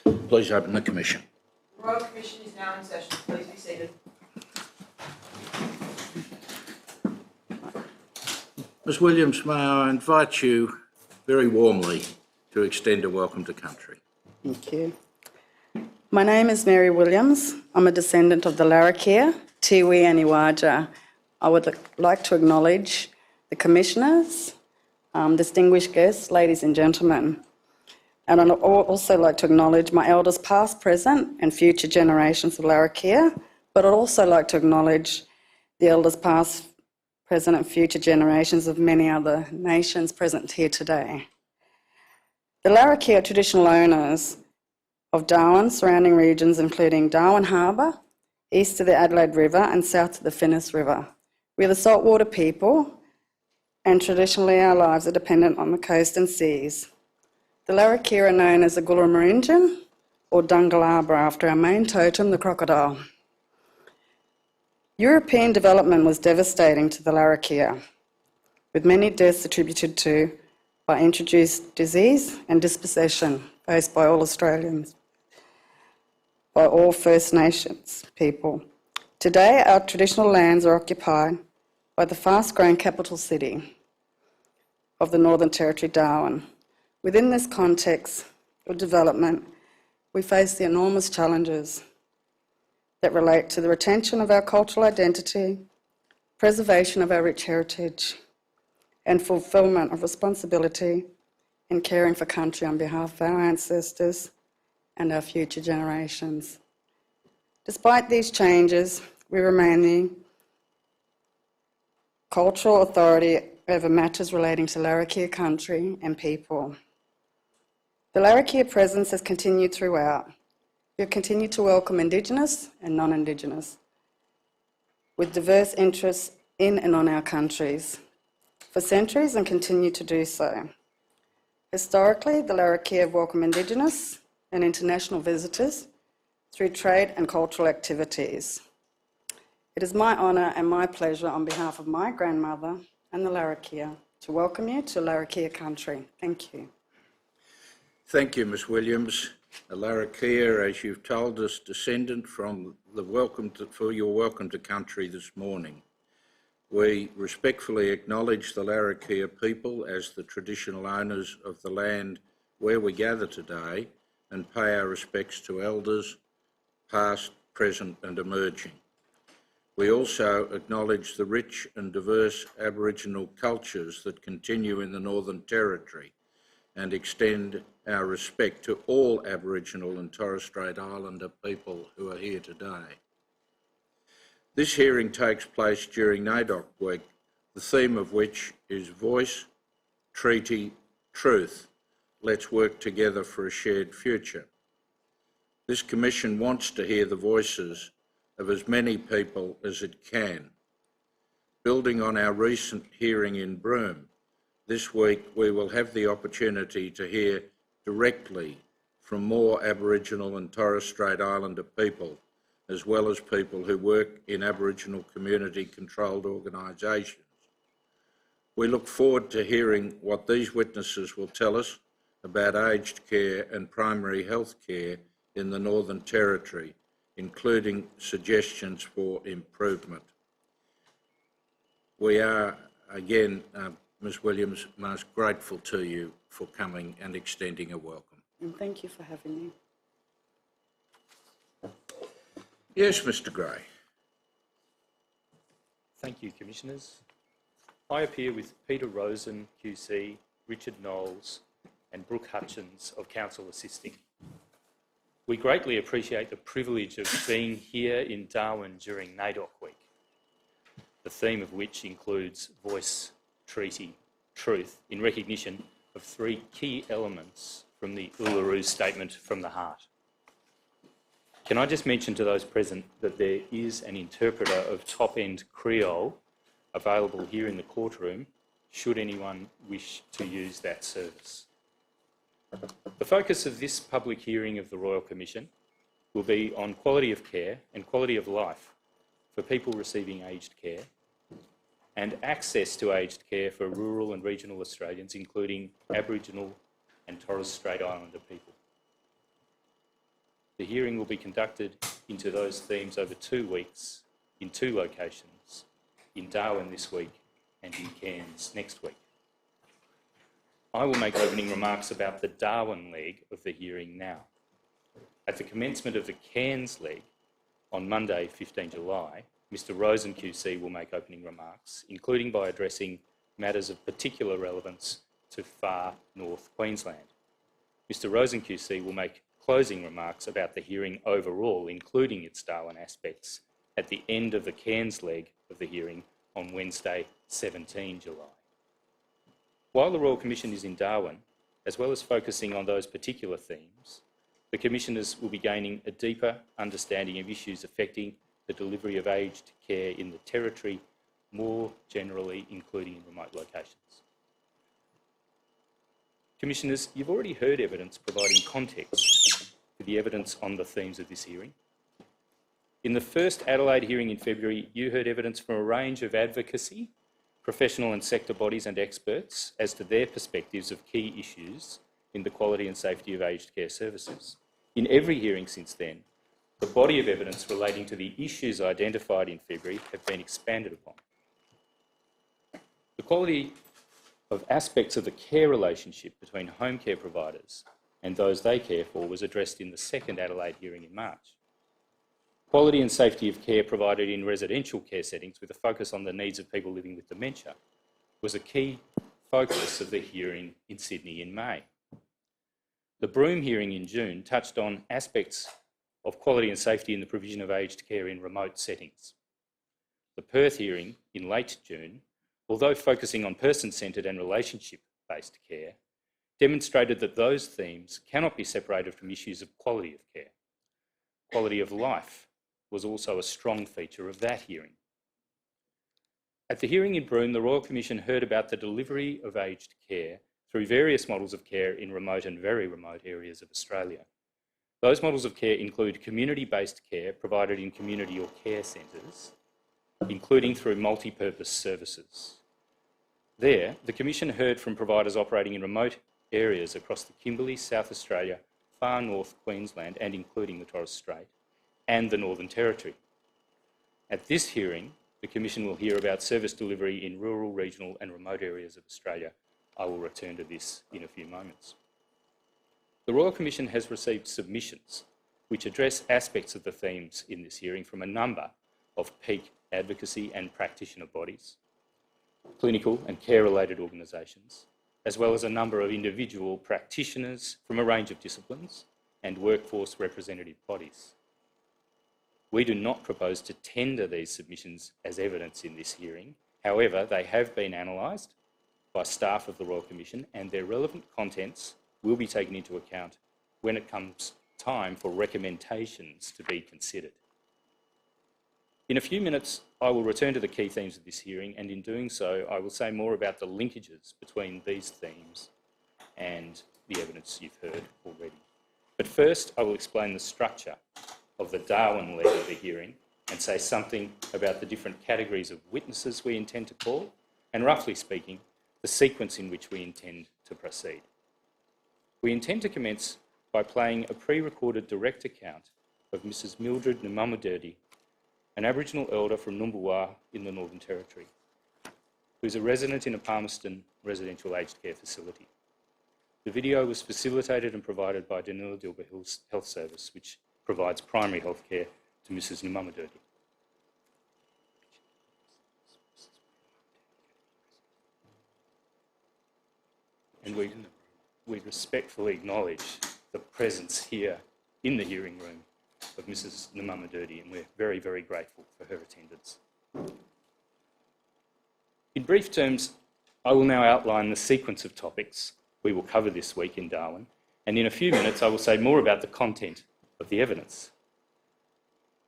Please open the commission. The Royal Commission is now in session. Please be seated. Ms Williams, may I invite you very warmly to extend a welcome to country. Thank you. My name is Mary Williams. I'm a descendant of the Larakir, Tiwi and Iwaja. I would like to acknowledge the commissioners, distinguished guests, ladies and gentlemen. And I'd also like to acknowledge my elders past, present and future generations of Larakir, but I'd also like to acknowledge the elders past, present and future generations of many other nations present here today. The Larakir are traditional owners of Darwin, surrounding regions including Darwin Harbour, east to the Adelaide River and south to the Finniss River. We are the saltwater people, and traditionally our lives are dependent on the coast and seas. The Larakir are known as the Gulamarinjan or Dungalabra after our main totem, the crocodile. European development was devastating to the Larakir, with many deaths attributed to by introduced disease and dispossession faced by all Australians, by all First Nations people. Today, our traditional lands are occupied by the fast-growing capital city of the Northern Territory, Darwin. Within this context of development, we face the enormous challenges that relate to the retention of our cultural identity, preservation of our rich heritage, and fulfilment of responsibility in caring for country on behalf of our ancestors and our future generations. Despite these changes, we remain the cultural authority over matters relating to Larakir country and people. The Larakir presence has continued throughout. We have continued to welcome Indigenous and non-Indigenous, with diverse interests in and on our countries, for centuries and continue to do so. Historically, the Larakir have welcomed Indigenous and international visitors through trade and cultural activities. It is my honour and my pleasure on behalf of my grandmother and the Larakir to welcome you to Larakir country. Thank you. Thank you, Ms Williams. A Larakir, as you've told us, descendant from the for your welcome to country this morning. We respectfully acknowledge the Larakir people as the traditional owners of the land where we gather today and pay our respects to elders, past, present and emerging. We also acknowledge the rich and diverse Aboriginal cultures that continue in the Northern Territory and extend our respect to all Aboriginal and Torres Strait Islander people who are here today. This hearing takes place during NAIDOC Week, the theme of which is Voice, Treaty, Truth. Let's work together for a shared future. This Commission wants to hear the voices of as many people as it can. Building on our recent hearing in Broome, this week we will have the opportunity to hear directly from more Aboriginal and Torres Strait Islander people, as well as people who work in Aboriginal community-controlled organisations. We look forward to hearing what these witnesses will tell us about aged care and primary health care in the Northern Territory, including suggestions for improvement. We are, again, Ms Williams, most grateful to you for coming and extending a welcome. And thank you for having me. Yes, Mr Gray. Thank you, Commissioners. I appear with Peter Rosen, QC, Richard Knowles and Brooke Hutchins of Council Assisting. We greatly appreciate the privilege of being here in Darwin during NAIDOC Week, the theme of which includes Voice, Treaty, Truth, in recognition of three key elements from the Uluru Statement from the Heart. Can I just mention to those present that there is an interpreter of top-end Creole available here in the courtroom, should anyone wish to use that service. The focus of this public hearing of the Royal Commission will be on quality of care and quality of life for people receiving aged care and access to aged care for rural and regional Australians, including Aboriginal and Torres Strait Islander people. The hearing will be conducted into those themes over 2 weeks in 2 locations, in Darwin this week and in Cairns next week. I will make opening remarks about the Darwin leg of the hearing now. At the commencement of the Cairns leg on Monday, 15 July, Mr Rosen QC will make opening remarks, including by addressing matters of particular relevance to far north Queensland. Mr Rosen QC will make closing remarks about the hearing overall, including its Darwin aspects, at the end of the Cairns leg of the hearing on Wednesday, 17 July. While the Royal Commission is in Darwin, as well as focusing on those particular themes, the Commissioners will be gaining a deeper understanding of issues affecting the delivery of aged care in the Territory, more generally, including in remote locations. Commissioners, you've already heard evidence providing context for the evidence on the themes of this hearing. In the first Adelaide hearing in February, you heard evidence from a range of advocacy, professional and sector bodies and experts as to their perspectives of key issues in the quality and safety of aged care services. In every hearing since then, the body of evidence relating to the issues identified in February have been expanded upon. The quality of aspects of the care relationship between home care providers and those they care for was addressed in the second Adelaide hearing in March. Quality and safety of care provided in residential care settings with a focus on the needs of people living with dementia was a key focus of the hearing in Sydney in May. The Broome hearing in June touched on aspects of quality and safety in the provision of aged care in remote settings. The Perth hearing in late June, although focusing on person-centred and relationship-based care, demonstrated that those themes cannot be separated from issues of quality of care. Quality of life was also a strong feature of that hearing. At the hearing in Broome, the Royal Commission heard about the delivery of aged care through various models of care in remote and very remote areas of Australia. Those models of care include community-based care provided in community or care centres, including through multi-purpose services. There, the Commission heard from providers operating in remote areas across the Kimberley, South Australia, far north Queensland and including the Torres Strait, and the Northern Territory. At this hearing, the Commission will hear about service delivery in rural, regional and remote areas of Australia. I will return to this in a few moments. The Royal Commission has received submissions which address aspects of the themes in this hearing from a number of peak advocacy and practitioner bodies, clinical and care-related organisations, as well as a number of individual practitioners from a range of disciplines and workforce representative bodies. We do not propose to tender these submissions as evidence in this hearing. However, they have been analysed by staff of the Royal Commission and their relevant contents will be taken into account when it comes time for recommendations to be considered. In a few minutes, I will return to the key themes of this hearing, and in doing so, I will say more about the linkages between these themes and the evidence you've heard already. But first, I will explain the structure of the Darwin leg of the hearing and say something about the different categories of witnesses we intend to call, and roughly speaking, the sequence in which we intend to proceed. We intend to commence by playing a pre-recorded direct account of Mrs Mildred Namamudirdi, an Aboriginal elder from Numbulwar in the Northern Territory, who is a resident in a Palmerston residential aged care facility. The video was facilitated and provided by Danila-Dilba Health Service, which provides primary health care to Mrs Namamudirdi. And we respectfully acknowledge the presence here in the hearing room of Mrs Namamudirdi, and we're very, very grateful for her attendance. In brief terms, I will now outline the sequence of topics we will cover this week in Darwin, and in a few minutes I will say more about the content of the evidence.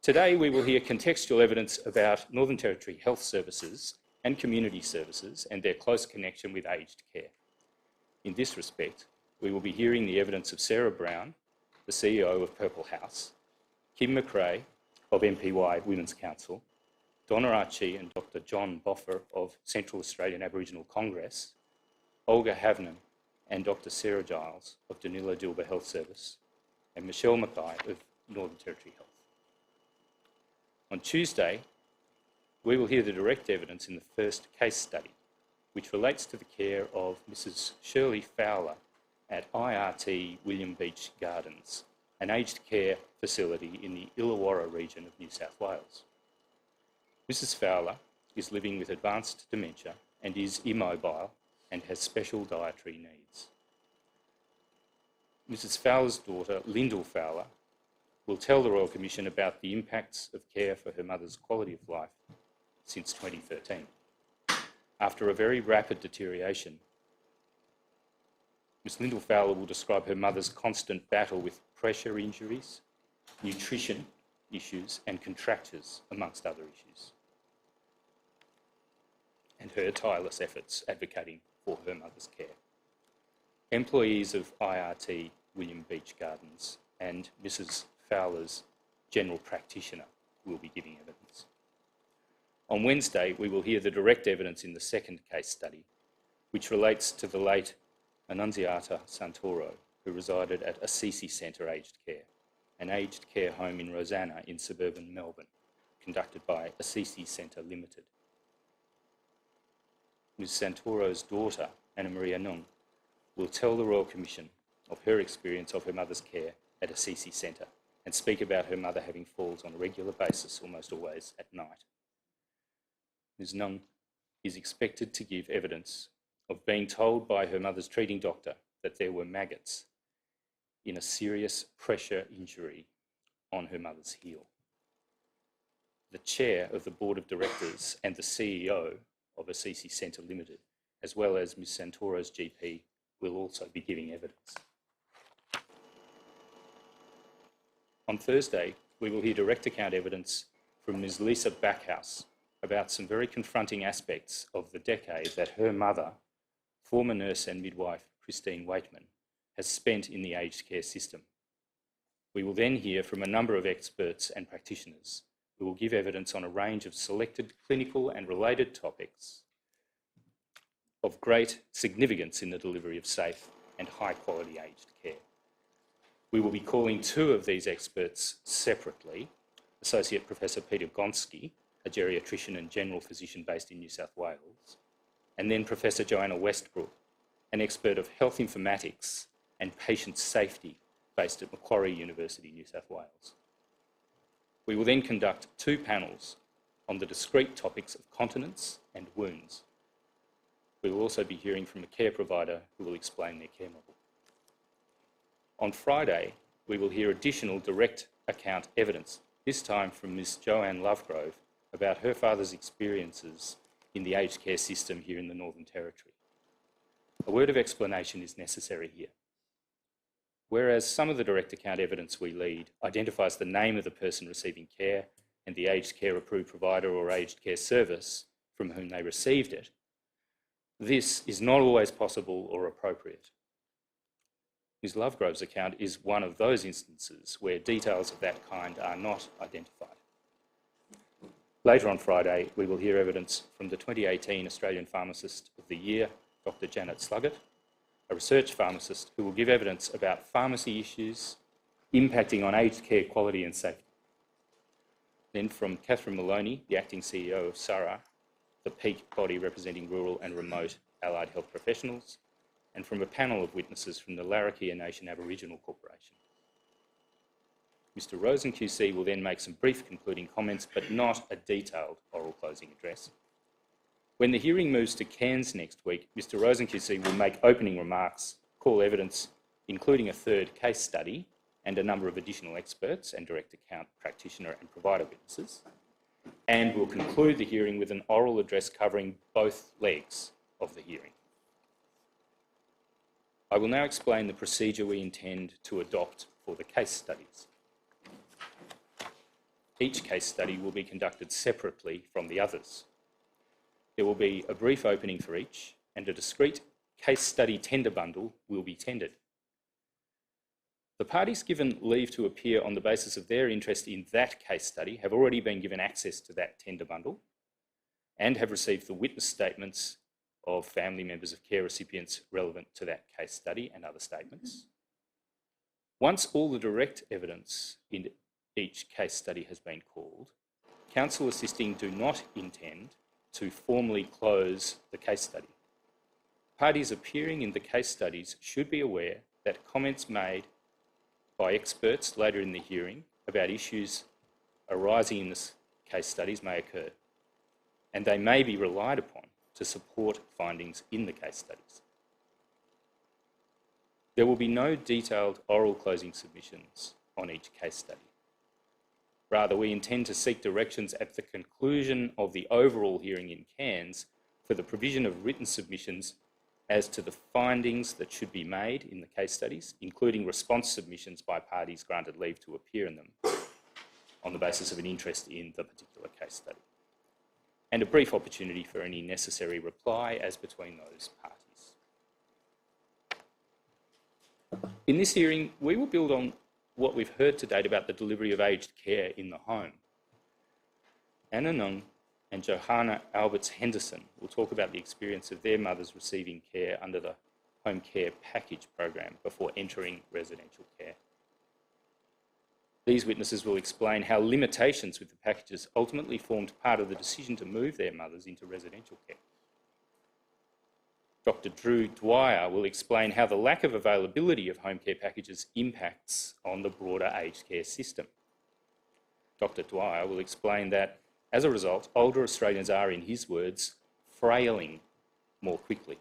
Today we will hear contextual evidence about Northern Territory health services and community services and their close connection with aged care. In this respect, we will be hearing the evidence of Sarah Brown, the CEO of Purple House, Kim McRae of MPY Women's Council, Donna Archie and Dr John Boffer of Central Australian Aboriginal Congress, Olga Havnan and Dr Sarah Giles of Danila Dilba Health Service, and Michelle Mackay of Northern Territory Health. On Tuesday, we will hear the direct evidence in the first case study, which relates to the care of Mrs. Shirley Fowler at IRT William Beach Gardens, an aged care facility in the Illawarra region of New South Wales. Mrs. Fowler is living with advanced dementia and is immobile and has special dietary needs. Mrs. Fowler's daughter, Lyndall Fowler, will tell the Royal Commission about the impacts of care for her mother's quality of life since 2013. After a very rapid deterioration, Ms. Lyndall Fowler will describe her mother's constant battle with pressure injuries, nutrition issues and contractures, amongst other issues, and her tireless efforts advocating for her mother's care. Employees of IRT William Beach Gardens and Mrs. Fowler's general practitioner will be giving evidence. On Wednesday, we will hear the direct evidence in the second case study, which relates to the late Annunziata Santoro, who resided at Assisi Centre Aged Care, an aged care home in Rosanna in suburban Melbourne, conducted by Assisi Centre Limited. Ms. Santoro's daughter, Anna Maria Nung, will tell the Royal Commission of her experience of her mother's care at Assisi Centre and speak about her mother having falls on a regular basis, almost always at night. Ms. Nung is expected to give evidence of being told by her mother's treating doctor that there were maggots in a serious pressure injury on her mother's heel. The chair of the board of directors and the CEO of Assisi Centre Limited, as well as Ms. Santoro's GP, will also be giving evidence. On Thursday, we will hear direct account evidence from Ms. Lisa Backhouse about some very confronting aspects of the decade that her mother, former nurse and midwife Christine Waitman, has spent in the aged care system. We will then hear from a number of experts and practitioners who will give evidence on a range of selected clinical and related topics of great significance in the delivery of safe and high-quality aged care. We will be calling two of these experts separately, Associate Professor Peter Gonski, a geriatrician and general physician based in New South Wales, and then Professor Joanna Westbrook, an expert of health informatics and patient safety based at Macquarie University, New South Wales. We will then conduct two panels on the discrete topics of continence and wounds. We will also be hearing from a care provider who will explain their care model. On Friday, we will hear additional direct account evidence, this time from Ms. Joanne Lovegrove, about her father's experiences in the aged care system here in the Northern Territory. A word of explanation is necessary here. Whereas some of the direct account evidence we lead identifies the name of the person receiving care and the aged care approved provider or aged care service from whom they received it, this is not always possible or appropriate. Ms. Lovegrove's account is one of those instances where details of that kind are not identified. Later on Friday, we will hear evidence from the 2018 Australian Pharmacist of the Year, Dr. Janet Sluggett, a research pharmacist who will give evidence about pharmacy issues impacting on aged care quality and safety. Then from Catherine Maloney, the acting CEO of SARA, the peak body representing rural and remote allied health professionals, and from a panel of witnesses from the Larakir Nation Aboriginal Corporation. Mr. Rosen QC will then make some brief concluding comments, but not a detailed oral closing address. When the hearing moves to Cairns next week, Mr. Rosen QC will make opening remarks, call evidence, including a third case study and a number of additional experts and direct account practitioner and provider witnesses, and will conclude the hearing with an oral address covering both legs of the hearing. I will now explain the procedure we intend to adopt for the case studies. Each case study will be conducted separately from the others. There will be a brief opening for each, and a discrete case study tender bundle will be tendered. The parties given leave to appear on the basis of their interest in that case study have already been given access to that tender bundle and have received the witness statements of family members of care recipients relevant to that case study and other statements. Once all the direct evidence in each case study has been called, counsel assisting do not intend to formally close the case study. Parties appearing in the case studies should be aware that comments made by experts later in the hearing about issues arising in the case studies may occur, and they may be relied upon to support findings in the case studies. There will be no detailed oral closing submissions on each case study. Rather, we intend to seek directions at the conclusion of the overall hearing in Cairns for the provision of written submissions as to the findings that should be made in the case studies, including response submissions by parties granted leave to appear in them on the basis of an interest in the particular case study, and a brief opportunity for any necessary reply as between those parties. In this hearing, we will build on what we've heard to date about the delivery of aged care in the home. Anna Nung and Johanna Alberts Henderson will talk about the experience of their mothers receiving care under the Home Care Package program before entering residential care. These witnesses will explain how limitations with the packages ultimately formed part of the decision to move their mothers into residential care. Dr. Drew Dwyer will explain how the lack of availability of home care packages impacts on the broader aged care system. Dr. Dwyer will explain that, as a result, older Australians are, in his words, frailing more quickly,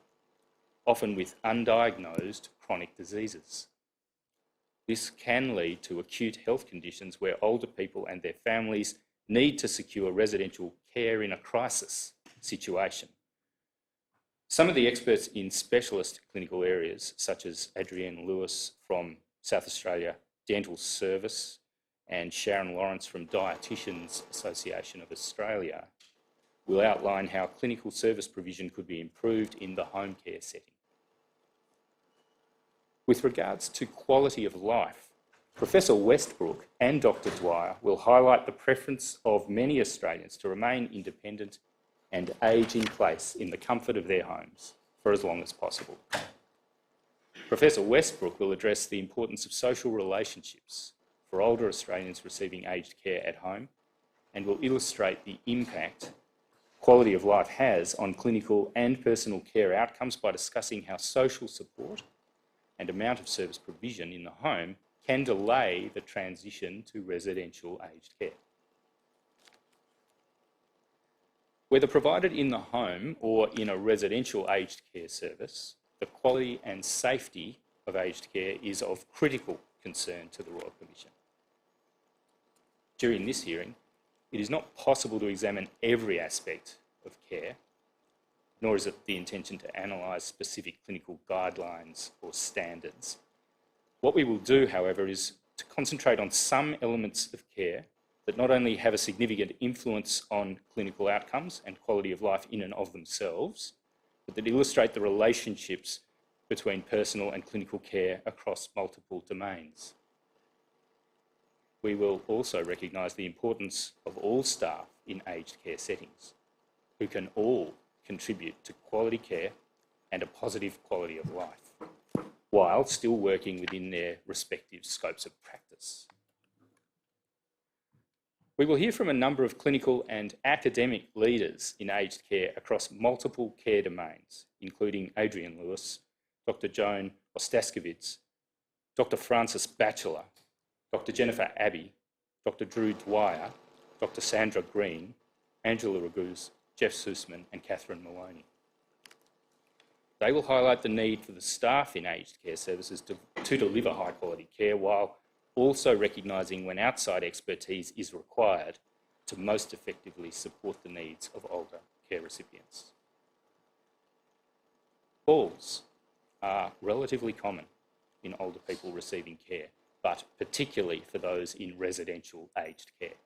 often with undiagnosed chronic diseases. This can lead to acute health conditions where older people and their families need to secure residential care in a crisis situation. Some of the experts in specialist clinical areas, such as Adrienne Lewis from South Australia Dental Service and Sharon Lawrence from Dietitians Association of Australia, will outline how clinical service provision could be improved in the home care setting. With regards to quality of life, Professor Westbrook and Dr. Dwyer will highlight the preference of many Australians to remain independent and age in place in the comfort of their homes for as long as possible. Professor Westbrook will address the importance of social relationships for older Australians receiving aged care at home and will illustrate the impact quality of life has on clinical and personal care outcomes by discussing how social support and amount of service provision in the home can delay the transition to residential aged care. Whether provided in the home or in a residential aged care service, the quality and safety of aged care is of critical concern to the Royal Commission. During this hearing, it is not possible to examine every aspect of care, nor is it the intention to analyse specific clinical guidelines or standards. What we will do, however, is to concentrate on some elements of care that not only have a significant influence on clinical outcomes and quality of life in and of themselves, but that illustrate the relationships between personal and clinical care across multiple domains. We will also recognise the importance of all staff in aged care settings, who can all contribute to quality care and a positive quality of life, while still working within their respective scopes of practice. We will hear from a number of clinical and academic leaders in aged care across multiple care domains, including Adrienne Lewis, Dr. Joan Ostaskovitz, Dr. Francis Batchelor, Dr. Jennifer Abbey, Dr. Drew Dwyer, Dr. Sandra Green, Angela Raguse, Jeff Sussman and Catherine Maloney. They will highlight the need for the staff in aged care services to deliver high quality care, while also recognising when outside expertise is required to most effectively support the needs of older care recipients. Falls are relatively common in older people receiving care, but particularly for those in residential aged care.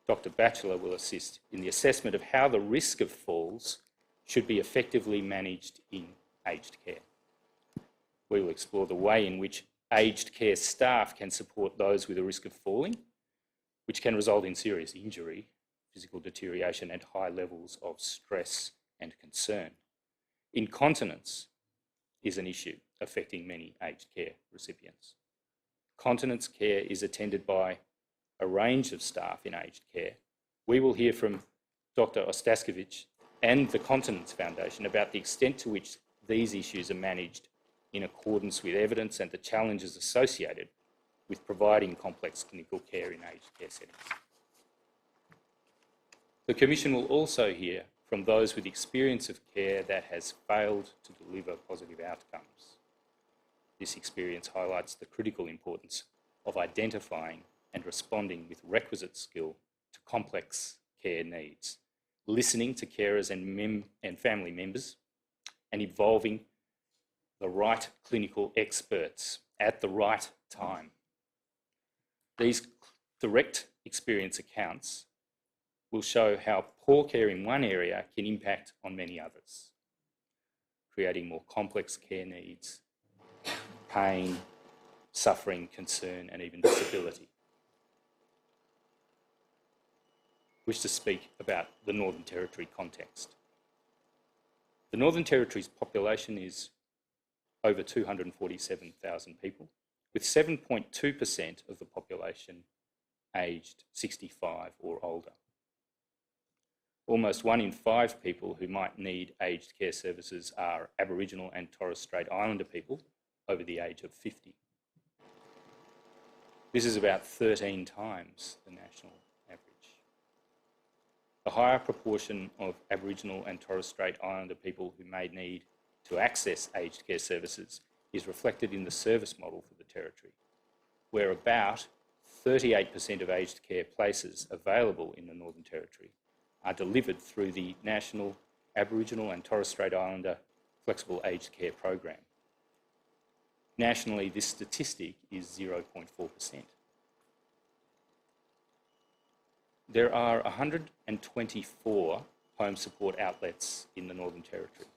Dr. Batchelor will assist in the assessment of how the risk of falls should be effectively managed in aged care. We will explore the way in which aged care staff can support those with a risk of falling, which can result in serious injury, physical deterioration and high levels of stress and concern. Incontinence is an issue affecting many aged care recipients. Continence care is attended by a range of staff in aged care, we will hear from Dr. Ostaskovich and the Continence Foundation about the extent to which these issues are managed in accordance with evidence and the challenges associated with providing complex clinical care in aged care settings. The Commission will also hear from those with experience of care that has failed to deliver positive outcomes. This experience highlights the critical importance of identifying and responding with requisite skill to complex care needs, listening to carers and family members, and involving the right clinical experts at the right time. These direct experience accounts will show how poor care in one area can impact on many others, creating more complex care needs, pain, suffering, concern, and even disability. I wish to speak about the Northern Territory context. The Northern Territory's population is over 247,000 people, with 7.2% of the population aged 65 or older. Almost 1 in 5 people who might need aged care services are Aboriginal and Torres Strait Islander people over the age of 50. This is about 13 times the national average. The higher proportion of Aboriginal and Torres Strait Islander people who may need to access aged care services is reflected in the service model for the Territory, where about 38% of aged care places available in the Northern Territory are delivered through the National Aboriginal and Torres Strait Islander Flexible Aged Care Program. Nationally, this statistic is 0.4%. There are 124 home support outlets in the Northern Territory,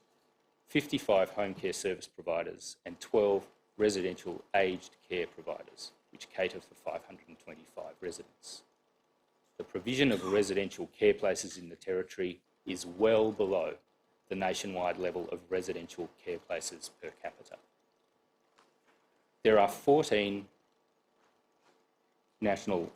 55 home care service providers and 12 residential aged care providers, which cater for 525 residents. The provision of residential care places in the Territory is well below the nationwide level of residential care places per capita. There are 14 national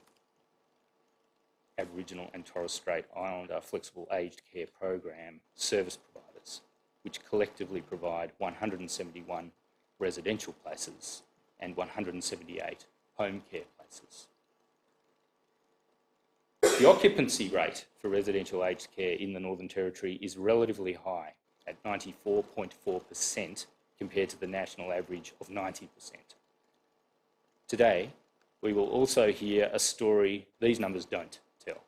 Aboriginal and Torres Strait Islander Flexible Aged Care Program service providers, which collectively provide 171 residential places and 178 home care places. The occupancy rate for residential aged care in the Northern Territory is relatively high at 94.4% compared to the national average of 90%. Today, we will also hear a story these numbers don't tell.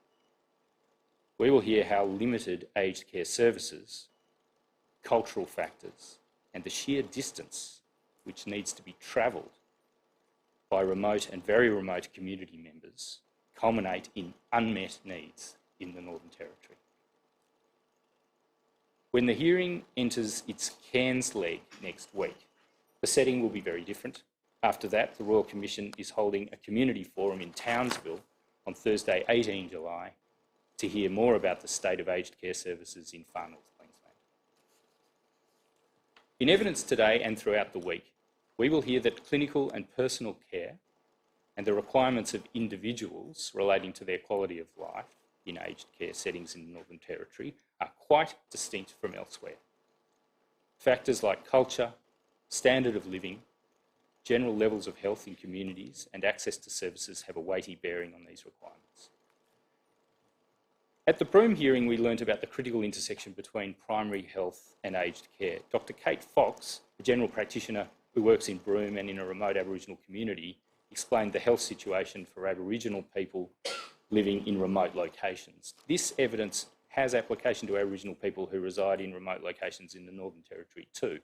We will hear how limited aged care services, cultural factors, and the sheer distance which needs to be travelled by remote and very remote community members culminate in unmet needs in the Northern Territory. When the hearing enters its Cairns leg next week, the setting will be very different. After that, the Royal Commission is holding a community forum in Townsville on Thursday, 18 July, to hear more about the state of aged care services in Far North Queensland. In evidence today and throughout the week, we will hear that clinical and personal care and the requirements of individuals relating to their quality of life in aged care settings in the Northern Territory are quite distinct from elsewhere. Factors like culture, standard of living, general levels of health in communities and access to services have a weighty bearing on these requirements. At the Broome hearing, we learnt about the critical intersection between primary health and aged care. Dr. Kate Fox, a general practitioner who works in Broome and in a remote Aboriginal community, explained the health situation for Aboriginal people living in remote locations. This evidence has application to Aboriginal people who reside in remote locations in the Northern Territory too.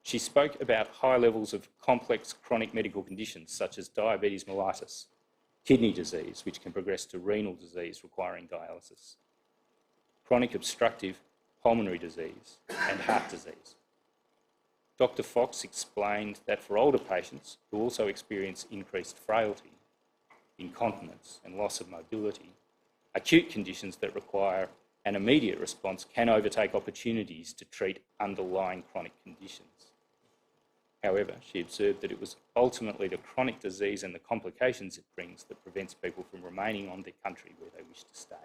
She spoke about high levels of complex chronic medical conditions such as diabetes mellitus, kidney disease, which can progress to renal disease requiring dialysis, chronic obstructive pulmonary disease, and heart disease. Dr. Fox explained that for older patients who also experience increased frailty, incontinence, and loss of mobility, acute conditions that require an immediate response can overtake opportunities to treat underlying chronic conditions. However, she observed that it was ultimately the chronic disease and the complications it brings that prevents people from remaining on their country where they wish to stay.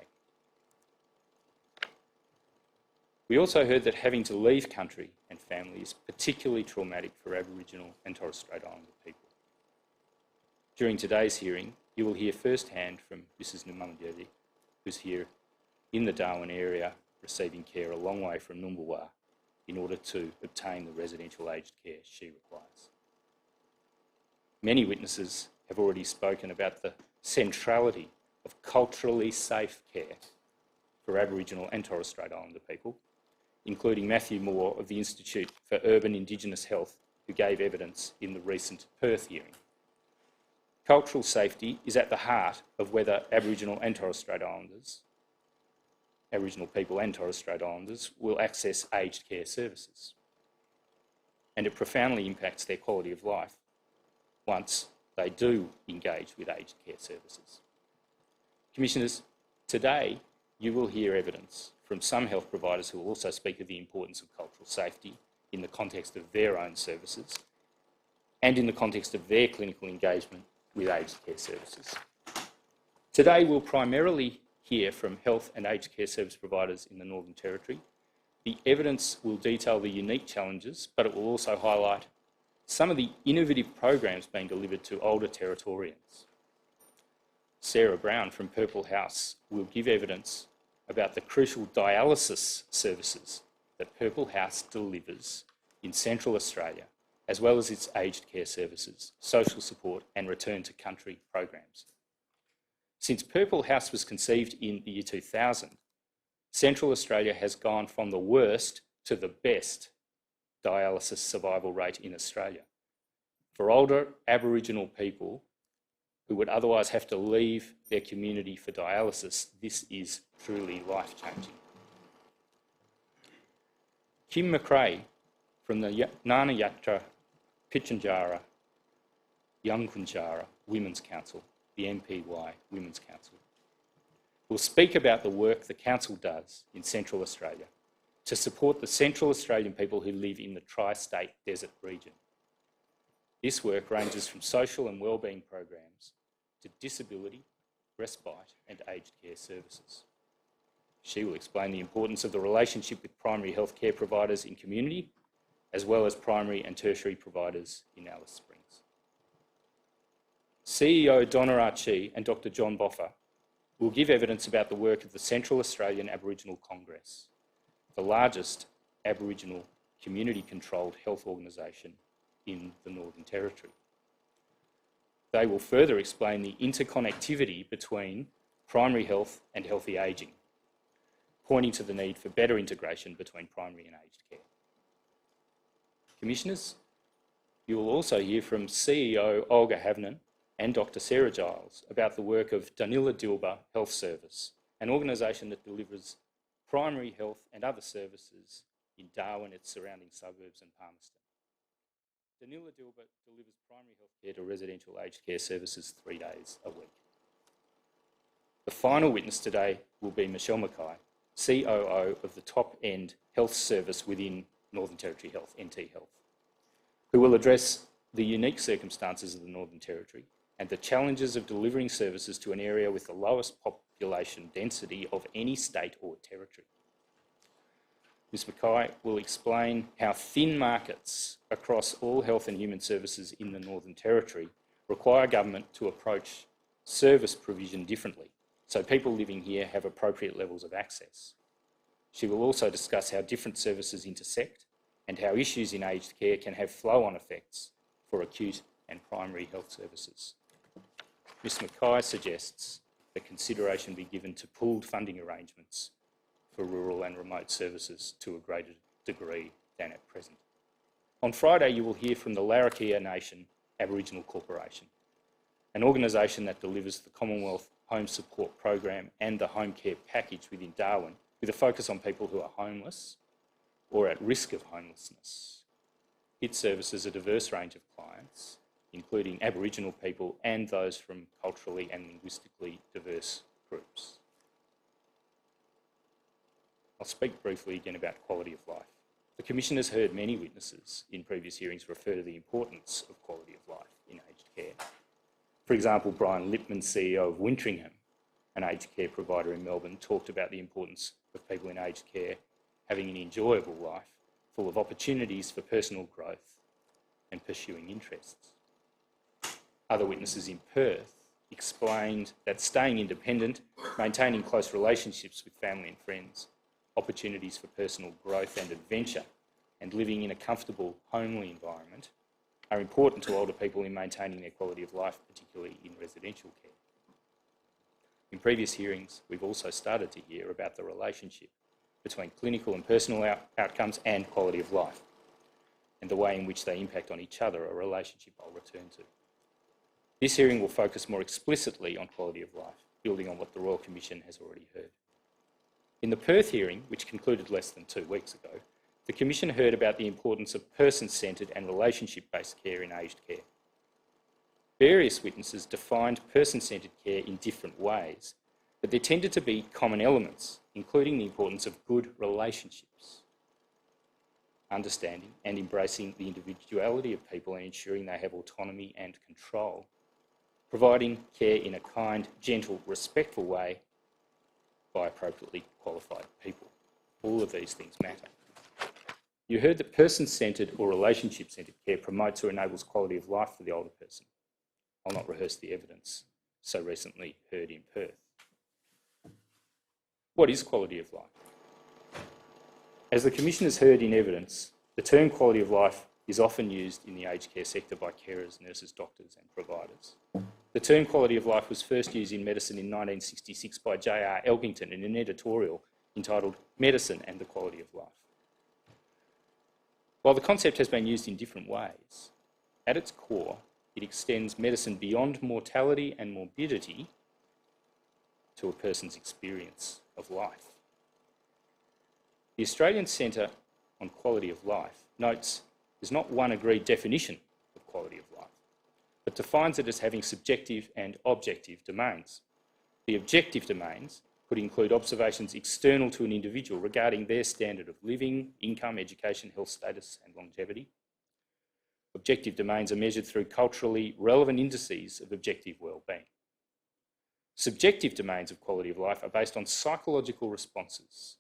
We also heard that having to leave country and family is particularly traumatic for Aboriginal and Torres Strait Islander people. During today's hearing, you will hear firsthand from Mrs. Numunyadi, who's here in the Darwin area receiving care a long way from Numbulwar in order to obtain the residential aged care she requires. Many witnesses have already spoken about the centrality of culturally safe care for Aboriginal and Torres Strait Islander people, including Matthew Moore of the Institute for Urban Indigenous Health, who gave evidence in the recent Perth hearing. Cultural safety is at the heart of whether Aboriginal and Torres Strait Islanders, Aboriginal people and Torres Strait Islanders, will access aged care services. And it profoundly impacts their quality of life once they do engage with aged care services. Commissioners, today you will hear evidence from some health providers who will also speak of the importance of cultural safety in the context of their own services and in the context of their clinical engagement with aged care services. Today we'll primarily hear from health and aged care service providers in the Northern Territory. The evidence will detail the unique challenges, but it will also highlight some of the innovative programs being delivered to older Territorians. Sarah Brown from Purple House will give evidence about the crucial dialysis services that Purple House delivers in Central Australia, as well as its aged care services, social support and return to country programs. Since Purple House was conceived in the year 2000, Central Australia has gone from the worst to the best dialysis survival rate in Australia. For older Aboriginal people who would otherwise have to leave their community for dialysis, this is truly life-changing. Kim McRae from the Nganayatra Pitjantjatjara Yankunytjatjara Women's Council, the MPY Women's Council, will speak about the work the Council does in Central Australia to support the Central Australian people who live in the tri-state desert region. This work ranges from social and wellbeing programs to disability, respite and aged care services. She will explain the importance of the relationship with primary health care providers in community, as well as primary and tertiary providers in Alice Springs. CEO Donna Archie and Dr. John Boffa will give evidence about the work of the Central Australian Aboriginal Congress, the largest Aboriginal community-controlled health organisation in the Northern Territory. They will further explain the interconnectivity between primary health and healthy ageing, pointing to the need for better integration between primary and aged care. Commissioners, you will also hear from CEO Olga Havnen and Dr. Sarah Giles about the work of Danila Dilba Health Service, an organisation that delivers primary health and other services in Darwin, its surrounding suburbs and Palmerston. Danila Dilba delivers primary health care to residential aged care services 3 days a week. The final witness today will be Michelle Mackay, COO of the top-end health service within Northern Territory Health, NT Health, who will address the unique circumstances of the Northern Territory and the challenges of delivering services to an area with the lowest population density of any state or territory. Ms Mackay will explain how thin markets across all health and human services in the Northern Territory require government to approach service provision differently, so people living here have appropriate levels of access. She will also discuss how different services intersect and how issues in aged care can have flow-on effects for acute and primary health services. Ms Mackay suggests that consideration be given to pooled funding arrangements for rural and remote services to a greater degree than at present. On Friday, you will hear from the Larakir Nation Aboriginal Corporation, an organisation that delivers the Commonwealth Home Support Program and the Home Care Package within Darwin, with a focus on people who are homeless or at risk of homelessness. It services a diverse range of clients, including Aboriginal people and those from culturally and linguistically diverse groups. I'll speak briefly again about quality of life. The Commission has heard many witnesses in previous hearings refer to the importance of quality of life in aged care. For example, Brian Lipman, CEO of Wintringham, an aged care provider in Melbourne, talked about the importance of people in aged care having an enjoyable life full of opportunities for personal growth and pursuing interests. Other witnesses in Perth explained that staying independent, maintaining close relationships with family and friends, opportunities for personal growth and adventure, and living in a comfortable, homely environment are important to older people in maintaining their quality of life, particularly in residential care. In previous hearings, we've also started to hear about the relationship between clinical and personal outcomes and quality of life, and the way in which they impact on each other, a relationship I'll return to. This hearing will focus more explicitly on quality of life, building on what the Royal Commission has already heard. In the Perth hearing, which concluded less than 2 weeks ago, the Commission heard about the importance of person-centred and relationship-based care in aged care. Various witnesses defined person-centred care in different ways, but there tended to be common elements, including the importance of good relationships, understanding and embracing the individuality of people and ensuring they have autonomy and control, providing care in a kind, gentle, respectful way by appropriately qualified people. All of these things matter. You heard that person-centred or relationship-centred care promotes or enables quality of life for the older person. I'll not rehearse the evidence so recently heard in Perth. What is quality of life? As the Commission has heard in evidence, the term quality of life is often used in the aged care sector by carers, nurses, doctors and providers. The term quality of life was first used in medicine in 1966 by J.R. Elkington in an editorial entitled Medicine and the Quality of Life. While the concept has been used in different ways, at its core, it extends medicine beyond mortality and morbidity to a person's experience of life. The Australian Centre on Quality of Life notes there's not one agreed definition of quality of life, but defines it as having subjective and objective domains. The objective domains could include observations external to an individual regarding their standard of living, income, education, health status and longevity. Objective domains are measured through culturally relevant indices of objective well-being. Subjective domains of quality of life are based on psychological responses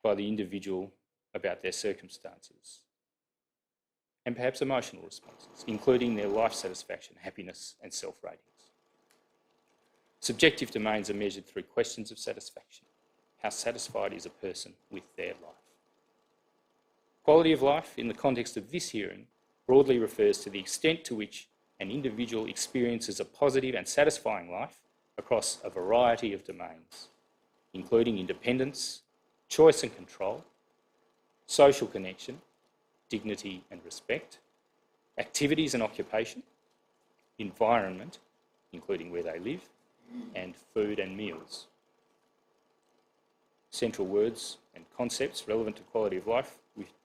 by the individual about their circumstances and perhaps emotional responses, including their life satisfaction, happiness and self-ratings. Subjective domains are measured through questions of satisfaction. How satisfied is a person with their life? Quality of life, in the context of this hearing, broadly refers to the extent to which an individual experiences a positive and satisfying life across a variety of domains, including independence, choice and control, social connection, dignity and respect, activities and occupation, environment, including where they live, and food and meals. Central words and concepts relevant to quality of life,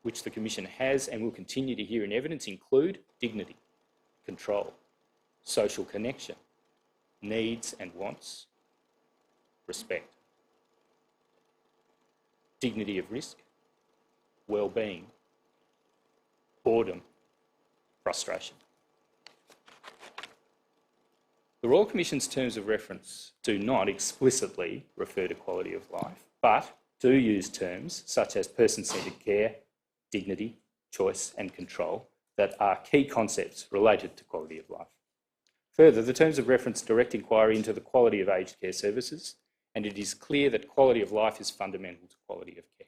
which the Commission has and will continue to hear in evidence, include dignity, control, social connection, needs and wants, respect, dignity of risk, well-being, boredom, frustration. The Royal Commission's terms of reference do not explicitly refer to quality of life, but do use terms such as person-centred care, dignity, choice and control that are key concepts related to quality of life. Further, the terms of reference direct inquiry into the quality of aged care services, and it is clear that quality of life is fundamental to quality of care.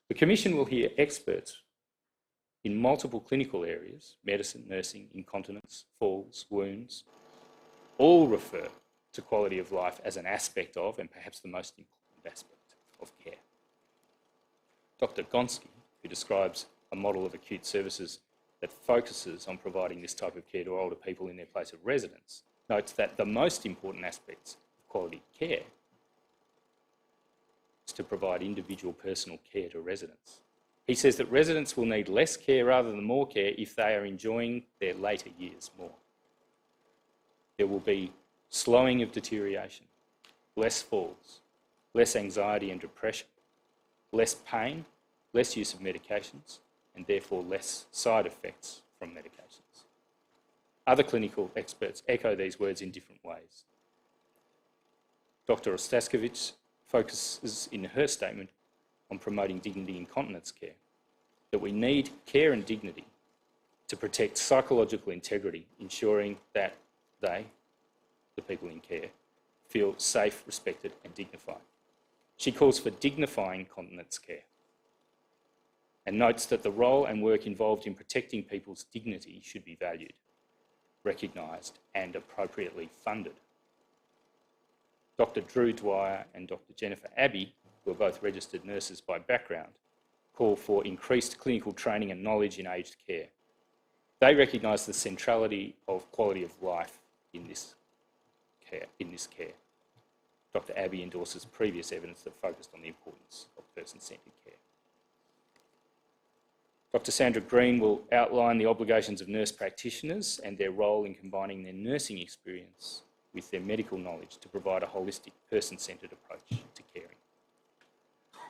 The Commission will hear experts in multiple clinical areas, medicine, nursing, incontinence, falls, wounds, all refer to quality of life as an aspect of, and perhaps the most important aspect of care. Dr. Gonski, who describes a model of acute services that focuses on providing this type of care to older people in their place of residence, notes that the most important aspects of quality care is to provide individual personal care to residents. He says that residents will need less care rather than more care if they are enjoying their later years more. There will be slowing of deterioration, less falls, less anxiety and depression, less pain, less use of medications, and therefore less side effects from medications. Other clinical experts echo these words in different ways. Dr. Ostaskovich focuses in her statement on promoting dignity in continence care, that we need care and dignity to protect psychological integrity, ensuring that they, the people in care, feel safe, respected and dignified. She calls for dignifying continence care and notes that the role and work involved in protecting people's dignity should be valued, recognised and appropriately funded. Dr. Drew Dwyer and Dr. Jennifer Abbey, who are both registered nurses by background, call for increased clinical training and knowledge in aged care. They recognise the centrality of quality of life in this care. Dr. Abbey endorses previous evidence that focused on the importance of person-centred care. Dr. Sandra Green will outline the obligations of nurse practitioners and their role in combining their nursing experience with their medical knowledge to provide a holistic, person-centred approach to caring.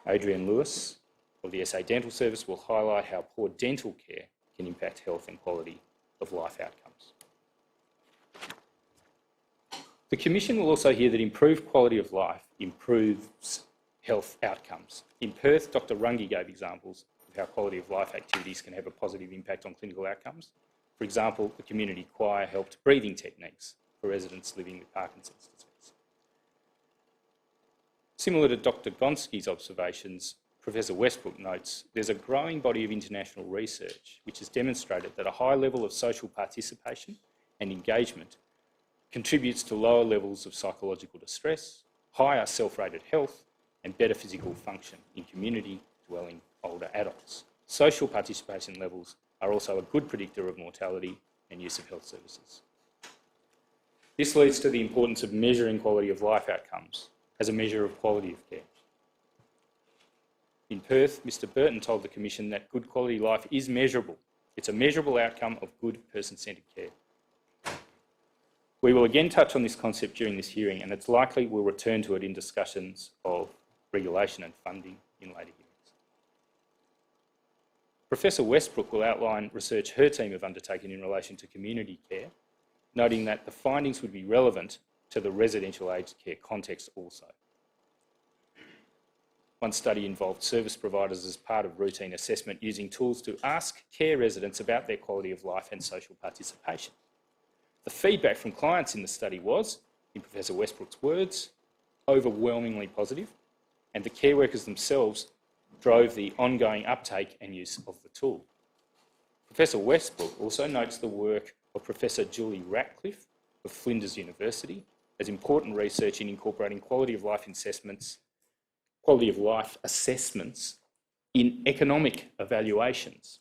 Adrienne Lewis of the SA Dental Service will highlight how poor dental care can impact health and quality of life outcomes. The Commission will also hear that improved quality of life improves health outcomes. In Perth, Dr. Runge gave examples of how quality of life activities can have a positive impact on clinical outcomes. For example, the community choir helped breathing techniques for residents living with Parkinson's disease. Similar to Dr. Gonski's observations, Professor Westbrook notes there's a growing body of international research which has demonstrated that a high level of social participation and engagement contributes to lower levels of psychological distress, higher self-rated health, and better physical function in community-dwelling older adults. Social participation levels are also a good predictor of mortality and use of health services. This leads to the importance of measuring quality of life outcomes as a measure of quality of care. In Perth, Mr. Burton told the Commission that good quality life is measurable. It's a measurable outcome of good person-centred care. We will again touch on this concept during this hearing, and it's likely we'll return to it in discussions of regulation and funding in later hearings. Professor Westbrook will outline research her team have undertaken in relation to community care, noting that the findings would be relevant to the residential aged care context also. One study involved service providers as part of routine assessment using tools to ask care residents about their quality of life and social participation. The feedback from clients in the study was, in Professor Westbrook's words, overwhelmingly positive, and the care workers themselves drove the ongoing uptake and use of the tool. Professor Westbrook also notes the work of Professor Julie Ratcliffe of Flinders University as important research in incorporating quality of life assessments in economic evaluations,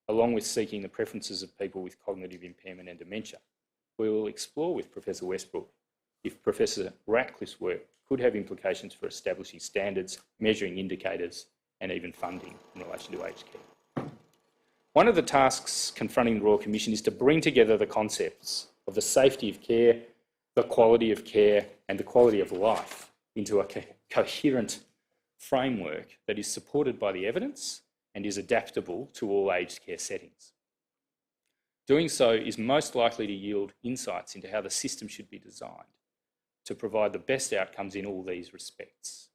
along with seeking the preferences of people with cognitive impairment and dementia. We will explore with Professor Westbrook if Professor Ratcliffe's work could have implications for establishing standards, measuring indicators, and even funding in relation to aged care. One of the tasks confronting the Royal Commission is to bring together the concepts of the safety of care, the quality of care, and the quality of life into a coherent framework that is supported by the evidence and is adaptable to all aged care settings. Doing so is most likely to yield insights into how the system should be designed to provide the best outcomes in all these respects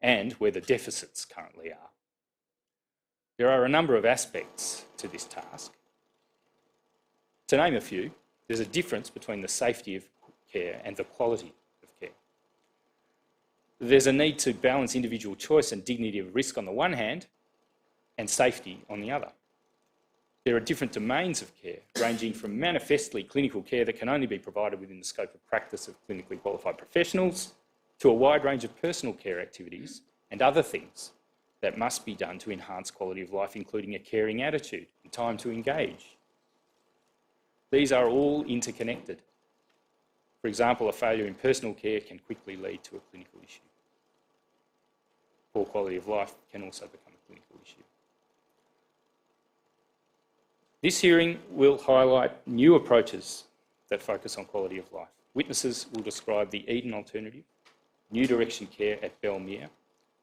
and where the deficits currently are. There are a number of aspects to this task. To name a few, there's a difference between the safety of care and the quality of care. There's a need to balance individual choice and dignity of risk on the one hand and safety on the other. There are different domains of care, ranging from manifestly clinical care that can only be provided within the scope of practice of clinically qualified professionals to a wide range of personal care activities and other things that must be done to enhance quality of life, including a caring attitude and time to engage. These are all interconnected. For example, a failure in personal care can quickly lead to a clinical issue. Poor quality of life can also become a clinical issue. This hearing will highlight new approaches that focus on quality of life. Witnesses will describe the Eden alternative, new direction care at Belmere,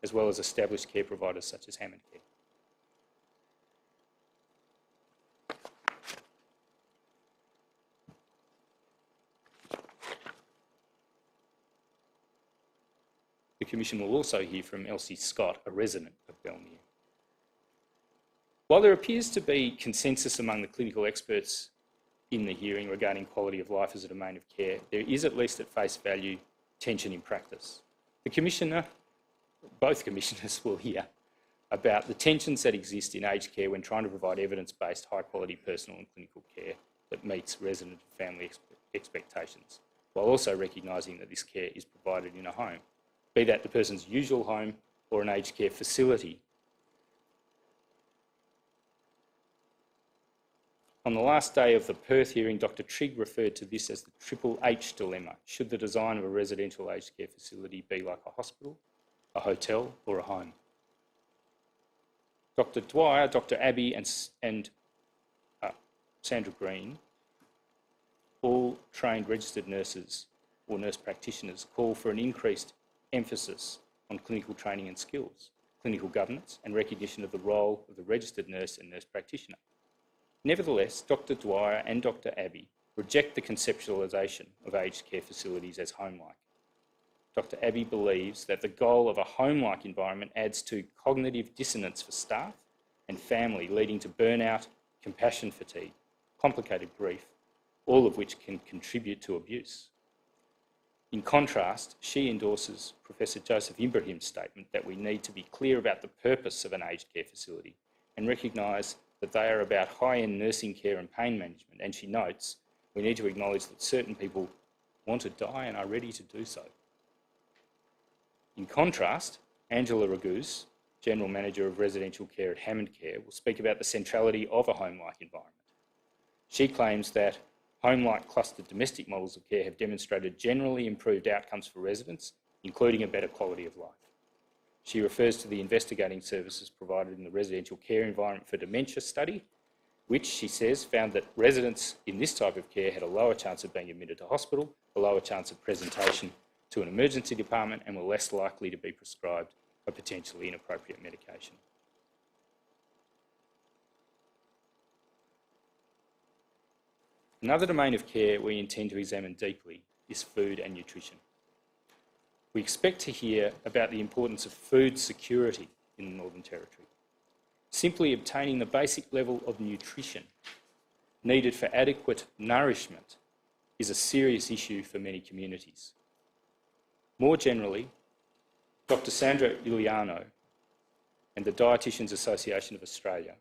as well as established care providers such as Hammond Care. The Commission will also hear from Elsie Scott, a resident of Belmere. While there appears to be consensus among the clinical experts in the hearing regarding quality of life as a domain of care, there is, at least at face value, tension in practice. Both commissioners will hear about the tensions that exist in aged care when trying to provide evidence-based, high-quality personal and clinical care that meets resident and family expectations, while also recognising that this care is provided in a home, be that the person's usual home or an aged care facility. On the last day of the Perth hearing, Dr. Trigg referred to this as the Triple H dilemma. Should the design of a residential aged care facility be like a hospital, a hotel or a home? Dr. Dwyer, Dr. Abbey and Sandra Green, all trained registered nurses or nurse practitioners, call for an increased emphasis on clinical training and skills, clinical governance and recognition of the role of the registered nurse and nurse practitioner. Nevertheless, Dr. Dwyer and Dr. Abbey reject the conceptualisation of aged care facilities as home-like. Dr. Abbey believes that the goal of a home-like environment adds to cognitive dissonance for staff and family, leading to burnout, compassion fatigue, complicated grief, all of which can contribute to abuse. In contrast, she endorses Professor Joseph Ibrahim's statement that we need to be clear about the purpose of an aged care facility and recognise that they are about high-end nursing care and pain management, and she notes we need to acknowledge that certain people want to die and are ready to do so. In contrast, Angela Raguse, General Manager of Residential Care at Hammond Care, will speak about the centrality of a home-like environment. She claims that home-like clustered domestic models of care have demonstrated generally improved outcomes for residents, including a better quality of life. She refers to the investigating services provided in the Residential Care Environment for Dementia study, which, she says, found that residents in this type of care had a lower chance of being admitted to hospital, a lower chance of presentation to an emergency department, and were less likely to be prescribed a potentially inappropriate medication. Another domain of care we intend to examine deeply is food and nutrition. We expect to hear about the importance of food security in the Northern Territory. Simply obtaining the basic level of nutrition needed for adequate nourishment is a serious issue for many communities. More generally, Dr. Sandra Iliano and the Dietitians Association of Australia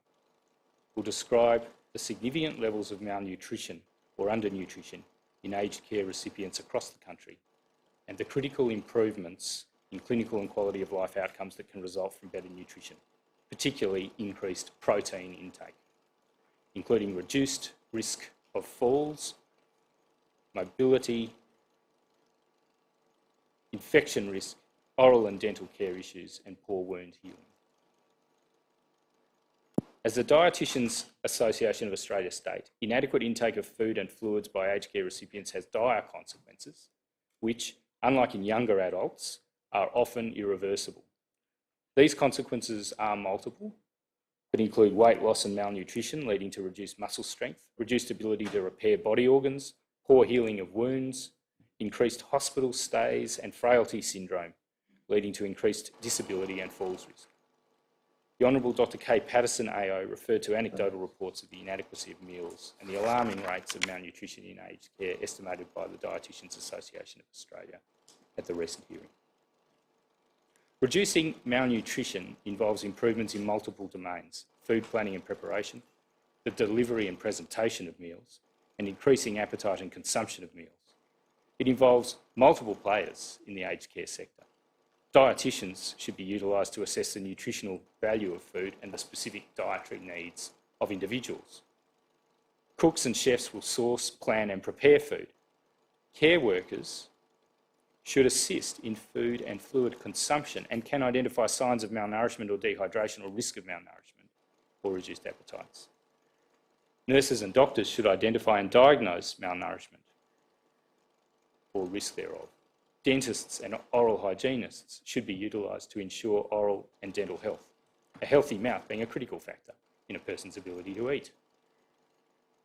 will describe the significant levels of malnutrition or undernutrition in aged care recipients across the country, and the critical improvements in clinical and quality of life outcomes that can result from better nutrition, particularly increased protein intake, including reduced risk of falls, mobility, infection risk, oral and dental care issues, and poor wound healing. As the Dietitians Association of Australia state, inadequate intake of food and fluids by aged care recipients has dire consequences, which, unlike in younger adults, are often irreversible. These consequences are multiple, but include weight loss and malnutrition, leading to reduced muscle strength, reduced ability to repair body organs, poor healing of wounds, increased hospital stays, and frailty syndrome, leading to increased disability and falls risk. The Honourable Dr. Kay Patterson AO referred to anecdotal reports of the inadequacy of meals and the alarming rates of malnutrition in aged care estimated by the Dietitians Association of Australia at the recent hearing. Reducing malnutrition involves improvements in multiple domains: food planning and preparation, the delivery and presentation of meals, and increasing appetite and consumption of meals. It involves multiple players in the aged care sector. Dietitians should be utilised to assess the nutritional value of food and the specific dietary needs of individuals. Cooks and chefs will source, plan and prepare food. Care workers should assist in food and fluid consumption and can identify signs of malnourishment or dehydration or risk of malnourishment or reduced appetites. Nurses and doctors should identify and diagnose malnourishment or risk thereof. dentists and oral hygienists should be utilised to ensure oral and dental health, a healthy mouth being a critical factor in a person's ability to eat.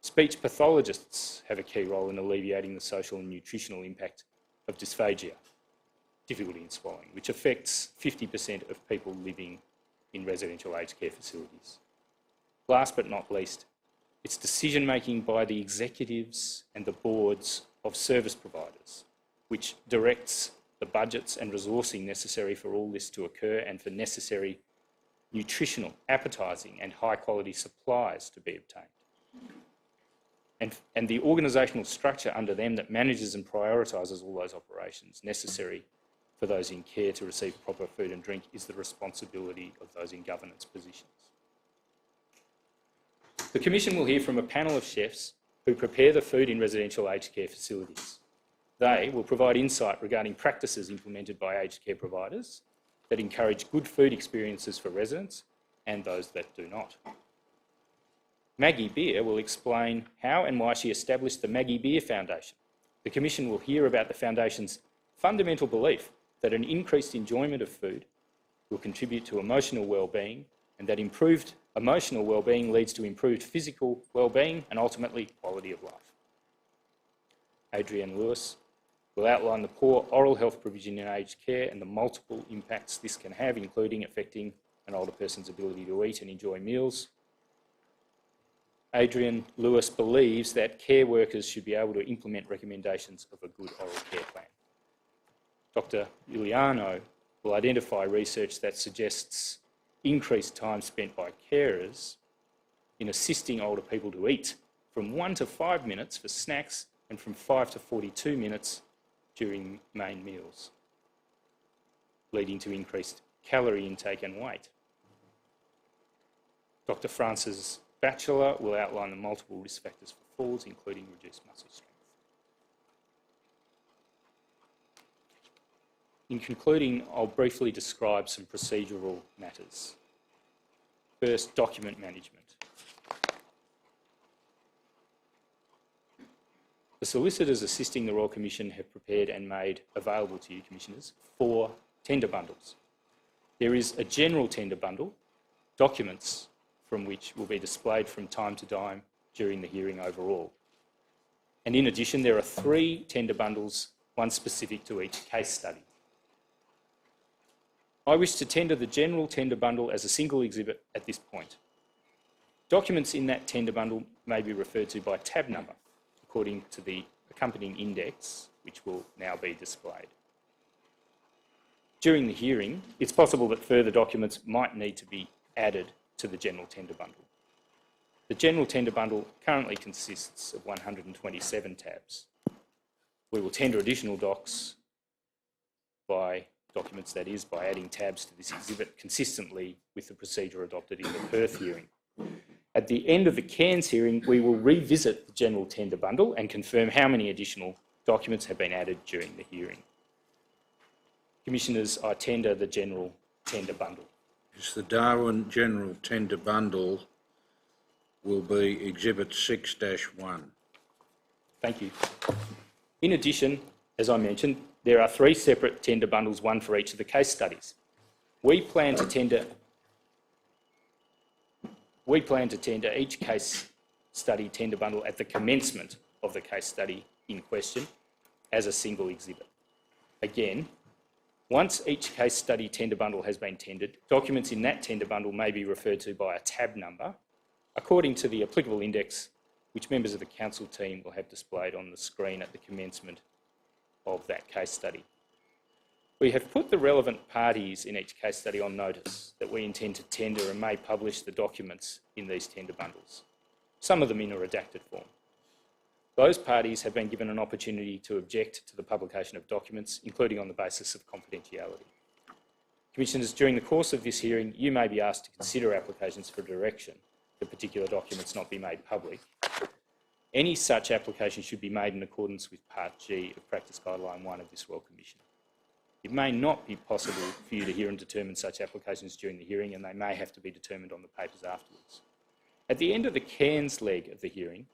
Speech pathologists have a key role in alleviating the social and nutritional impact of dysphagia, difficulty in swallowing, which affects 50% of people living in residential aged care facilities. Last but not least, it's decision-making by the executives and the boards of service providers, which directs the budgets and resourcing necessary for all this to occur and for necessary nutritional, appetising and high-quality supplies to be obtained. And the organisational structure under them that manages and prioritises all those operations necessary for those in care to receive proper food and drink is the responsibility of those in governance positions. The Commission will hear from a panel of chefs who prepare the food in residential aged care facilities. They will provide insight regarding practices implemented by aged care providers that encourage good food experiences for residents and those that do not. Maggie Beer will explain how and why she established the Maggie Beer Foundation. The Commission will hear about the Foundation's fundamental belief that an increased enjoyment of food will contribute to emotional well-being and that improved emotional well-being leads to improved physical well-being and ultimately quality of life. Adrienne Lewis will outline the poor oral health provision in aged care and the multiple impacts this can have, including affecting an older person's ability to eat and enjoy meals. Adrienne Lewis believes that care workers should be able to implement recommendations of a good oral care plan. Dr. Giuliano will identify research that suggests increased time spent by carers in assisting older people to eat, from 1 to 5 minutes for snacks and from 5 to 42 minutes during main meals, leading to increased calorie intake and weight. Dr. Francis Batchelor will outline the multiple risk factors for falls, including reduced muscle strength. In concluding, I'll briefly describe some procedural matters. First, document management. The solicitors assisting the Royal Commission have prepared and made available to you, Commissioners, 4 tender bundles. There is a general tender bundle, documents from which will be displayed from time to time during the hearing overall. And in addition, there are 3 tender bundles, one specific to each case study. I wish to tender the general tender bundle as a single exhibit at this point. Documents in that tender bundle may be referred to by tab number, according to the accompanying index, which will now be displayed. During the hearing, it's possible that further documents might need to be added to the general tender bundle. The general tender bundle currently consists of 127 tabs. We will tender additional documents, that is, by adding tabs to this exhibit consistently with the procedure adopted in the Perth hearing. At the end of the Cairns hearing, we will revisit the general tender bundle and confirm how many additional documents have been added during the hearing. Commissioners, I tender the general tender bundle. Yes, the Darwin General Tender Bundle will be Exhibit 6-1. Thank you. In addition, as I mentioned, there are 3 separate tender bundles, one for each of the case studies. We plan to tender each case study tender bundle at the commencement of the case study in question as a single exhibit. Again, once each case study tender bundle has been tendered, documents in that tender bundle may be referred to by a tab number according to the applicable index, which members of the council team will have displayed on the screen at the commencement of that case study. We have put the relevant parties in each case study on notice that we intend to tender and may publish the documents in these tender bundles, some of them in a redacted form. Those parties have been given an opportunity to object to the publication of documents, including on the basis of confidentiality. Commissioners, during the course of this hearing, you may be asked to consider applications for direction that particular documents not be made public. Any such application should be made in accordance with Part G of Practice Guideline 1 of this Royal Commission. It may not be possible for you to hear and determine such applications during the hearing, and they may have to be determined on the papers afterwards. At the end of the Cairns leg of the hearing,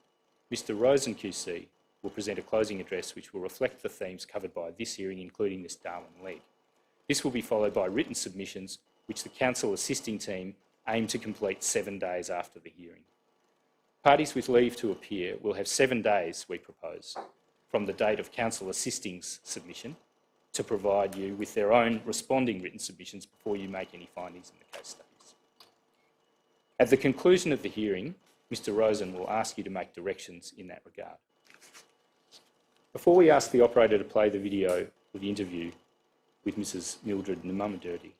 Mr. Rosen QC will present a closing address which will reflect the themes covered by this hearing, including this Darwin leg. This will be followed by written submissions which the counsel assisting team aim to complete 7 days after the hearing. Parties with leave to appear will have 7 days, we propose, from the date of counsel assisting's submission to provide you with their own responding written submissions before you make any findings in the case studies. At the conclusion of the hearing, Mr Rosen will ask you to make directions in that regard. Before we ask the operator to play the video of the interview with Mrs Mildred Namamadurdi,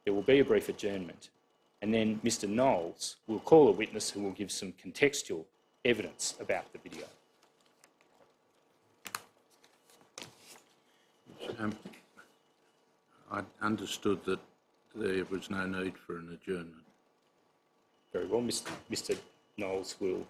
there will be a brief adjournment, and then Mr Knowles will call a witness who will give some contextual evidence about the video. I understood that there was no need for an adjournment. Very well, Mr Knowles will.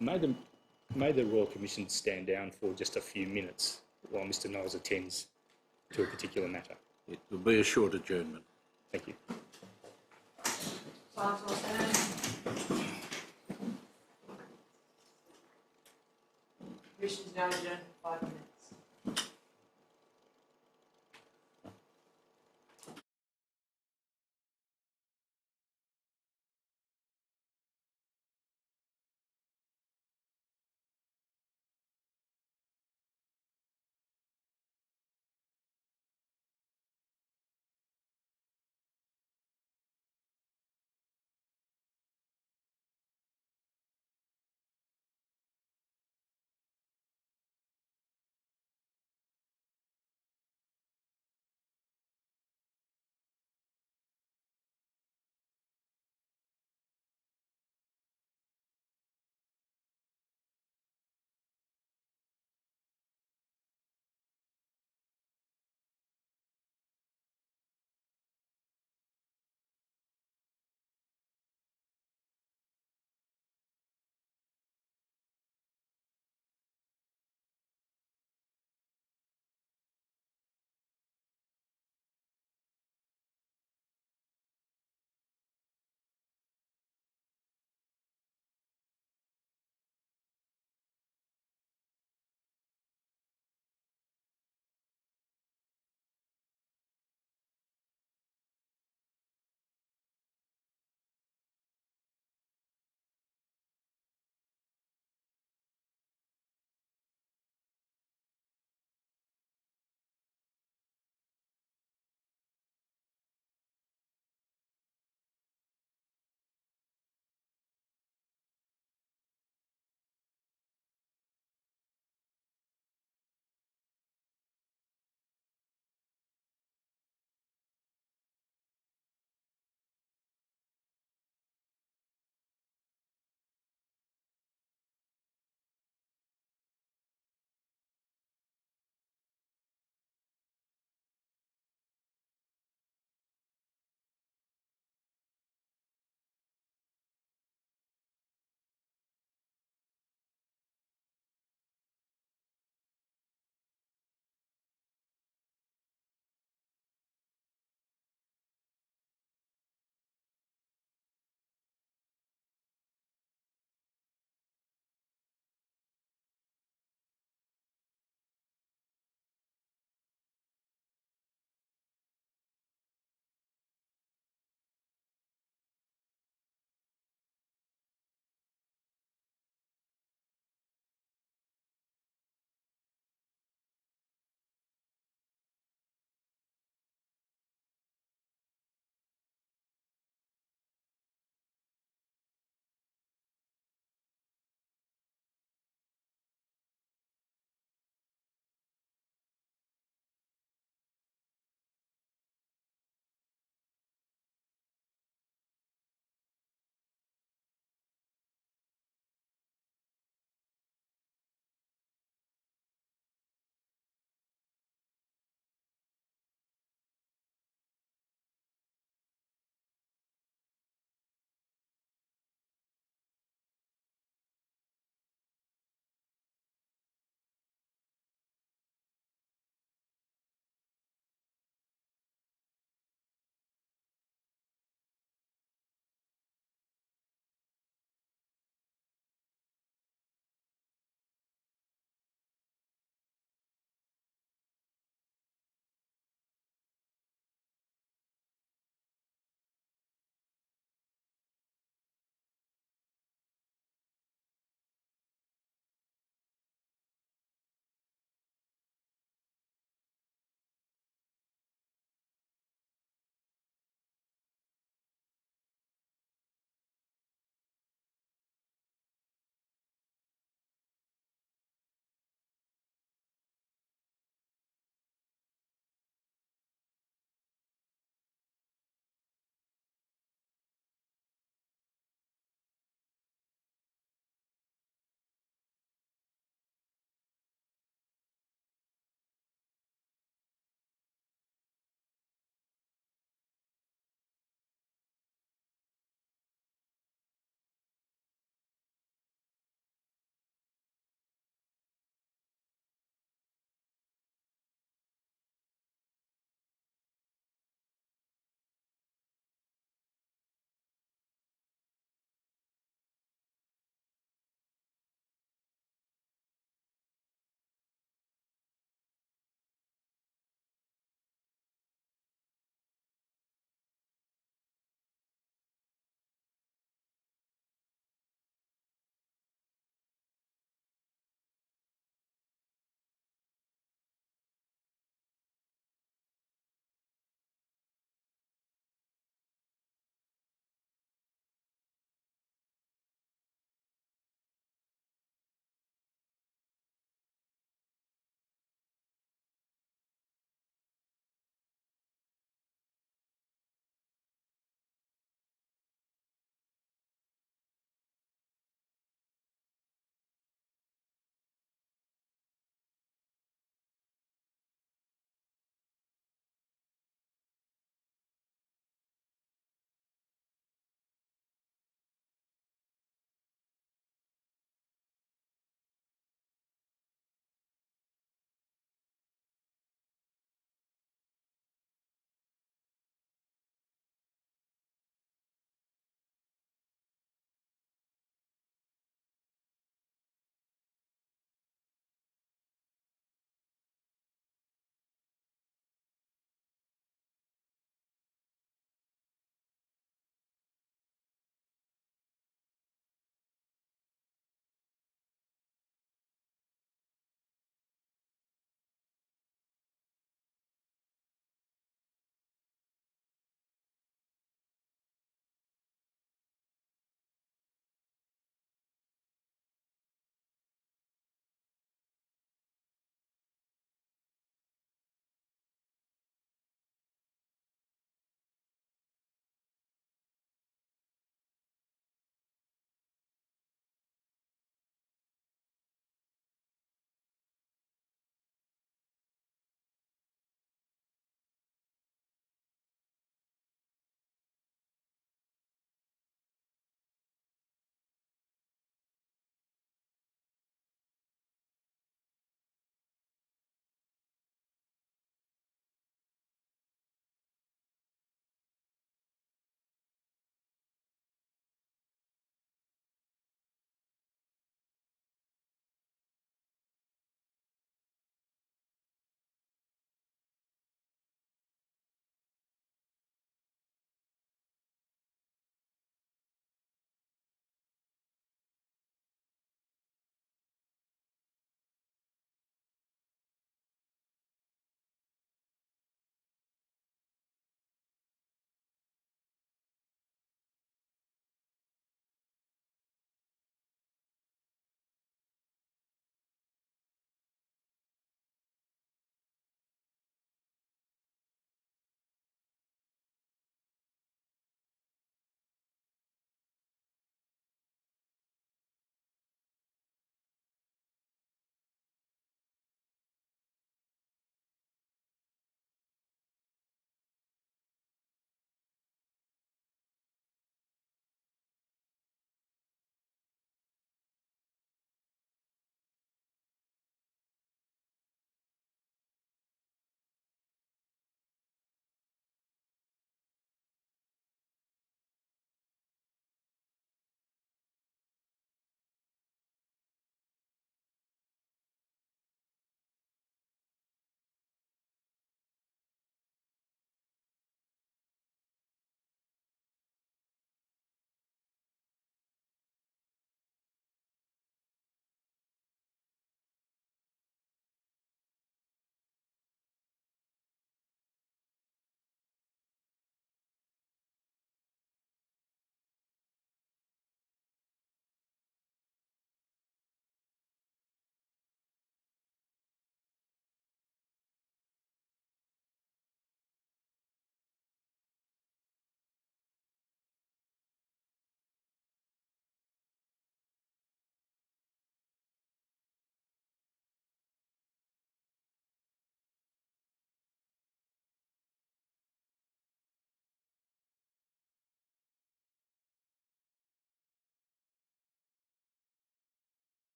May the Royal Commission stand down for just a few minutes while Mr Knowles attends to a particular matter. It will be a short adjournment. Thank you. Silence all stand. Commission is now adjourned for 5 minutes.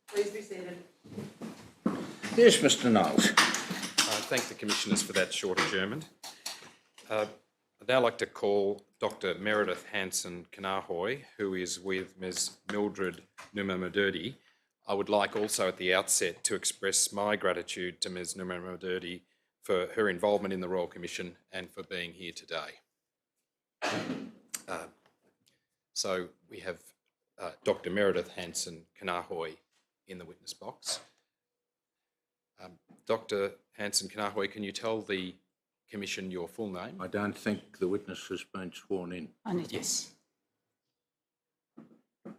Please be seated. Yes, Mr Knowles. Thank the Commissioners for that short adjournment. I'd now like to call Dr Meredith Hanson-Kanahoy, who is with Ms Mildred Numa-Madurdi. I would like also at the outset to express my gratitude to Ms Numa-Madurdi for her involvement in the Royal Commission and for being here today. So we have Dr Meredith Hanson-Kanahoy in the witness box. Dr Hanson-Kanahoy, can you tell the Commission your full name? I don't think the witness has been sworn in. Yes. Can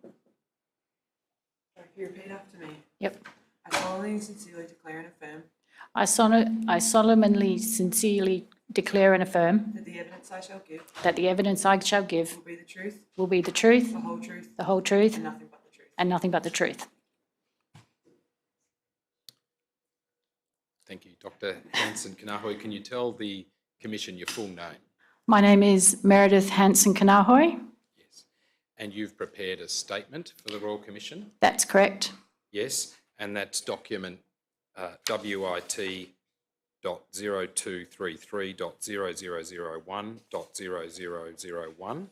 you repeat after me? Yep. I solemnly and sincerely declare and affirm I solemnly, sincerely declare and affirm that the evidence I shall give that the evidence I shall give will be the truth, will be the truth, the whole truth, and and nothing but the truth. nothing but the truth. Thank you. Dr Hanson-Kanahoy, can you tell the Commission your full name? My name is Meredith Hanson-Kanahoy. Yes. And you've prepared a statement for the Royal Commission? That's correct. Yes. And that's document WIT.0233.0001.0001.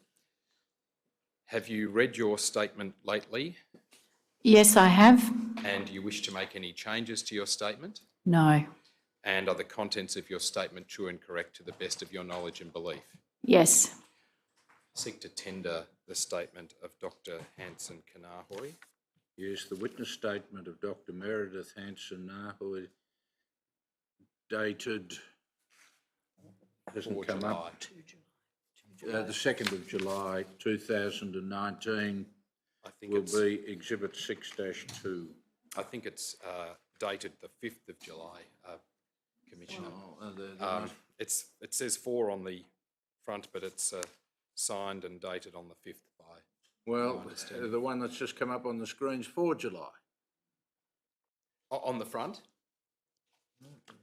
Have you read your statement lately Yes, I have. and you wish to make any changes to your statement? No. And are the contents of your statement true and correct to the best of your knowledge and belief? Yes. Seek to tender the statement of Dr Hanson-Kanahoy. Yes, the witness statement of Dr Meredith Hanson-Kanahoy dated, hasn't 4 come July. up, the 2nd of July 2019 I think will it's, be Exhibit 6-2. I think it's dated the 5th of July, Commissioner. It says 4 on the front, but it's signed and dated on the 5th by. Well, I understand. the one that's just come up on the screen's 4 July. On the front?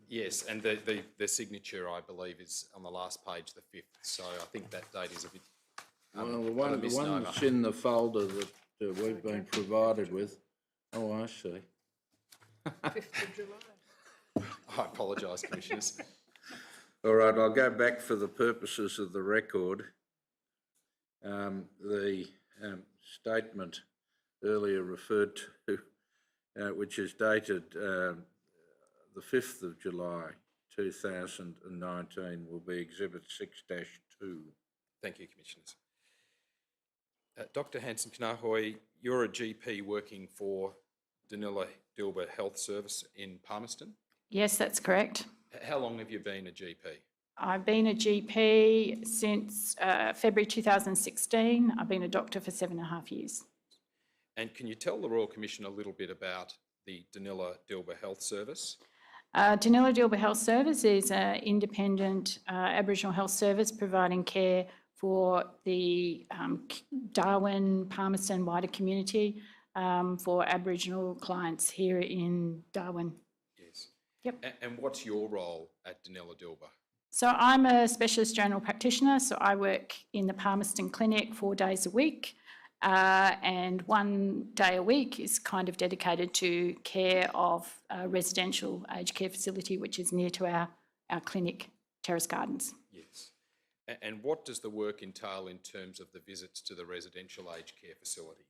Yes, and the signature, I believe, is on the last page, the 5th. So I think that date is a bit. Well, the of a one misnomer. that's in the folder that we've been provided with. Oh, I see. 5th of July. I apologise, Commissioners. All right, I'll go back for the purposes of the record. The statement earlier referred to, which is dated the 5th of July 2019, will be Exhibit 6-2. Thank you, Commissioners. Dr Hanson-Kanahoy, you're a GP working for Danila Dilba Health Service in Palmerston. Yes, that's correct. How long have you been a GP? I've been a GP since February 2016. I've been a doctor for 7.5 years. And can you tell the Royal Commission a little bit about the Danila Dilba Health Service? Danila Dilba Health Service is an independent Aboriginal health service providing care for the Darwin, Palmerston wider community for Aboriginal clients here in Darwin. Yes. Yep. And what's your role at Danila Dilba? So I'm a specialist general practitioner, so I work in the Palmerston Clinic 4 days a week, and 1 day a week is kind of dedicated to care of a residential aged care facility, which is near to our clinic, Terrace Gardens. Yes. And what does the work entail in terms of the visits to the residential aged care facility?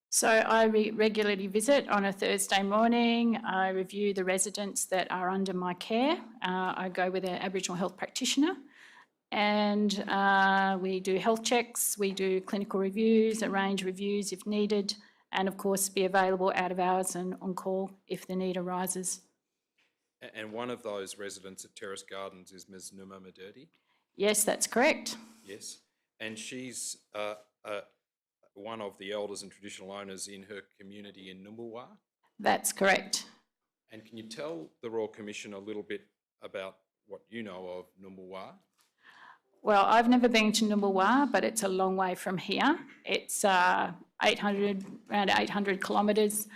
So I regularly visit on a Thursday morning. I review the residents that are under my care. I go with an Aboriginal health practitioner and we do health checks, we do clinical reviews, arrange reviews if needed, and of course be available out of hours and on call if the need arises. And one of those residents at Terrace Gardens is Ms Numa-Madurdi? Yes, that's correct. Yes. And she's one of the elders and traditional owners in her community in Numbulwar? That's correct. And can you tell the Royal Commission a little bit about what you know of Numbulwar? Well, I've never been to Numbulwar, but it's a long way from here. It's around 800 kilometres,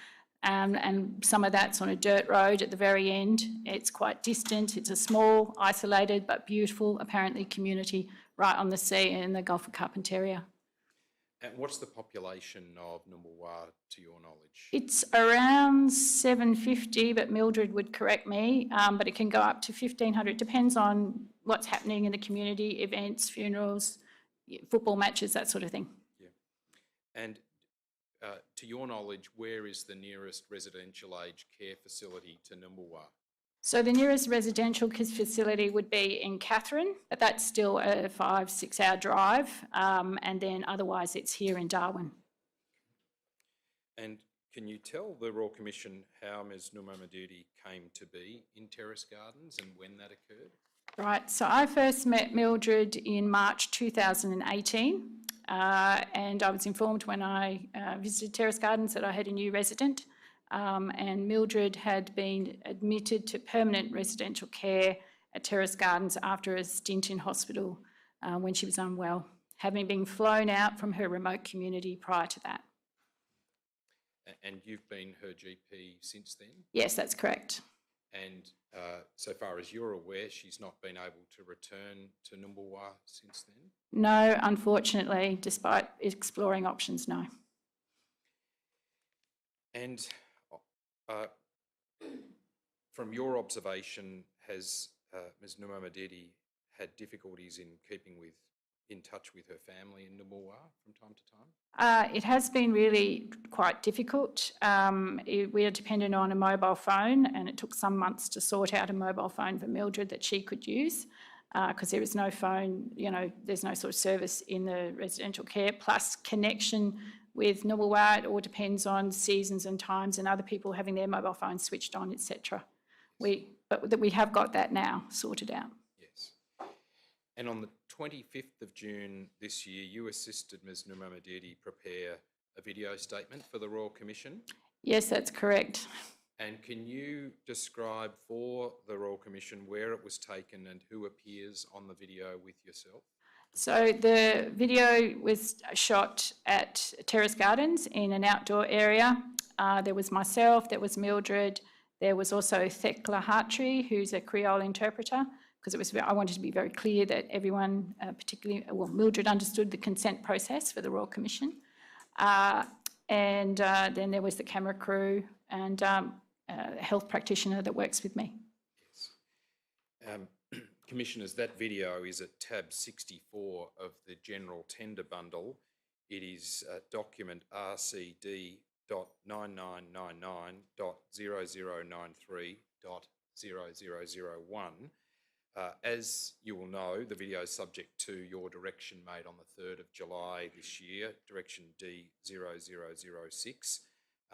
and some of that's on a dirt road at the very end. It's quite distant. It's a small, isolated but beautiful, apparently, community right on the sea in the Gulf of Carpentaria. And what's the population of Numbulwar, to your knowledge? It's around 750, but Mildred would correct me, but it can go up to 1,500. Depends on what's happening in the community, events, funerals, football matches, that sort of thing. Yeah. And to your knowledge, where is the nearest residential aged care facility to Numbulwar? So the nearest residential facility would be in Katherine, but that's still a 5-6 hour drive, and then otherwise it's here in Darwin. And can you tell the Royal Commission how Ms Numamadudi came to be in Terrace Gardens and when that occurred? Right, so I first met Mildred in March 2018, and I was informed when I visited Terrace Gardens that I had a new resident. And Mildred had been admitted to permanent residential care at Terrace Gardens after a stint in hospital when she was unwell, having been flown out from her remote community prior to that. And you've been her GP since then? Yes, that's correct. And so far as you're aware, she's not been able to return to Numbulwar since then? No, unfortunately, despite exploring options, no. And from your observation, has Ms Numamadidi had difficulties in keeping in touch with her family in Numbulwar from time to time? It has been really quite difficult. We are dependent on a mobile phone, and it took some months to sort out a mobile phone for Mildred that she could use, because there is no phone, there's no sort of service in the residential care, plus connection with Numbulwar. It all depends on seasons and times and other people having their mobile phones switched on, etc. But we have got that now sorted out. Yes. And on the 25th of June this year, you assisted Ms Numamadidi prepare a video statement for the Royal Commission. Yes, that's correct. And can you describe for the Royal Commission where it was taken and who appears on the video with yourself? So the video was shot at Terrace Gardens in an outdoor area. There was myself, there was Mildred, there was also Thekla Hartree, who's a Creole interpreter, because I wanted to be very clear that everyone, particularly, Mildred understood the consent process for the Royal Commission. And then there was the camera crew and a health practitioner that works with me. Yes. Commissioners, that video is at tab 64 of the General Tender Bundle. It is document RCD.9999.0093.0001. As you will know, the video is subject to your direction made on the 3rd of July this year, direction D0006,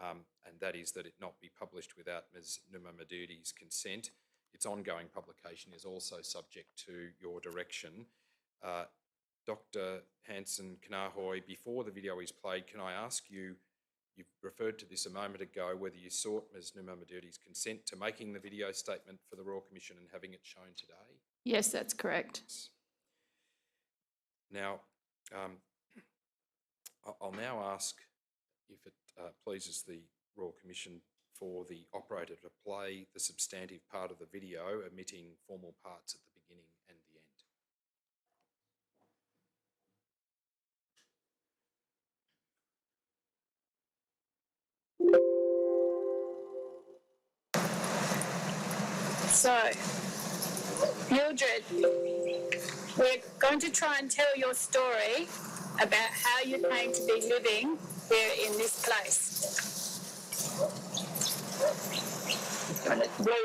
and that is that it not be published without Ms Numamadudi's consent. Its ongoing publication is also subject to your direction. Dr. Hansen-Kanahoy, before the video is played, can I ask you, you've referred to this a moment ago, whether you sought Ms Numamadudi's consent to making the video statement for the Royal Commission and having it shown today? Yes, that's correct. Now, I'll now ask, if it pleases the Royal Commission, for the operator to play the substantive part of the video, omitting formal parts at the beginning and the end. So, Mildred, we're going to try and tell your story about how you came to be living here in this place. Well,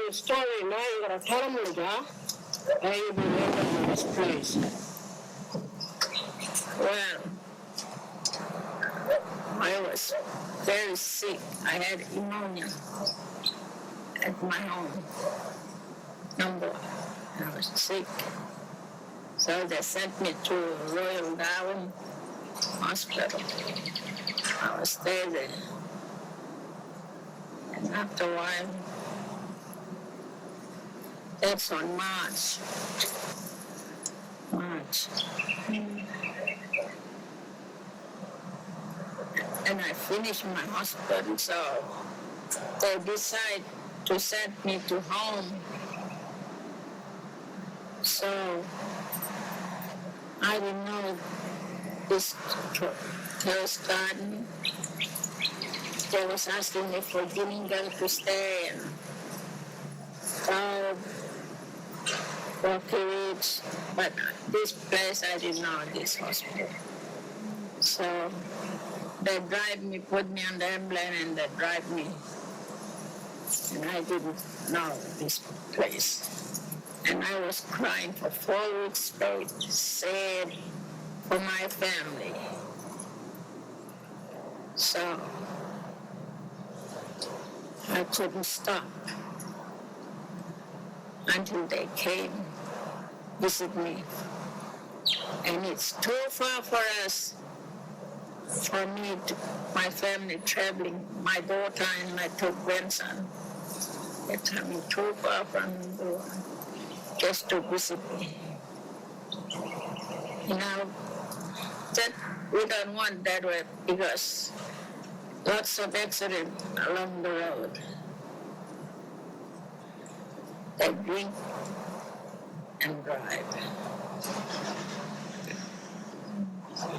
the story now you're going to tell them, how you been living in this place. Well, I was very sick. I had pneumonia at my home. I was sick. So they sent me to Royal Darwin Hospital. I was there. And after a while, that's on March. And I finished my hospital, so they decided to send me to home. So I didn't know this terrace garden. They was asking me for guinea girl to stay and Larakir, but this place I didn't know this hospital. So they drive me, put me on the ambulance and they drive me. And I didn't know this place. And I was crying for 4 weeks straight, sad for my family. So I couldn't stop until they came visit me. And it's too far for us, for me, my family traveling, my daughter and my 2 grandsons. They're coming too far from Broome just to visit me. You know, that we don't want that way because lots of accidents along the road. They drink and drive.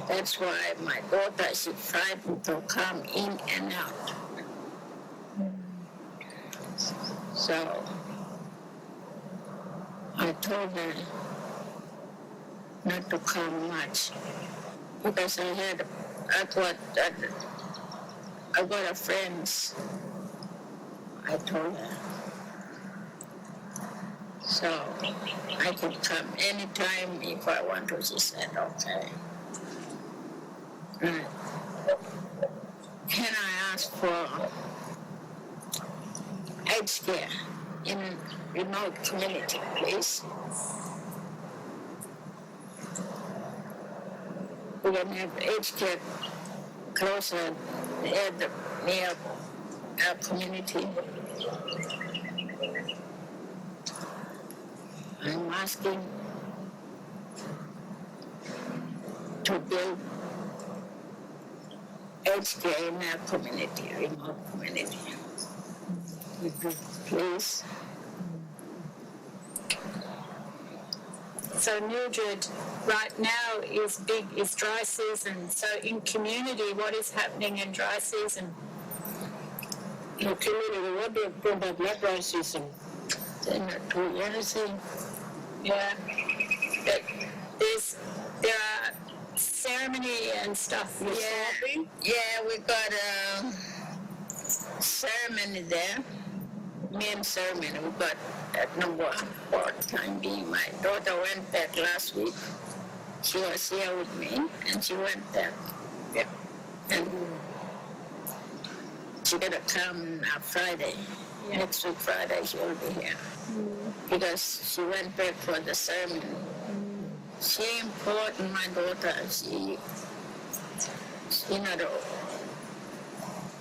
That's why my daughter is frightened to come in and out. So I told her not to come much because I got a friends. I told her. So I could come anytime if I want to. She said, okay. Right. Can I ask for aged care in remote community, please? We can have aged care closer near our community. I'm asking to build aged care in our community, remote community. Please. So Mildred, right now is dry season. So in community, what is happening in dry season? In community, what do you do about dry season? They're not doing anything. Yeah. There are ceremony and stuff. Yeah, we got a ceremony there. Main ceremony. We got at number 1 for the time being. My daughter went back last week. She was here with me, and she went back. Yeah. And she's gonna come Friday. Yeah. Next week Friday she will be here. Because she went back for the ceremony. She important, my daughter. She not a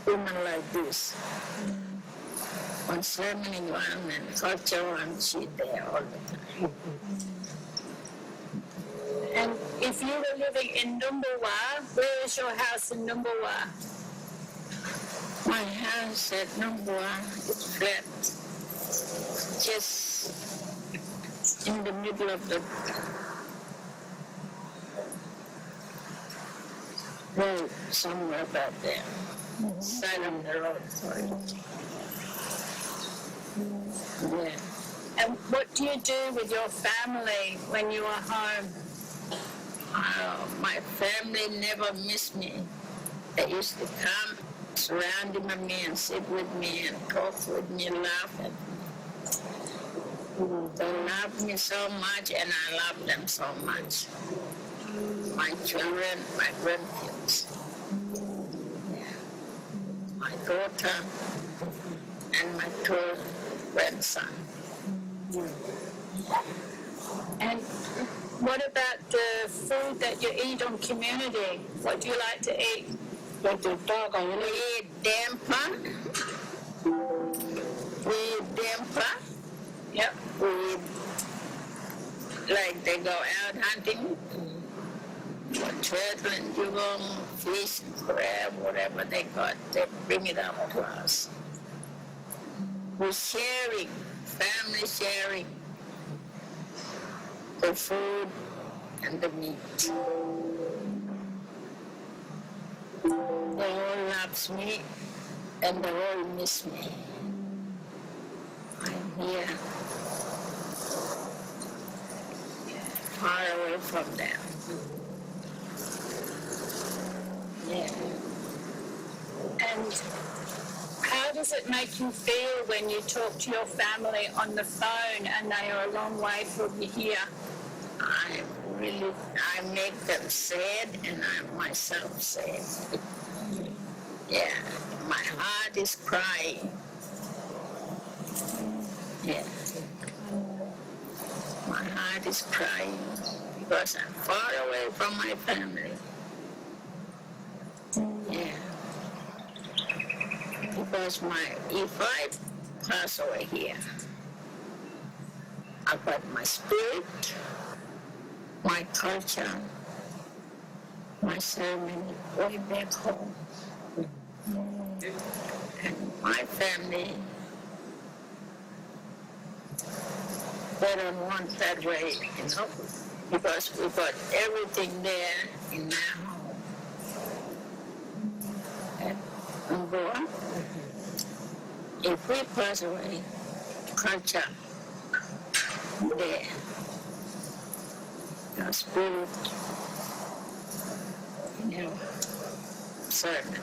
woman like this. On ceremony one and culture one, she there all the time. And if you were living in Numbawa, where is your house in Numbawa? My house at Numbawa is flat, just in the middle of the road, somewhere about there. Side of the road, sorry. Yeah. And what do you do with your family when you are home? My family never miss me. They used to come surrounding me and sit with me and talk with me, laugh at me. They love me so much and I love them so much. My children, my grandkids, my daughter, and my 2 grandsons. And what about the food that you eat on community? What do you like to eat? Like the dog, We eat damper. We eat damper. Yep. We eat, like they go out hunting for turtle and dugong, fish, crab, whatever they got, they bring it up to us. We're sharing, family sharing the food and the meat. miss me, and they all miss me. I'm here, far away from them. Yeah. And how does it make you feel when you talk to your family on the phone and they are a long way from you here? I make them sad, and I myself sad. Yeah, my heart is crying. Yeah, my heart is crying because I'm far away from my family. Yeah, because if I pass away here, I got my spirit, my culture, my ceremony way back home. And my family, they don't want that way, because we got everything there in our home. And number one, if we pass away, culture there, our spirit, ceremony.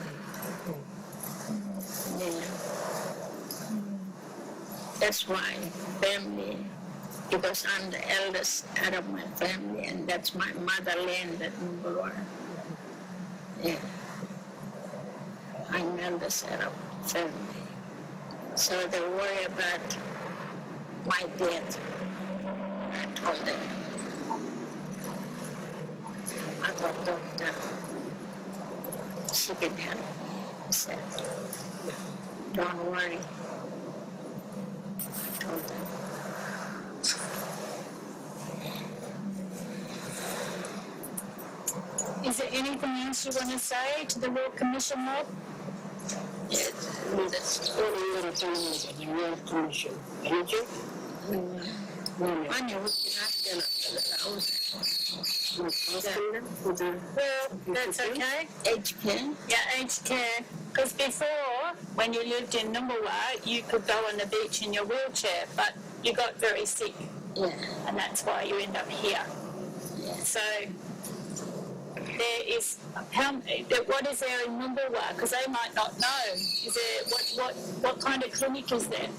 Yeah. That's why family, because I'm the eldest out of my family, and that's my motherland, that number one. Yeah. I'm eldest out of family. So they worry about my death. I told them. I got doctor. She can help me. I said, don't worry. I told them. Is there anything else you want to say to the Royal Commission, Rob? Yes, that's all you want to tell me about the Royal Commission. Thank you. Well, that's okay. Aged care. Yeah, aged care. Because before, when you lived in Numbulwar, you could go on the beach in your wheelchair, but you got very sick. Yeah. And that's why you end up here. Yeah. So there is, what is there in Numbulwar? Because they might not know. Is there, what kind of clinic is there?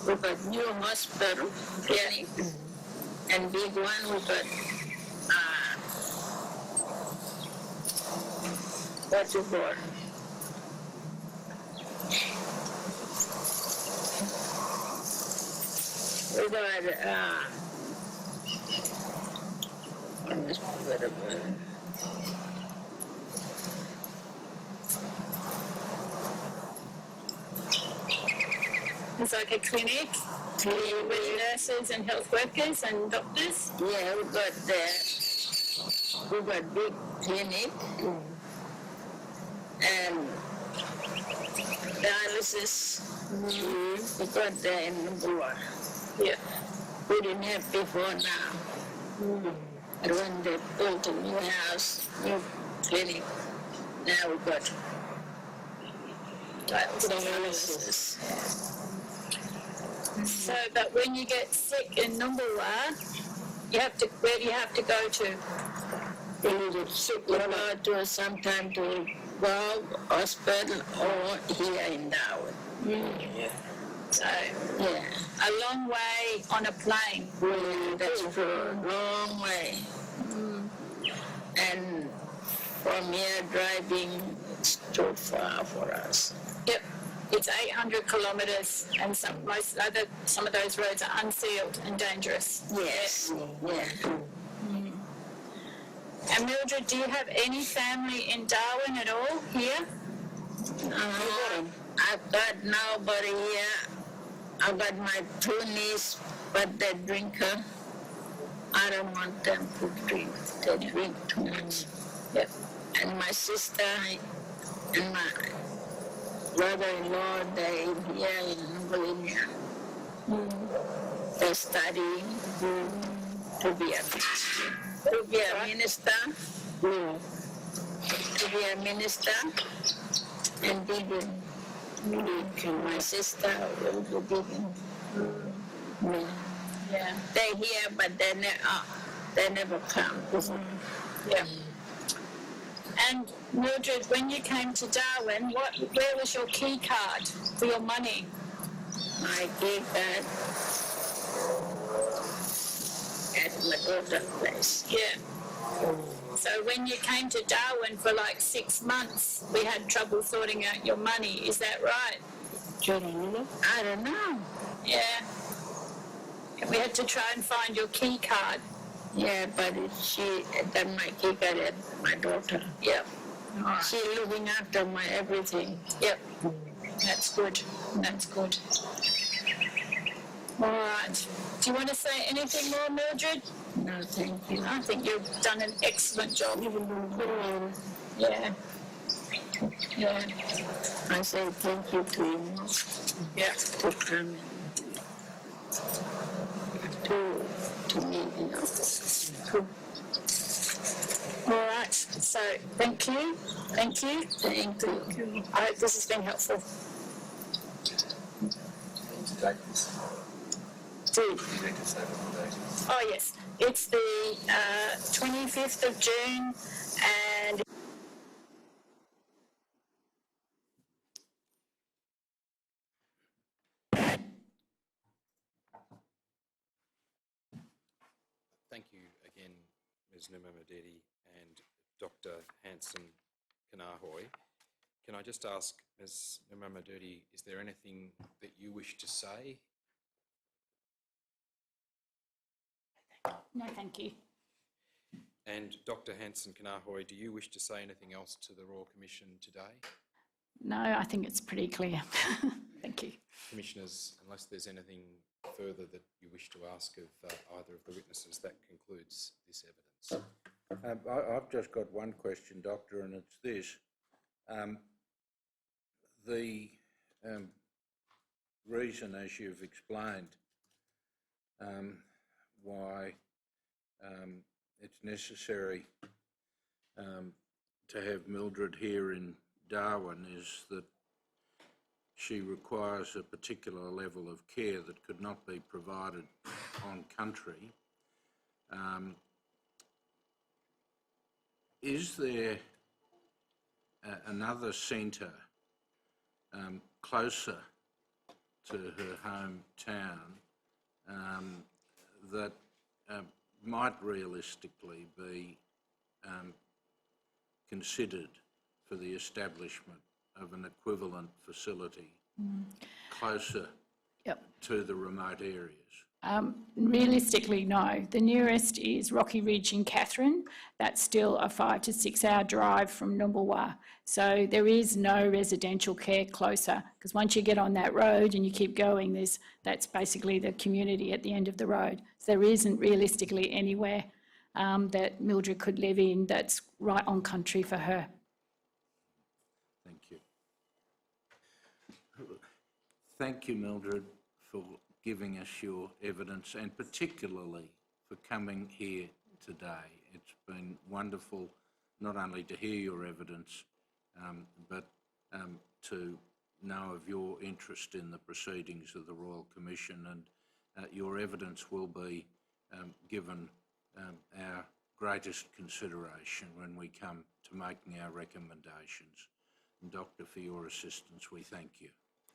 We got new hospital clinic, and big one we got what you call we got It's like a clinic with nurses and health workers and doctors. Yeah, we got big clinic and dialysis. We got there in Numbulwar. Yeah. We didn't have before now. And when they built a new house, new clinic, now we got dialysis. So, but when you get sick in Numbulwar, where do you have to go to? When you get sick, you go to sometime to Broome Hospital or here in Darwin. So, Yeah. a long way on a plane. That's for a long way. And from here driving, it's too far for us. Yep. It's 800 kilometres, and some of those roads are unsealed and dangerous. Yes. Yeah. And Mildred, do you have any family in Darwin at all here? I've got nobody here. I've got my two nieces, but they're drinker. I don't want them to drink. They drink too much. Yep. And my sister and my brother-in-law, they're here in Bolivia. They're studying to be a minister. To be a minister. and didn't meet my sister or didn't. Yeah. They here, but they never come. Yeah. And Mildred, when you came to Darwin, where was your key card for your money? I gave that at my daughter's place. Yeah. So when you came to Darwin for like 6 months, we had trouble sorting out your money. Is that right? I don't know. Yeah. And we had to try and find your key card. Yeah, but she done my kick at my daughter. Yep. She looking after my everything. Yep. That's good. That's good. All right. Do you want to say anything more, Mildred? No, thank you. I think you've done an excellent job. Yeah. Yeah. I say thank you to you. Yeah. For coming to me, you know. All right. So thank you. Thank you. Thank you. I hope this has been helpful. Oh yes, it's the 25th of June, and Thank you again, Ms. Numa-Madedi and Dr. Hanson-Kanahoy. Can I just ask, Ms. Numa-Madedi, is there anything that you wish to say? no, thank you. And Dr. Hanson-Kanahoy, do you wish to say anything else to the Royal Commission today? No, I think it's pretty clear. Thank you. Commissioners, unless there's anything further that you wish to ask of either of the witnesses, that concludes this evidence. I've just got one question, Doctor, and it's this. The reason, as you've explained, why it's necessary to have Mildred here in Darwin is that she requires a particular level of care that could not be provided on country. Is there another centre closer to her hometown that might realistically be considered for the establishment of an equivalent facility closer to the remote areas? Realistically, no. The nearest is Rocky Ridge in Katherine. That's still a 5 to 6 hour drive from Numbulwar. So there is no residential care closer, because once you get on that road and you keep going, that's basically the community at the end of the road. So there isn't realistically anywhere that Mildred could live in that's right on country for her. Thank you. Thank you, Mildred, for giving us your evidence and particularly for coming here today. It's been wonderful not only to hear your evidence but to know of your interest in the proceedings of the Royal Commission, and your evidence will be given our greatest consideration when we come to making our recommendations. And Doctor, for your assistance, we thank you.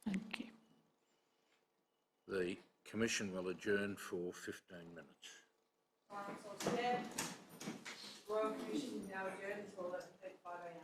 Thank you. The Commission will adjourn for 15 minutes. Royal Commission is now adjourned until 11:35 a.m.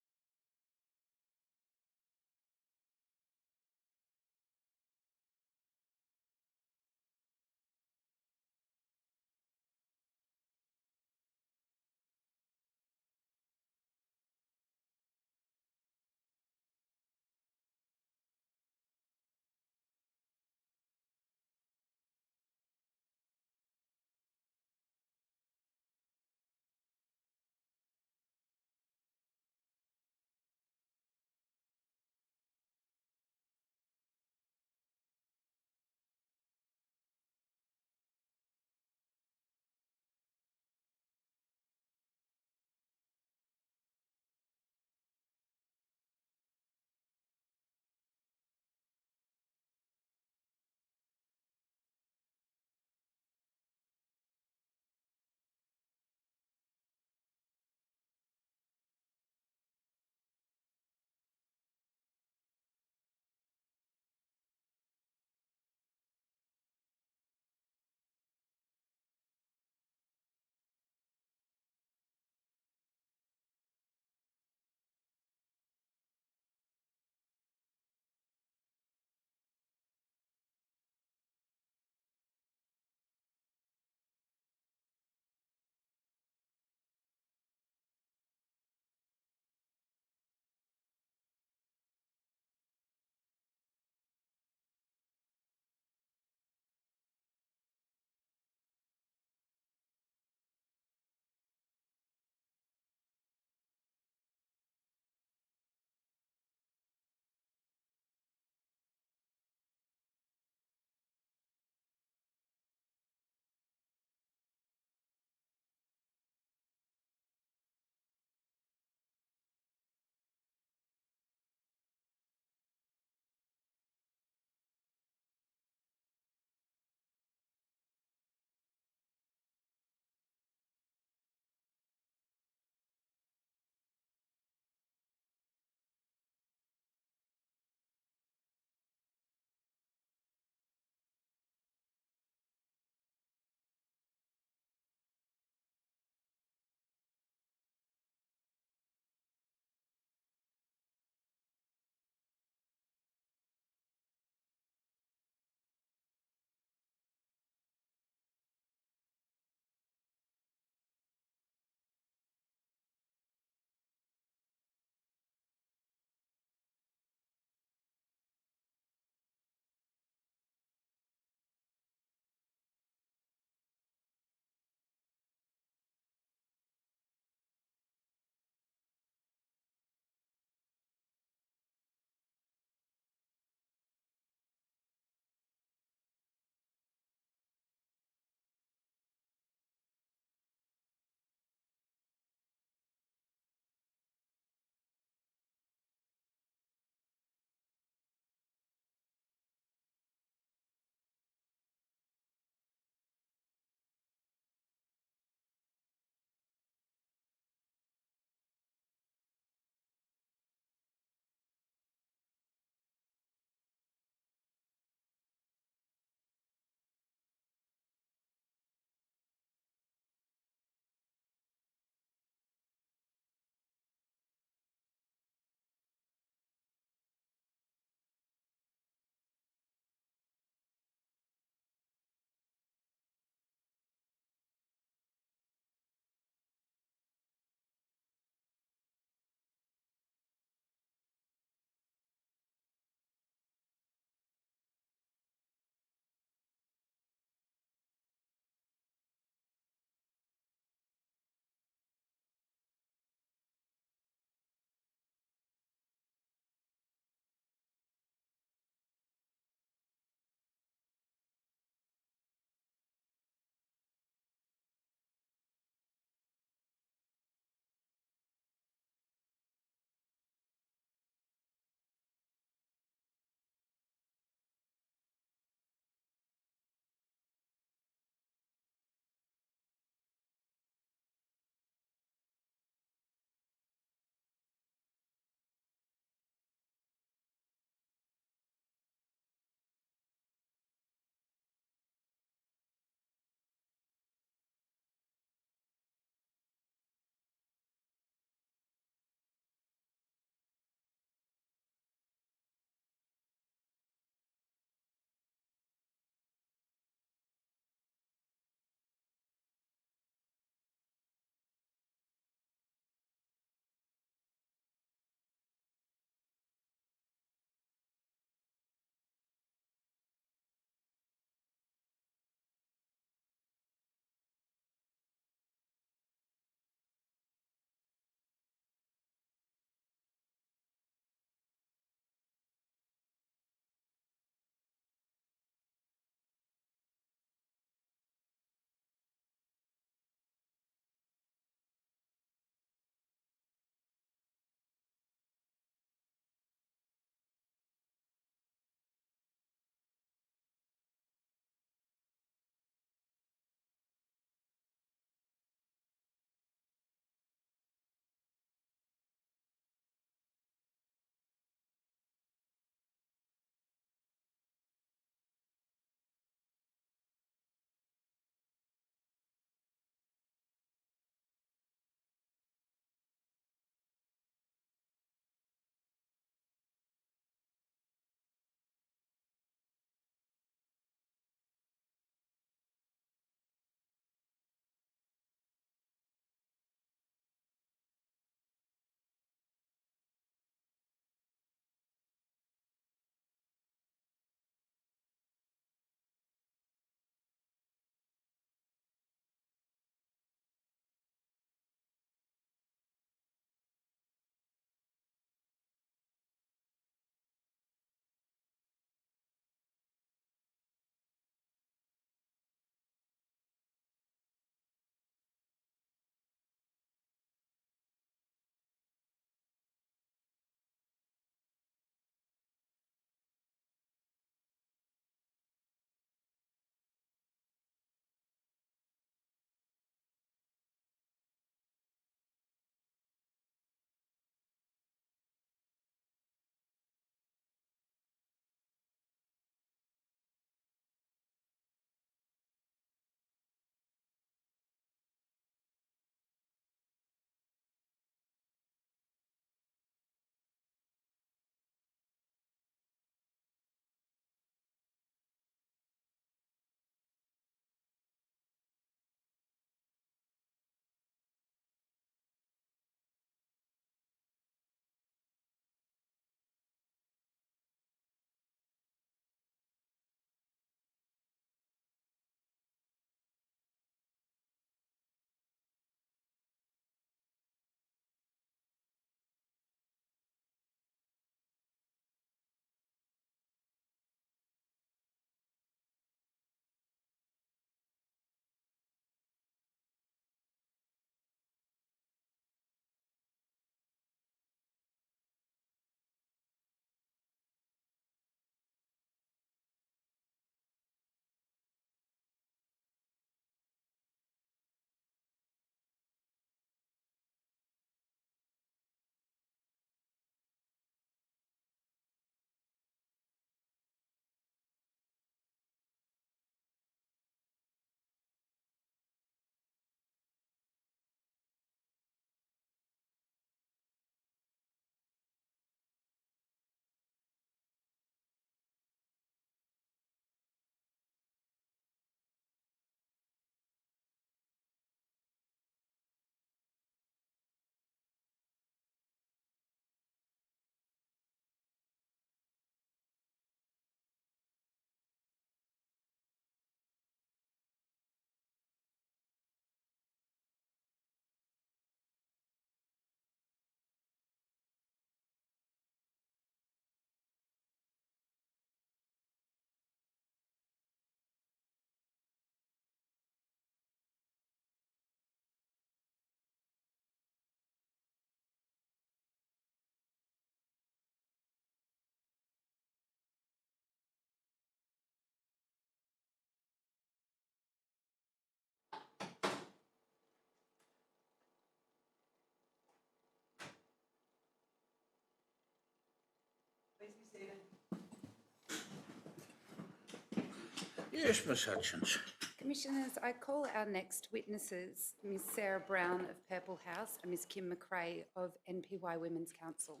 Yes, Ms Hutchins. Commissioners, I call our next witnesses, Ms Sarah Brown of Purple House and Ms Kim McRae of NPY Women's Council.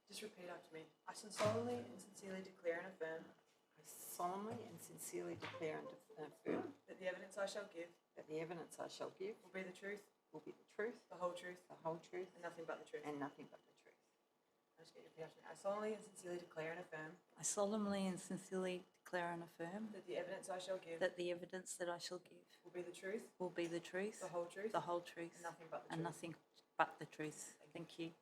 Just repeat after me. I solemnly and sincerely declare and affirm I solemnly and sincerely declare and affirm that the evidence I shall give that the evidence I shall give will be the truth, will be the truth, the whole truth, the whole truth, and nothing but the truth. and nothing but the truth. I just get your repeat after me. I solemnly and sincerely declare and affirm I solemnly and sincerely declare and affirm that the evidence I shall give that the evidence that I shall give will be the truth, will be the truth, the whole truth, the whole truth, and nothing but the and truth. nothing but the truth. Thank you.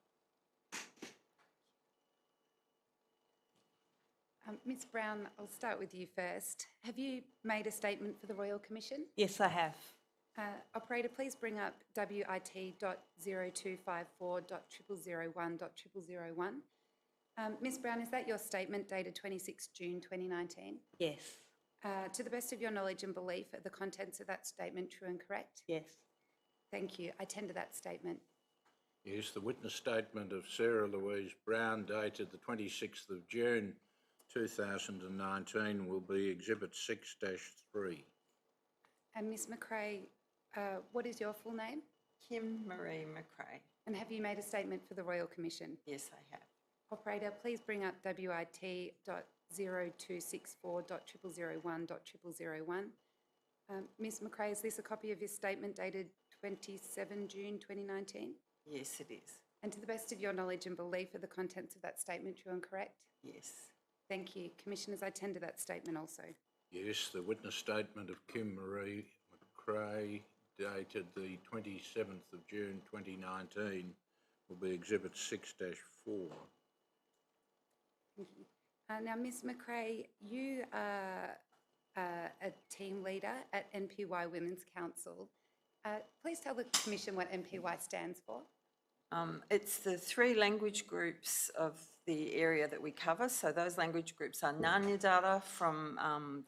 Ms Brown, I'll start with you first. Have you made a statement for the Royal Commission? Yes, I have. Operator, please bring up WIT.0254.0001.001. Ms Brown, is that your statement dated 26 June 2019? Yes, To the best of your knowledge and belief, are the contents of that statement true and correct? yes. Thank you. I tender that statement. Yes, the witness statement of Sarah Louise Brown dated the 26th of June 2019 will be Exhibit 6-3. And Ms McRae, what is your full name? Kim Marie McRae. And have you made a statement for the Royal Commission? Yes, I have. Operator, please bring up WIT.0264.0001.001. Ms McRae, is this a copy of your statement dated 27 June 2019? Yes, it is. And to the best of your knowledge and belief, are the contents of that statement true and correct? Yes. Thank you. Commissioners, I tender that statement also. Yes, the witness statement of Kim Marie McRae dated the 27th of June 2019 will be Exhibit 6-4. Thank you. Now, Ms McRae, you are a team leader at NPY Women's Council. Please tell the Commission what NPY stands for. It's the three language groups of the area that we cover. So those language groups are Nganyadara from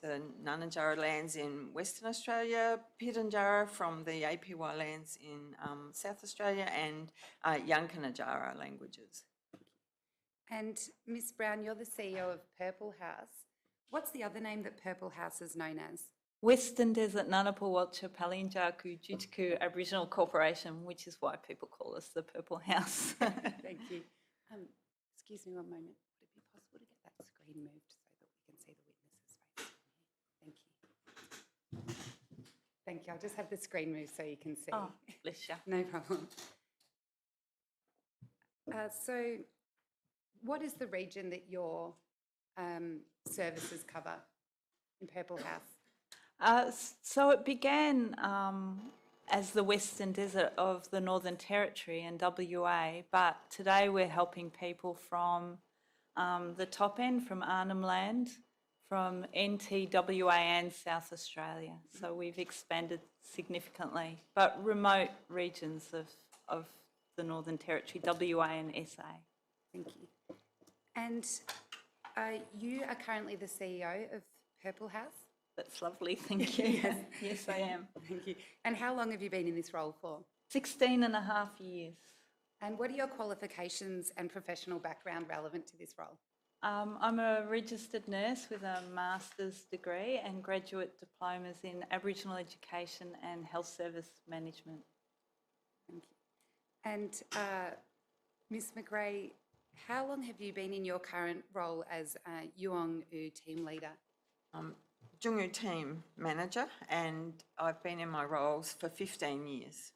the Nganjara lands in Western Australia, Pitjantjatjara from the APY lands in South Australia, and Yankunytjatjara languages. And Ms Brown, you're the CEO of Purple House. What's the other name that Purple House is known as? Western Desert Ngunnawal Palindjaku Jutku Aboriginal Corporation, which is why people call us the Purple House. Thank you. Excuse me one moment. Would it be possible to get that screen moved so that we can see the witnesses' faces? Thank you. Thank you. I'll just have the screen moved so you can see. Oh, bless you. No problem. So what is the region that your services cover in Purple House? So it began as the Western Desert of the Northern Territory in WA, but today we're helping people from the top end, from Arnhem Land, from NTWA and South Australia. So we've expanded significantly, but remote regions of the Northern Territory, WA and SA. Thank you. And you are currently the CEO of Purple House? That's lovely, thank you. Yes. Yes, I am. Thank you. And how long have you been in this role for? 16 and a half years. And what are your qualifications and professional background relevant to this role? I'm a registered nurse with a master's degree and graduate diplomas in Aboriginal education and health service management. Thank you. And Ms McRae, how long have you been in your current role as Yuong U team leader? Jungu team manager, and I've been in my roles for 15 years.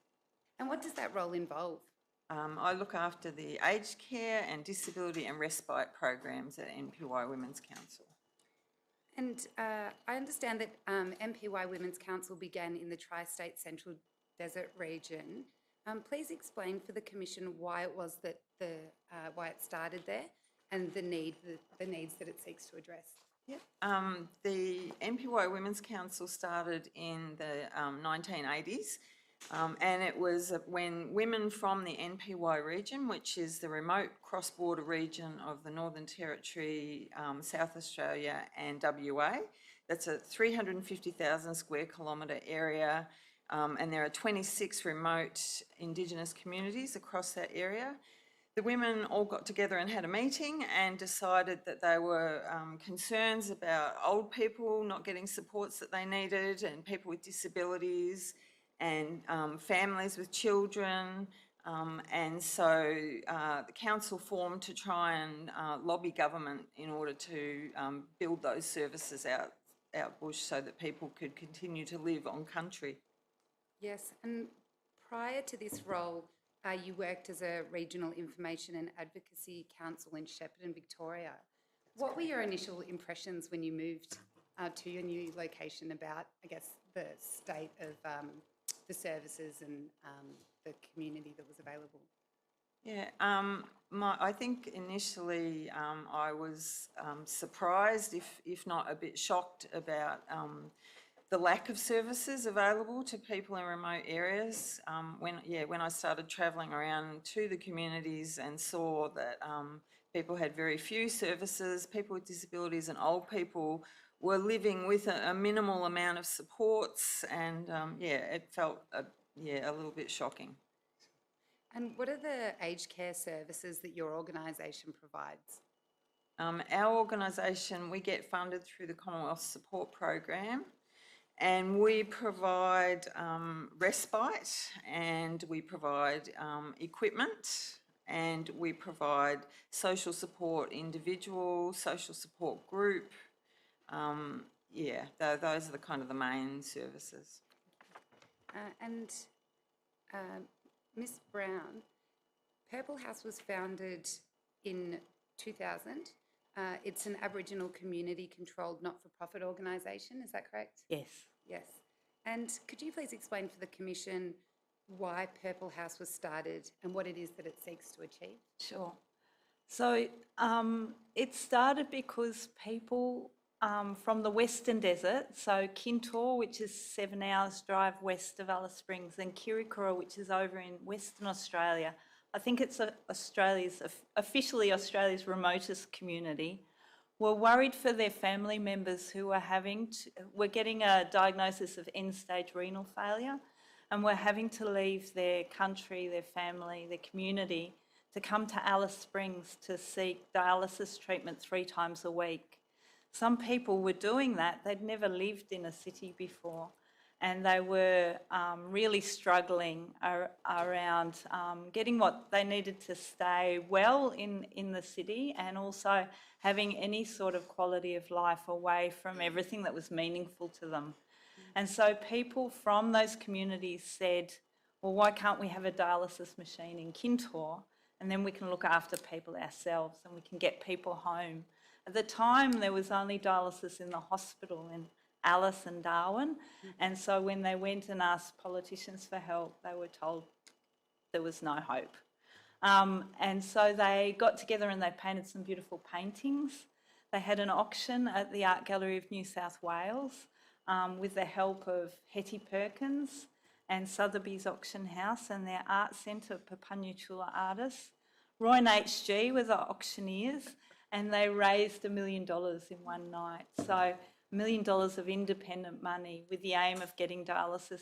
And what does that role involve? I look after the aged care and disability and respite programs at NPY Women's Council. And I understand that NPY Women's Council began in the Tri-State Central Desert region. Please explain for the Commission why it was that why it started there and the needs that it seeks to address. Yep. The NPY Women's Council started in the 1980s, and it was when women from the NPY region, which is the remote cross-border region of the Northern Territory, South Australia and WA, that's a 350,000 square kilometre area and there are 26 remote Indigenous communities across that area. The women all got together and had a meeting and decided that they were concerns about old people not getting supports that they needed, and people with disabilities, and families with children. And so the council formed to try and lobby government in order to build those services out bush so that people could continue to live on country. Yes, and prior to this role, you worked as a Regional Information and Advocacy Council in Shepparton, Victoria. What were your initial impressions when you moved to your new location about, I guess, the state of the services and the community that was available? Yeah, I think initially I was surprised, if not a bit shocked, about the lack of services available to people in remote areas. When I started travelling around to the communities and saw that people had very few services, people with disabilities and old people were living with a minimal amount of supports, and it felt a little bit shocking. And what are the aged care services that your organisation provides? Our organisation, we get funded through the Commonwealth Support Program, and we provide respite, and we provide equipment, and we provide social support individual, social support group. Those are the kind of the main services. Ms. Brown, Purple House was founded in 2000. It's an Aboriginal community-controlled not-for-profit organisation, is that correct? Yes. Yes. And could you please explain for the Commission why Purple House was started and what it is that it seeks to achieve? Sure. So it started because people from the Western Desert, so Kintore, which is 7 hours drive west of Alice Springs, and Kirikura, which is over in Western Australia. I think it's officially Australia's remotest community, were worried for their family members who were getting a diagnosis of end-stage renal failure, and were having to leave their country, their family, their community to come to Alice Springs to seek dialysis treatment 3 times a week. Some people were doing that. They'd never lived in a city before, and they were really struggling around getting what they needed to stay well in the city, and also having any sort of quality of life away from everything that was meaningful to them. And so people from those communities said, well, why can't we have a dialysis machine in Kintore, and then we can look after people ourselves and we can get people home. At the time, there was only dialysis in the hospital in Alice and Darwin, and so when they went and asked politicians for help, they were told there was no hope. And so they got together and they painted some beautiful paintings. They had an auction at the Art Gallery of New South Wales with the help of Hetty Perkins and Sotheby's Auction House and their art centre, Papanuchula Artists. Roy and HG were the auctioneers, and they raised $1 million in one night. So $1 million of independent money with the aim of getting dialysis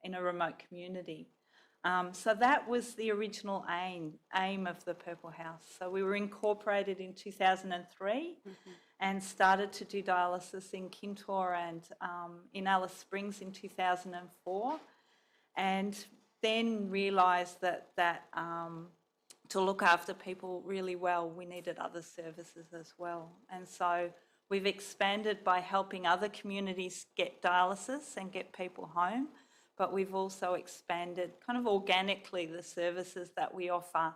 in a remote community. So that was the original aim of the Purple House. So we were incorporated in 2003 and started to do dialysis in Kintore and in Alice Springs in 2004, and then realised that to look after people really well, we needed other services as well. And so we've expanded by helping other communities get dialysis and get people home, but we've also expanded kind of organically the services that we offer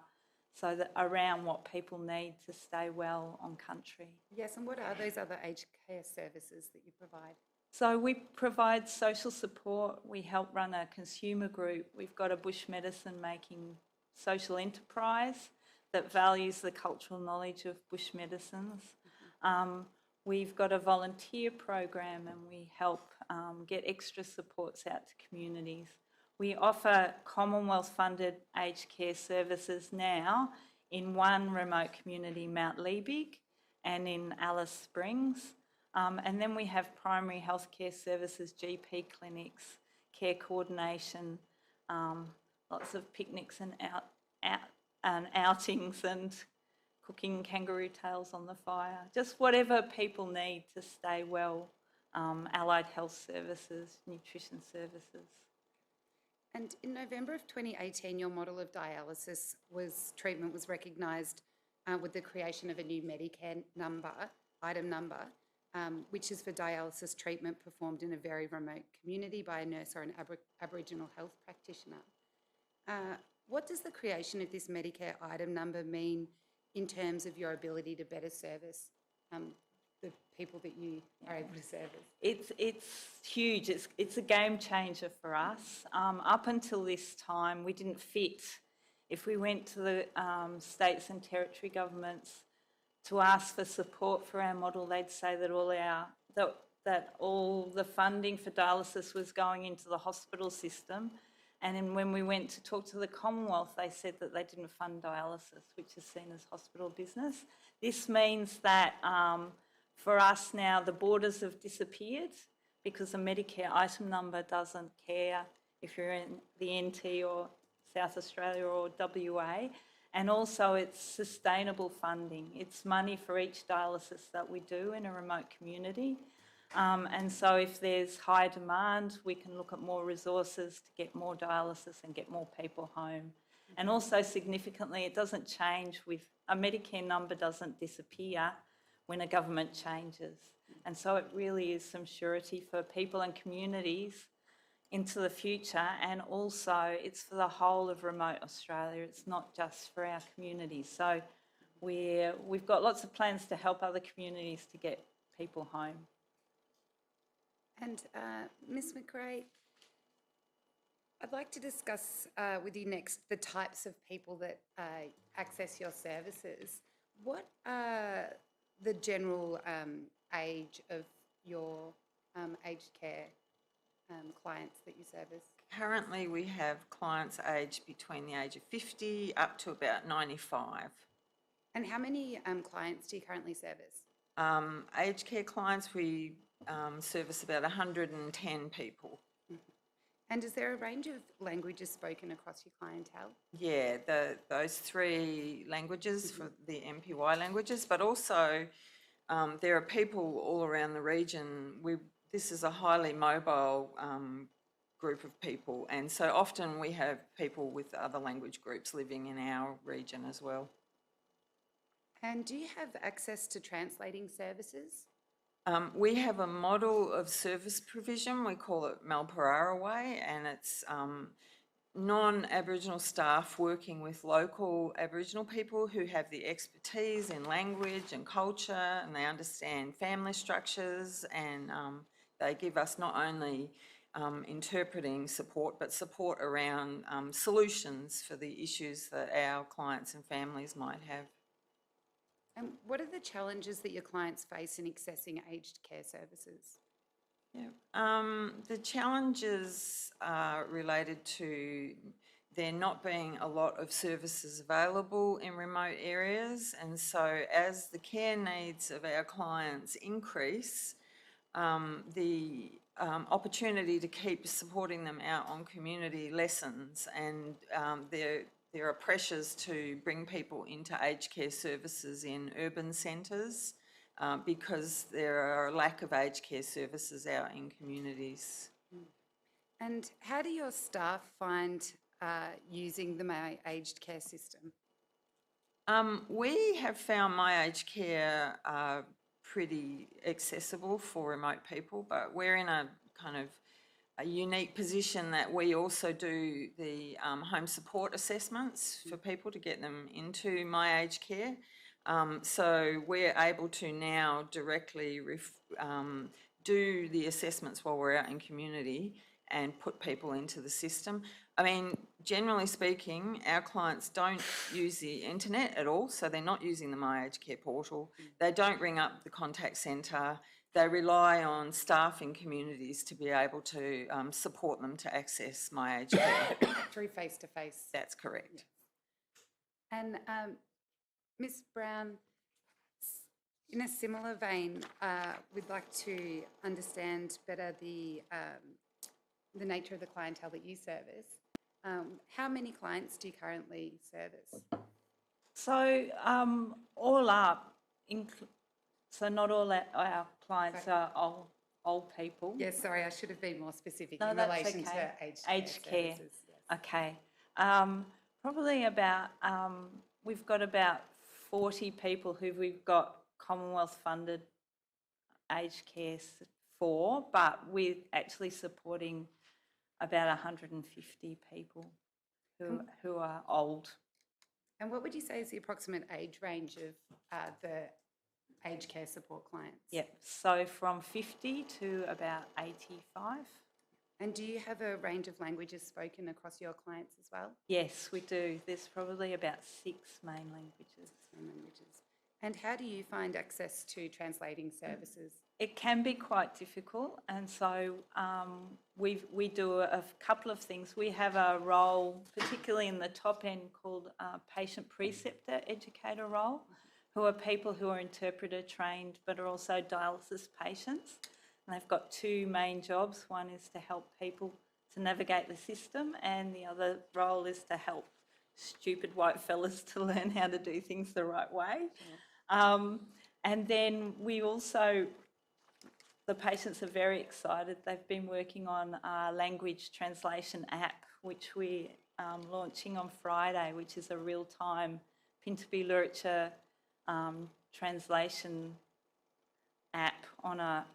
so that around what people need to stay well on country. Yes, and what are those other aged care services that you provide? So we provide social support, we help run a consumer group, we've got a bush medicine making social enterprise that values the cultural knowledge of bush medicines. We've got a volunteer program and we help get extra supports out to communities. We offer Commonwealth funded aged care services now in one remote community, Mount Liebig, and in Alice Springs. And then we have primary healthcare services, GP clinics, care coordination, lots of picnics and outings and cooking kangaroo tails on the fire, just whatever people need to stay well, allied health services, nutrition services. And in November of 2018, your model of dialysis treatment was recognised with the creation of a new Medicare item number, which is for dialysis treatment performed in a very remote community by a nurse or an Aboriginal health practitioner. What does the creation of this Medicare item number mean in terms of your ability to better service the people that you are able to service? It's huge. It's a game changer for us. Up until this time, we didn't fit. If we went to the states and territory governments to ask for support for our model, they'd say that all the funding for dialysis was going into the hospital system. And then when we went to talk to the Commonwealth, they said that they didn't fund dialysis, which is seen as hospital business. This means that for us now, the borders have disappeared because the Medicare item number doesn't care if you're in the NT or South Australia or WA. And also it's sustainable funding. It's money for each dialysis that we do in a remote community. And so if there's high demand, we can look at more resources to get more dialysis and get more people home. And also significantly, it doesn't change with, a Medicare number doesn't disappear when a government changes. And so it really is some surety for people and communities into the future, and also it's for the whole of remote Australia. It's not just for our communities. So we've got lots of plans to help other communities to get people home. And Ms McRae, I'd like to discuss with you next the types of people that access your services. What are the general age of your aged care clients that you service? Currently, we have clients aged between the age of 50 up to about 95. And how many clients do you currently service? Aged care clients, we service about 110 people. And is there a range of languages spoken across your clientele? Yeah, those three languages for the MPY languages, but also there are people all around the region. This is a highly mobile group of people, and so often we have people with other language groups living in our region as well. And do you have access to translating services? We have a model of service provision, we call it Malparara Way, and it's non-Aboriginal staff working with local Aboriginal people who have the expertise in language and culture, and they understand family structures, and they give us not only interpreting support, but support around solutions for the issues that our clients and families might have. And what are the challenges that your clients face in accessing aged care services? Yeah. The challenges are related to there not being a lot of services available in remote areas, and so as the care needs of our clients increase, the opportunity to keep supporting them out on community lessens, and there are pressures to bring people into aged care services in urban centres because there are a lack of aged care services out in communities. And how do your staff find using the My Aged Care system? We have found My Aged Care pretty accessible for remote people, but we're in a kind of a unique position that we also do the home support assessments for people to get them into My Aged Care. So we're able to now directly do the assessments while we're out in community and put people into the system. I mean, generally speaking, our clients don't use the internet at all, so they're not using the My Aged Care portal. They don't ring up the contact centre. They rely on staff in communities to be able to support them to access My Aged Care. Through face-to-face? That's correct. And Ms Brown, in a similar vein, we'd like to understand better the the nature of the clientele that you service, how many clients do you currently service? So all up, so not all our clients are old people. Yes, sorry, I should have been more specific No, in that's relation okay. to Aged care. services. Yes. Okay. Probably about, we've got about 40 people who we've got Commonwealth funded aged care for, but we're actually supporting about 150 people who are old. And what would you say is the approximate age range of the aged care support clients? Yep, so from 50 to about 85. And do you have a range of languages spoken across your clients as well? Yes, we do. There's probably about 6 main languages. And how do you find access to translating services? It can be quite difficult, and so we do a couple of things. We have a role, particularly in the top end, called patient preceptor educator role, who are people who are interpreter trained but are also dialysis patients. And they've got 2 main jobs. One is to help people to navigate the system, and the other role is to help stupid white fellas to learn how to do things the right way. And then we also, the patients are very excited. They've been working on a language translation app, which we're launching on Friday, which is a real-time Pintabee literature translation app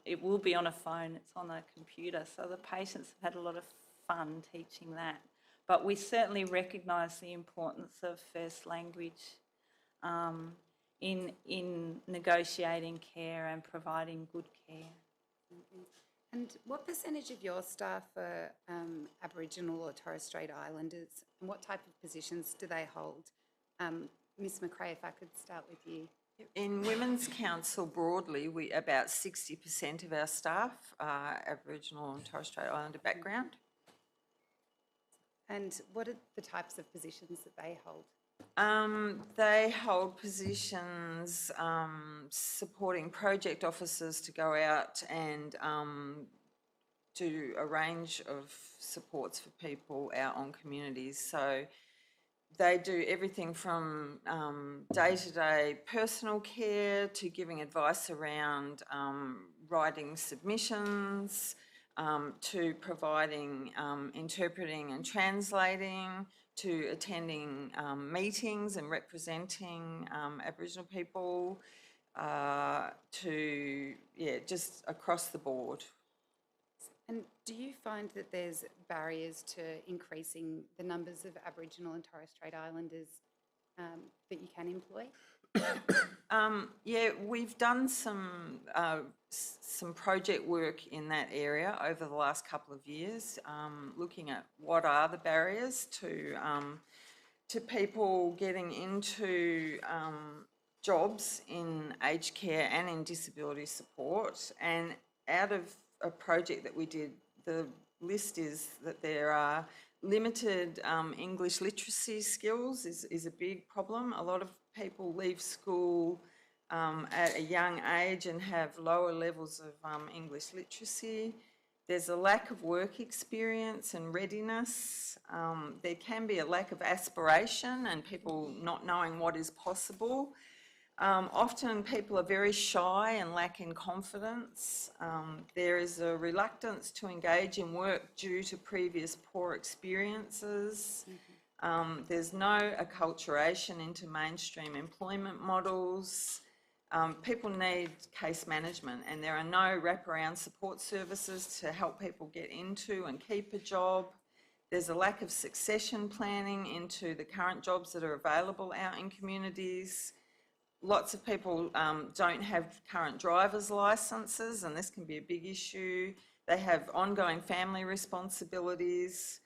it will be on a phone, it's on a computer. So the patients have had a lot of fun teaching that. But we certainly recognise the importance of first language in negotiating care and providing good care. And what percentage of your staff are Aboriginal or Torres Strait Islanders, and what type of positions do they hold? Ms McRae, if I could start with you. In Women's Council broadly, about 60% of our staff are Aboriginal and Torres Strait Islander background. And what are the types of positions that they hold? They hold positions supporting project officers to go out and do a range of supports for people out on communities. So they do everything from day-to-day personal care to giving advice around writing submissions, to providing interpreting and translating, to attending meetings and representing Aboriginal people, just across the board. And do you find that there's barriers to increasing the numbers of Aboriginal and Torres Strait Islanders that you can employ? We've done some project work in that area over the last couple of years, looking at what are the barriers to people getting into jobs in aged care and in disability support. And out of a project that we did, the list is that there are limited English literacy skills is a big problem. A lot of people leave school at a young age and have lower levels of English literacy. There's a lack of work experience and readiness. There can be a lack of aspiration and people not knowing what is possible. Often people are very shy and lack in confidence. There is a reluctance to engage in work due to previous poor experiences. There's no acculturation into mainstream employment models. People need case management, and there are no wraparound support services to help people get into and keep a job. There's a lack of succession planning into the current jobs that are available out in communities. Lots of people don't have current driver's licences, and this can be a big issue. They have ongoing family responsibilities.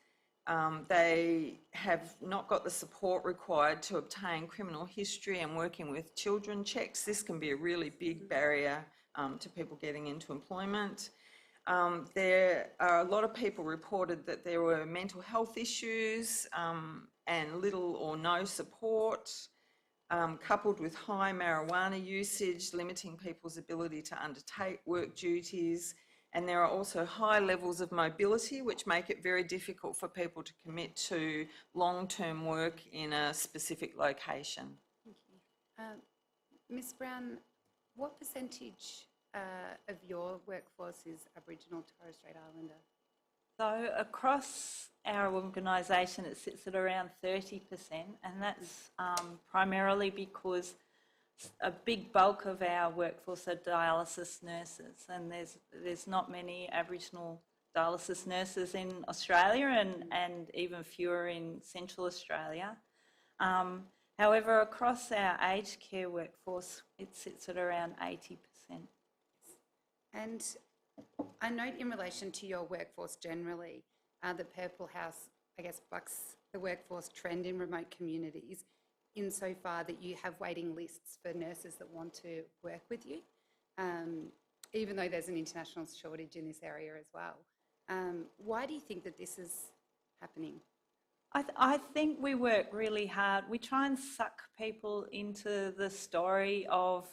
They have not got the support required to obtain criminal history and working with children checks. This can be a really big barrier to people getting into employment. There are a lot of people reported that there were mental health issues and little or no support. Coupled with high marijuana usage, limiting people's ability to undertake work duties, and there are also high levels of mobility which make it very difficult for people to commit to long-term work in a specific location. Ms Brown, what percentage of your workforce is Aboriginal Torres Strait Islander? So across our organisation, it sits at around 30%, and that's primarily because a big bulk of our workforce are dialysis nurses, and there's not many Aboriginal dialysis nurses in Australia, and even fewer in Central Australia. However, across our aged care workforce, it sits at around 80%. And I note in relation to your workforce generally, the Purple House, I guess, bucks the workforce trend in remote communities insofar that you have waiting lists for nurses that want to work with you, even though there's an international shortage in this area as well. Why do you think that this is happening? I think we work really hard. We try and suck people into the story of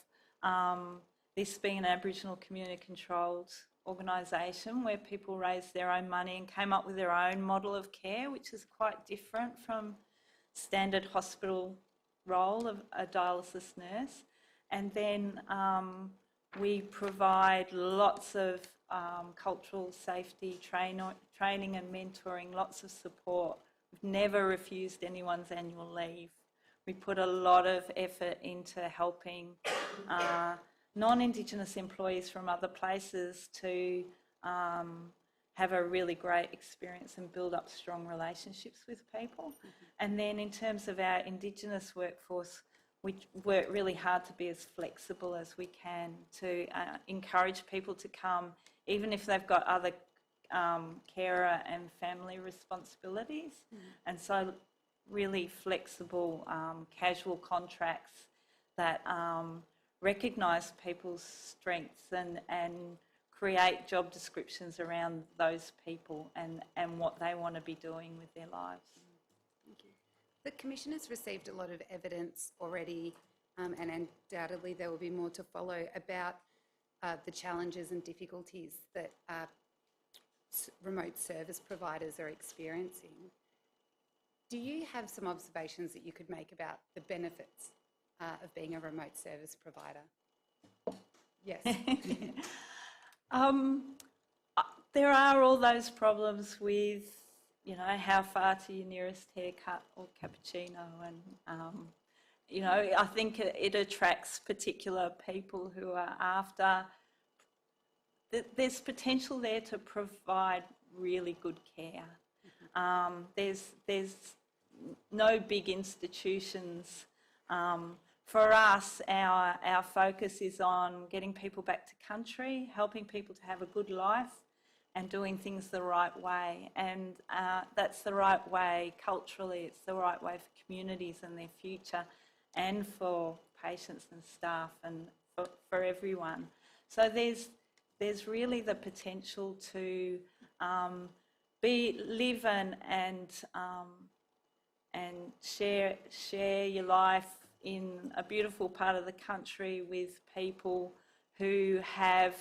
this being an Aboriginal community-controlled organisation where people raised their own money and came up with their own model of care, which is quite different from standard hospital role of a dialysis nurse. And then we provide lots of cultural safety training and mentoring, lots of support. We've never refused anyone's annual leave. We put a lot of effort into helping non-Indigenous employees from other places to have a really great experience and build up strong relationships with people. And then in terms of our Indigenous workforce, we work really hard to be as flexible as we can to encourage people to come, even if they've got other carer and family responsibilities. And so really flexible, casual contracts that recognise people's strengths and create job descriptions around those people and what they want to be doing with their lives. Thank you. The Commissioner's received a lot of evidence already, and undoubtedly there will be more to follow about the challenges and difficulties that remote service providers are experiencing. Do you have some observations that you could make about the benefits of being a remote service provider? Yes. There are all those problems with, you know, how far to your nearest haircut or cappuccino, and you know, I think it attracts particular people who are after. There's potential there to provide really good care. There's no big institutions. For us, our focus is on getting people back to country, helping people to have a good life and doing things the right way. And that's the right way culturally, it's the right way for communities and their future, and for patients and staff and for everyone. So there's really the potential to live and share your life in a beautiful part of the country with people who have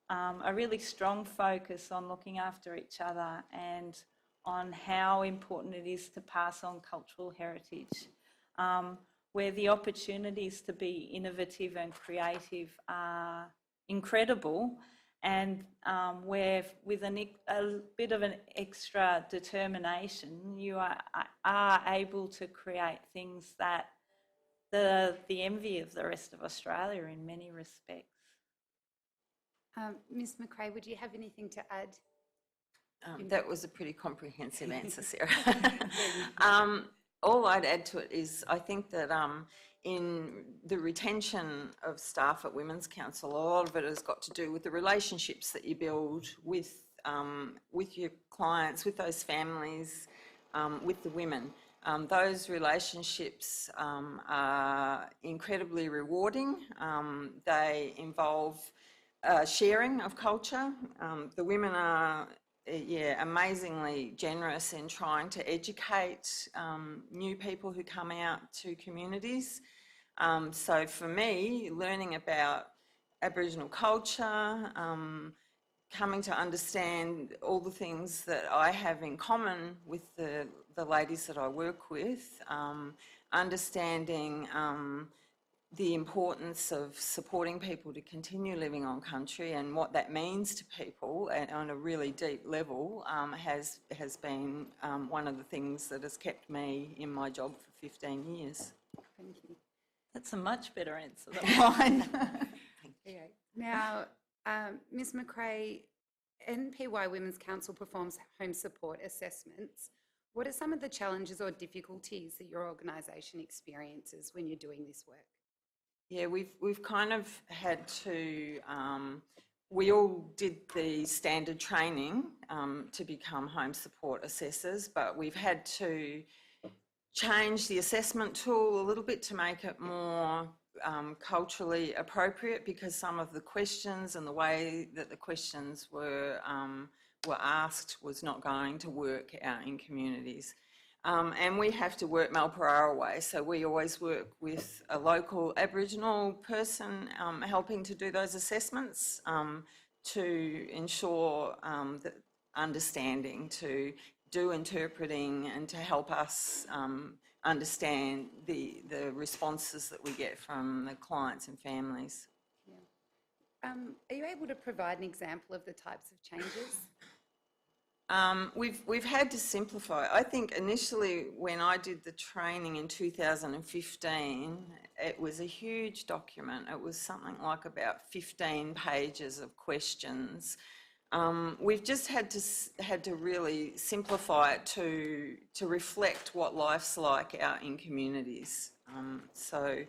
a really strong focus on looking after each other and on how important it is to pass on cultural heritage, where the opportunities to be innovative and creative are incredible, and where with a bit of an extra determination you are able to create things that the envy of the rest of Australia in many respects. Ms McRae, would you have anything to add? That was a pretty comprehensive answer, Sarah. All I'd add to it is I think that in the retention of staff at Women's Council, a lot of it has got to do with the relationships that you build with your clients, with those families, with the women. Those relationships are incredibly rewarding. They involve sharing of culture. The women are amazingly generous in trying to educate new people who come out to communities. So for me, learning about Aboriginal culture, coming to understand all the things that I have in common with the ladies that I work with, understanding the importance of supporting people to continue living on country and what that means to people on a really deep level has been one of the things that has kept me in my job for 15 years. Thank you. That's a much better answer than mine. Okay. Now, Ms McRae, NPY Women's Council performs home support assessments. What are some of the challenges or difficulties that your organisation experiences when you're doing this work? Yeah, we've kind of had to, we all did the standard training to become home support assessors, but we've had to change the assessment tool a little bit to make it more culturally appropriate, because some of the questions and the way that the questions were asked was not going to work out in communities. And we have to work Malparara way, so we always work with a local Aboriginal person helping to do those assessments to ensure that understanding, to do interpreting and to help us understand the responses that we get from the clients and families. Yeah. Are you able to provide an example of the types of changes? We've had to simplify. I think initially when I did the training in 2015, it was a huge document. It was something like about 15 pages of questions. We've just had to really simplify it to reflect what life's like out in communities. So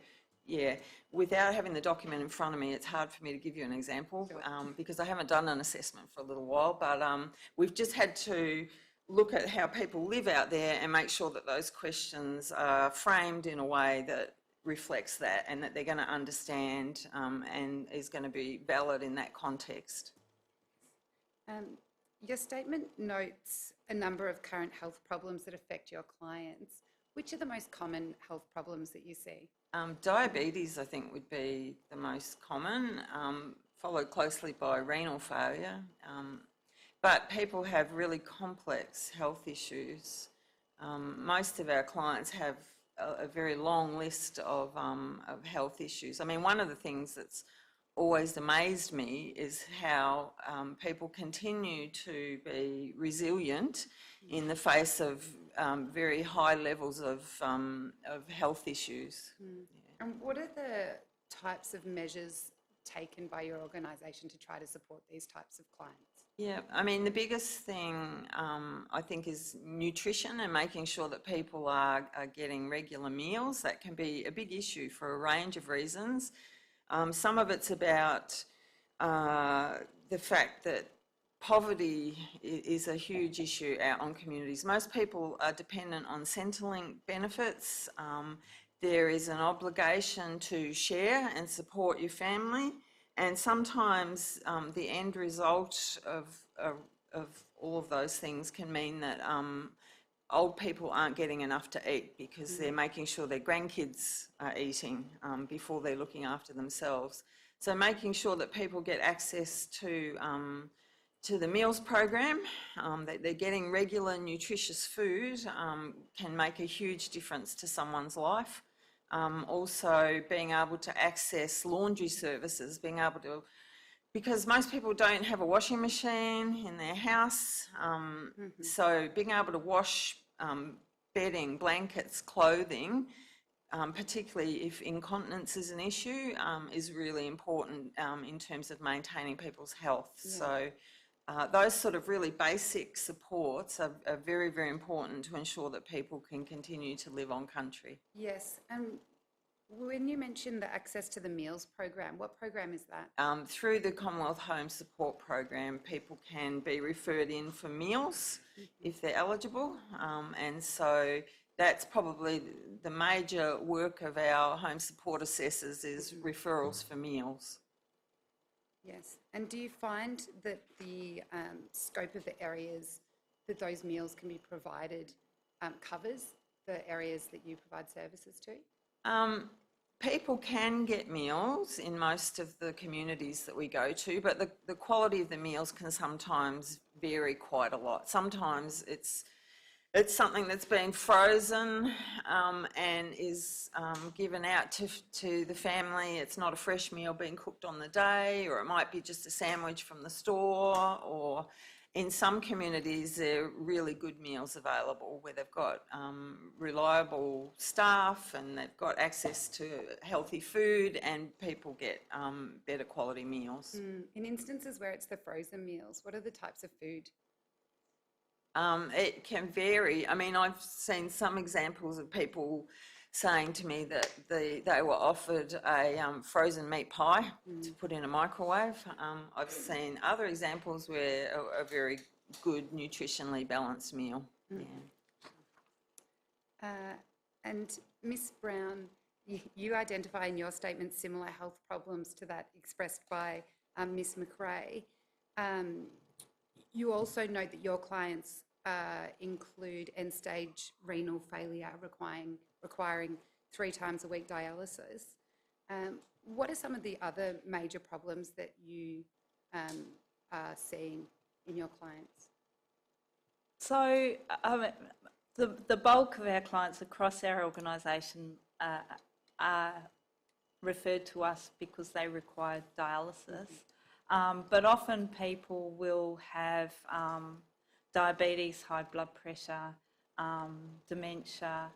yeah, without having the document in front of me, it's hard for me to give you an example because I haven't done an assessment for a little while, but we've just had to look at how people live out there and make sure that those questions are framed in a way that reflects that and that they're going to understand and is going to be valid in that context. Your statement notes a number of current health problems that affect your clients. Which are the most common health problems that you see? Diabetes, I think, would be the most common, followed closely by renal failure. But people have really complex health issues. Most of our clients have a very long list of health issues. I mean, one of the things that's always amazed me is how people continue to be resilient in the face of very high levels of health issues. Yeah. And what are the types of measures taken by your organisation to try to support these types of clients? Yeah, I mean, the biggest thing I think is nutrition and making sure that people are getting regular meals. That can be a big issue for a range of reasons. Some of it's about the fact that poverty is a huge issue out on communities. Most people are dependent on Centrelink benefits. There is an obligation to share and support your family, and sometimes the end result of all of those things can mean that old people aren't getting enough to eat because they're making sure their grandkids are eating before they're looking after themselves. So making sure that people get access to the meals program, that they're getting regular nutritious food can make a huge difference to someone's life. Also being able to access laundry services, being able to, because most people don't have a washing machine in their house, so being able to wash bedding, blankets, clothing, particularly if incontinence is an issue, is really important in terms of maintaining people's health. Yeah. So those sort of really basic supports are very, very important to ensure that people can continue to live on country. Yes, and when you mentioned the access to the meals program, what program is that? Through the Commonwealth Home Support Program, people can be referred in for meals if they're eligible, and so that's probably the major work of our home support assessors is referrals for meals. Yes, and do you find that the scope of the areas that those meals can be provided covers the areas that you provide services to? people can get meals in most of the communities that we go to, but the quality of the meals can sometimes vary quite a lot. Sometimes it's something that's been frozen and is given out to the family. It's not a fresh meal being cooked on the day, or it might be just a sandwich from the store, or in some communities there are really good meals available where they've got reliable staff and they've got access to healthy food and people get better quality meals. In instances where it's the frozen meals, what are the types of food? It can vary. I mean, I've seen some examples of people saying to me that they were offered a frozen meat pie to put in a microwave. I've seen other examples where a very good, nutritionally balanced meal. And Ms Brown, you identify in your statement similar health problems to that expressed by Ms McRae. You also note that your clients include end-stage renal failure requiring 3 times a week dialysis. What are some of the other major problems that you are seeing in your clients? So the bulk of our clients across our organisation are referred to us because they require dialysis. But often people will have diabetes, high blood pressure, dementia.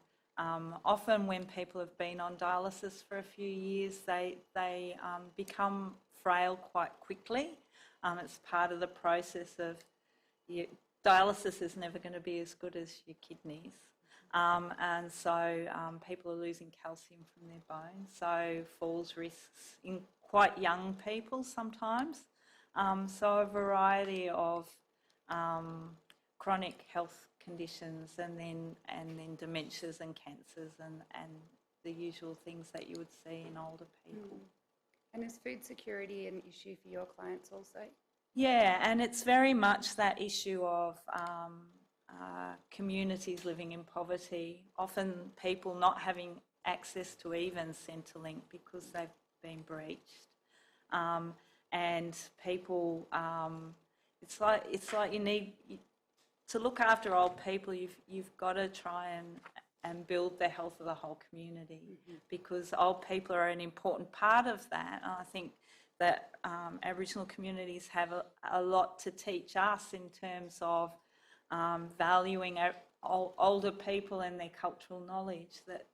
Often when people have been on dialysis for a few years, they become frail quite quickly. It's part of the process of dialysis is never going to be as good as your kidneys. And so people are losing calcium from their bones, so falls risks in quite young people sometimes. So a variety of chronic health conditions and then dementias and cancers and the usual things that you would see in older people. And is food security an issue for your clients also? Yeah, and it's very much that issue of communities living in poverty, often people not having access to even Centrelink because they've been breached. And people, it's like you need to look after old people. You've got to try and build the health of the whole community, because old people are an important part of that. And I think that Aboriginal communities have a lot to teach us in terms of valuing older people and their cultural knowledge that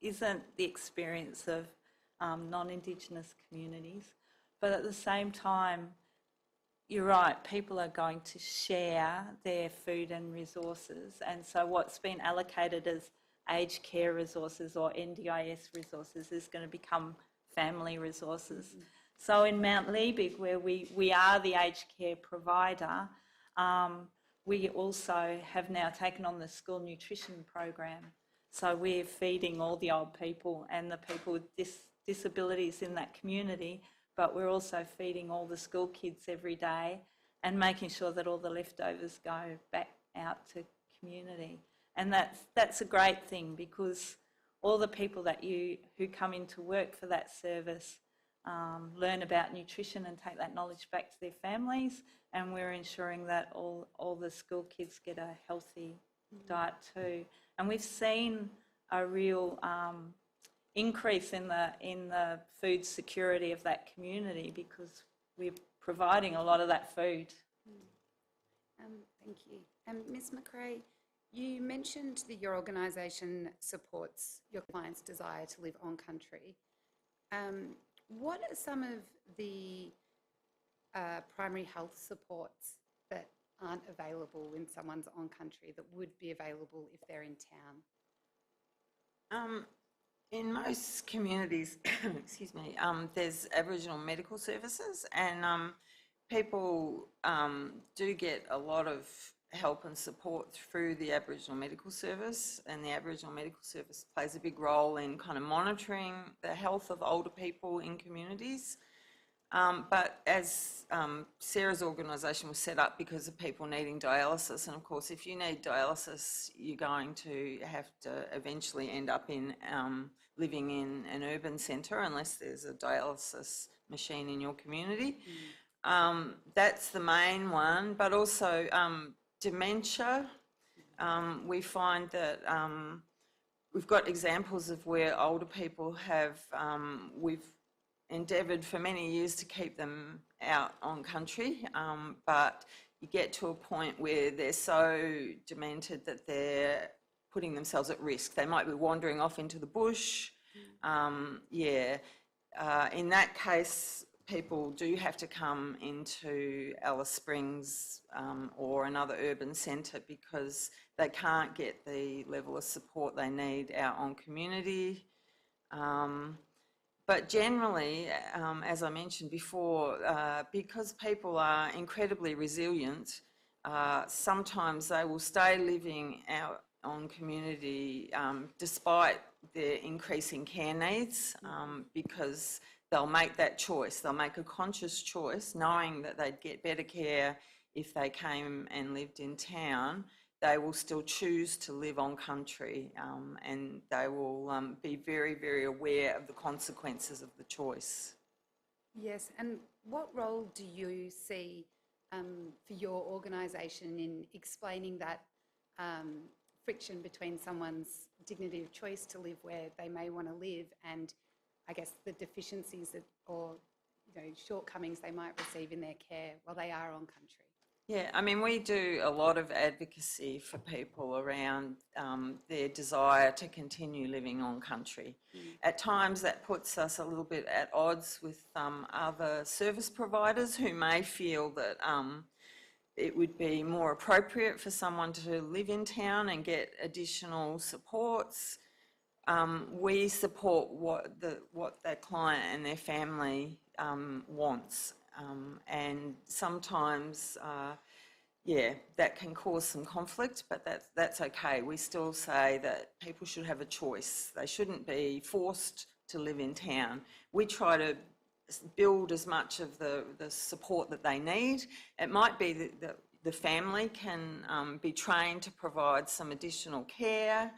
isn't the experience of non-Indigenous communities. But at the same time, you're right, people are going to share their food and resources. And so what's been allocated as aged care resources or NDIS resources is going to become family resources. So in Mount Liebig, where we are the aged care provider, we also have now taken on the school nutrition program. So we're feeding all the old people and the people with disabilities in that community, but we're also feeding all the school kids every day and making sure that all the leftovers go back out to community. And that's a great thing, because all the people who come into work for that service learn about nutrition and take that knowledge back to their families, and we're ensuring that all the school kids get a healthy diet too. And we've seen a real increase in the food security of that community because we're providing a lot of that food. Thank you. Ms McRae, you mentioned that your organisation supports your clients' desire to live on country. What are some of the primary health supports that aren't available when someone's on country that would be available if they're in town? In most communities, excuse me, there's Aboriginal medical services, and people do get a lot of help and support through the Aboriginal Medical Service, and the Aboriginal Medical Service plays a big role in kind of monitoring the health of older people in communities. But as Sarah's organisation was set up because of people needing dialysis, and of course if you need dialysis you're going to have to eventually end up in living in an urban centre unless there's a dialysis machine in your community. That's the main one, but also dementia. We find that we've got examples of where older people have, we've endeavoured for many years to keep them out on country, but you get to a point where they're so demented that they're putting themselves at risk. They might be wandering off into the bush. In that case, people do have to come into Alice Springs or another urban centre because they can't get the level of support they need out on community. But generally, as I mentioned before, because people are incredibly resilient, sometimes they will stay living out on community despite their increasing care needs, because they'll make that choice. They'll make a conscious choice knowing that they'd get better care if they came and lived in town. They will still choose to live on country, and they will be very, very aware of the consequences of the choice. Yes, and what role do you see for your organisation in explaining that friction between someone's dignity of choice to live where they may want to live and, I guess, the deficiencies or shortcomings they might receive in their care while they are on country? Yeah, I mean, we do a lot of advocacy for people around their desire to continue living on country. At times that puts us a little bit at odds with other service providers who may feel that it would be more appropriate for someone to live in town and get additional supports. We support what their client and their family wants. And sometimes, that can cause some conflict, but that's okay. We still say that people should have a choice. They shouldn't be forced to live in town. We try to build as much of the support that they need. It might be that the family can be trained to provide some additional care.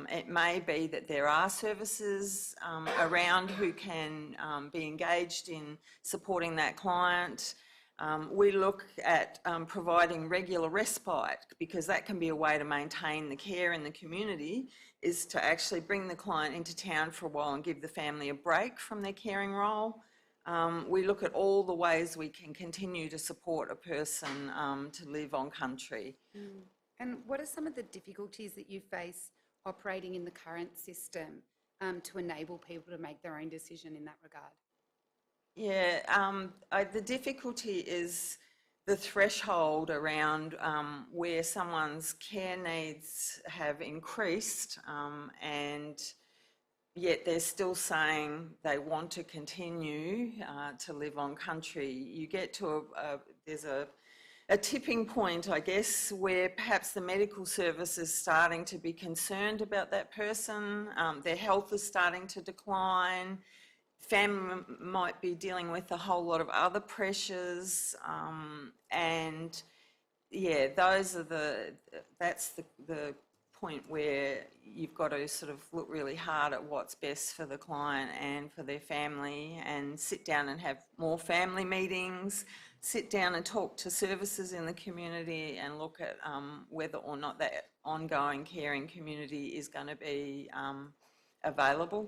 It may be that there are services around who can be engaged in supporting that client. We look at providing regular respite, because that can be a way to maintain the care in the community, is to actually bring the client into town for a while and give the family a break from their caring role. We look at all the ways we can continue to support a person to live on country. And what are some of the difficulties that you face operating in the current system to enable people to make their own decision in that regard? Yeah, the difficulty is the threshold around where someone's care needs have increased, and yet they're still saying they want to continue to live on country. You get to there's a tipping point, I guess, where perhaps the medical service is starting to be concerned about that person, their health is starting to decline, family might be dealing with a whole lot of other pressures, and yeah, that's the point where you've got to sort of look really hard at what's best for the client and for their family, and sit down and have more family meetings, sit down and talk to services in the community and look at whether or not that ongoing caring community is going to be available.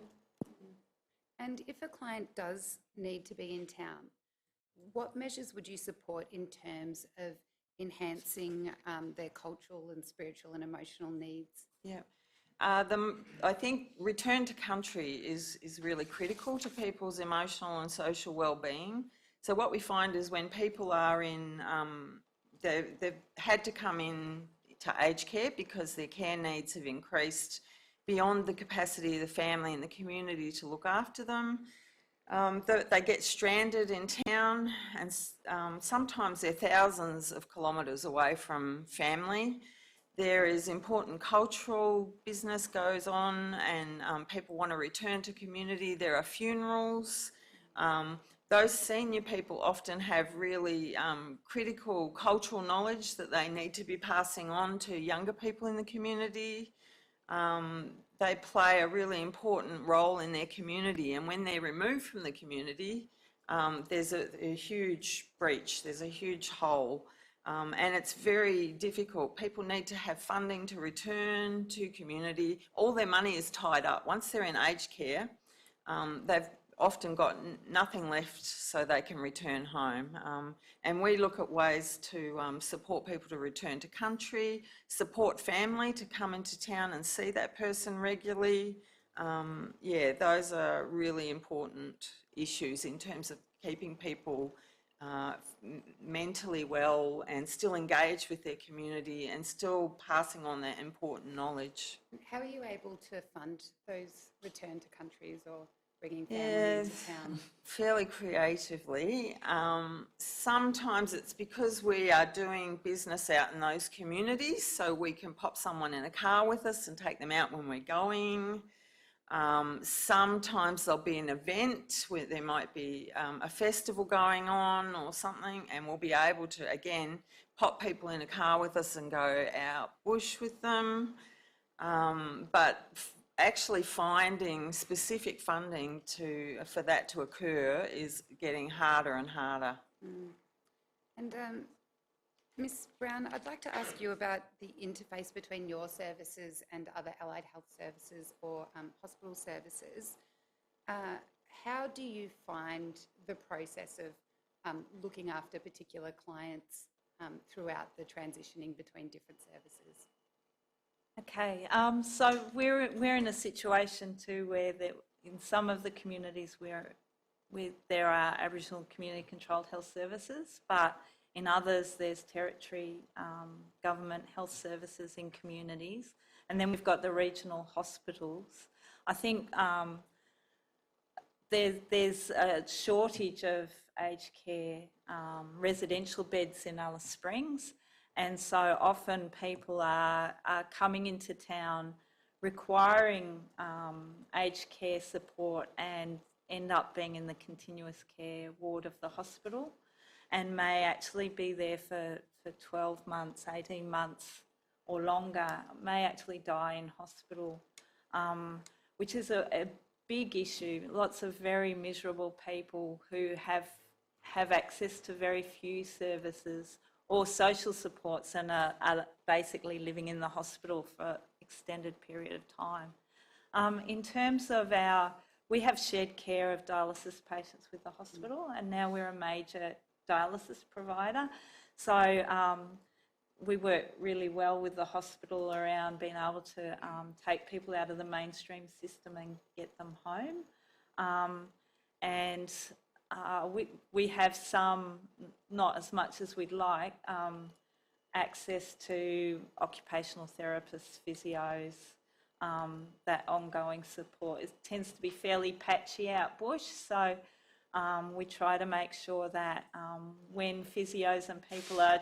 And if a client does need to be in town, what measures would you support in terms of enhancing their cultural and spiritual and emotional needs? Yeah. I think return to country is really critical to people's emotional and social well-being. So what we find is when people are in, they've had to come in to aged care because their care needs have increased beyond the capacity of the family and the community to look after them. They get stranded in town, and sometimes they're thousands of kilometres away from family. There is important cultural business goes on, and people want to return to community. There are funerals. those senior people often have really critical cultural knowledge that they need to be passing on to younger people in the community. They play a really important role in their community, and when they're removed from the community, there's a huge breach, there's a huge hole, and it's very difficult. People need to have funding to return to community. All their money is tied up. Once they're in aged care, they've often got nothing left so they can return home. And we look at ways to support people to return to country, support family to come into town and see that person regularly. Yeah, those are really important issues in terms of keeping people mentally well and still engaged with their community and still passing on that important knowledge. How are you able to fund those return to countries or bringing family into town? Fairly creatively. Sometimes it's because we are doing business out in those communities, so we can pop someone in a car with us and take them out when we're going. Sometimes there'll be an event where there might be a festival going on or something, and we'll be able to, again, pop people in a car with us and go out bush with them. But actually finding specific funding for that to occur is getting harder and harder. And Ms Brown, I'd like to ask you about the interface between your services and other allied health services or hospital services. How do you find the process of looking after particular clients throughout the transitioning between different services? Okay, so we're in a situation too where in some of the communities where there are Aboriginal community controlled health services, but in others there's territory government health services in communities, and then we've got the regional hospitals. I think there's a shortage of aged care residential beds in Alice Springs. And so often people are coming into town requiring aged care support and end up being in the continuous care ward of the hospital and may actually be there for 12 months, 18 months or longer, may actually die in hospital, which is a big issue. Lots of very miserable people who have access to very few services or social supports and are basically living in the hospital for an extended period of time. In terms of we have shared care of dialysis patients with the hospital, and now we're a major dialysis provider. So we work really well with the hospital around being able to take people out of the mainstream system and get them home. And we have some, not as much as we'd like, access to occupational therapists, physios, that ongoing support. It tends to be fairly patchy out bush, so we try to make sure that when physios and people are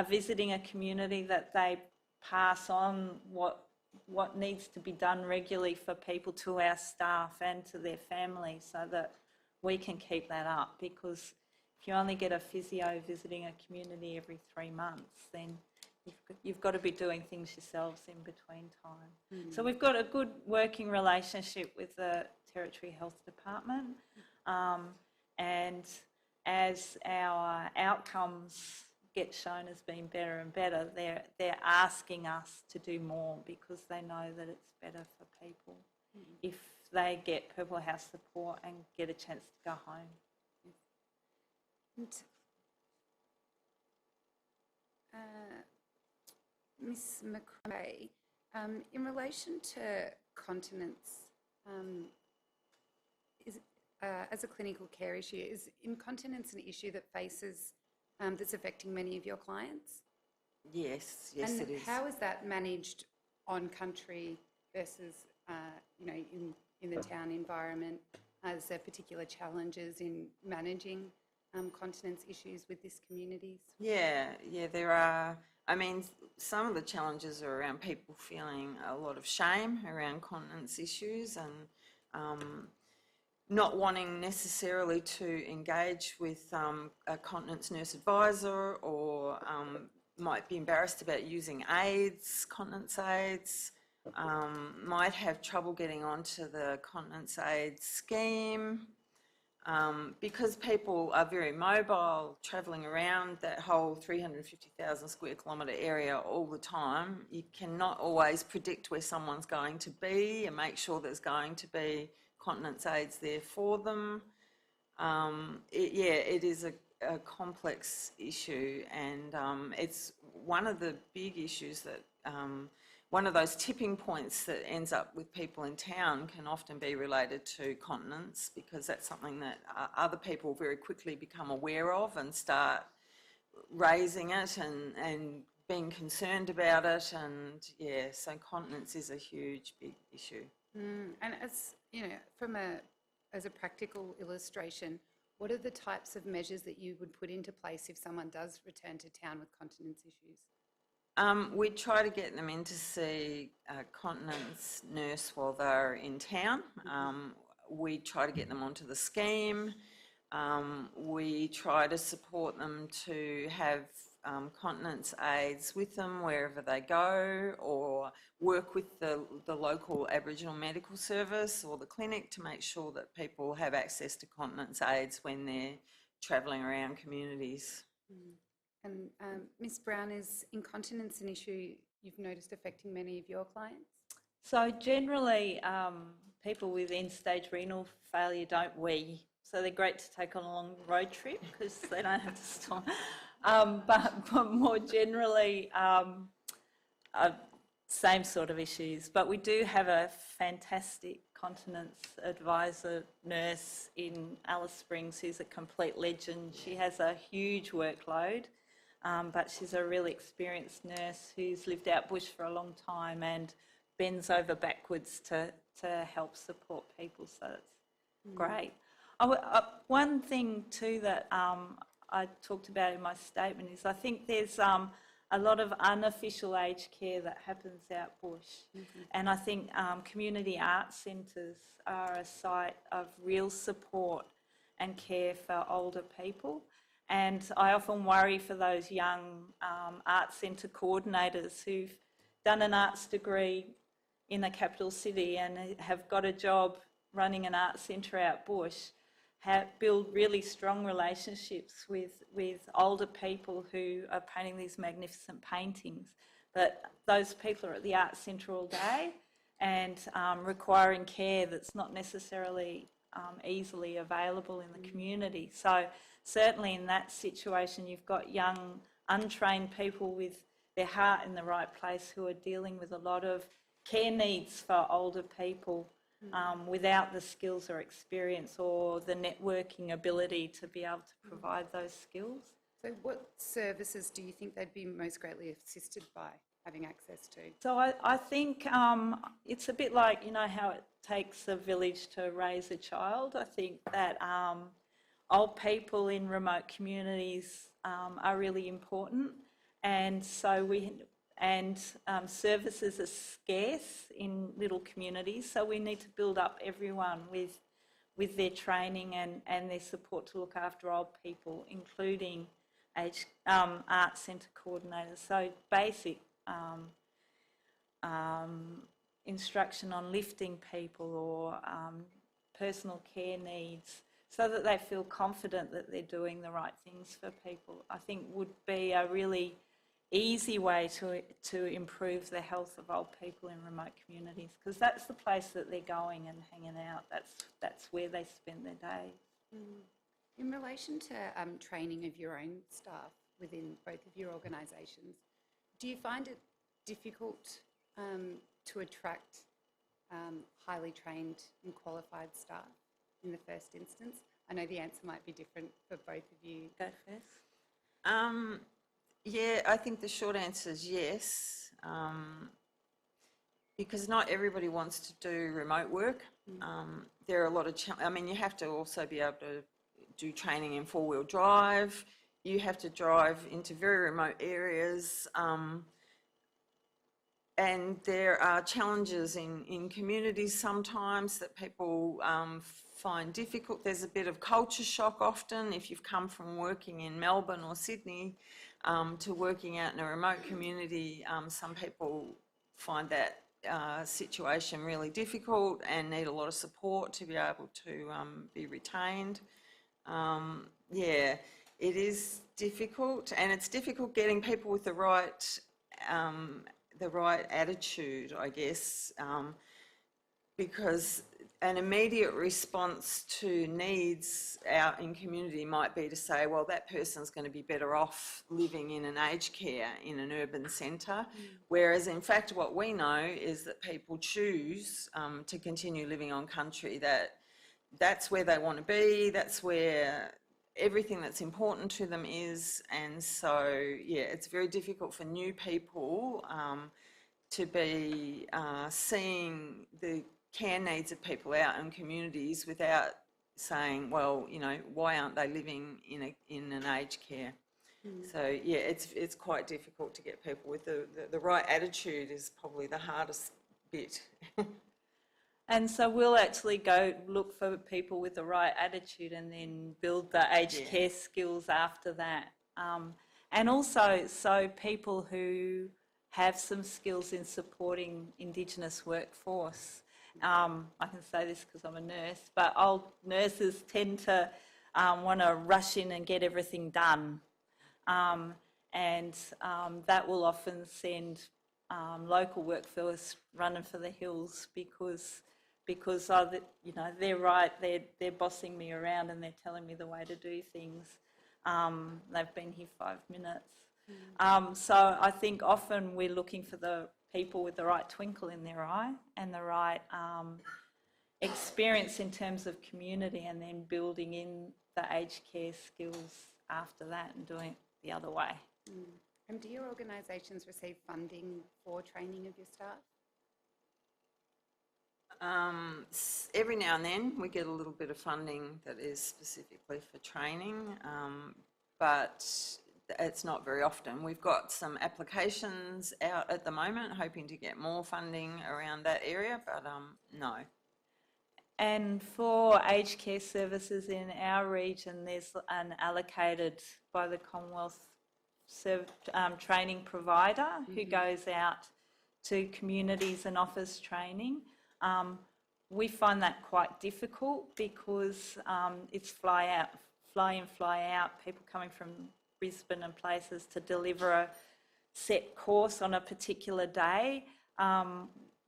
visiting a community that they pass on what needs to be done regularly for people to our staff and to their families so that we can keep that up, because if you only get a physio visiting a community every 3 months, then you've got to be doing things yourselves in between time. So we've got a good working relationship with the Territory Health Department, and as our outcomes get shown as being better and better, they're asking us to do more because they know that it's better for people if they get Purple House support and get a chance to go home. Ms McRae, in relation to continence, as a clinical care issue, is incontinence an issue that faces, that's affecting many of your clients? Yes, and it is. How is that managed on country versus, in the town environment? Is there particular challenges in managing continence issues with this communities? Yeah, there are. I mean, some of the challenges are around people feeling a lot of shame around continence issues, and not wanting necessarily to engage with a continence nurse advisor, or might be embarrassed about using aids, continence aids, might have trouble getting onto the continence aid scheme. Because people are very mobile, travelling around that whole 350,000 square kilometre area all the time, you cannot always predict where someone's going to be and make sure there's going to be continence aids there for them. It is a complex issue, and it's one of the big issues that one of those tipping points that ends up with people in town can often be related to continence, because that's something that other people very quickly become aware of and start raising it and being concerned about it. And yeah, so continence is a huge, big issue. And as you know, as a practical illustration, what are the types of measures that you would put into place if someone does return to town with continence issues? We try to get them in to see a continence nurse while they're in town. We try to get them onto the scheme. We try to support them to have continence aids with them wherever they go, or work with the local Aboriginal medical service or the clinic to make sure that people have access to continence aids when they're travelling around communities. And Ms Brown, is incontinence an issue you've noticed affecting many of your clients? So generally, people with end-stage renal failure don't wee, so they're great to take on a long road trip because they don't have to stop. But more generally, same sort of issues. But we do have a fantastic continence advisor nurse in Alice Springs who's a complete legend. She has a huge workload. But she's a really experienced nurse who's lived out bush for a long time and bends over backwards to help support people, so it's great. One thing too that I talked about in my statement is I think there's a lot of unofficial aged care that happens out bush, and I think community arts centres are a site of real support and care for older people. And I often worry for those young arts centre coordinators who've done an arts degree in the capital city and have got a job running an arts centre out bush, build really strong relationships with older people who are painting these magnificent paintings. But those people are at the arts centre all day and requiring care that's not necessarily easily available in the community. So certainly in that situation, you've got young, untrained people with their heart in the right place who are dealing with a lot of care needs for older people without the skills or experience or the networking ability to be able to provide those skills. So what services do you think they'd be most greatly assisted by having access to? So I think it's a bit like, you know, how it takes a village to raise a child. I think that old people in remote communities are really important, and so services are scarce in little communities, so we need to build up everyone with their training and their support to look after old people, including arts centre coordinators. So basic instruction on lifting people or personal care needs, so that they feel confident that they're doing the right things for people, I think would be a really easy way to improve the health of old people in remote communities, because that's the place that they're going and hanging out. That's where they spend their days. In relation to training of your own staff within both of your organisations, do you find it difficult to attract highly trained and qualified staff in the first instance? I know the answer might be different for both of you. Go first. Yeah, I think the short answer is yes, because not everybody wants to do remote work. There are a lot of, you have to also be able to do training in four-wheel drive. You have to drive into very remote areas. and there are challenges in communities sometimes that people find difficult. There's a bit of culture shock often if you've come from working in Melbourne or Sydney to working out in a remote community. Some people find that situation really difficult and need a lot of support to be able to be retained. Yeah, it is difficult, and it's difficult getting people with the right attitude, I guess, because an immediate response to needs out in community might be to say, well, that person's going to be better off living in an aged care in an urban centre, whereas in fact what we know is that people choose to continue living on country, that's where they want to be, that's where everything that's important to them is. And so, yeah, it's very difficult for new people to be seeing the care needs of people out in communities without saying, well, you know, why aren't they living in an aged care? So, yeah, it's quite difficult to get people with the right attitude is probably the hardest bit. And so we'll actually go look for people with the right attitude and then build the aged care skills after that. And also, so people who have some skills in supporting Indigenous workforce. I can say this because I'm a nurse, but old nurses tend to want to rush in and get everything done. And that will often send local workforce running for the hills because you know, they're right, they're bossing me around and they're telling me the way to do things. They've been here 5 minutes. So I think often we're looking for the people with the right twinkle in their eye and the right experience in terms of community, and then building in the aged care skills after that and doing it the other way. And do your organisations receive funding for training of your staff? Every now and then we get a little bit of funding that is specifically for training, but it's not very often. We've got some applications out at the moment, hoping to get more funding around that area, but no. And for aged care services in our region, there's an allocated by the Commonwealth training provider who goes out to communities and offers training. We find that quite difficult because it's fly in, fly out, people coming from Brisbane and places to deliver a set course on a particular day.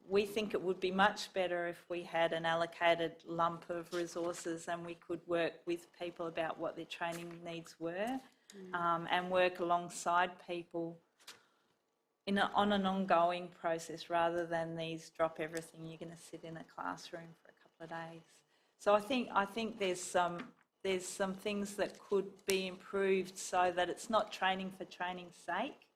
We think it would be much better if we had an allocated lump of resources and we could work with people about what their training needs were and work alongside people on an ongoing process rather than these drop everything, you're going to sit in a classroom for a couple of days. So I think there's some things that could be improved so that it's not training for training's sake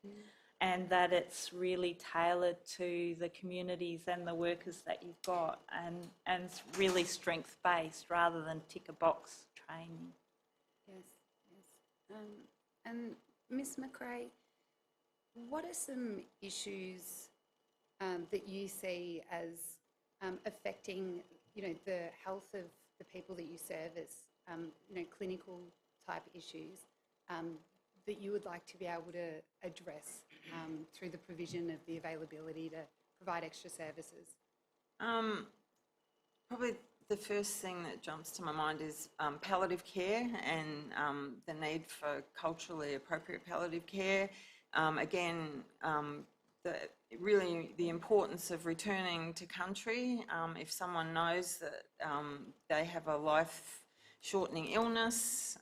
and that it's really tailored to the communities and the workers that you've got, and it's really strength-based rather than tick-a-box training. Yes. And Ms McRae, what are some issues that you see as affecting, you know, the health of the people that you serve as, you know, clinical type issues that you would like to be able to address through the provision of the availability to provide extra services? Probably the first thing that jumps to my mind is palliative care and the need for culturally appropriate palliative care. Again, really the importance of returning to country. If someone knows that they have a life-shortening illness,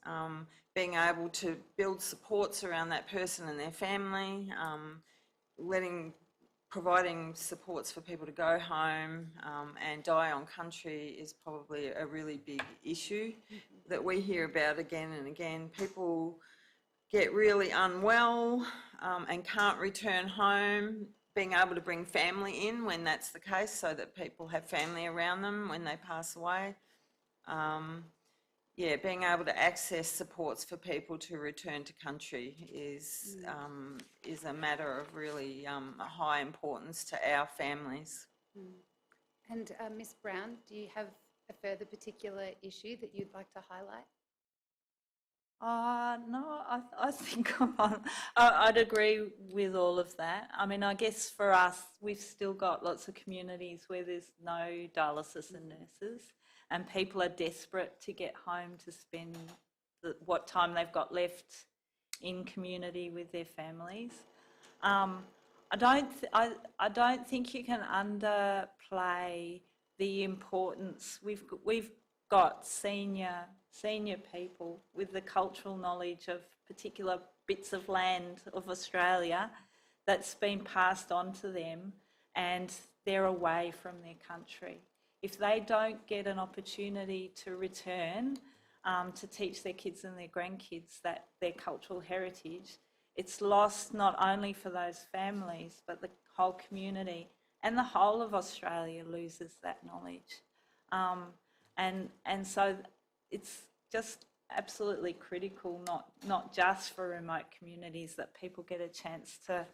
being able to build supports around that person and their family, providing supports for people to go home and die on country is probably a really big issue that we hear about again and again. People get really unwell and can't return home, being able to bring family in when that's the case so that people have family around them when they pass away. yeah, being able to access supports for people to return to country is a matter of really high importance to our families. And Ms Brown, do you have a further particular issue that you'd like to highlight? No, I think I'd agree with all of that. I mean, I guess for us, we've still got lots of communities where there's no dialysis and nurses, and people are desperate to get home to spend what time they've got left in community with their families. I don't think you can underplay the importance. We've got senior people with the cultural knowledge of particular bits of land of Australia that's been passed on to them, and they're away from their country. If they don't get an opportunity to return to teach their kids and their grandkids that their cultural heritage, it's lost not only for those families, but the whole community, and the whole of Australia loses that knowledge. And so it's just absolutely critical, not just for remote communities, that people get a chance to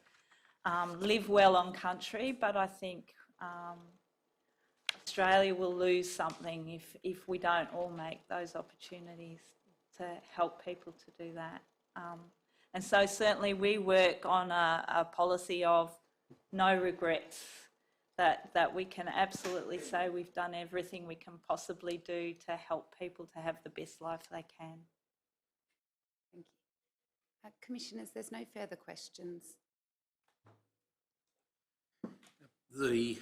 live well on country, but I think Australia will lose something if we don't all make those opportunities to help people to do that. And so certainly we work on a policy of no regrets, that we can absolutely say we've done everything we can possibly do to help people to have the best life they can. Thank you. Commissioners, there's no further questions. The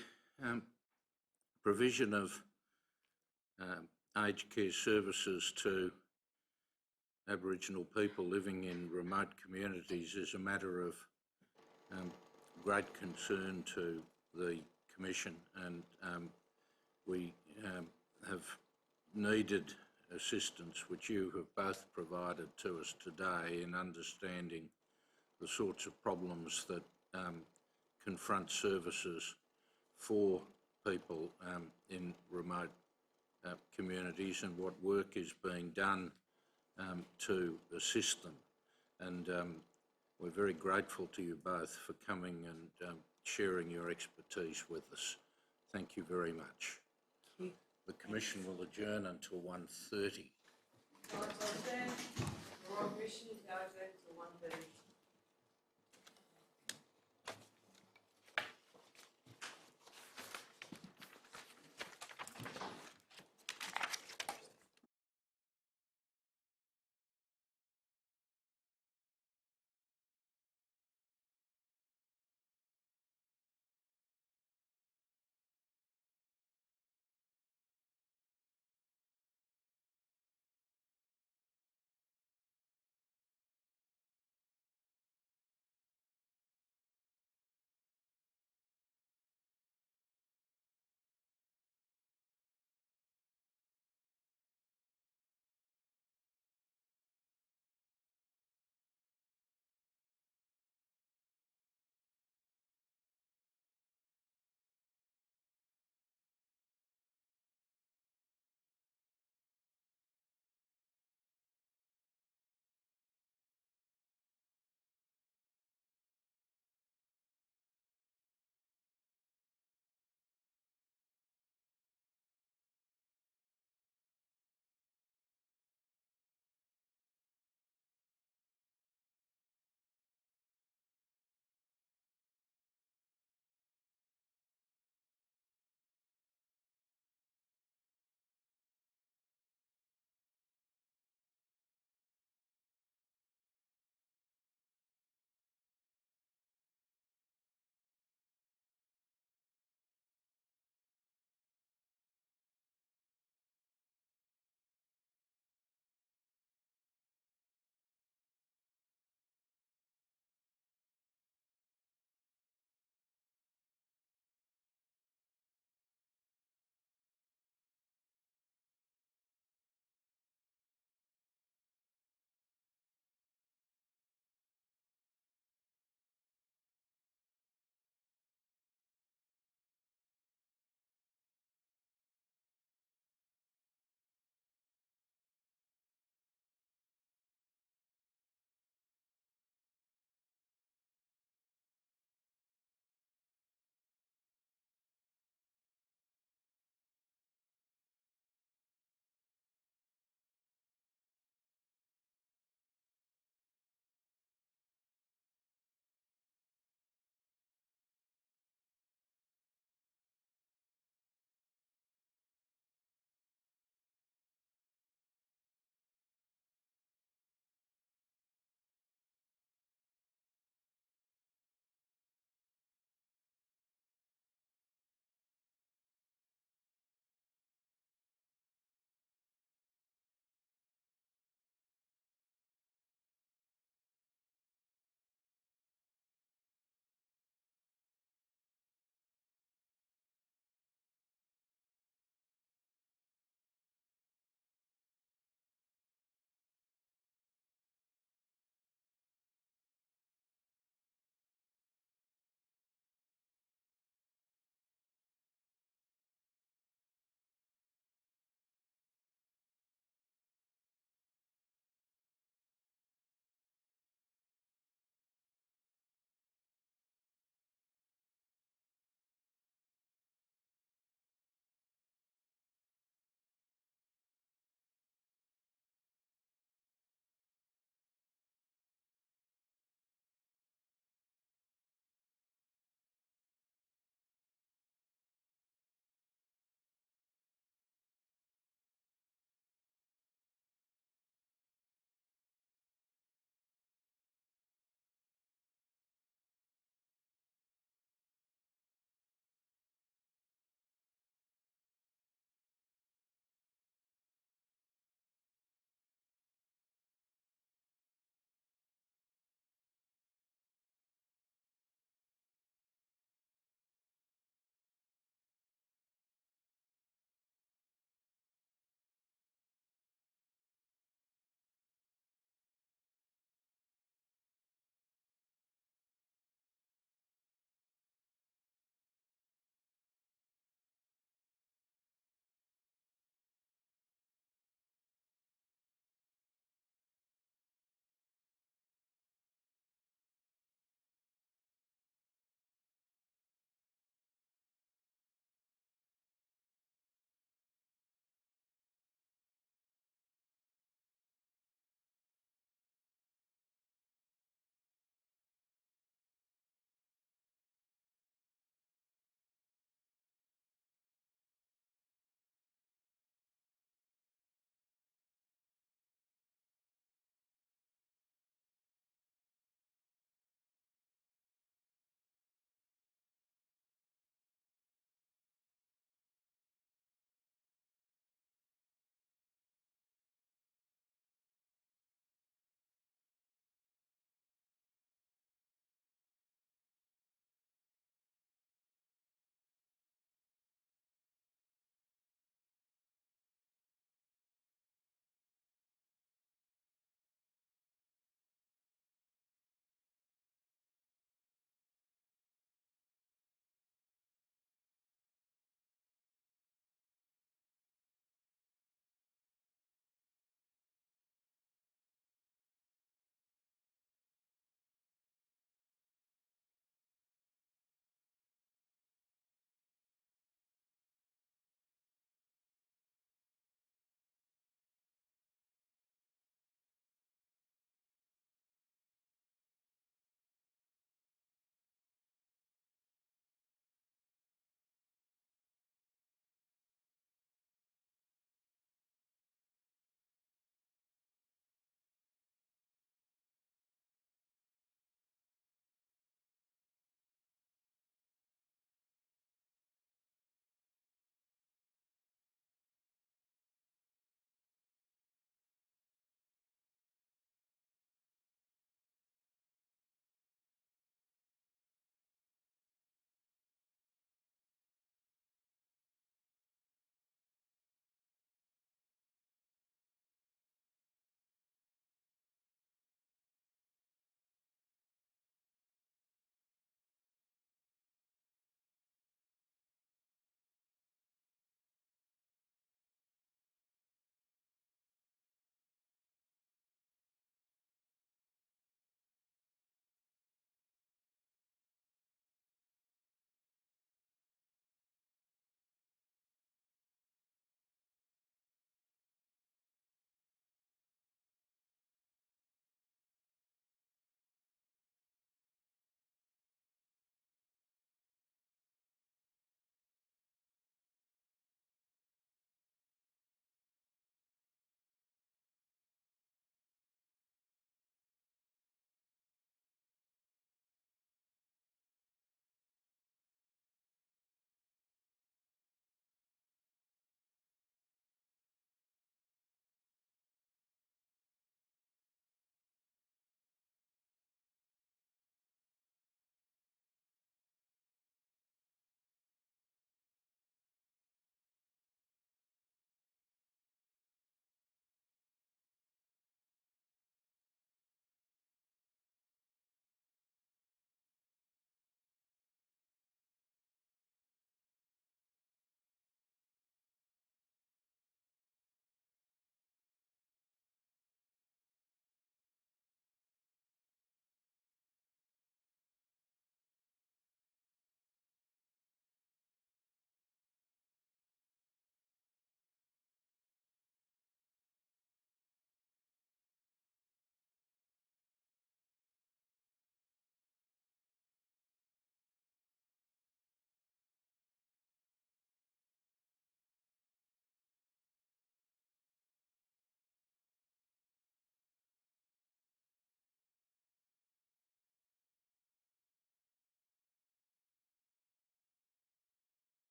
provision of aged care services to Aboriginal people living in remote communities is a matter of great concern to the Commission, and we have needed assistance which you have both provided to us today in understanding the sorts of problems that confront services for people in remote communities, and what work is being done to assist them. And we're very grateful to you both for coming and sharing your expertise with us. Thank you very much. Thank you. The Commission will adjourn until 1:30. The Royal Commission is now adjourned until 1:30.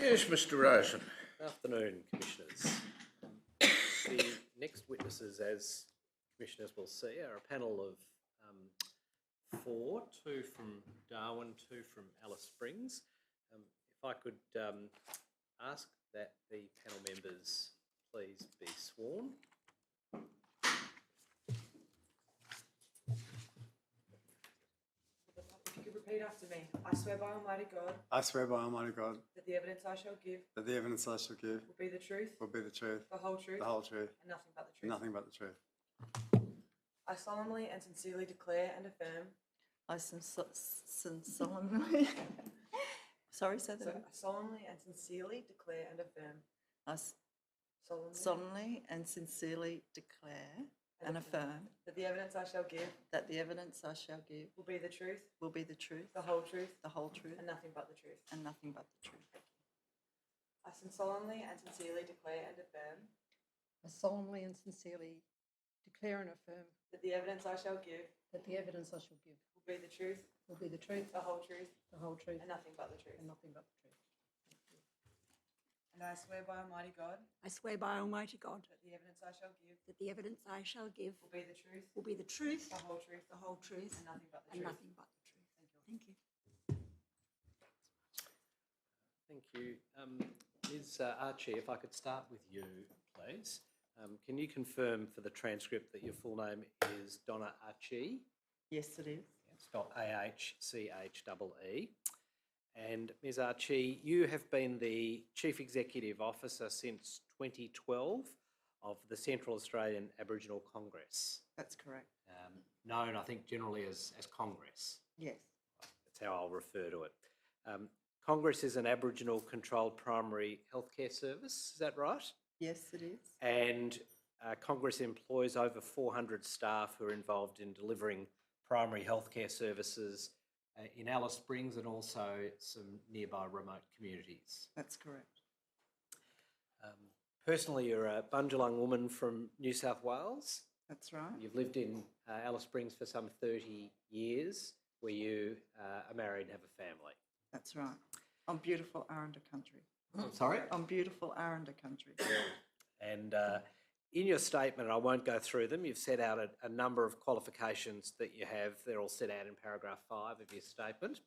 Yes, Mr. Rosen. Afternoon, Commissioners. The next witnesses, as Commissioners will see, are a panel of four, two from Darwin, two from Alice Springs. If I could ask that the panel members please be sworn. If you could repeat after me. I swear by Almighty God I swear by Almighty God that the evidence I shall give that the evidence I shall give will be the truth, will be the truth, the whole truth, the whole truth, and nothing but the and truth. nothing but the truth. I solemnly and sincerely declare and affirm. I solemnly, sorry, say that So again. I solemnly and sincerely declare and affirm. I Solemnly solemnly and sincerely declare and affirm that the evidence I shall give that the evidence I shall give will be the truth, will be the truth, the whole truth, the whole truth, and nothing but the truth. and nothing but the truth. I solemnly and sincerely declare and affirm I solemnly and sincerely declare and affirm that the evidence I shall give that the evidence I shall give will be the truth, will be the truth, the whole truth, the whole truth, and nothing but the truth. and nothing but the truth. And I swear by Almighty God I swear by Almighty God that the evidence I shall give that the evidence I shall give will be the truth, will be the truth, the whole truth, the whole truth, and nothing but the and truth. nothing but the truth. Thank you. Thank you. Ms Archie, if I could start with you, please. Can you confirm for the transcript that your full name is Donna Archie? Yes, it is. Spelled A-H-C-H-E-E. And Ms Archie, you have been the Chief Executive Officer since 2012 of the Central Australian Aboriginal Congress, That's correct. known, I think, generally as Congress. Yes, That's how I'll refer to it. Congress is an Aboriginal controlled primary healthcare service, is that right? yes, it is. And Congress employs over 400 staff who are involved in delivering primary healthcare services in Alice Springs and also some nearby remote communities. That's correct. Personally, you're a Bundjalung woman from New South Wales. That's right. You've lived in Alice Springs for some 30 years, where you are married and have a family. That's right. On beautiful Aranda country. Sorry? On beautiful Aranda country. And in your statement, I won't go through them, you've set out a number of qualifications that you have. They're all set out in paragraph 5 of your statement.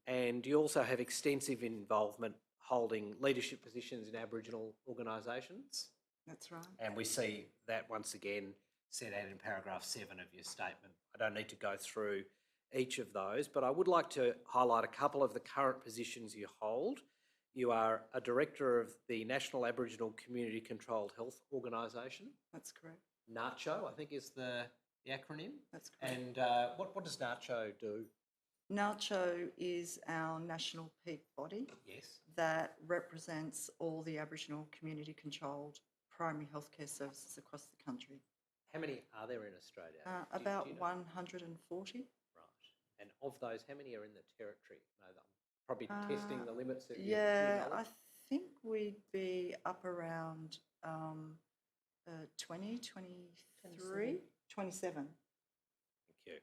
And you also have extensive involvement holding leadership positions in Aboriginal organisations. That's right. And we see that once again set out in paragraph 7 of your statement. I don't need to go through each of those, but I would like to highlight a couple of the current positions you hold. You are a director of the National Aboriginal Community Controlled Health Organisation. That's correct. NACCHO, I think, is the acronym. That's correct. And what does NACCHO do? NACCHO is our national peak body Yes. that represents all the Aboriginal community-controlled primary healthcare services across the country. How many are there in Australia? About do you know? 140. Right. And of those, how many are in the territory? No, I'm probably testing the limits of your Yeah, I knowledge. think we'd be up around 20, 23, 27. Thank you.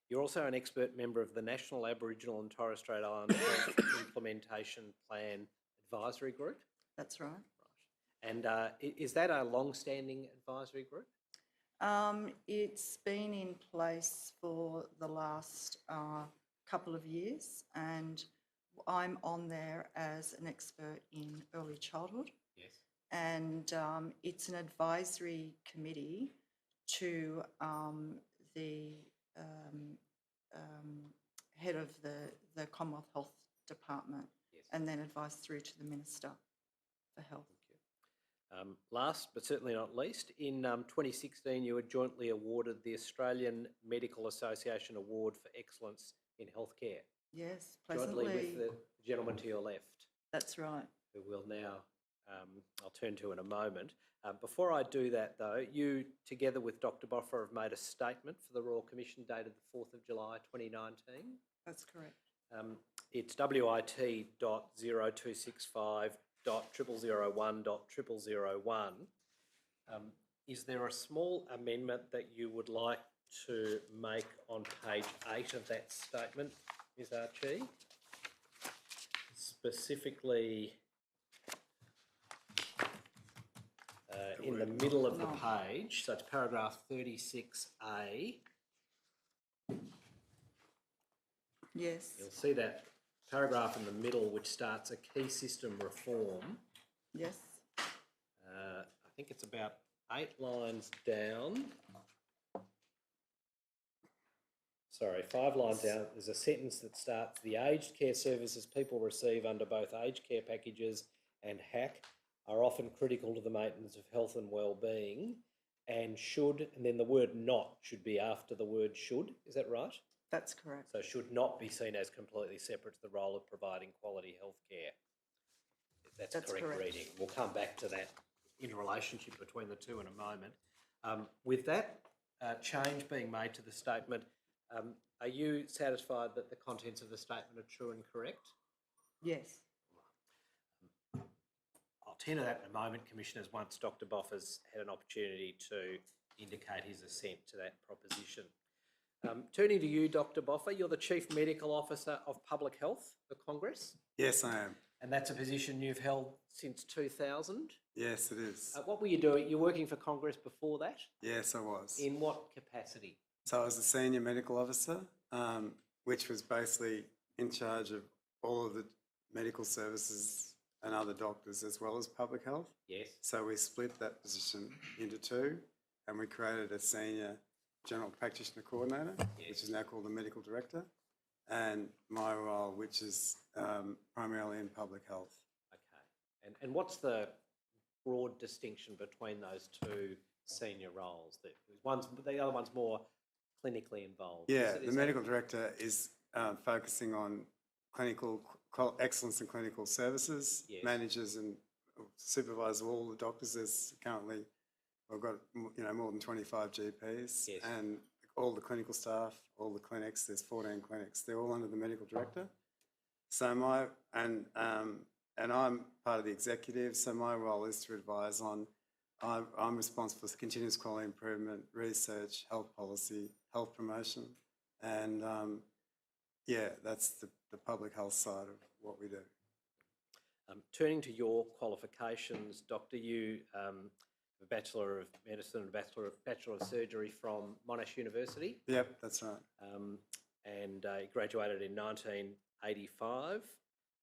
You're also an expert member of the National Aboriginal and Torres Strait Islander Health Implementation Plan Advisory Group. That's right. And is that a long-standing advisory group? It's been in place for the last couple of years, and I'm on there as an expert in early childhood. Yes. And it's an advisory committee to the head of the Commonwealth Health Department, Yes. and then advice through to the Minister for Health. Last but certainly not least, in 2016 you were jointly awarded the Australian Medical Association Award for Excellence in Healthcare. Yes, Jointly pleasantly. with the gentleman to your left, That's right. who we'll now, I'll turn to in a moment. Before I do that though, you together with Dr Boffer have made a statement for the Royal Commission dated the 4th of July 2019. That's correct. It's WIT.0265.0001.0001. Is there a small amendment that you would like to make on page 8 of that statement, Ms Archie? It's specifically in the middle of the page, so it's paragraph 36A. Yes. You'll see that paragraph in the middle which starts a key system reform. Yes. I think it's about 8 lines down. Sorry, 5 lines down. There's a sentence that starts, the aged care services people receive under both aged care packages and HAC are often critical to the maintenance of health and well-being and should, and then the word not should be after the word should. Is that right? That's correct. So should not be seen as completely separate to the role of providing quality health care. That's correct reading. We'll come back to that interrelationship between the two in a moment. With that change being made to the statement, are you satisfied that the contents of the statement are true and correct? Yes. I'll tender that in a moment, Commissioners, once Dr. Boffa's had an opportunity to indicate his assent to that proposition. Turning to you, Dr. Boffa, you're the Chief Medical Officer of Public Health for Congress. Yes, I am. And that's a position you've held since 2000? Yes, it is. What were you doing? You were working for Congress before that? Yes, I was. In what capacity? So I was a senior medical officer, which was basically in charge of all of the medical services and other doctors as well as public health. Yes. So we split that position into two and we created a senior general practitioner coordinator, which is now called the medical director, and my role, which is primarily in public health. Okay. And what's the broad distinction between those two senior roles? The other one's more clinically involved. Yeah, the medical director is focusing on clinical excellence in clinical services, manages and supervises all the doctors. There's currently, we've got more than 25 GPs and all the clinical staff, all the clinics. There's 14 clinics. They're all under the medical director. So and I'm part of the executive. So my role is to advise on. I'm responsible for continuous quality improvement, research, health policy, health promotion, and that's the public health side of what we do. Turning to your qualifications, Doctor, you have a Bachelor of Medicine and a Bachelor of Surgery from Monash University. Yep, that's right. And graduated in 1985.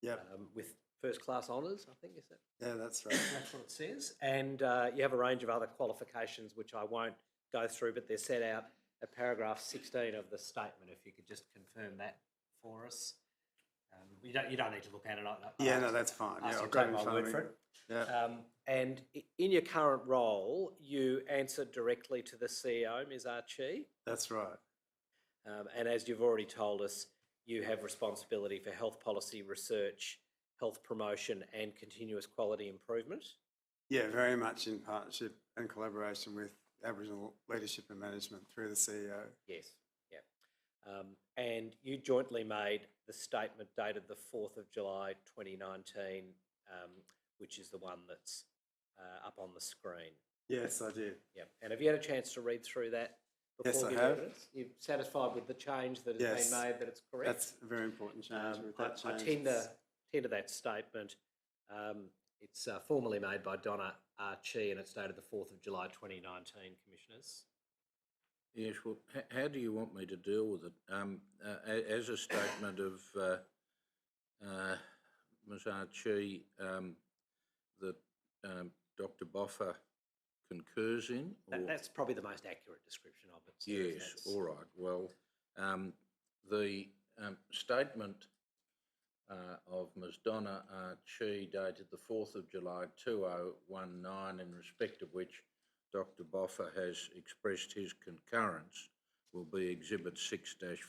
Yep. With first class honours, I think, is it? Yeah, that's right. That's what it says. And you have a range of other qualifications which I won't go through, but they're set out at paragraph 16 of the statement. If you could just confirm that for us. You don't need to look at it. Yeah, no, that's fine. Yeah, I'll take my word for it. Yeah. And in your current role, you answer directly to the CEO, Ms. Archie. That's right. And as you've already told us, you have responsibility for health policy research, health promotion and continuous quality improvement? Yeah, very much in partnership and collaboration with Aboriginal leadership and management through the CEO. Yes, yeah. And you jointly made the statement dated the 4th of July 2019, which is the one that's up on the screen. Yes, I did. Yeah. And have you had a chance to read through that before Yes, I giving have. evidence? You're satisfied with the change that has been made, that it's correct? That's a very important change. I tender that statement. It's formally made by Donna Archie and it's dated the 4th of July 2019, Commissioners. Yes, well, how do you want me to deal with it? As a statement of Ms. Archie that Dr. Boffa concurs in? That's probably the most accurate description of it. So yes, all right. Well, the statement of Ms. Donna Archie dated the 4th of July 2019, in respect of which Dr. Boffa has expressed his concurrence, will be Exhibit 6-5.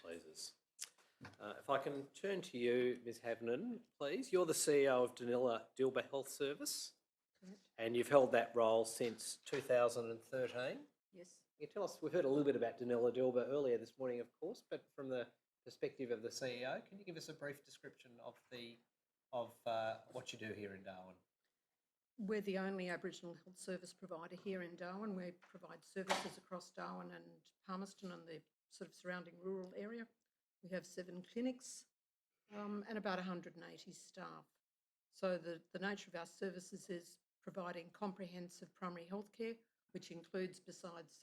Pleases. If I can turn to you, Ms. Havnan, please. You're the CEO of Dilba Health Service. Correct. And you've held that role since 2013. Yes. Can you tell us, we've heard a little bit about Danila Dilba earlier this morning, of course, but from the perspective of the CEO, can you give us a brief description of what you do here in Darwin? We're the only Aboriginal health service provider here in Darwin. We provide services across Darwin and Palmerston and the sort of surrounding rural area. We have 7 clinics and about 180 staff. So the nature of our services is providing comprehensive primary health care, which includes, besides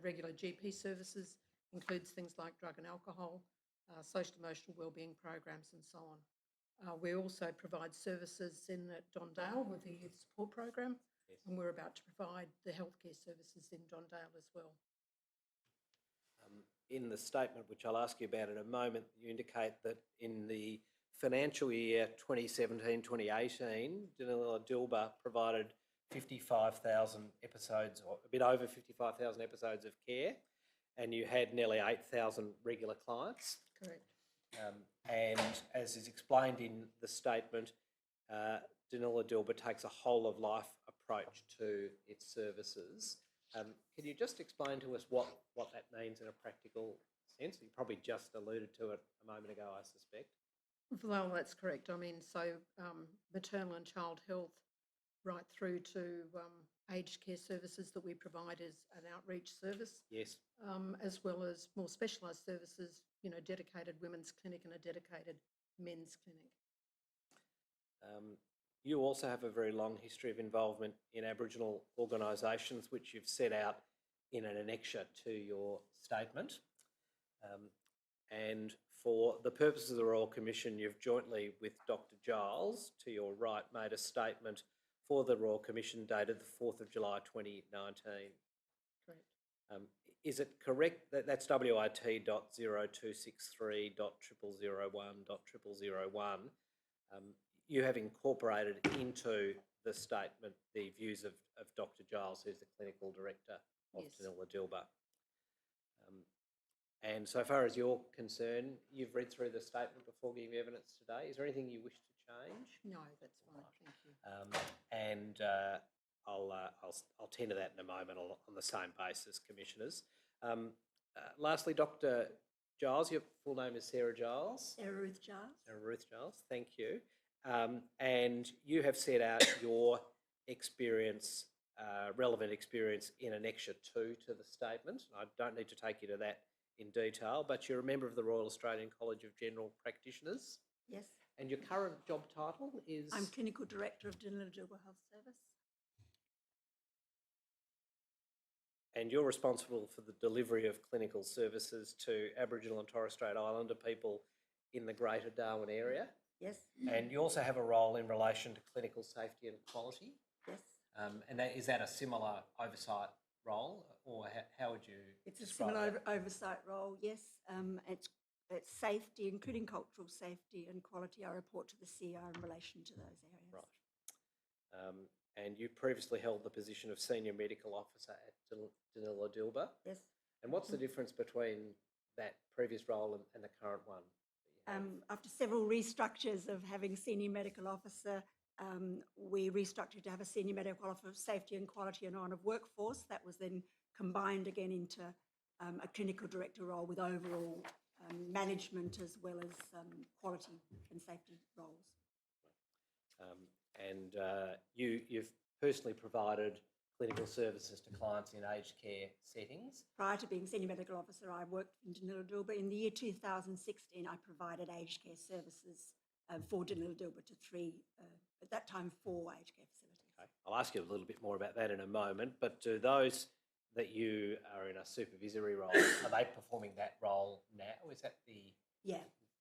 regular GP services, includes things like drug and alcohol, social emotional wellbeing programs and so on. We also provide services in at Dondale with the youth support program, and we're about to provide the healthcare services in Dondale as well. In the statement, which I'll ask you about in a moment, you indicate that in the financial year 2017-2018, Dilba provided 55,000 episodes, or a bit over 55,000 episodes of care, and you had nearly 8,000 regular clients. Correct. And as is explained in the statement, Dilba takes a whole of life approach to its services. Can you just explain to us what that means in a practical sense? You probably just alluded to it a moment ago, I suspect. Well, that's correct. I mean, so maternal and child health right through to aged care services that we provide as an outreach service. Yes. As well as more specialised services, dedicated women's clinic and a dedicated men's clinic. You also have a very long history of involvement in Aboriginal organisations, which you've set out in an annexure to your statement. And for the purposes of the Royal Commission, you've jointly with Dr Giles, to your right, made a statement for the Royal Commission dated the 4th of July 2019. Correct. Is it correct that that's WIT.0263.0001.0001? You have incorporated into the statement the views of Dr Giles, who's the Clinical Director of Dilba. And so far as you're concerned, you've read through the statement before giving evidence today. Is there anything you wish to change? No, that's fine, thank you. I'll tend to that in a moment on the same basis, Commissioners. Lastly, Dr Giles, your full name is Sarah Giles? Sarah Ruth Giles. Sarah Ruth Giles, thank you. And you have set out your experience, relevant experience in Annexure 2 to the statement. I don't need to take you to that in detail, but you're a member of the Royal Australian College of General Practitioners. Yes. And your current job title is? I'm Clinical Director of Dilba Health Service. And you're responsible for the delivery of clinical services to Aboriginal and Torres Strait Islander people in the Greater Darwin area? Yes. And you also have a role in relation to clinical safety and quality? Yes. And is that a similar oversight role, or how would you It's a describe similar that? oversight role, yes. It's safety, including cultural safety and quality. I report to the CEO in relation to those areas. Right. And you previously held the position of Senior Medical Officer at Dilba? Yes. And what's the difference between that previous role and the current one? After several restructures of having Senior Medical Officer, we restructured to have a Senior Medical Officer of Safety and Quality and Honour of Workforce. That was then combined again into a Clinical Director role with overall management as well as quality and safety roles. You've personally provided clinical services to clients in aged care settings? Prior to being Senior Medical Officer, I worked in Dilba. In the year 2016, I provided aged care services for Dilba to 3, at that time 4 aged care facilities. Okay. I'll ask you a little bit more about that in a moment, but do those that you are in a supervisory role, are they performing that role now? Is that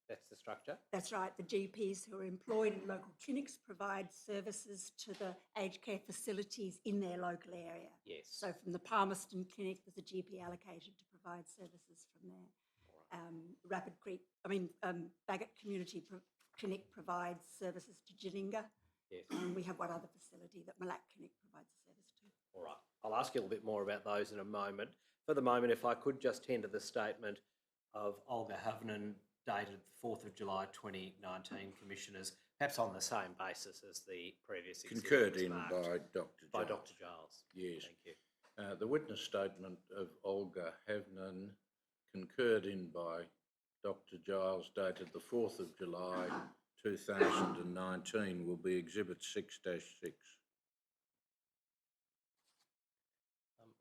that's the structure? That's right. The GPs who are employed in local clinics provide services to the aged care facilities in their local area. Yes. So from the Palmerston Clinic, there's a GP allocated to provide services from there. Bagot Community Clinic provides services to Janinga. Yes. And we have one other facility that Malak Clinic provides a service to. All right. I'll ask you a little bit more about those in a moment. For the moment, if I could just tender the statement of Olga Havnen, dated 4th of July 2019, Commissioners, perhaps on the same basis as the previous Concurred in marked by Dr Giles. By Dr Giles. Yes. Thank you. The witness statement of Olga Havnen, concurred in by Dr Giles, dated the 4th of July 2019, will be Exhibit 6-6. If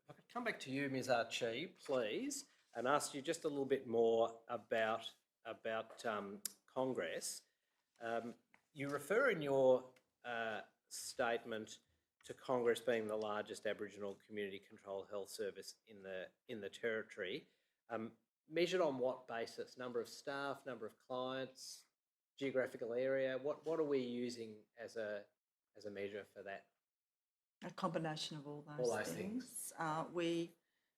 I could come back to you, Ms Archie, please, and ask you just a little bit more about Congress. You refer in your statement to Congress being the largest Aboriginal community-controlled health service in the territory. Measured on what basis? Number of staff, number of clients, geographical area? What are we using as a measure for that? A combination of all those things. We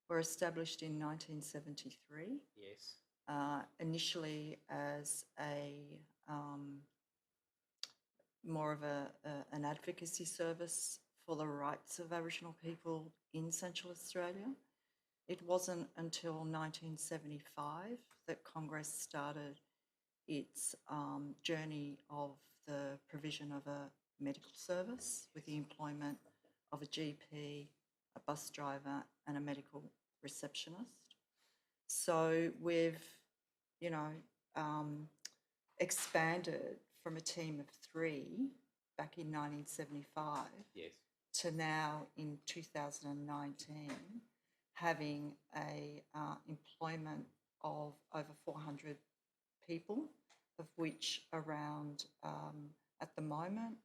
were established in 1973. Yes. Initially as more of an advocacy service for the rights of Aboriginal people in Central Australia. It wasn't until 1975 that Congress started its journey of the provision of a medical service with the employment of a GP, a bus driver and a medical receptionist. So we've, expanded from a team of 3 back in 1975 to now in 2019 having a employment of over 400 people, of which around, at the moment,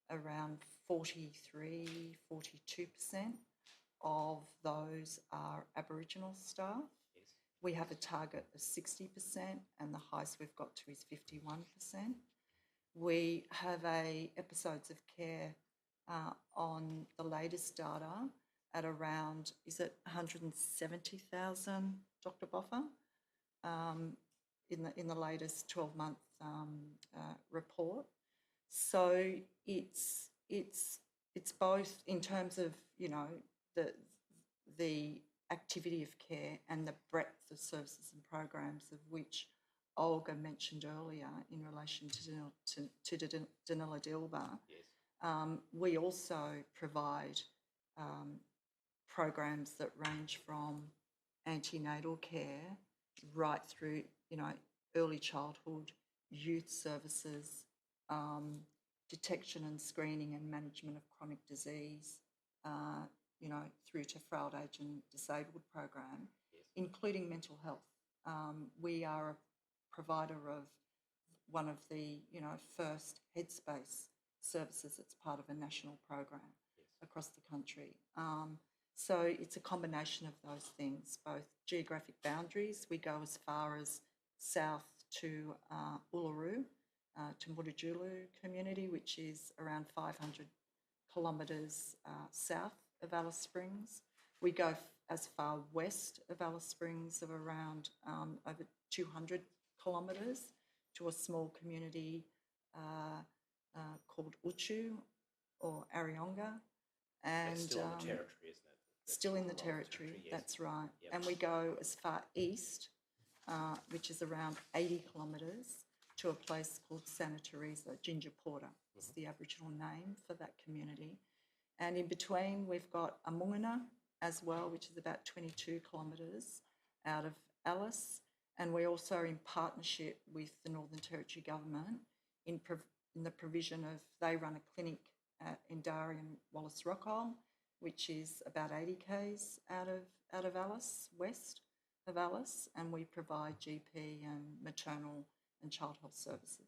around 43, 42% of those are Aboriginal staff. We have a target of 60% and the highest we've got to is 51%. We have episodes of care on the latest data at around, is it 170,000, Dr. Boffa, in the latest 12-month report. So it's both in terms of the activity of care and the breadth of services and programs of which Olga mentioned earlier in relation to Danila Dilba. We also provide programs that range from antenatal care right through, early childhood, youth services, detection and screening and management of chronic disease, through to frail age and disabled program, including mental health. We are a provider of one of the, first headspace services that's part of a national program across the country. So it's a combination of those things, both geographic boundaries. We go as far as south to Uluru, to Mutijulu community, which is around 500 kilometres south of Alice Springs. We go as far west of Alice Springs of around over 200 kilometres to a small community called Uchu or Arionga. And that's still in the territory, isn't it? That's still in the territory, yes. That's right. Yep. And we go as far east, which is around 80 kilometres, to a place called Santa Teresa, Ginger Porter. It's the Aboriginal name for that community. And in between, we've got Amungana as well, which is about 22 kilometres out of Alice. And we also are in partnership with the Northern Territory Government in the provision of, they run a clinic in Darwin Wallace Rockall, which is about 80 k's out of Alice, west of Alice, and we provide GP and maternal and child health services.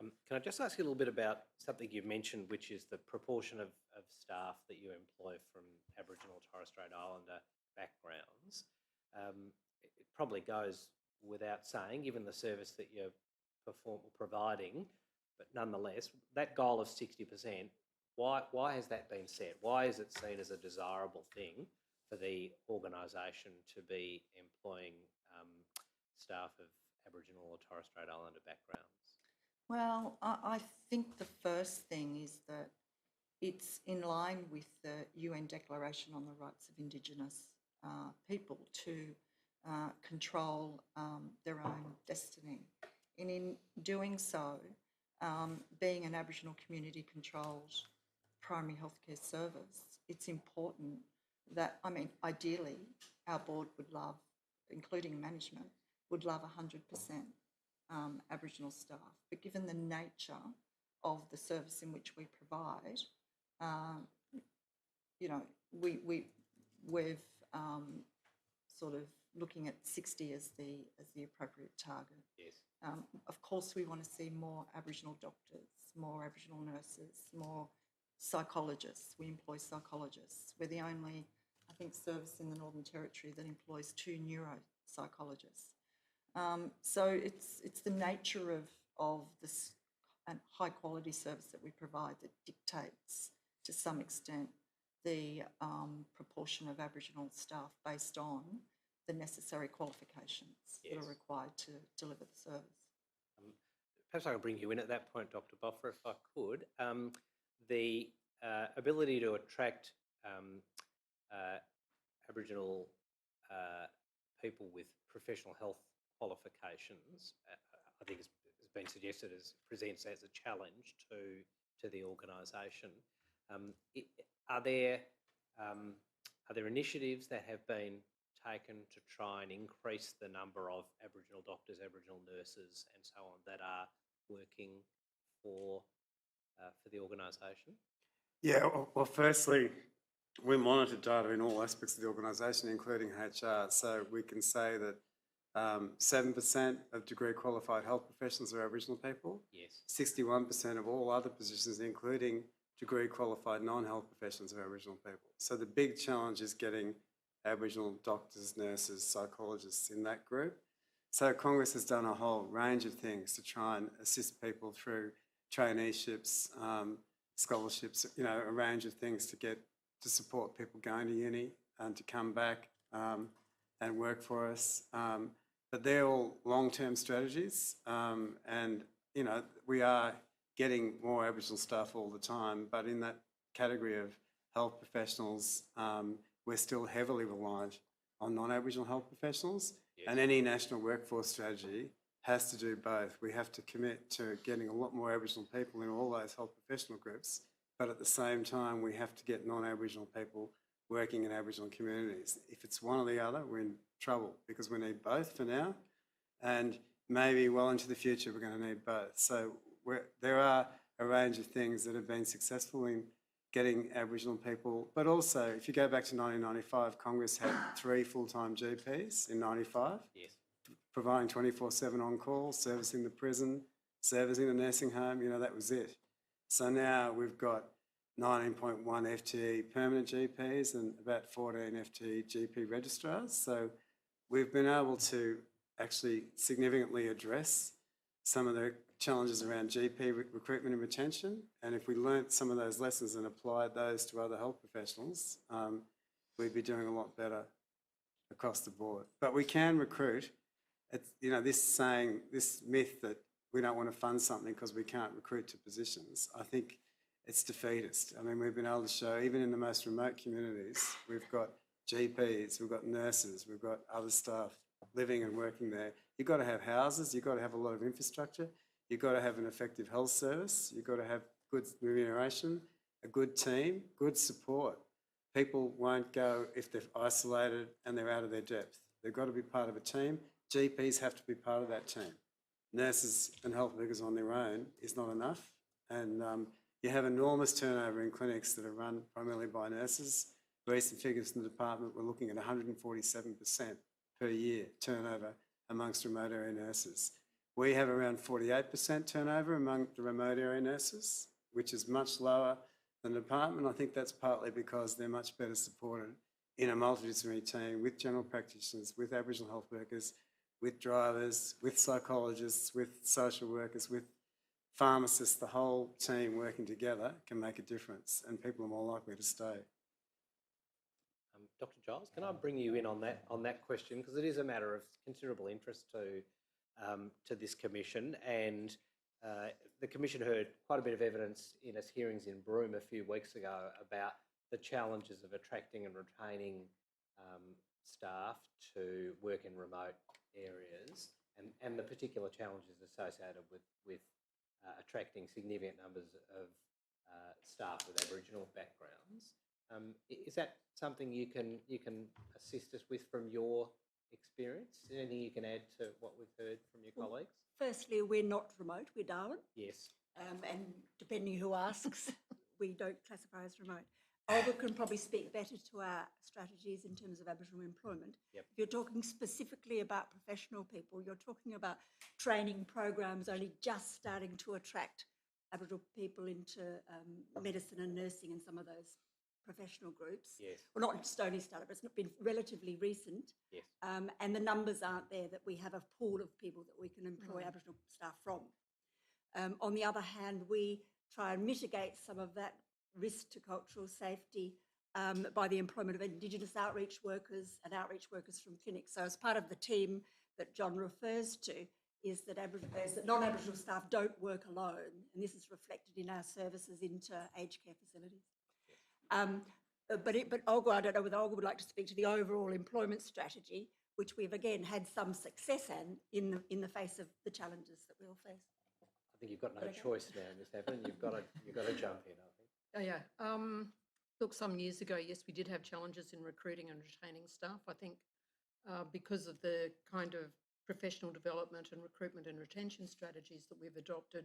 Can I just ask you a little bit about something you've mentioned, which is the proportion of staff that you employ from Aboriginal and Torres Strait Islander backgrounds? It probably goes without saying, given the service that you're providing, but nonetheless, that goal of 60%, why has that been set? Why is it seen as a desirable thing for the organisation to be employing staff of Aboriginal or Torres Strait Islander backgrounds? Well, I think the first thing is that it's in line with the UN Declaration on the Rights of Indigenous people to control their own destiny. And in doing so, being an Aboriginal community-controlled primary healthcare service, it's important that, ideally, our board would love, including management, would love 100% Aboriginal staff. But given the nature of the service in which we provide, we've sort of looking at 60 as the appropriate target. Yes. Of course, we want to see more Aboriginal doctors, more Aboriginal nurses, more psychologists. We employ psychologists. We're the only, I think, service in the Northern Territory that employs 2 neuropsychologists. So it's the nature of this high quality service that we provide that dictates to some extent the proportion of Aboriginal staff based on the necessary qualifications that are required to deliver the service. Perhaps I can bring you in at that point, Dr. Boffer, if I could. The ability to attract Aboriginal people with professional health qualifications, I think has been suggested presents as a challenge to the organisation. Are there initiatives that have been taken to try and increase the number of Aboriginal doctors, Aboriginal nurses, and so on that are working for the organisation? Yeah, well, firstly, we monitor data in all aspects of the organisation, including HR. So we can say that 7% of degree qualified health professionals are Aboriginal people. Yes. 61% of all other positions, including degree qualified non-health professionals, are Aboriginal people. So the big challenge is getting Aboriginal doctors, nurses, psychologists in that group. So Congress has done a whole range of things to try and assist people through traineeships, scholarships, a range of things to support people going to uni and to come back and work for us. But they're all long-term strategies, and we are getting more Aboriginal staff all the time, but in that category of health professionals, we're still heavily reliant on non-Aboriginal health professionals. Yes. And any national workforce strategy has to do both. We have to commit to getting a lot more Aboriginal people in all those health professional groups, but at the same time, we have to get non-Aboriginal people working in Aboriginal communities. If it's one or the other, we're in trouble because we need both for now, and maybe well into the future, we're going to need both. So there are a range of things that have been successful in getting Aboriginal people, but also if you go back to 1995, Congress had 3 full-time GPs in 95, yes, providing 24/7 on call, servicing the prison, servicing the nursing home, that was it. So now we've got 19.1 FTE permanent GPs and about 14 FTE GP registrars. So we've been able to actually significantly address some of the challenges around GP recruitment and retention. And if we learnt some of those lessons and applied those to other health professionals, we'd be doing a lot better across the board. But we can recruit. It's, this myth that we don't want to fund something because we can't recruit to positions, I think it's defeatist. I mean, we've been able to show, even in the most remote communities, we've got GPs, we've got nurses, we've got other staff living and working there. You've got to have houses, you've got to have a lot of infrastructure, you've got to have an effective health service, you've got to have good remuneration, a good team, good support. People won't go if they're isolated and they're out of their depth. They've got to be part of a team. GPs have to be part of that team. Nurses and health workers on their own is not enough. And you have enormous turnover in clinics that are run primarily by nurses. Recent figures from the department were looking at 147% per year turnover amongst remote area nurses. We have around 48% turnover among the remote area nurses, which is much lower than the department. I think that's partly because they're much better supported in a multidisciplinary team with general practitioners, with Aboriginal health workers, with drivers, with psychologists, with social workers, with pharmacists. The whole team working together can make a difference and people are more likely to stay. Dr. Giles, can I bring you in on that question, because it is a matter of considerable interest to this commission, and the commission heard quite a bit of evidence in its hearings in Broome a few weeks ago about the challenges of attracting and retaining staff to work in remote areas, and the particular challenges associated with attracting significant numbers of staff with Aboriginal backgrounds. Is that something you can assist us with from your experience? Anything you can add to what we've heard from your colleagues? Firstly, we're not remote, we're Darwin. Yes. And depending who asks, we don't classify as remote. Olga can probably speak better to our strategies in terms of Aboriginal employment. Yep. If you're talking specifically about professional people, you're talking about training programs only just starting to attract Aboriginal people into medicine and nursing and some of those professional groups. Yes. Well, not just only started, but it's been relatively recent. Yes. And the numbers aren't there that we have a pool of people that we can employ Aboriginal staff from. On the other hand, we try and mitigate some of that risk to cultural safety by the employment of Indigenous outreach workers and outreach workers from clinics. So as part of the team that John refers to is that non-Aboriginal staff don't work alone, and this is reflected in our services into aged care facilities. But Olga, I don't know whether Olga would like to speak to the overall employment strategy, which we've again had some success in the face of the challenges that we all face. I think you've got no choice now, Ms. Heffernan. You've got to jump in, I think. Oh, yeah. Look, some years ago, yes, we did have challenges in recruiting and retaining staff. I think because of the kind of professional development and recruitment and retention strategies that we've adopted,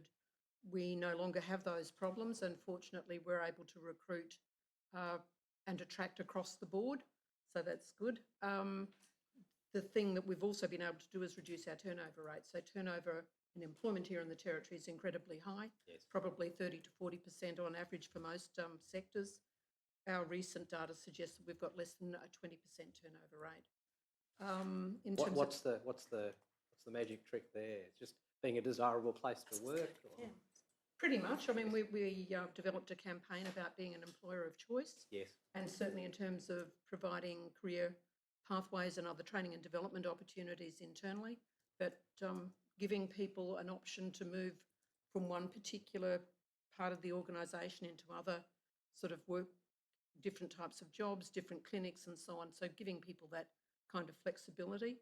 we no longer have those problems, and fortunately we're able to recruit and attract across the board, so that's good. The thing that we've also been able to do is reduce our turnover rate. So turnover in employment here in the Territory is incredibly high, yes. Probably 30 to 40% on average for most sectors. Our recent data suggests that we've got less than a 20% turnover rate. What's the magic trick there? Just being a desirable place to work? Or? Yeah, pretty much. I mean, we developed a campaign about being an employer of choice. Yes. And certainly in terms of providing career pathways and other training and development opportunities internally, but giving people an option to move from one particular part of the organisation into other sort of work, different types of jobs, different clinics and so on. So giving people that kind of flexibility.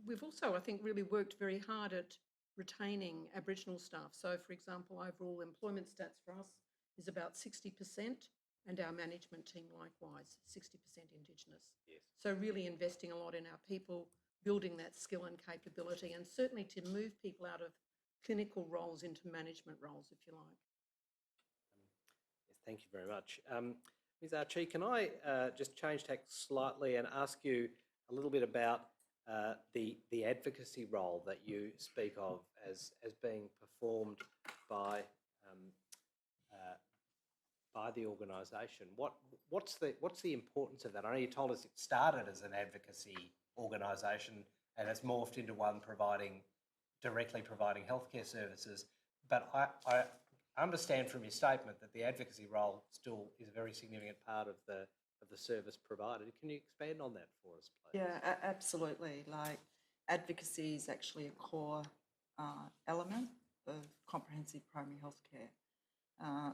We've also, I think, really worked very hard at retaining Aboriginal staff. So, for example, overall employment stats for us is about 60%, and our management team likewise, 60% Indigenous. Yes. So really investing a lot in our people, building that skill and capability, and certainly to move people out of clinical roles into management roles, if you like. Yes, thank you very much. Ms. Archie, can I just change tack slightly and ask you a little bit about the advocacy role that you speak of as being performed by the organisation? What's the importance of that? I know you told us it started as an advocacy organisation and it's morphed into one directly providing healthcare services. But I understand from your statement that the advocacy role still is a very significant part of the service provided. Can you expand on that for us, please? Yeah, absolutely. Like, advocacy is actually a core element of comprehensive primary health care.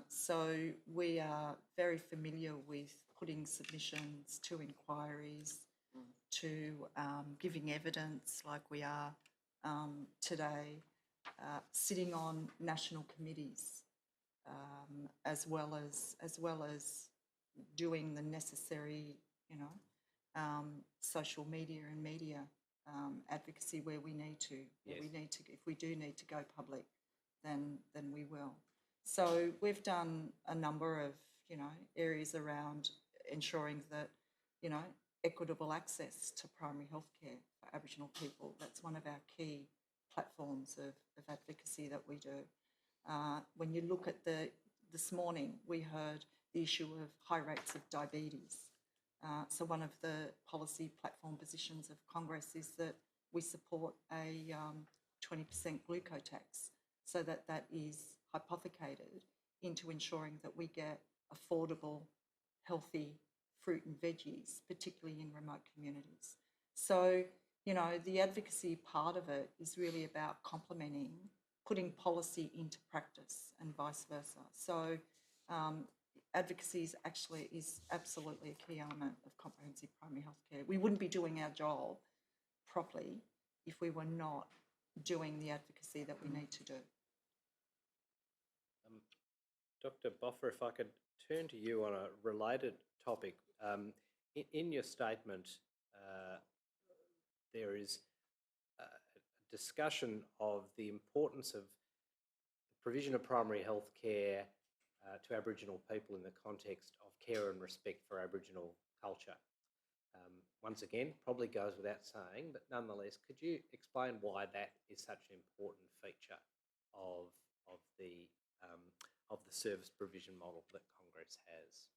So we are very familiar with putting submissions to inquiries, to giving evidence like we are today, sitting on national committees, as well as doing the necessary, social media and media advocacy where we need to. Yes. If we do need to go public, then we will. So we've done a number of, areas around ensuring that, equitable access to primary health care for Aboriginal people. That's one of our key platforms of advocacy that we do. When you look at this morning, we heard the issue of high rates of diabetes. So one of the policy platform positions of Congress is that we support a 20% glucose tax, so that is hypothecated into ensuring that we get affordable, healthy fruit and veggies, particularly in remote communities. So, the advocacy part of it is really about complementing, putting policy into practice and vice versa. So advocacy is absolutely a key element of comprehensive primary health care. We wouldn't be doing our job properly if we were not doing the advocacy that we need to do. Dr. Boffer, if I could turn to you on a related topic. In your statement, there is a discussion of the importance of the provision of primary health care to Aboriginal people in the context of care and respect for Aboriginal culture. Once again, probably goes without saying, but nonetheless, could you explain why that is such an important feature of the service provision model that Congress has?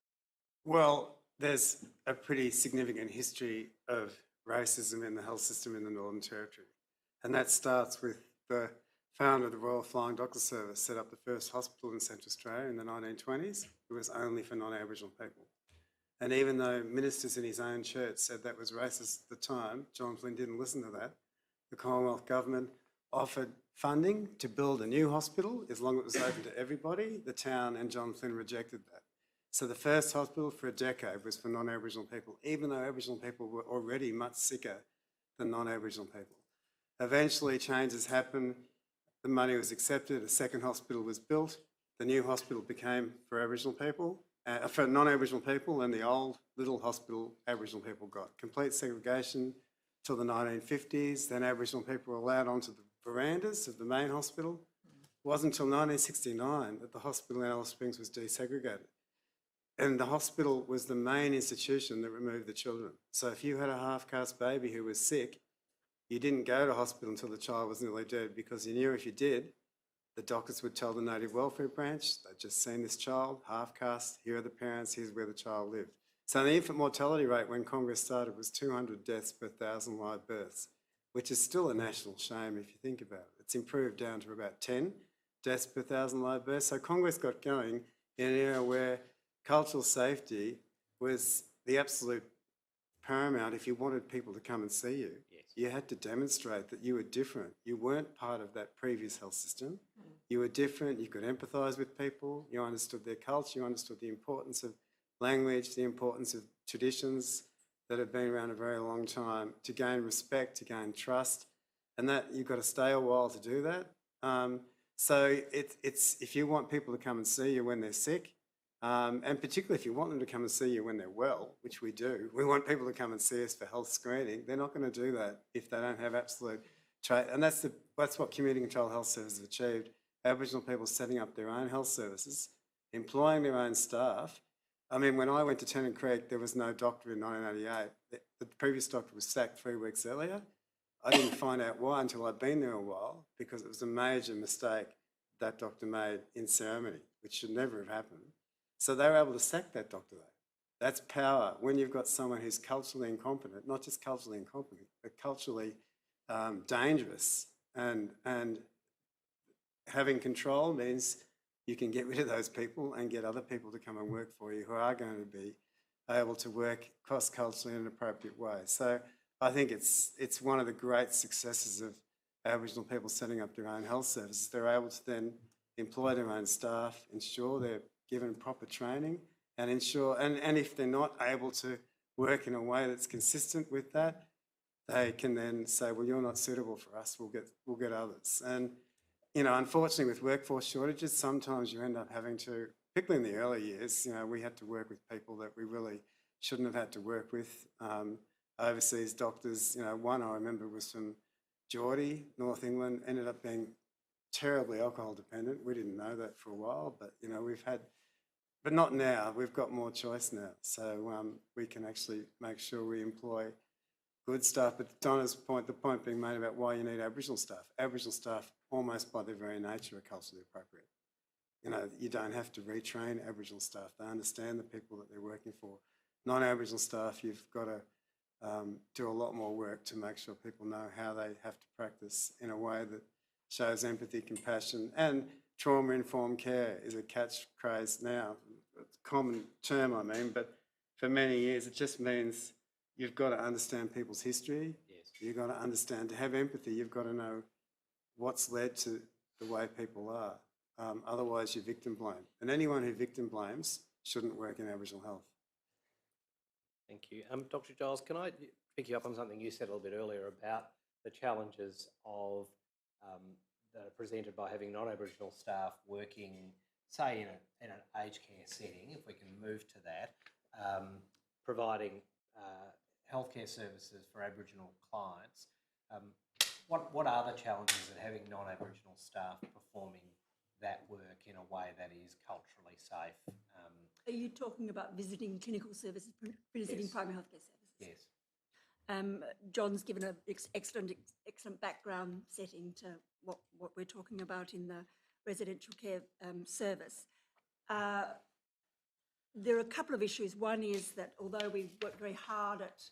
Well, there's a pretty significant history of racism in the health system in the Northern Territory. And that starts with the founder of the Royal Flying Doctor Service set up the first hospital in Central Australia in the 1920s. It was only for non-Aboriginal people. And even though ministers in his own church said that was racist at the time, John Flynn didn't listen to that. The Commonwealth government offered funding to build a new hospital as long as it was open to everybody. The town and John Flynn rejected that. So the first hospital for a decade was for non-Aboriginal people, even though Aboriginal people were already much sicker than non-Aboriginal people. Eventually changes happened, the money was accepted, a second hospital was built, the new hospital became for Aboriginal people, for non-Aboriginal people, and the old little hospital Aboriginal people got. Complete segregation till the 1950s, then Aboriginal people were allowed onto the verandas of the main hospital. It wasn't until 1969 that the hospital in Alice Springs was desegregated. And the hospital was the main institution that removed the children. So if you had a half-caste baby who was sick, you didn't go to hospital until the child was nearly dead, because you knew if you did, the doctors would tell the Native Welfare Branch, they'd just seen this child, half-caste, here are the parents, here's where the child lived. So the infant mortality rate when Congress started was 200 deaths per 1,000 live births, which is still a national shame if you think about it. It's improved down to about 10 deaths per 1,000 live births. So Congress got going in an era where cultural safety was the absolute paramount. If you wanted people to come and see you, you had to demonstrate that you were different. You weren't part of that previous health system. You were different, you could empathise with people, you understood their culture, you understood the importance of language, the importance of traditions that have been around a very long time, to gain respect, to gain trust, and that you've got to stay a while to do that. So it's if you want people to come and see you when they're sick, and particularly if you want them to come and see you when they're well, which we do, we want people to come and see us for health screening. They're not going to do that if they don't have absolute trade. And that's what community controlled health services have achieved. Aboriginal people setting up their own health services, employing their own staff. I mean, when I went to Tennant Creek, there was no doctor in 1988. The previous doctor was sacked 3 weeks earlier. I didn't find out why until I'd been there a while, because it was a major mistake that doctor made in ceremony, which should never have happened. So they were able to sack that doctor though. That's power. When you've got someone who's culturally incompetent, not just culturally incompetent, but culturally dangerous, and having control means you can get rid of those people and get other people to come and work for you who are going to be able to work cross-culturally in an appropriate way. So I think it's one of the great successes of Aboriginal people setting up their own health services. They're able to then employ their own staff, ensure they're given proper training, and ensure, and if they're not able to work in a way that's consistent with that, they can then say, well, you're not suitable for us, we'll get others. And you know, unfortunately with workforce shortages, sometimes you end up having to, particularly in the early years, you know, we had to work with people that we really shouldn't have had to work with. Overseas doctors, you know, one I remember was from Geordie, North England, ended up being terribly alcohol dependent. We didn't know that for a while, but you know, we've had, but not now, we've got more choice now. So we can actually make sure we employ good staff. But Donna's point, the point being made about why you need Aboriginal staff. Aboriginal staff, almost by their very nature, are culturally appropriate. You know, you don't have to retrain Aboriginal staff. They understand the people that they're working for. Non-Aboriginal staff, you've got to do a lot more work to make sure people know how they have to practice in a way that shows empathy, compassion, and trauma-informed care is a catchphrase now. It's a common term, I mean, but for many years it just means you've got to understand people's history. Yes. You've got to understand, to have empathy, you've got to know what's led to the way people are. Otherwise, you victim blame. And anyone who victim blames shouldn't work in Aboriginal health. Thank you. Dr. Giles, can I pick you up on something you said a little bit earlier about the challenges of that are presented by having non-Aboriginal staff working, say, in an aged care setting, if we can move to that, providing healthcare services for Aboriginal clients. What are the challenges of having non-Aboriginal staff performing that work in a way that is culturally safe. Are you talking about visiting clinical services, visiting Yes. primary healthcare services? Yes. John's given an excellent background setting to what we're talking about in the residential care service. There are a couple of issues. One is that although we've worked very hard at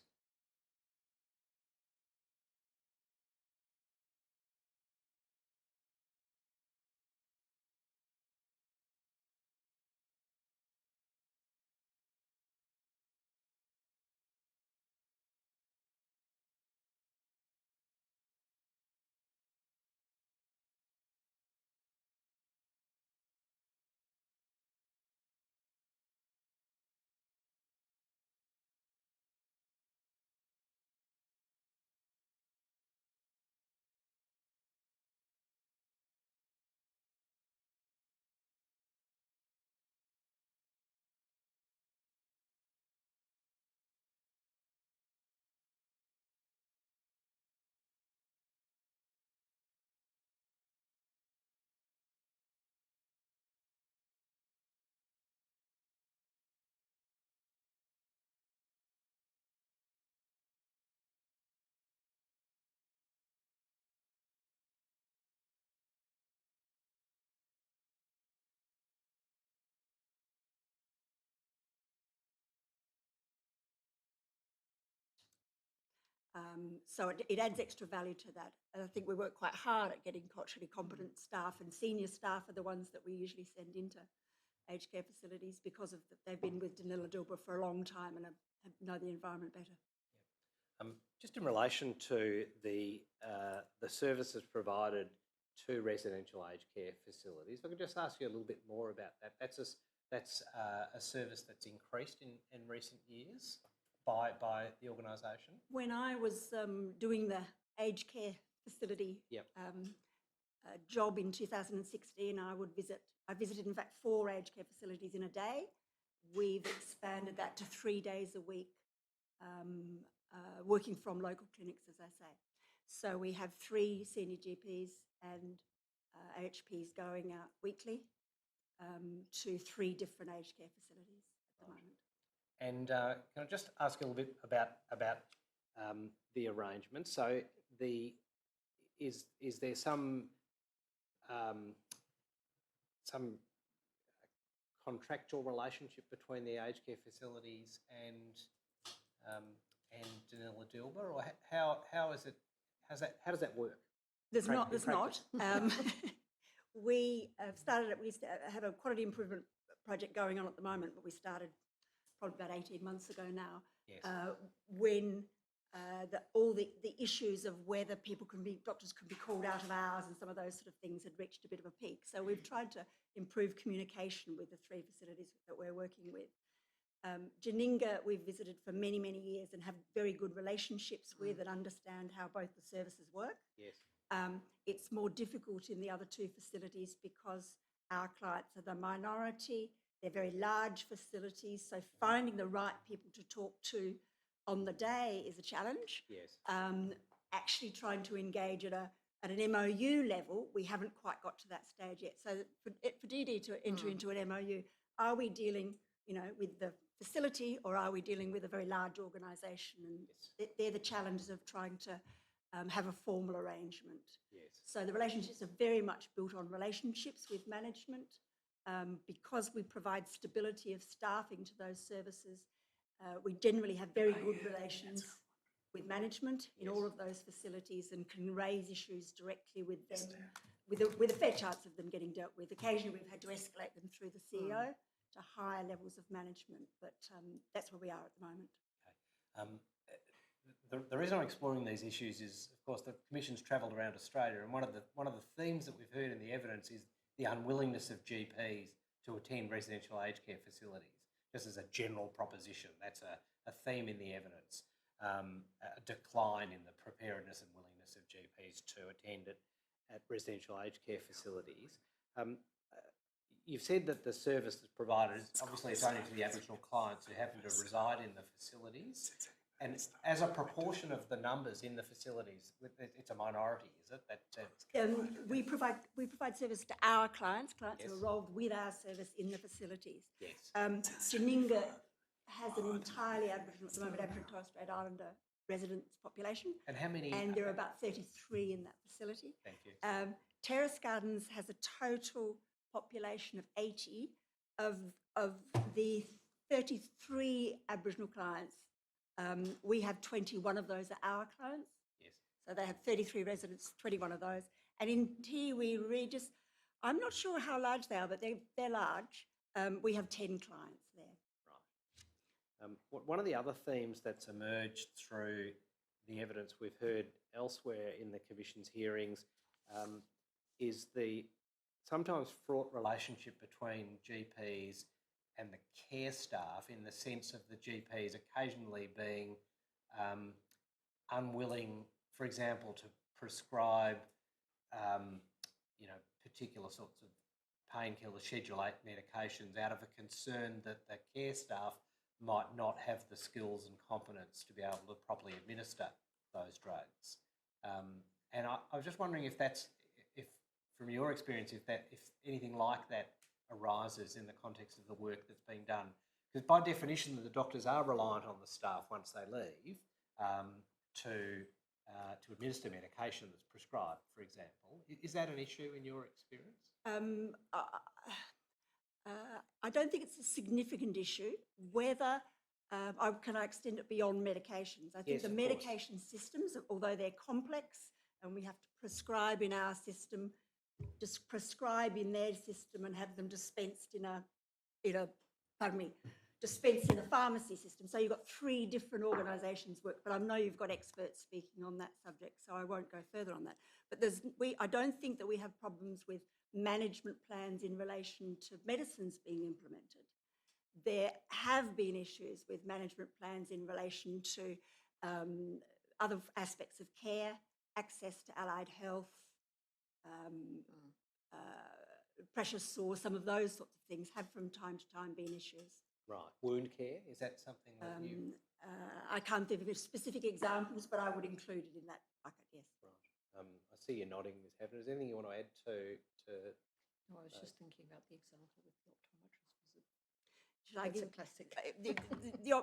so it adds extra value to that. And I think we work quite hard at getting culturally competent staff, and senior staff are the ones that we usually send into aged care facilities because they've been with Danila Dilba for a long time and know the environment better. Just in relation to the services provided to residential aged care facilities, if I could just ask you a little bit more about that. That's a service that's increased in recent years by the organisation. When I was doing the aged care facility job in 2016, I visited in fact 4 aged care facilities in a day. We've expanded that to 3 days a week, working from local clinics, as I say. So we have 3 senior GPs and AHPs going out weekly to 3 different aged care facilities at the moment. And can I just ask a little bit about the arrangement? So is there some contractual relationship between the aged care facilities and Danila Dilba, or how does that work? There's not. We have a quality improvement project going on at the moment, but we started probably about 18 months ago now. Yes. When all the issues of whether doctors can be called out of hours and some of those sort of things had reached a bit of a peak. So we've tried to improve communication with the 3 facilities that we're working with. Janinga we've visited for many, many years and have very good relationships with and understand how both the services work. Yes. It's more difficult in the other 2 facilities because our clients are the minority. They're very large facilities, so finding the right people to talk to on the day is a challenge. Yes. Actually trying to engage at an MOU level, we haven't quite got to that stage yet. So for DD to enter into an MOU, are we dealing, with the facility, or are we dealing with a very large organisation? And they're the challenges of trying to have a formal arrangement. Yes. So the relationships are very much built on relationships with management. Because we provide stability of staffing to those services, we generally have very good relations with management in all of those facilities and can raise issues directly with them, with a fair chance of them getting dealt with. Occasionally we've had to escalate them through the CEO to higher levels of management, but that's where we are at the moment. Okay. The reason I'm exploring these issues is, of course, the Commission's travelled around Australia, and one of the themes that we've heard in the evidence is the unwillingness of GPs to attend residential aged care facilities, just as a general proposition. That's a theme in the evidence, a decline in the preparedness and willingness of GPs to attend at residential aged care facilities. You've said that the service that's provided, obviously it's only to the Aboriginal clients who happen to reside in the facilities, And as a proportion of the numbers in the facilities, it's a minority, is it? We provide service to our clients who are enrolled with our service in the facilities. Yes. Saninga has an entirely Aboriginal, at the moment, Aboriginal and Torres Strait Islander residents population. And how many? And there are about 33 in that facility. Thank you. Terrace Gardens has a total population of 80. Of the 33 Aboriginal clients, we have 21 of those are our clients. Yes. So they have 33 residents, 21 of those. And in Tiwi Regis, I'm not sure how large they are, but they're large. We have 10 clients there. Right. One of the other themes that's emerged through the evidence we've heard elsewhere in the Commission's hearings is the sometimes fraught relationship between GPs and the care staff, in the sense of the GPs occasionally being unwilling, for example, to prescribe, particular sorts of painkillers, Schedule 8 medications, out of a concern that the care staff might not have the skills and competence to be able to properly administer those drugs. And I was just wondering if from your experience, if anything like that arises in the context of the work that's being done. Because by definition, the doctors are reliant on the staff once they leave to administer medication that's prescribed, for example. Is that an issue in your experience? I don't think it's a significant issue. Whether can I extend it beyond medications? I think Yes, the of medication systems, although they're complex and we have to prescribe in our system, just prescribe in their system and have them dispensed dispensed in a pharmacy system. So you've got 3 different organisations work, but I know you've got experts speaking on that subject, so I won't go further on that. But I don't think that we have problems with management plans in relation to medicines being implemented. There have been issues with management plans in relation to other aspects of care, access to allied health, precious sore, some of those sorts of things have from time to time been issues. Right. Wound care, is that something that you... I can't think of specific examples, but I would include it in that bucket, yes. Right. I see you nodding, Ms. Havner. Is there anything you want to add to No, I was just thinking about the example with the optometrist. Should I That's give a classic.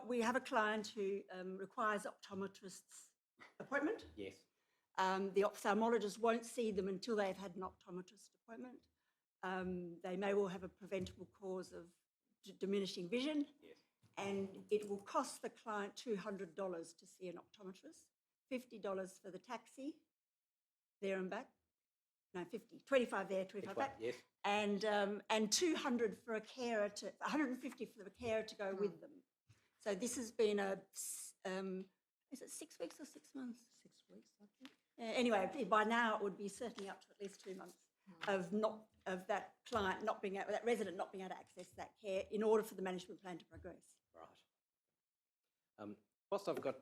We have a client who requires optometrist's appointment. Yes. The ophthalmologist won't see them until they've had an optometrist appointment. They may well have a preventable cause of diminishing vision. Yes. And it will cost the client $200 to see an optometrist, $50 for the taxi there and back. No, 50, 25 there, 25 back. Yes. And 200 for a carer to, 150 for the carer to go with them. So this has been is it 6 weeks or 6 months? 6 weeks, I think. Anyway, by now it would be certainly up to at least 2 months of that client not being able, that resident not being able to access that care in order for the management plan to progress. Right. Whilst I've got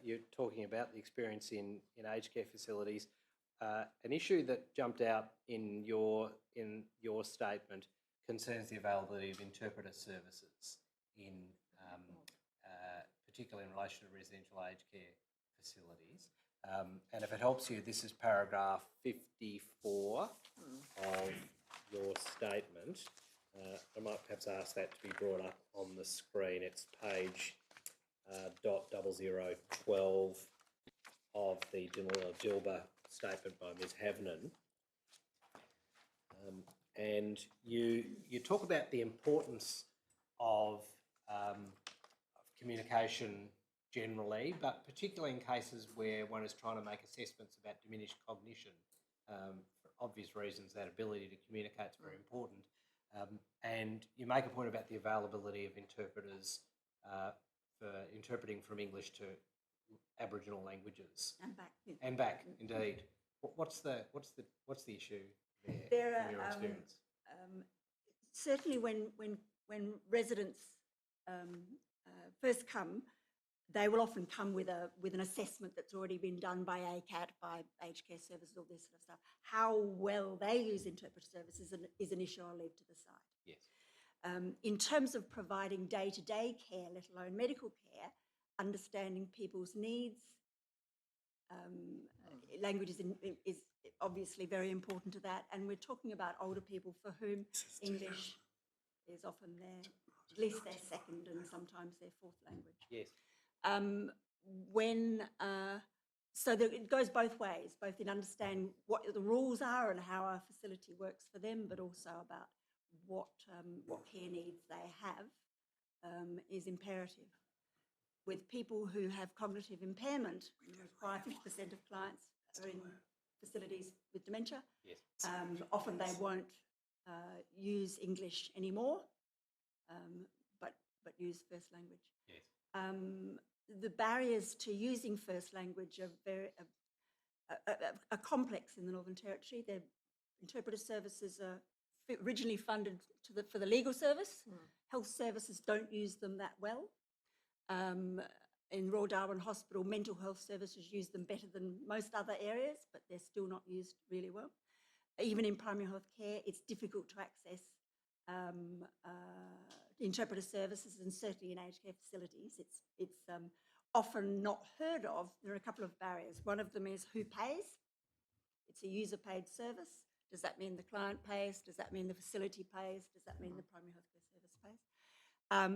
you talking about the experience in aged care facilities, an issue that jumped out in your statement concerns the availability of interpreter services in particularly in relation to residential aged care facilities. And if it helps you, this is paragraph 54 of your statement. I might perhaps ask that to be brought up on the screen. It's page .0012 of the Dilba statement by Ms. Havnan. And you talk about the importance of communication generally, but particularly in cases where one is trying to make assessments about diminished cognition. For obvious reasons, that ability to communicate is very important. And you make a point about the availability of interpreters for interpreting from English to Aboriginal languages. And back. Yeah. And back, indeed. What's the issue there from your experience? Certainly when residents first come, they will often come with an assessment that's already been done by ACAT, by Aged Care Services, all this sort of stuff. How well they use interpreter services is an issue I'll leave to the side. Yes. In terms of providing day-to-day care, let alone medical care, understanding people's needs. Language is obviously very important to that, and we're talking about older people for whom English is often at least their second and sometimes their fourth language. Yes. So it goes both ways, both in understanding what the rules are and how our facility works for them, but also about what care needs they have is imperative. With people who have cognitive impairment, require 50% of clients are in facilities with dementia. Yes. Often they won't use English anymore, but use first language. Yes. The barriers to using first language are complex in the Northern Territory. Their interpreter services are originally funded for the legal service. Health services don't use them that well. In Royal Darwin Hospital, mental health services use them better than most other areas, but they're still not used really well. Even in primary health care, it's difficult to access interpreter services, and certainly in aged care facilities, it's often not heard of. There are a couple of barriers. One of them is who pays. It's a user-paid service. Does that mean the client pays? Does that mean the facility pays? Does that mean the primary health care service pays?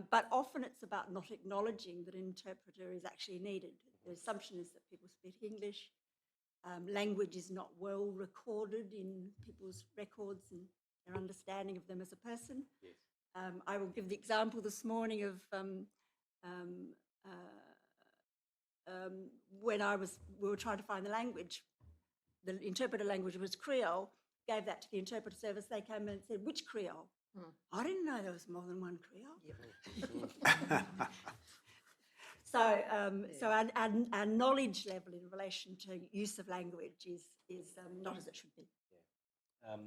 But often it's about not acknowledging that an interpreter is actually needed. The assumption is that people speak English. Language is not well recorded in people's records and their understanding of them as a person. Yes. I will give the example this morning of when we were trying to find the language. The interpreter language was Creole. Gave that to the interpreter service. They came in and said, "Which Creole?" I didn't know there was more than one Creole. So our knowledge level in relation to use of language is not as it should be. Yeah.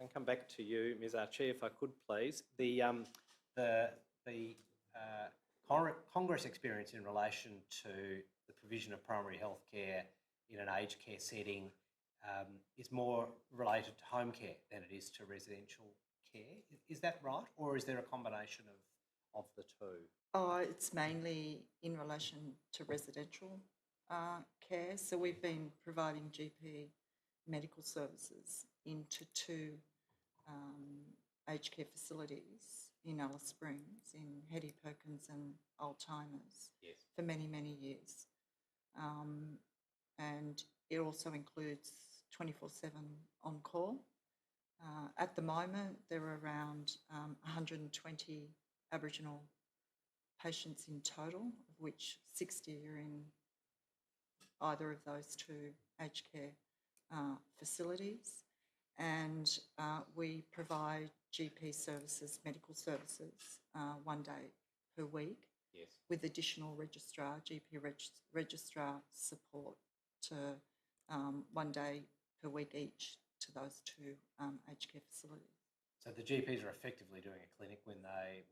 I can come back to you, Ms. Archie, if I could, please. The Congress experience in relation to the provision of primary health care in an aged care setting is more related to home care than it is to residential care. Is that right, or is there a combination of the two? It's mainly in relation to residential care. So we've been providing GP medical services into two aged care facilities in Alice Springs, in Hetty Perkins and Alzheimer's, Yes. for many, many years. And it also includes 24/7 on-call. At the moment, there are around 120 Aboriginal patients in total, of which 60 are in either of those two aged care facilities. And we provide GP services, medical services, 1 day per week. Yes. With additional GP registrar support to 1 day per week each to those two aged care facilities. So the GPs are effectively doing a clinic when they're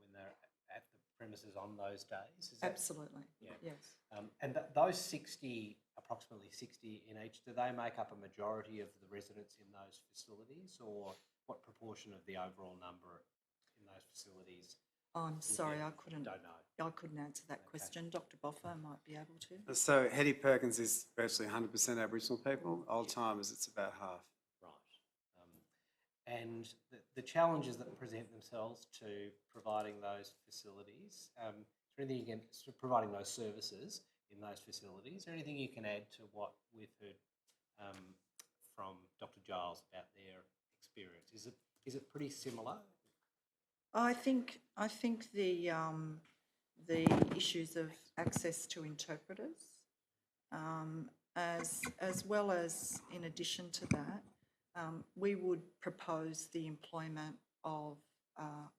at the premises on those days? Is that... Absolutely, yeah. Yes. And those 60, approximately 60 in each, do they make up a majority of the residents in those facilities, or what proportion of the overall number in those facilities? I'm sorry, I couldn't. Don't know. I couldn't answer that question. Dr. Boffa might be able to. So Hetty Perkins is virtually 100% Aboriginal people. Alzheimer's, it's about half. Right. And the challenges that present themselves to providing those facilities, is there anything you can, providing those services in those facilities, is there anything you can add to what we've heard from Dr. Giles about their experience? Is it pretty similar? I think the issues of access to interpreters, as well as in addition to that, we would propose the employment of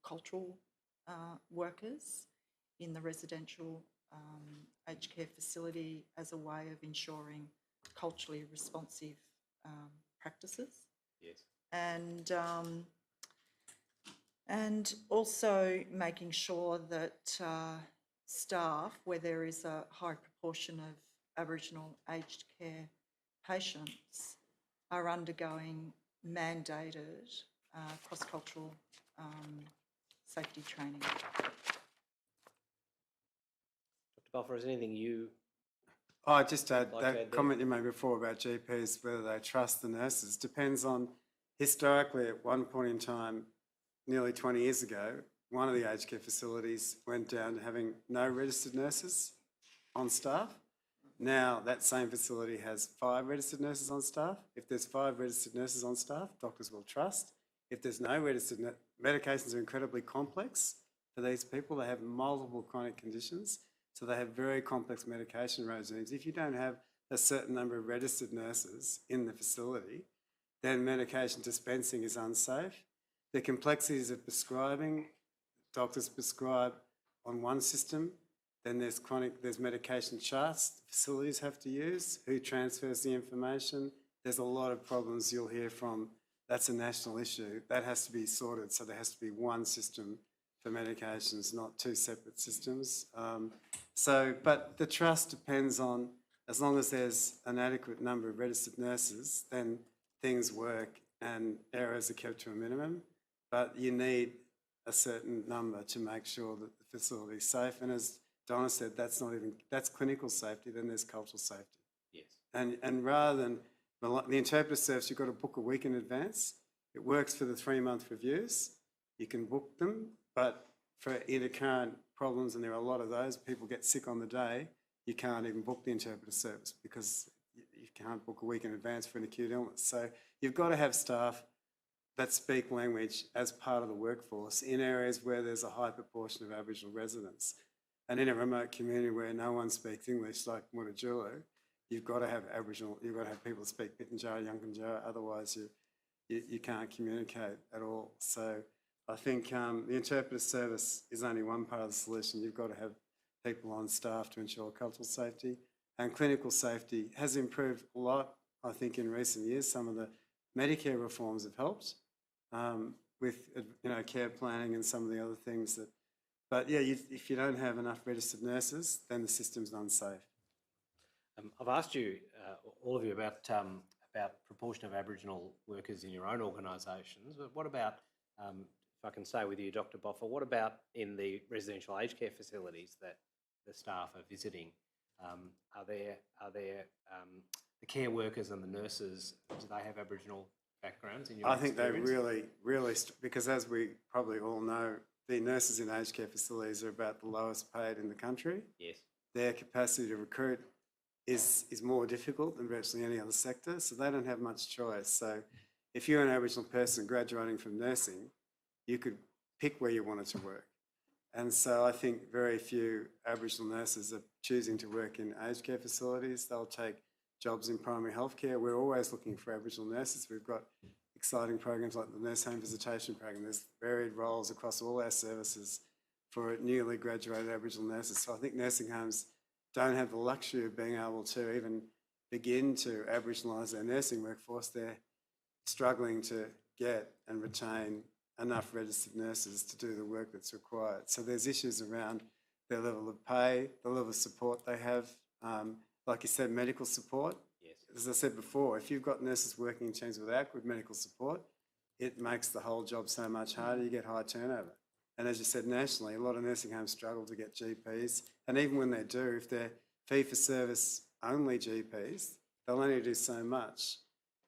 cultural workers in the residential aged care facility as a way of ensuring culturally responsive practices. Yes. And also making sure that staff, where there is a high proportion of Aboriginal aged care patients, are undergoing mandated cross-cultural safety training. Buffer, is there anything you... I just add Like to add there? that comment you made before about GPs, whether they trust the nurses, depends on, historically, at one point in time, nearly 20 years ago, one of the aged care facilities went down to having no registered nurses on staff. Now, that same facility has 5 registered nurses on staff. If there's 5 registered nurses on staff, doctors will trust. If there's no registered, medications are incredibly complex for these people. They have multiple chronic conditions, so they have very complex medication regimes. If you don't have a certain number of registered nurses in the facility, then medication dispensing is unsafe. The complexities of prescribing, doctors prescribe on one system, then there's medication charts the facilities have to use, who transfers the information. There's a lot of problems you'll hear from. That's a national issue. That has to be sorted, so there has to be one system for medications, not 2 separate systems. But the trust depends on, as long as there's an adequate number of registered nurses, then things work and errors are kept to a minimum. But you need a certain number to make sure that the facility is safe. And as Donna said, that's clinical safety, then there's cultural safety. Yes. And rather than the interpreter service, you've got to book a week in advance. It works for the 3-month reviews. You can book them, but for intercurrent problems, and there are a lot of those, people get sick on the day, you can't even book the interpreter service because you can't book a week in advance for an acute illness. So you've got to have staff that speak language as part of the workforce in areas where there's a high proportion of Aboriginal residents. And in a remote community where no one speaks English, like Mutijulu, you've got to have Aboriginal, you've got to have people that speak Pitjantjatjara, Yunkanjatjara, otherwise you can't communicate at all. So I think the interpreter service is only one part of the solution. You've got to have people on staff to ensure cultural safety. And clinical safety has improved a lot, I think, in recent years. Some of the Medicare reforms have helped with care planning and some of the other things that. But yeah, if you don't have enough registered nurses, then the system's unsafe. I've asked you, all of you, about proportion of Aboriginal workers in your own organisations, but what about, if I can say with you, Dr. Boffa, what about in the residential aged care facilities that the staff are visiting? Are there the care workers and the nurses, do they have Aboriginal backgrounds in your experience? I think they really, because as we probably all know, the nurses in aged care facilities are about the lowest paid in the country. Yes. Their capacity to recruit is more difficult than virtually any other sector, so they don't have much choice. So if you're an Aboriginal person graduating from nursing, you could pick where you wanted to work. And so I think very few Aboriginal nurses are choosing to work in aged care facilities. They'll take jobs in primary healthcare. We're always looking for Aboriginal nurses. We've got exciting programs like the Nurse Home Visitation Program. There's varied roles across all our services for newly graduated Aboriginal nurses. So I think nursing homes don't have the luxury of being able to even begin to Aboriginalise their nursing workforce. They're struggling to get and retain enough registered nurses to do the work that's required. So there's issues around their level of pay, the level of support they have. Like you said, medical support. Yes. As I said before, if you've got nurses working in teams without good medical support, it makes the whole job so much harder. You get high turnover. And as you said, nationally, a lot of nursing homes struggle to get GPs. And even when they do, if they're fee-for-service only GPs, they'll only do so much.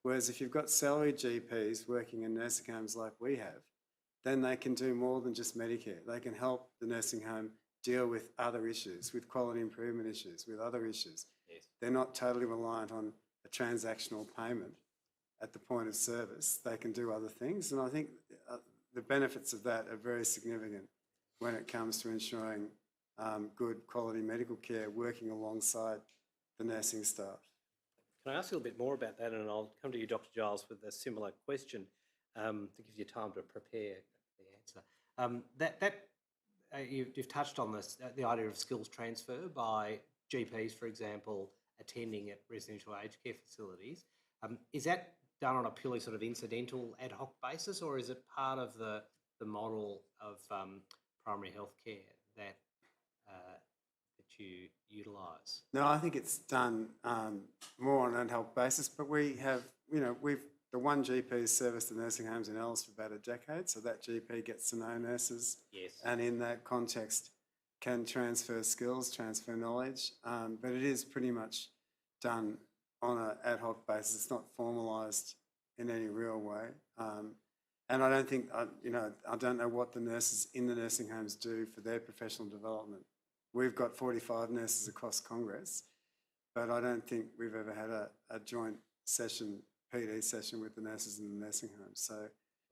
Whereas if you've got salaried GPs working in nursing homes like we have, then they can do more than just Medicare. They can help the nursing home deal with other issues, with quality improvement issues, with other issues. Yes. They're not totally reliant on a transactional payment at the point of service. They can do other things. And I think the benefits of that are very significant when it comes to ensuring good quality medical care working alongside the nursing staff. Can I ask you a little bit more about that, and I'll come to you, Dr. Giles, with a similar question to give you time to prepare the answer. You've touched on this, the idea of skills transfer by GPs, for example, attending at residential aged care facilities. Is that done on a purely sort of incidental ad hoc basis, or is it part of the model of primary health care that you utilise? No, I think it's done more on an ad hoc basis, but we have, the one GP has serviced the nursing homes in Alice for about a decade, so that GP gets to know nurses. Yes. And in that context, can transfer skills, transfer knowledge, but it is pretty much done on an ad hoc basis. It's not formalised in any real way. And I don't think, I don't know what the nurses in the nursing homes do for their professional development. We've got 45 nurses across Congress, but I don't think we've ever had a joint session, PD session with the nurses in the nursing homes. So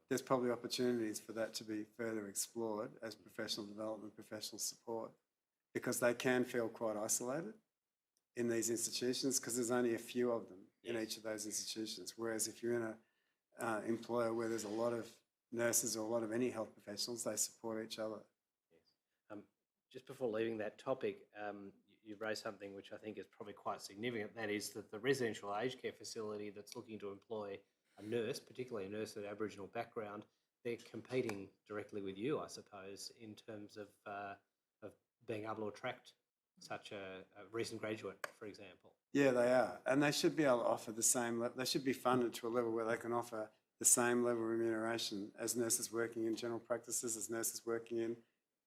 there's probably opportunities for that to be further explored as professional development, professional support, because they can feel quite isolated in these institutions because there's only a few of them in each of those institutions. Whereas if you're in an employer where there's a lot of nurses or a lot of any health professionals, they support each other. Just before leaving that topic, you raised something which I think is probably quite significant. That is that the residential aged care facility that's looking to employ a nurse, particularly a nurse with Aboriginal background, they're competing directly with you, I suppose, in terms of being able to attract such a recent graduate, for example. Yeah, they are. And they should be able to offer the same, they should be funded to a level where they can offer the same level of remuneration as nurses working in general practices, as nurses working in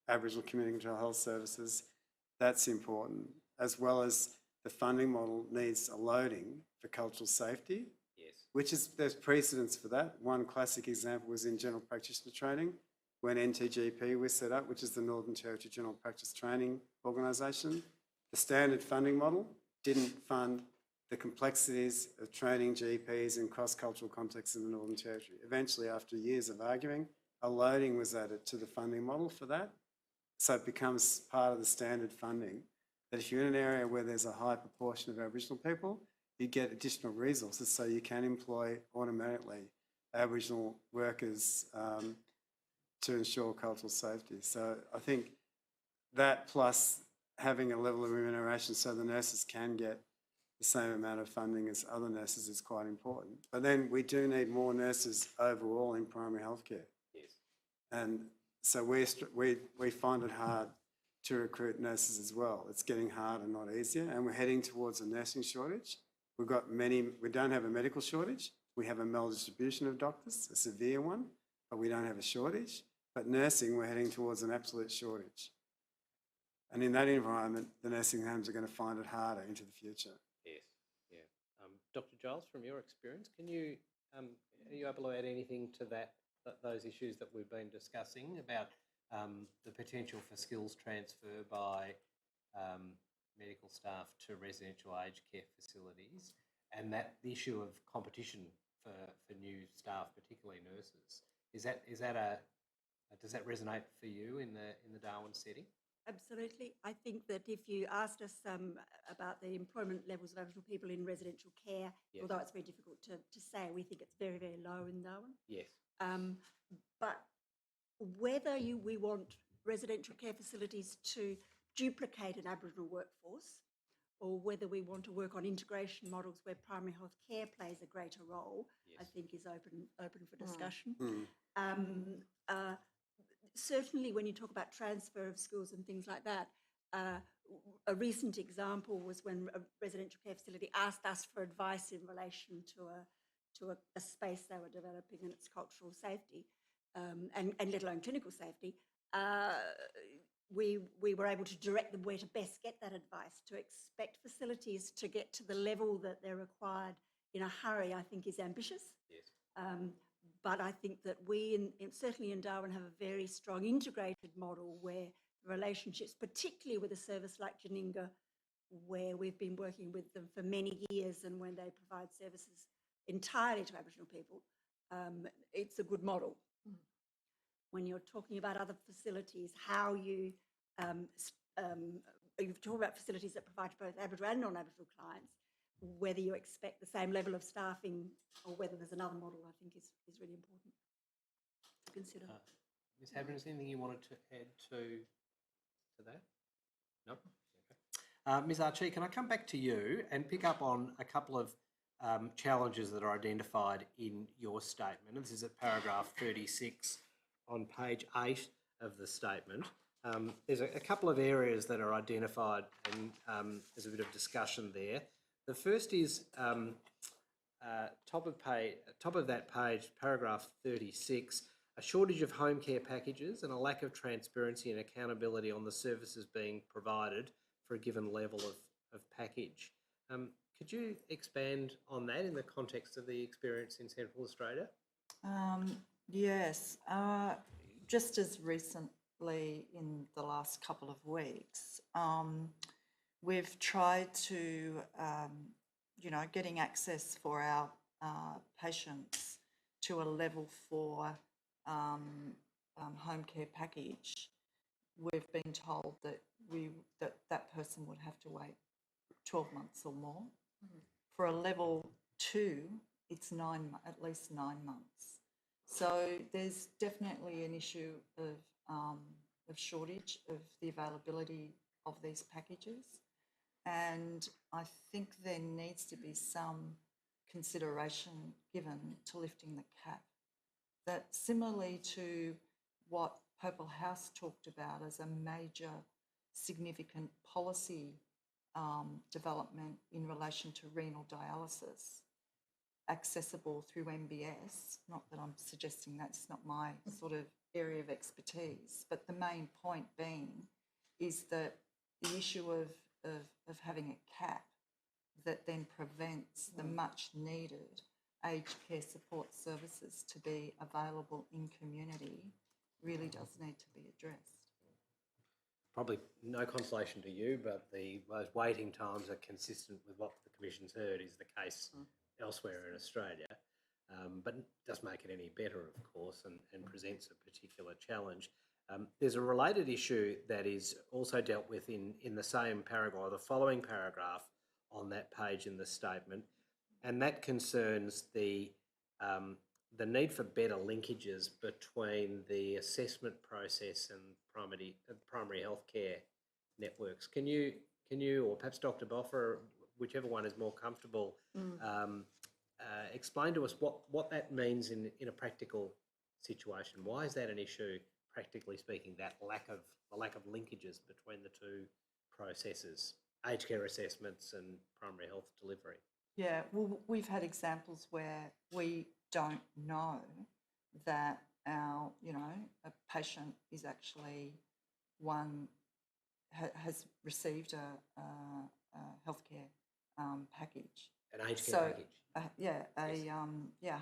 Aboriginal community mental health services. That's important, as well as the funding model needs a loading for cultural safety, which is, there's precedence for that. One classic example was in general practitioner training when NTGP was set up, which is the Northern Territory General Practice Training Organisation. The standard funding model didn't fund the complexities of training GPs in cross-cultural contexts in the Northern Territory. Eventually, after years of arguing, a loading was added to the funding model for that. So it becomes part of the standard funding that if you're in an area where there's a high proportion of Aboriginal people, you get additional resources so you can employ automatically Aboriginal workers to ensure cultural safety. So I think that plus having a level of remuneration so the nurses can get the same amount of funding as other nurses is quite important. But then we do need more nurses overall in primary healthcare. Yes. And so we find it hard to recruit nurses as well. It's getting harder, not easier, and we're heading towards a nursing shortage. We don't have a medical shortage. We have a maldistribution of doctors, a severe one, but we don't have a shortage. But nursing, we're heading towards an absolute shortage. And in that environment, the nursing homes are going to find it harder into the future. Yes, yeah. Dr. Giles, from your experience, are you able to add anything to those issues that we've been discussing about the potential for skills transfer by medical staff to residential aged care facilities, and that the issue of competition for new staff, particularly nurses? Does that resonate for you in the Darwin setting? Absolutely. I think that if you asked us about the employment levels of Aboriginal people in residential care, although it's very difficult to say, we think it's very, very low in Darwin. Yes. But whether we want residential care facilities to duplicate an Aboriginal workforce, or whether we want to work on integration models where primary health care plays a greater role, I think is open for discussion. Certainly when you talk about transfer of skills and things like that, a recent example was when a residential care facility asked us for advice in relation to a space they were developing and its cultural safety, and let alone clinical safety. We were able to direct them where to best get that advice. To expect facilities to get to the level that they're required in a hurry, I think is ambitious. Yes. But I think that we, certainly in Darwin, have a very strong integrated model where relationships, particularly with a service like Janinga, where we've been working with them for many years and when they provide services entirely to Aboriginal people, it's a good model. When you're talking about other facilities, how you talk about facilities that provide to both Aboriginal and non-Aboriginal clients, whether you expect the same level of staffing or whether there's another model, I think is really important to consider. Ms. Habron, is there anything you wanted to add to that? No? Okay. Ms. Archie, can I come back to you and pick up on a couple of challenges that are identified in your statement? And this is at paragraph 36 on page 8 of the statement. There's a couple of areas that are identified, and there's a bit of discussion there. The first is top of that page, paragraph 36, a shortage of home care packages and a lack of transparency and accountability on the services being provided for a given level of package. Could you expand on that in the context of the experience in Central Australia? Yes, just as recently in the last couple of weeks, we've tried to, getting access for our patients to a level 4 home care package. We've been told that that person would have to wait 12 months or more. For a level 2, it's at least 9 months. So there's definitely an issue of shortage of the availability of these packages, and I think there needs to be some consideration given to lifting the cap. That similarly to what Purple House talked about as a major significant policy development in relation to renal dialysis, accessible through MBS, not that I'm suggesting that's not my sort of area of expertise, but the main point being is that the issue of having a cap that then prevents the much needed aged care support services to be available in community really does need to be addressed. Probably no consolation to you, but those waiting times are consistent with what the Commission's heard is the case elsewhere in Australia, but it doesn't make it any better, of course, and presents a particular challenge. There's a related issue that is also dealt with in the same paragraph, or the following paragraph on that page in the statement, and that concerns the need for better linkages between the assessment process and primary healthcare networks. Can you, or perhaps Dr. Boffer, whichever one is more comfortable, explain to us what that means in a practical situation? Why is that an issue, practically speaking, that the lack of linkages between the two processes, aged care assessments and primary health delivery? Yeah, well, we've had examples where we don't know that a patient is actually has received a healthcare package. An aged care package?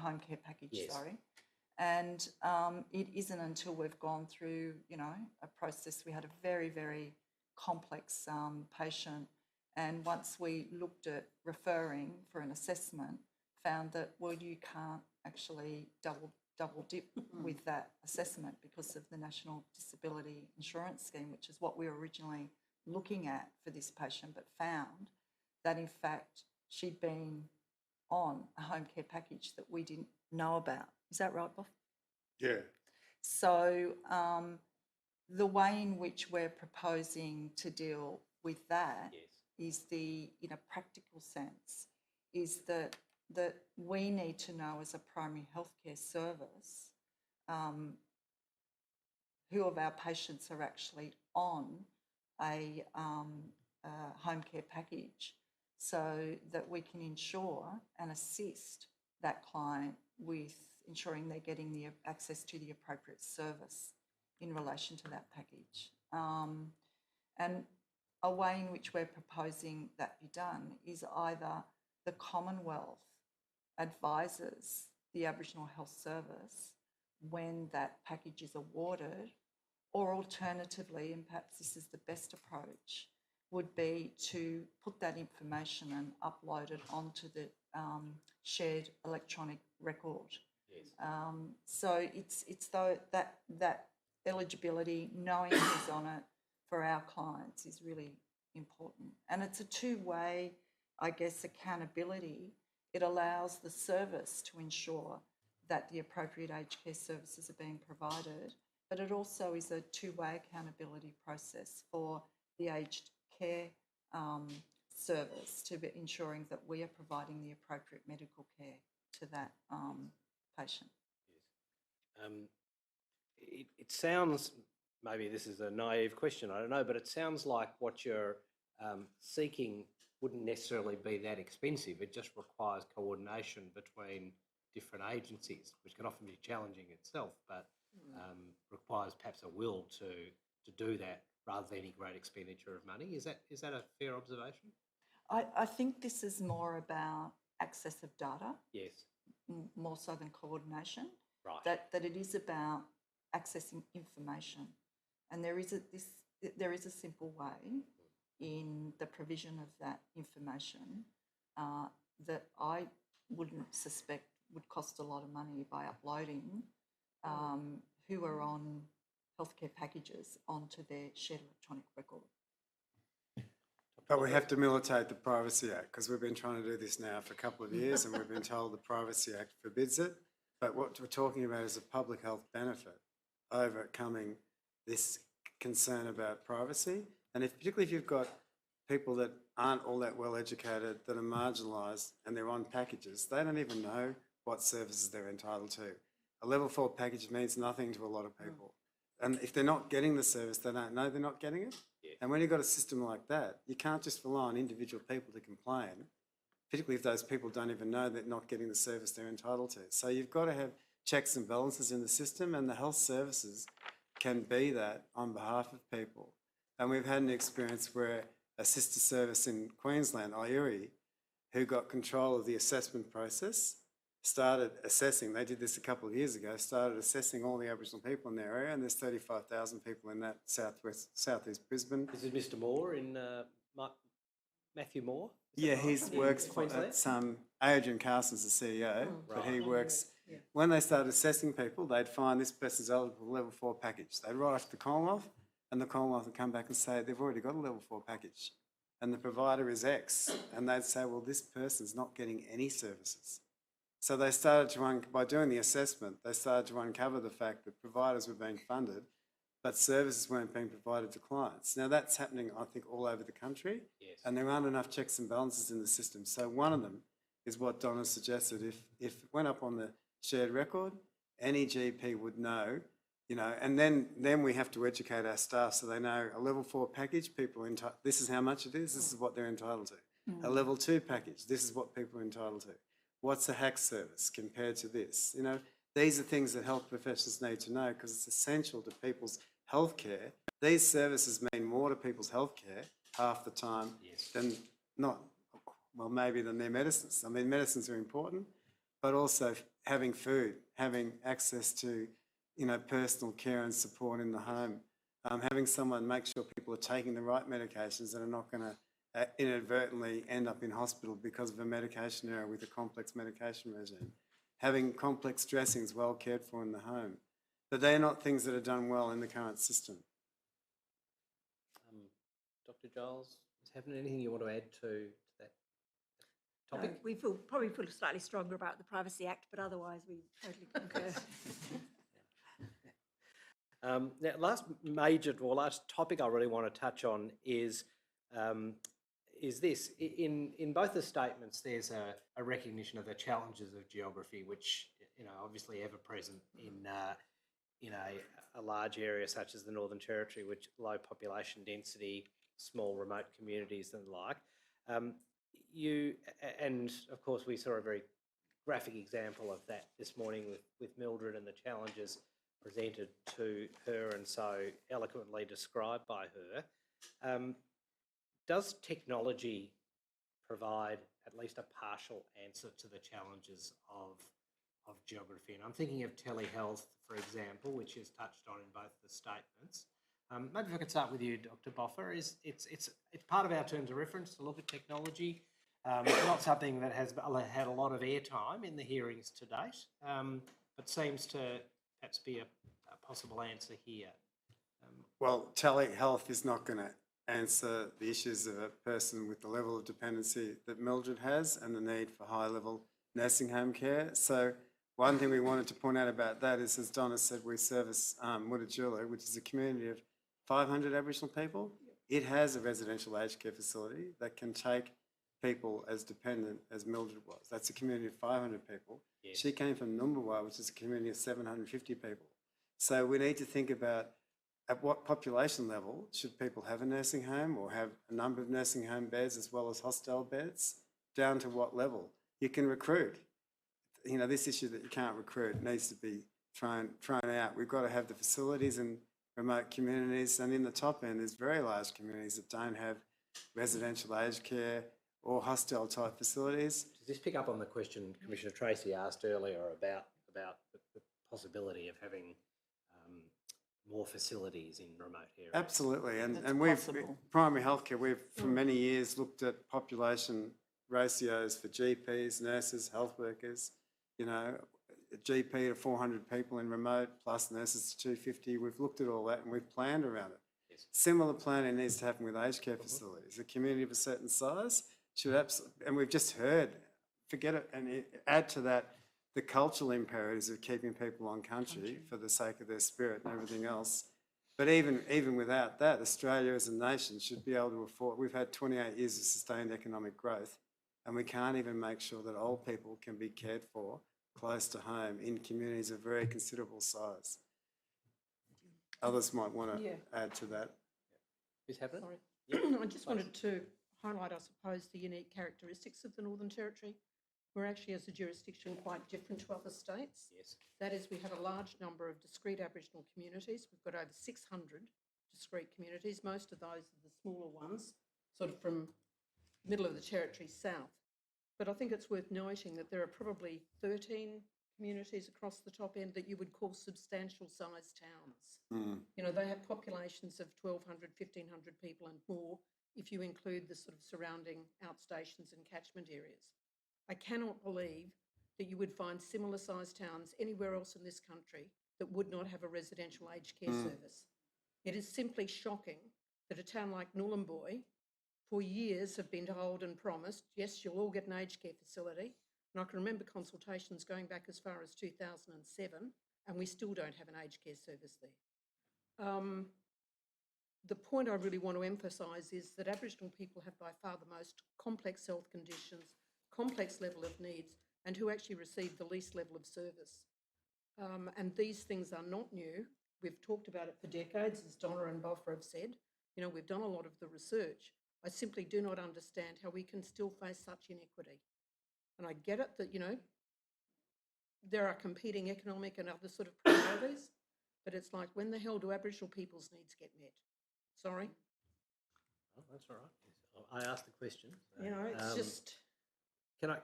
Home care package, yes. Sorry. And it isn't until we've gone through, a process. We had a very, very complex patient, and once we looked at referring for an assessment, found that, well, you can't actually double dip with that assessment because of the National Disability Insurance Scheme, which is what we were originally looking at for this patient, but found that in fact she'd been on a home care package that we didn't know about. Is that right, Bob? Yeah. So the way in which we're proposing to deal with that is in a practical sense, is that we need to know as a primary healthcare service who of our patients are actually on a home care package, so that we can ensure and assist that client with ensuring they're getting the access to the appropriate service in relation to that package. And a way in which we're proposing that be done is either the Commonwealth advises the Aboriginal Health Service when that package is awarded, or alternatively, and perhaps this is the best approach, would be to put that information and upload it onto the shared electronic record. Yes. So it's that eligibility, knowing who's on it for our clients is really important. And it's a two-way, I guess, accountability. It allows the service to ensure that the appropriate aged care services are being provided, but it also is a two-way accountability process for the aged care service to be ensuring that we are providing the appropriate medical care to that patient. Yes. It sounds, maybe this is a naive question, I don't know, but it sounds like what you're seeking wouldn't necessarily be that expensive. It just requires coordination between different agencies, which can often be challenging itself, but requires perhaps a will to do that rather than any great expenditure of money. Is that a fair observation? I think this is more about access of data. Yes. More so than coordination. Right. That it is about accessing information, and there is a simple way in the provision of that information that I wouldn't suspect would cost a lot of money by uploading who are on healthcare packages onto their shared electronic record. But we have to militate the Privacy Act, because we've been trying to do this now for a couple of years and we've been told the Privacy Act forbids it. But what we're talking about is a public health benefit overcoming this concern about privacy. And particularly if you've got people that aren't all that well educated, that are marginalised and they're on packages, they don't even know what services they're entitled to. A level 4 package means nothing to a lot of people. And if they're not getting the service, they don't know they're not getting it. Yeah. And when you've got a system like that, you can't just rely on individual people to complain, particularly if those people don't even know they're not getting the service they're entitled to. So you've got to have checks and balances in the system, and the health services can be that on behalf of people. And we've had an experience where a sister service in Queensland, Iuri, who got control of the assessment process, started assessing, they did this a couple of years ago, started assessing all the Aboriginal people in their area, and there's 35,000 people in that southeast Brisbane. Is it Mr Moore in Matthew Moore? Yeah, he works for Adrian Carson's the CEO, but he works. When they started assessing people, they'd find this person's eligible for level 4 package. They'd write off to the Commonwealth, and the Commonwealth would come back and say they've already got a level 4 package, and the provider is X, and they'd say, well, this person's not getting any services. So they started to, by doing the assessment, they started to uncover the fact that providers were being funded, but services weren't being provided to clients. Now that's happening, I think, all over the country, and there aren't enough checks and balances in the system. So one of them is what Donna suggested. If it went up on the shared record, any GP would know, and then we have to educate our staff so they know a level 4 package, this is how much it is, this is what they're entitled to. A level 2 package, this is what people are entitled to. What's a HAC service compared to this? These are things that health professionals need to know, because it's essential to people's healthcare. These services mean more to people's healthcare half the time than maybe than their medicines. I mean, medicines are important, but also having food, having access to, personal care and support in the home, having someone make sure people are taking the right medications and are not going to inadvertently end up in hospital because of a medication error with a complex medication regime, having complex dressings well cared for in the home. But they're not things that are done well in the current system. Dr Giles, is happening anything you want to add to that topic? We probably feel slightly stronger about the Privacy Act, but otherwise we totally concur. Now, last topic I really want to touch on is this. In both the statements, there's a recognition of the challenges of geography, which obviously ever present in a large area such as the Northern Territory, which low population density, small remote communities and the like. And of course we saw a very graphic example of that this morning with Mildred and the challenges presented to her and so eloquently described by her. Does technology provide at least a partial answer to the challenges of geography? And I'm thinking of telehealth, for example, which is touched on in both the statements. Maybe if I could start with you, Dr. Boffer. It's part of our terms of reference to look at technology. It's not something that has had a lot of airtime in the hearings to date, but seems to perhaps be a possible answer here. Well, telehealth is not going to answer the issues of a person with the level of dependency that Mildred has and the need for high-level nursing home care. So one thing we wanted to point out about that is, as Donna said, we service Mutijulu, which is a community of 500 Aboriginal people. It has a residential aged care facility that can take people as dependent as Mildred was. That's a community of 500 people. Yes. She came from Numbawa, which is a community of 750 people. So we need to think about at what population level should people have a nursing home or have a number of nursing home beds as well as hostel beds, down to what level. You can recruit. this issue that you can't recruit needs to be thrown out. We've got to have the facilities in remote communities, and in the top end, there's very large communities that don't have residential aged care or hostel type facilities. Does this pick up on the question Commissioner Tracy asked earlier about the possibility of having more facilities in remote areas? Absolutely, and primary healthcare, we've for many years looked at population ratios for GPs, nurses, health workers. A GP to 400 people in remote, plus nurses to 250. We've looked at all that and we've planned around it. Yes. Similar planning needs to happen with aged care facilities. A community of a certain size should absolutely, and we've just heard, forget it, and add to that the cultural imperatives of keeping people on country for the sake of their spirit and everything else. But even without that, Australia as a nation should be able to afford, we've had 28 years of sustained economic growth, and we can't even make sure that old people can be cared for close to home in communities of very considerable size. Others might want to add to that. Ms. Havner? Sorry. I just wanted to highlight, I suppose, the unique characteristics of the Northern Territory. We're actually, as a jurisdiction, quite different to other states. Yes. That is, we have a large number of discrete Aboriginal communities. We've got over 600 discrete communities. Most of those are the smaller ones, sort of from middle of the territory south. But I think it's worth noting that there are probably 13 communities across the top end that you would call substantial sized towns. They have populations of 1,200, 1,500 people and more if you include the sort of surrounding outstations and catchment areas. I cannot believe that you would find similar sized towns anywhere else in this country that would not have a residential aged care service. It is simply shocking that a town like Nhulunbuy for years have been told and promised, yes, you'll all get an aged care facility. And I can remember consultations going back as far as 2007, and we still don't have an aged care service there. The point I really want to emphasise is that Aboriginal people have by far the most complex health conditions, complex level of needs, and who actually receive the least level of service. And these things are not new. We've talked about it for decades, as Donna and Boffa have said. We've done a lot of the research. I simply do not understand how we can still face such inequity. And I get it that, there are competing economic and other sort of priorities, but it's like, when the hell do Aboriginal people's needs get met? Sorry? Oh, that's all right. I asked the question. It's just... Can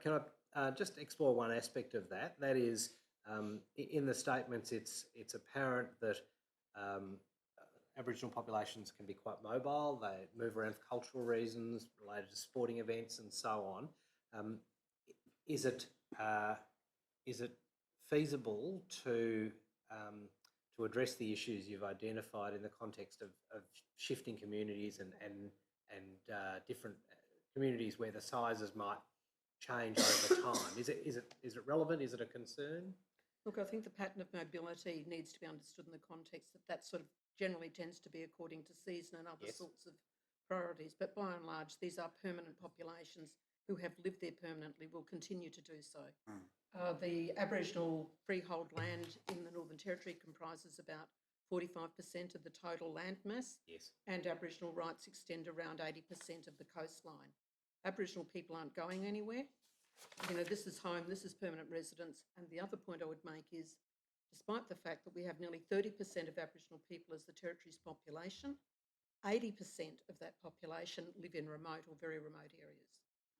I just explore one aspect of that? That is, in the statements, it's apparent that Aboriginal populations can be quite mobile. They move around for cultural reasons related to sporting events and so on. Is it feasible to address the issues you've identified in the context of shifting communities and different communities where the sizes might change over time? Is it relevant? Is it a concern? Look, I think the pattern of mobility needs to be understood in the context that sort of generally tends to be according to season and other sorts of priorities. But by and large, these are permanent populations who have lived there permanently, will continue to do so. The Aboriginal freehold land in the Northern Territory comprises about 45% of the total land mass, and Aboriginal rights extend around 80% of the coastline. Aboriginal people aren't going anywhere. This is home, this is permanent residence. And the other point I would make is, despite the fact that we have nearly 30% of Aboriginal people as the Territory's population, 80% of that population live in remote or very remote areas.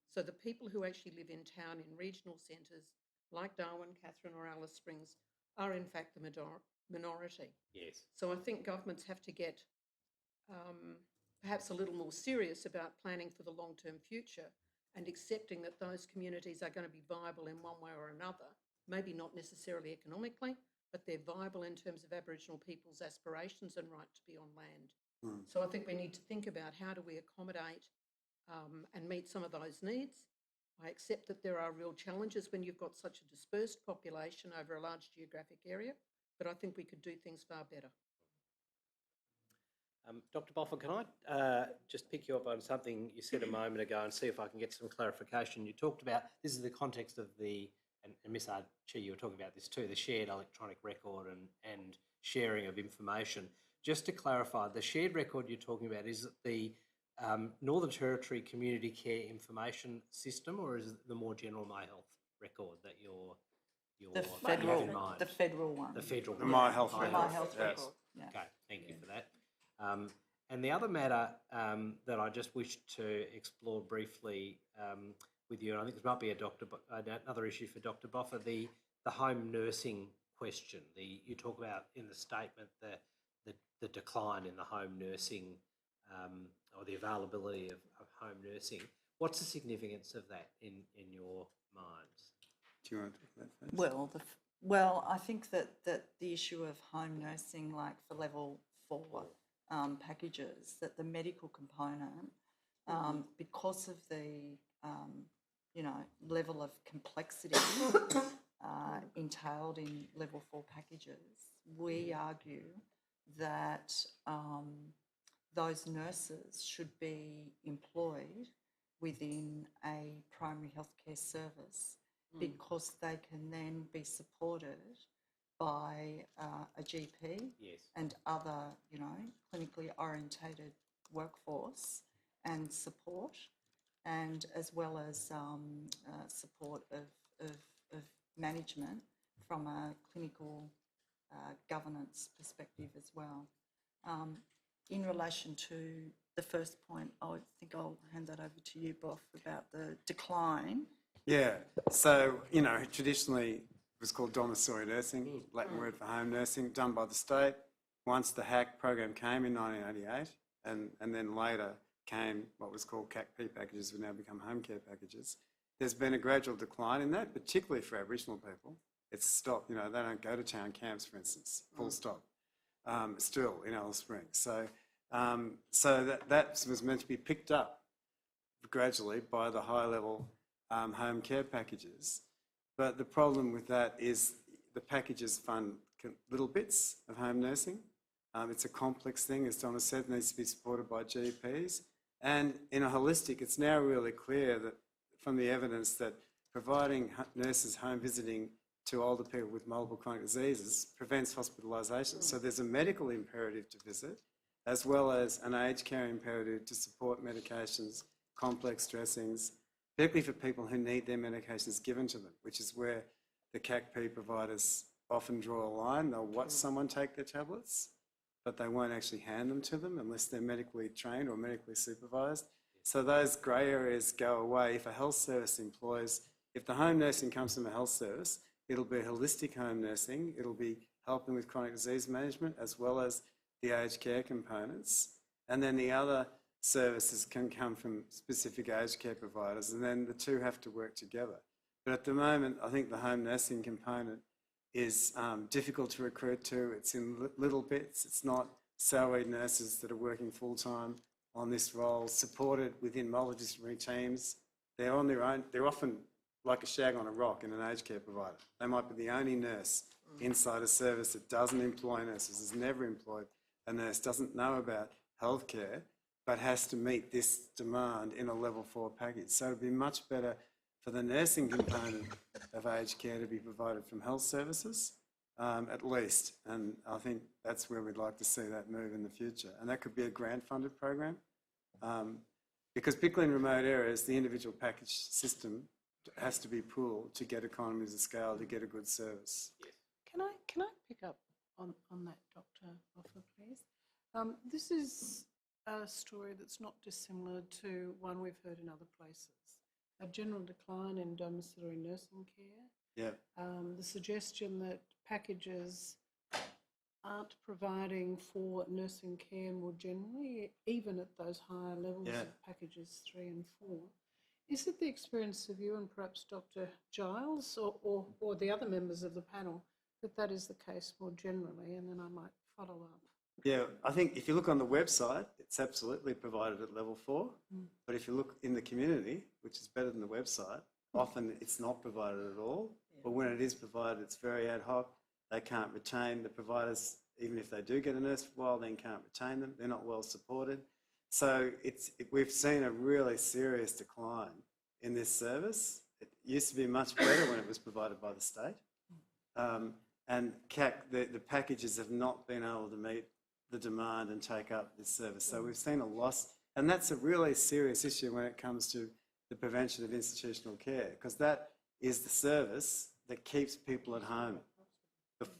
So the people who actually live in town in regional centres like Darwin, Katherine or Alice Springs are in fact the minority. Yes. So I think governments have to get perhaps a little more serious about planning for the long-term future and accepting that those communities are going to be viable in one way or another, maybe not necessarily economically, but they're viable in terms of Aboriginal people's aspirations and right to be on land. So I think we need to think about how do we accommodate and meet some of those needs. I accept that there are real challenges when you've got such a dispersed population over a large geographic area, but I think we could do things far better. Dr. Boffa, can I just pick you up on something you said a moment ago and see if I can get some clarification? You talked about, this is the context of the, and Ms. Archie, you were talking about this too, the shared electronic record and sharing of information. Just to clarify, the shared record you're talking about, is it the Northern Territory Community Care Information System, or is it the more general My Health record that you're you're The have in federal, mind? the federal one. The federal The one. My Health The record. My Health Yes. record, yeah. Okay, thank you for that. And the other matter that I just wish to explore briefly with you, and I think this might be another issue for Dr. Boffa, the home nursing question. You talk about in the statement the decline in the home nursing or the availability of home nursing. What's the significance of that in your minds? Do you want to talk about that first? Well, I think that the issue of home nursing, like for level 4 packages, that the medical component, because of the level of complexity entailed in level 4 packages, we argue that those nurses should be employed within a primary healthcare service because they can then be supported by a GP and other, clinically orientated workforce and support, and as well as support of management from a clinical governance perspective as well. In relation to the first point, I think I'll hand that over to you, Boff, about the decline. Yeah, so, traditionally it was called domiciliary nursing, Latin word for home nursing, done by the state. Once the HAC program came in 1988, and then later came what was called CAC-P packages, which now become home care packages, there's been a gradual decline in that, particularly for Aboriginal people. It's stopped, they don't go to town camps, for instance, full stop, still in Alice Springs. So that was meant to be picked up gradually by the high-level home care packages. But the problem with that is the packages fund little bits of home nursing. It's a complex thing, as Donna said, needs to be supported by GPs. And in a holistic, it's now really clear that from the evidence that providing nurses home visiting to older people with multiple chronic diseases prevents hospitalisation. So there's a medical imperative to visit, as well as an aged care imperative to support medications, complex dressings, particularly for people who need their medications given to them, which is where the CAC-P providers often draw a line. They'll watch someone take their tablets, but they won't actually hand them to them unless they're medically trained or medically supervised. So those grey areas go away. If a health service if the home nursing comes from a health service, it'll be holistic home nursing. It'll be helping with chronic disease management as well as the aged care components. And then the other services can come from specific aged care providers, and then the two have to work together. But at the moment, I think the home nursing component is difficult to recruit to. It's in little bits. It's not salaried nurses that are working full-time on this role, supported within multidisciplinary teams. They're on their own. They're often like a shag on a rock in an aged care provider. They might be the only nurse inside a service that doesn't employ nurses, has never employed a nurse, doesn't know about healthcare, but has to meet this demand in a level 4 package. So it'd be much better for the nursing component of aged care to be provided from health services, at least. And I think that's where we'd like to see that move in the future. And that could be a grant-funded program, because particularly in remote areas, the individual package system has to be pooled to get economies of scale, to get a good service. Can I pick up on that, Dr. Boffa, please? This is a story that's not dissimilar to one we've heard in other places. A general decline in domiciliary nursing care. Yeah. The suggestion that packages aren't providing for nursing care more generally, even at those higher levels of packages 3 and 4. Is it the experience of you and perhaps Dr. Giles or the other members of the panel that is the case more generally? And then I might follow up. Yeah, I think if you look on the website, it's absolutely provided at level 4. But if you look in the community, which is better than the website, often it's not provided at all. But when it is provided, it's very ad hoc. They can't retain the providers, even if they do get a nurse for a while, then can't retain them. They're not well supported. So we've seen a really serious decline in this service. It used to be much better when it was provided by the state. And the packages have not been able to meet the demand and take up this service. So we've seen a loss, and that's a really serious issue when it comes to the prevention of institutional care, because that is the service that keeps people at home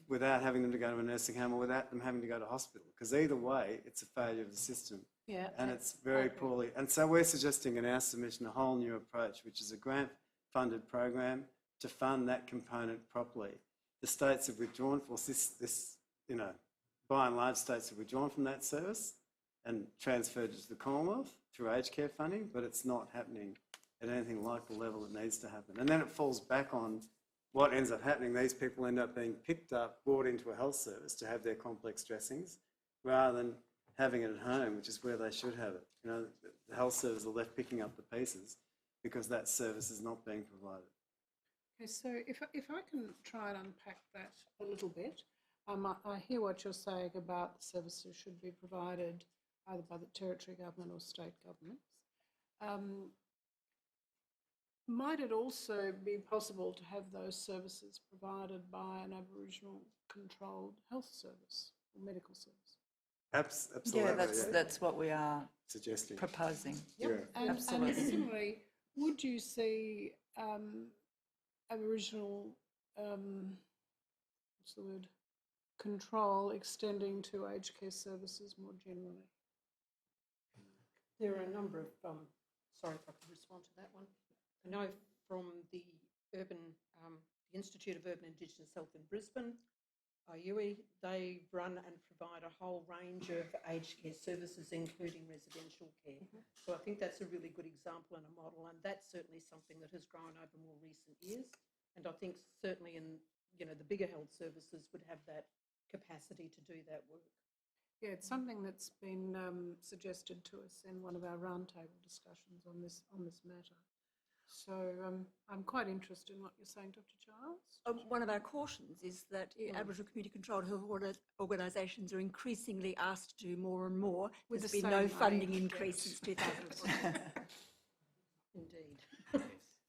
without having them to go to a nursing home or without them having to go to hospital. Because either way, it's a failure of the system. Yeah. And it's very poorly. And so we're suggesting in our submission a whole new approach, which is a grant-funded program to fund that component properly. The states have withdrawn, by and large, states have withdrawn from that service and transferred it to the Commonwealth through aged care funding, but it's not happening at anything like the level it needs to happen. And then it falls back on what ends up happening. These people end up being picked up, brought into a health service to have their complex dressings, rather than having it at home, which is where they should have it. The health service are left picking up the pieces because that service is not being provided. Okay, so if I can try and unpack that a little bit, I hear what you're saying about the services should be provided either by the territory government or state governments. Might it also be possible to have those services provided by an Aboriginal controlled health service or medical service? Absolutely. Yeah, that's what we are suggesting, proposing. Yep. Yeah. And Absolutely. similarly, would you see Aboriginal, control extending to aged care services more generally? There are a number of, sorry if I could respond to that one. I know from the Institute of Urban Indigenous Health in Brisbane, IUI, they run and provide a whole range of aged care services, including residential care. So I think that's a really good example and a model, and that's certainly something that has grown over more recent years. And I think certainly in, the bigger health services would have that capacity to do that work. Yeah, it's something that's been suggested to us in one of our roundtable discussions on this matter. So I'm quite interested in what you're saying, Dr. Giles. One of our cautions is that Aboriginal community-controlled health organisations are increasingly asked to do more and more. With There's the been no same funding money, increase since 2001. Indeed.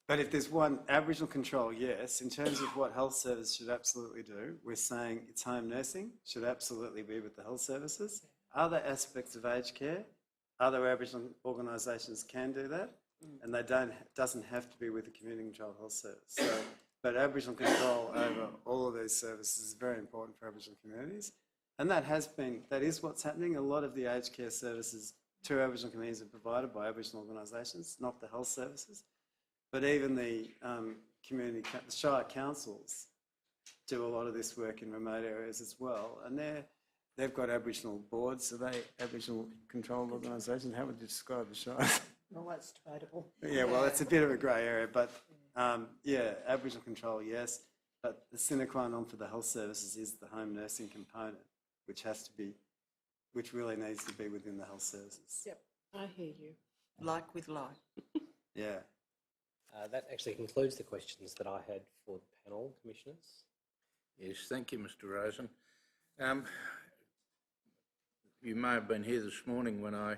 But if there's one Aboriginal control, yes. In terms of what health service should absolutely do, we're saying it's home nursing should absolutely be with the health services. Other aspects of aged care, other Aboriginal organisations can do that, and they doesn't have to be with the community controlled health service. So, but Aboriginal control over all of these services is very important for Aboriginal communities, and that is what's happening. A lot of the aged care services to Aboriginal communities are provided by Aboriginal organisations, not the health services. But even the Shire councils do a lot of this work in remote areas as well, and they've got Aboriginal boards. Are they Aboriginal controlled organisations? How would you describe the Shire? Well, that's debatable. Yeah, well, it's a bit of a grey area, but Aboriginal control, yes. But the sine qua non for the health services is the home nursing component, which really needs to be within the health services. Yep, I hear you. Like with like. Yeah. That actually concludes the questions that I had for the panel, Commissioners. Yes, thank you, Mr. Rosen. You may have been here this morning when I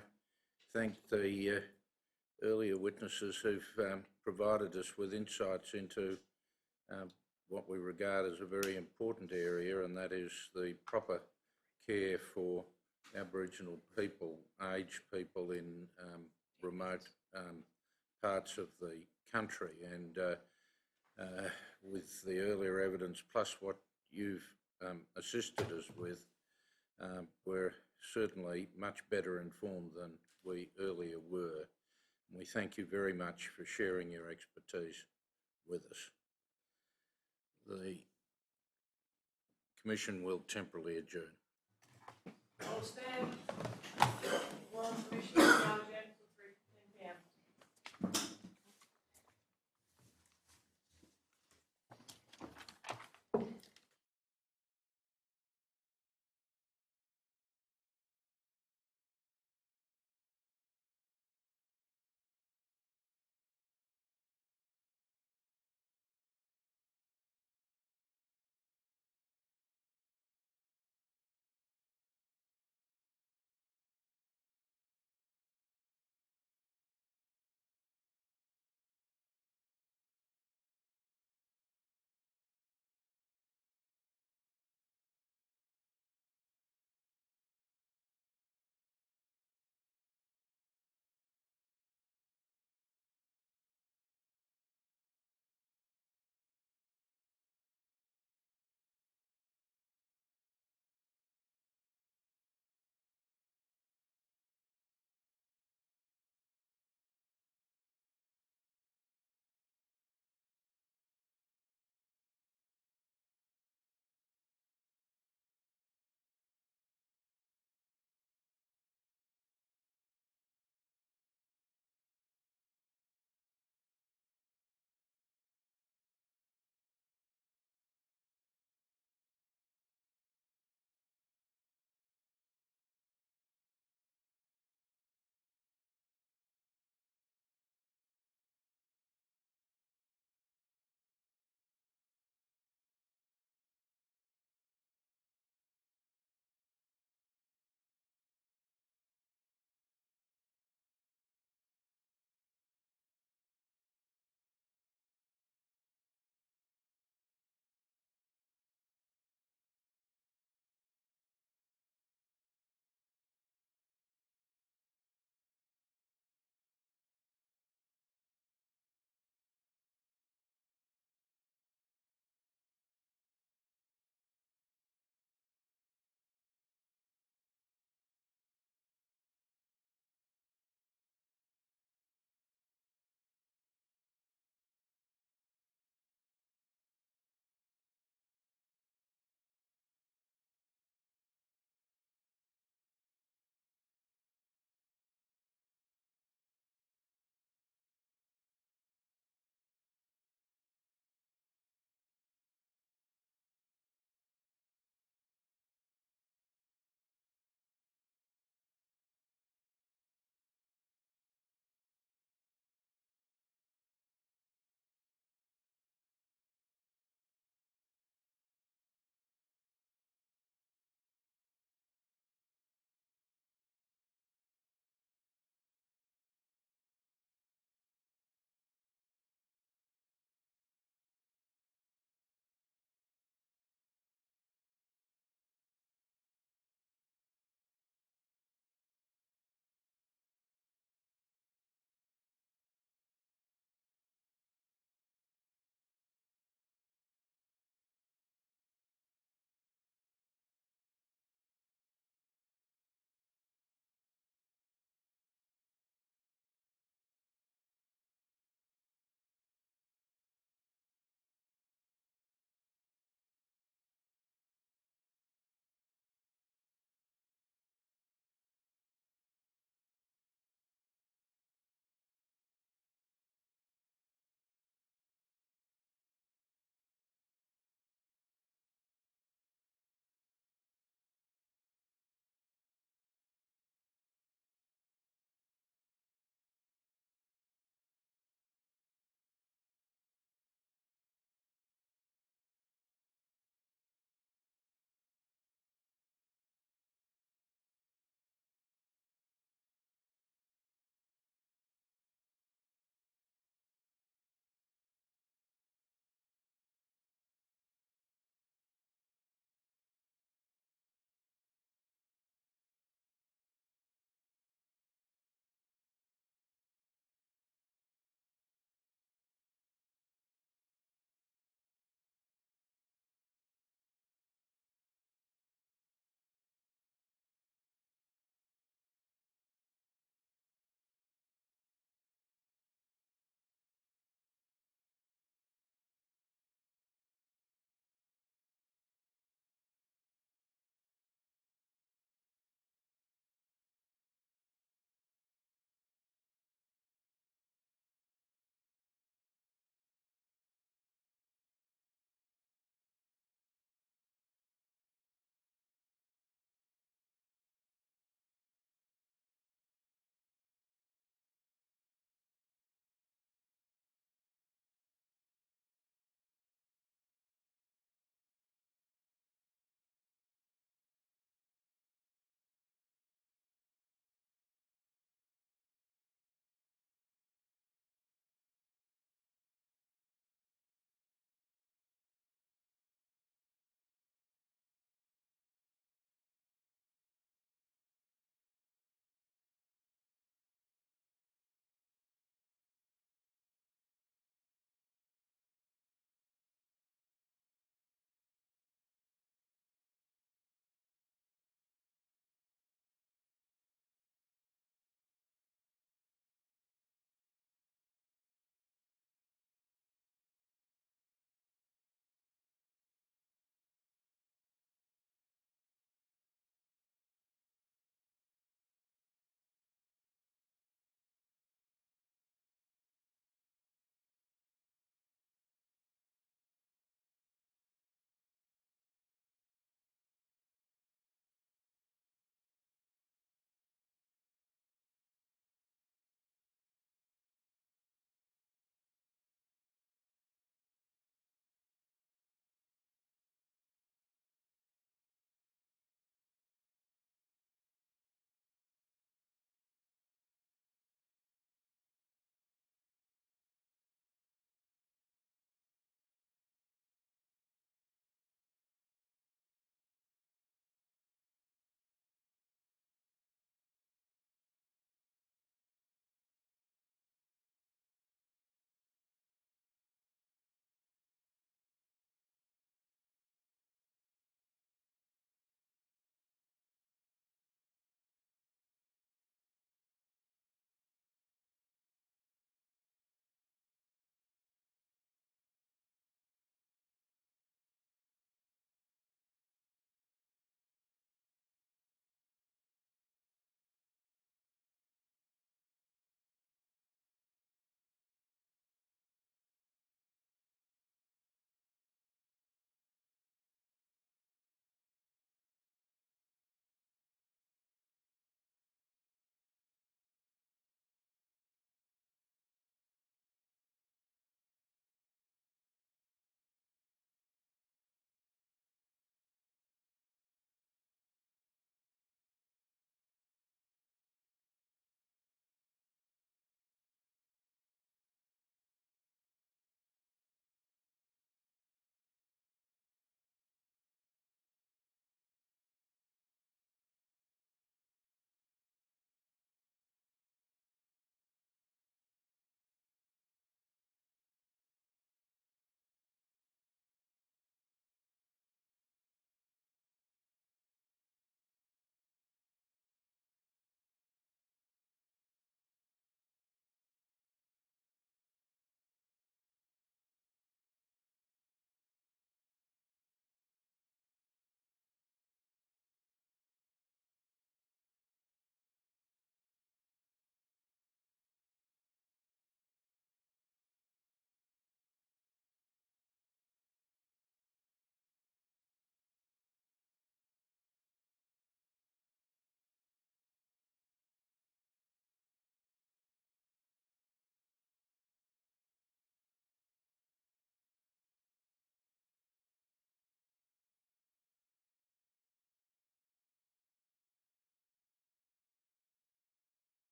thanked the earlier witnesses who've provided us with insights into what we regard as a very important area, and that is the proper care for Aboriginal people, aged people in remote parts of the country. And with the earlier evidence plus what you've assisted us with, we're certainly much better informed than we earlier were. And we thank you very much for sharing your expertise with us. The Commission will temporarily adjourn. All stand. Royal Commission is now adjourned till 3:10 p.m.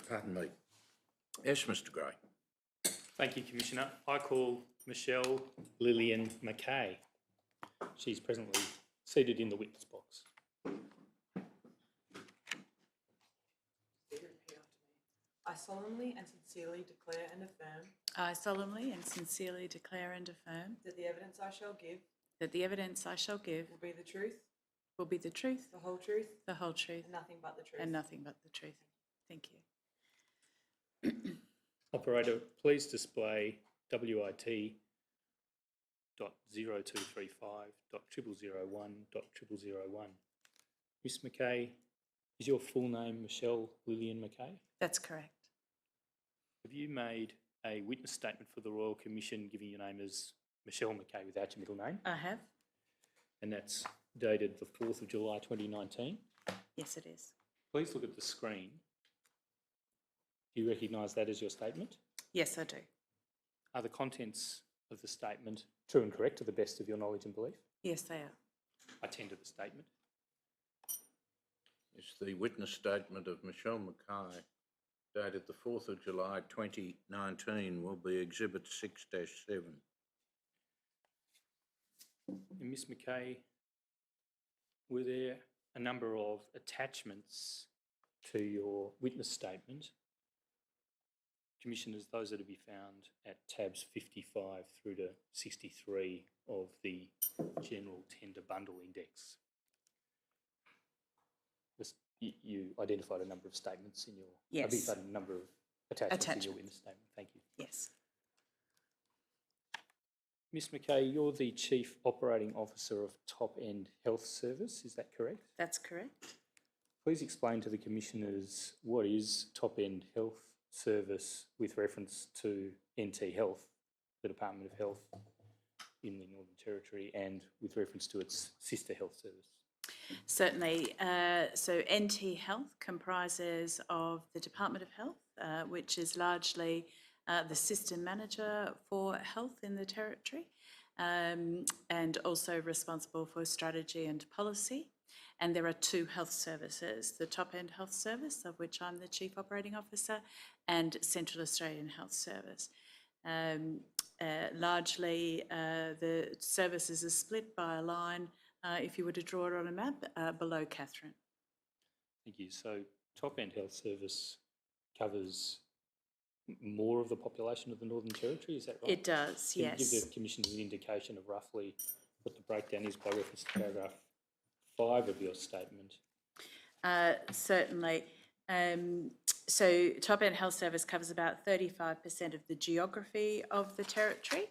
Pardon me. Yes, Mr Gray. Thank you, Commissioner. I call Michelle Lillian Mackay. She's presently seated in the witness box. I solemnly and sincerely declare and affirm I solemnly and sincerely declare and affirm that the evidence I shall give that the evidence I shall give will be the truth, will be the truth, the whole truth, the whole truth, and nothing but the truth. and nothing but the truth. Thank you. Operator, please display WIT.0235.0001.001. Miss Mackay, is your full name Michelle Lillian Mackay? That's correct. Have you made a witness statement for the Royal Commission giving your name as Michelle Mackay without your middle name? I have. And that's dated the 4th of July 2019? Yes, it is. Please look at the screen. Do you recognise that as your statement? Yes, I do. Are the contents of the statement true and correct to the best of your knowledge and belief? Yes, they are. I tender the statement. It's the witness statement of Michelle Mackay, dated the 4th of July 2019, will be Exhibit 6-7. And Ms Mackay, were there a number of attachments to your witness statement? Commissioners, those are to be found at tabs 55 through to 63 of the General Tender Bundle Index. You identified a number of statements in your... Yes. Identified a number of attachments in your witness statement. Thank you. Yes. Ms Mackay, you're the Chief Operating Officer of Top End Health Service, is that correct? That's correct. Please explain to the Commissioners what is Top End Health Service with reference to NT Health, the Department of Health in the Northern Territory, and with reference to its sister health service. Certainly. So NT Health comprises of the Department of Health, which is largely the system manager for health in the Territory, and also responsible for strategy and policy. And there are two health services, the Top End Health Service, of which I'm the Chief Operating Officer, and Central Australian Health Service. Largely, the services are split by a line, if you were to draw it on a map, below Catherine. Thank you. So Top End Health Service covers more of the population of the Northern Territory, is that right? It does, Can yes. you give the Commissioners an indication of roughly what the breakdown is by reference to paragraph 5 of your statement? Certainly. So Top End Health Service covers about 35% of the geography of the Territory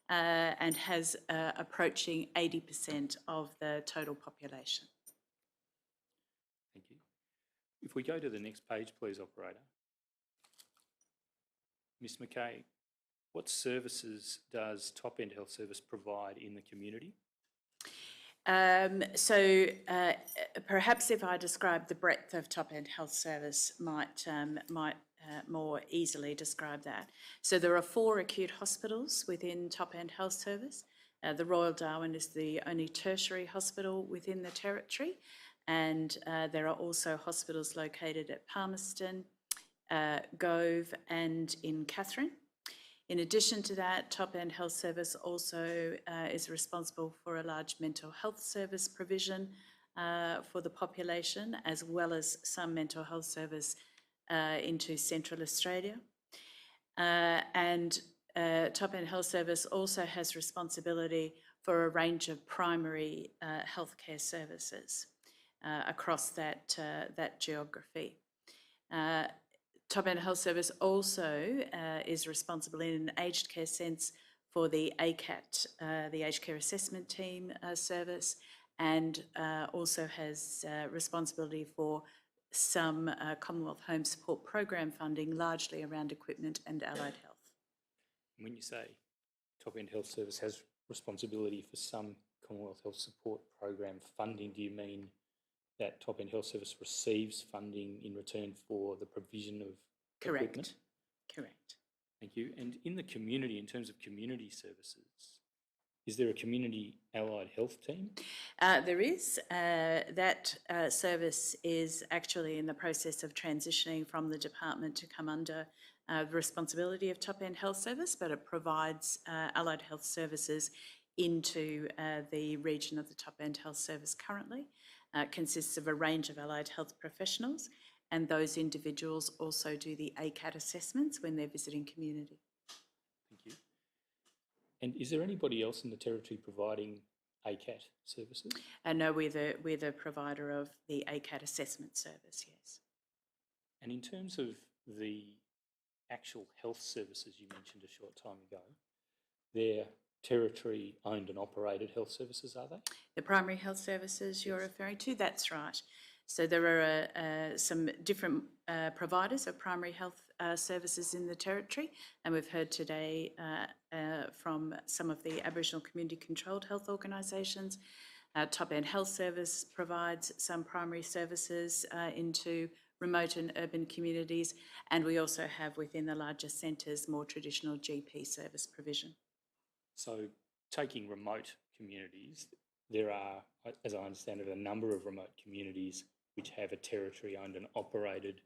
and has approaching 80% of the total population. Thank you. If we go to the next page, please, Operator. Ms Mackay, what services does Top End Health Service provide in the community? Perhaps if I describe the breadth of Top End Health Service might more easily describe that. So there are 4 acute hospitals within Top End Health Service. The Royal Darwin is the only tertiary hospital within the Territory, and there are also hospitals located at Palmerston, Gove and in Catherine. In addition to that, Top End Health Service also is responsible for a large mental health service provision for the population, as well as some mental health service into Central Australia. And Top End Health Service also has responsibility for a range of primary healthcare services across that geography. Top End Health Service also is responsible in an aged care sense for the ACAT, the Aged Care Assessment Team service, and also has responsibility for some Commonwealth Home Support Program funding, largely around equipment and allied health. When you say Top End Health Service has responsibility for some Commonwealth Health Support Program funding, do you mean that Top End Health Service receives funding in return for the provision of equipment? Correct. Thank you. And in the community, in terms of community services, Is there a community allied health team? There is. That service is actually in the process of transitioning from the department to come under the responsibility of Top End Health Service, but it provides allied health services into the region of the Top End Health Service currently. It consists of a range of allied health professionals, and those individuals also do the ACAT assessments when they're visiting community. Thank you. And is there anybody else in the Territory providing ACAT services? No, we're the provider of the ACAT assessment service, yes. And in terms of the actual health services you mentioned a short time ago, they're Territory owned and operated health services, are they? The primary health services you're referring to, that's right. So there are some different providers of primary health services in the Territory, and we've heard today from some of the Aboriginal community controlled health organisations. Top End Health Service provides some primary services into remote and urban communities, and we also have within the larger centres more traditional GP service provision. So taking remote communities, there are, as I understand it, a number of remote communities which have a Territory owned and operated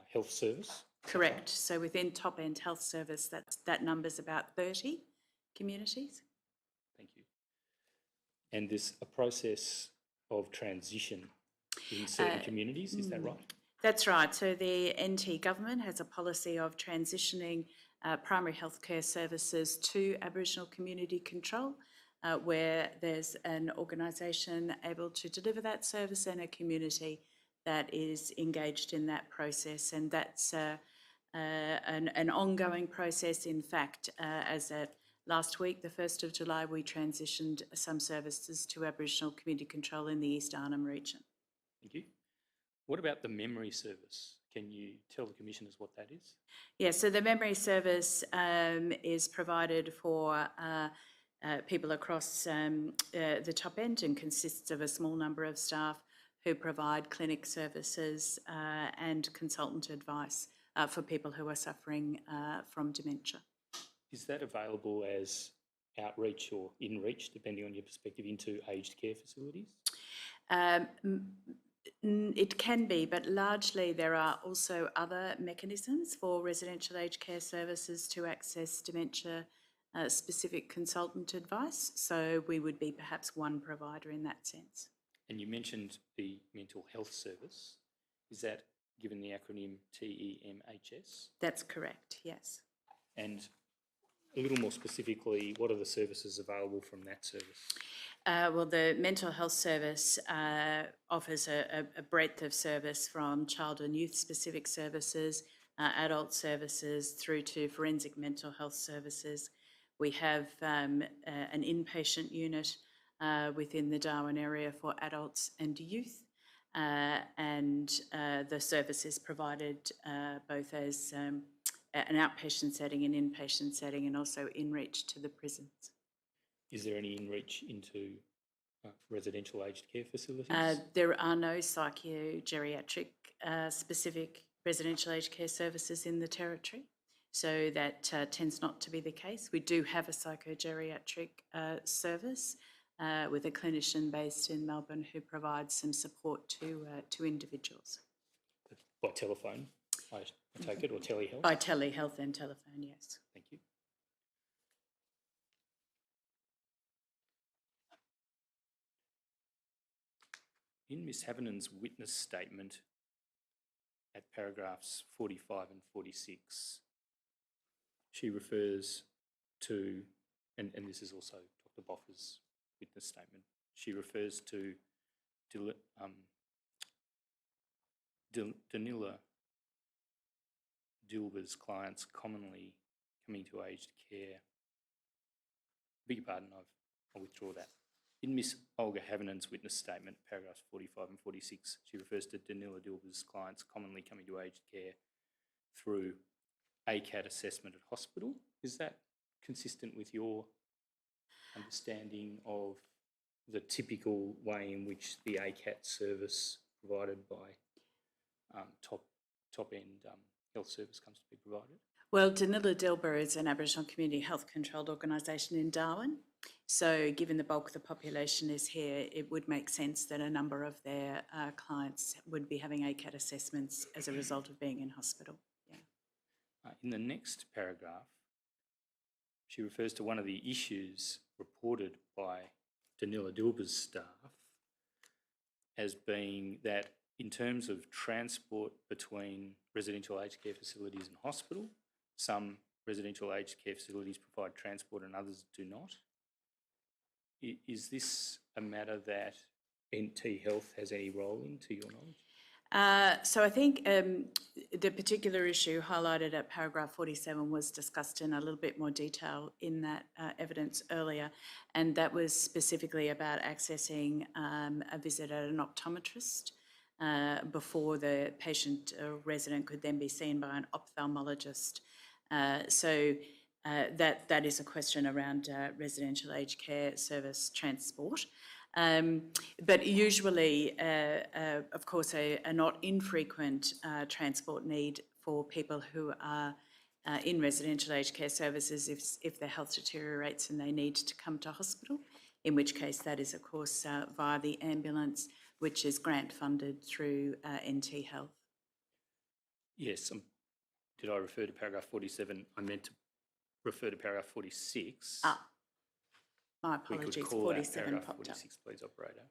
health service? Correct. So within Top End Health Service, that number's about 30 communities. Thank you. And there's a process of transition in certain communities, is that right? That's right. So the NT government has a policy of transitioning primary healthcare services to Aboriginal community control, where there's an organisation able to deliver that service and a community that is engaged in that process. And that's an ongoing process. In fact, as at last week, the 1st of July, we transitioned some services to Aboriginal community control in the East Arnhem region. Thank you. What about the memory service? Can you tell the Commissioners what that is? Yeah, so the memory service is provided for people across the Top End and consists of a small number of staff who provide clinic services and consultant advice for people who are suffering from dementia. Is that available as outreach or in-reach, depending on your perspective, into aged care facilities? It can be, but largely there are also other mechanisms for residential aged care services to access dementia specific consultant advice. So we would be perhaps one provider in that sense. And you mentioned the mental health service. Is that given the acronym TEMHS? That's correct, yes. And a little more specifically, what are the services available from that service? Well, the mental health service offers a breadth of service from child and youth specific services, adult services, through to forensic mental health services. We have an inpatient unit within the Darwin area for adults and youth, and the service is provided both as an outpatient setting, an inpatient setting, and also in-reach to the prisons. Is there any in-reach into residential aged care facilities? There are no psychogeriatric specific residential aged care services in the Territory, so that tends not to be the case. We do have a psychogeriatric service with a clinician based in Melbourne who provides some support to individuals. By telephone, I take it, or telehealth? By telehealth and telephone, yes. Thank you. In Ms Havinen's witness statement at paragraphs 45 and 46, she refers to, and this is also Dr Boffer's witness statement, she refers to Danila Dilber's clients commonly coming to aged care. Beg your pardon, I'll withdraw that. In Ms Olga Havinen's witness statement, paragraphs 45 and 46, she refers to Danila Dilber's clients commonly coming to aged care through ACAT assessment at hospital. Is that consistent with your understanding of the typical way in which the ACAT service provided by top-end health service comes to be provided? Well, Danila Dilber is an Aboriginal community health controlled organisation in Darwin, So given the bulk of the population is here, it would make sense that a number of their clients would be having ACAT assessments as a result of being in hospital. Yeah. In the next paragraph, she refers to one of the issues reported by Danila Dilba's staff as being that in terms of transport between residential aged care facilities and hospital, some residential aged care facilities provide transport and others do not. Is this a matter that NT Health has any role in, to your knowledge? So I think the particular issue highlighted at paragraph 47 was discussed in a little bit more detail in that evidence earlier, and that was specifically about accessing a visit at an optometrist before the patient or resident could then be seen by an ophthalmologist. That is a question around residential aged care service transport. But usually, of course, a not infrequent transport need for people who are in residential aged care services if their health deteriorates and they need to come to hospital, in which case that is, of course, via the ambulance, which is grant funded through NT Health. Yes. Did I refer to paragraph 47? I meant to refer to paragraph 46. My apologies, we could call 47 out paragraph popped 46, please, operator.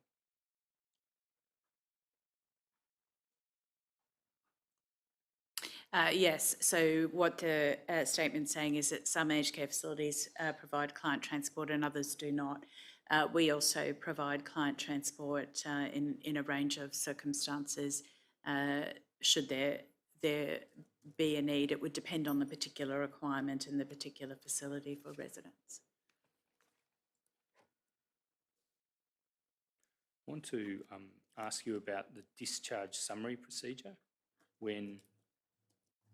Yes, so what the statement's saying is that some aged care facilities provide client transport and others do not. We also provide client transport in a range of circumstances. Should there be a need, it would depend on the particular requirement in the particular facility for residents. I want to ask you about the discharge summary procedure when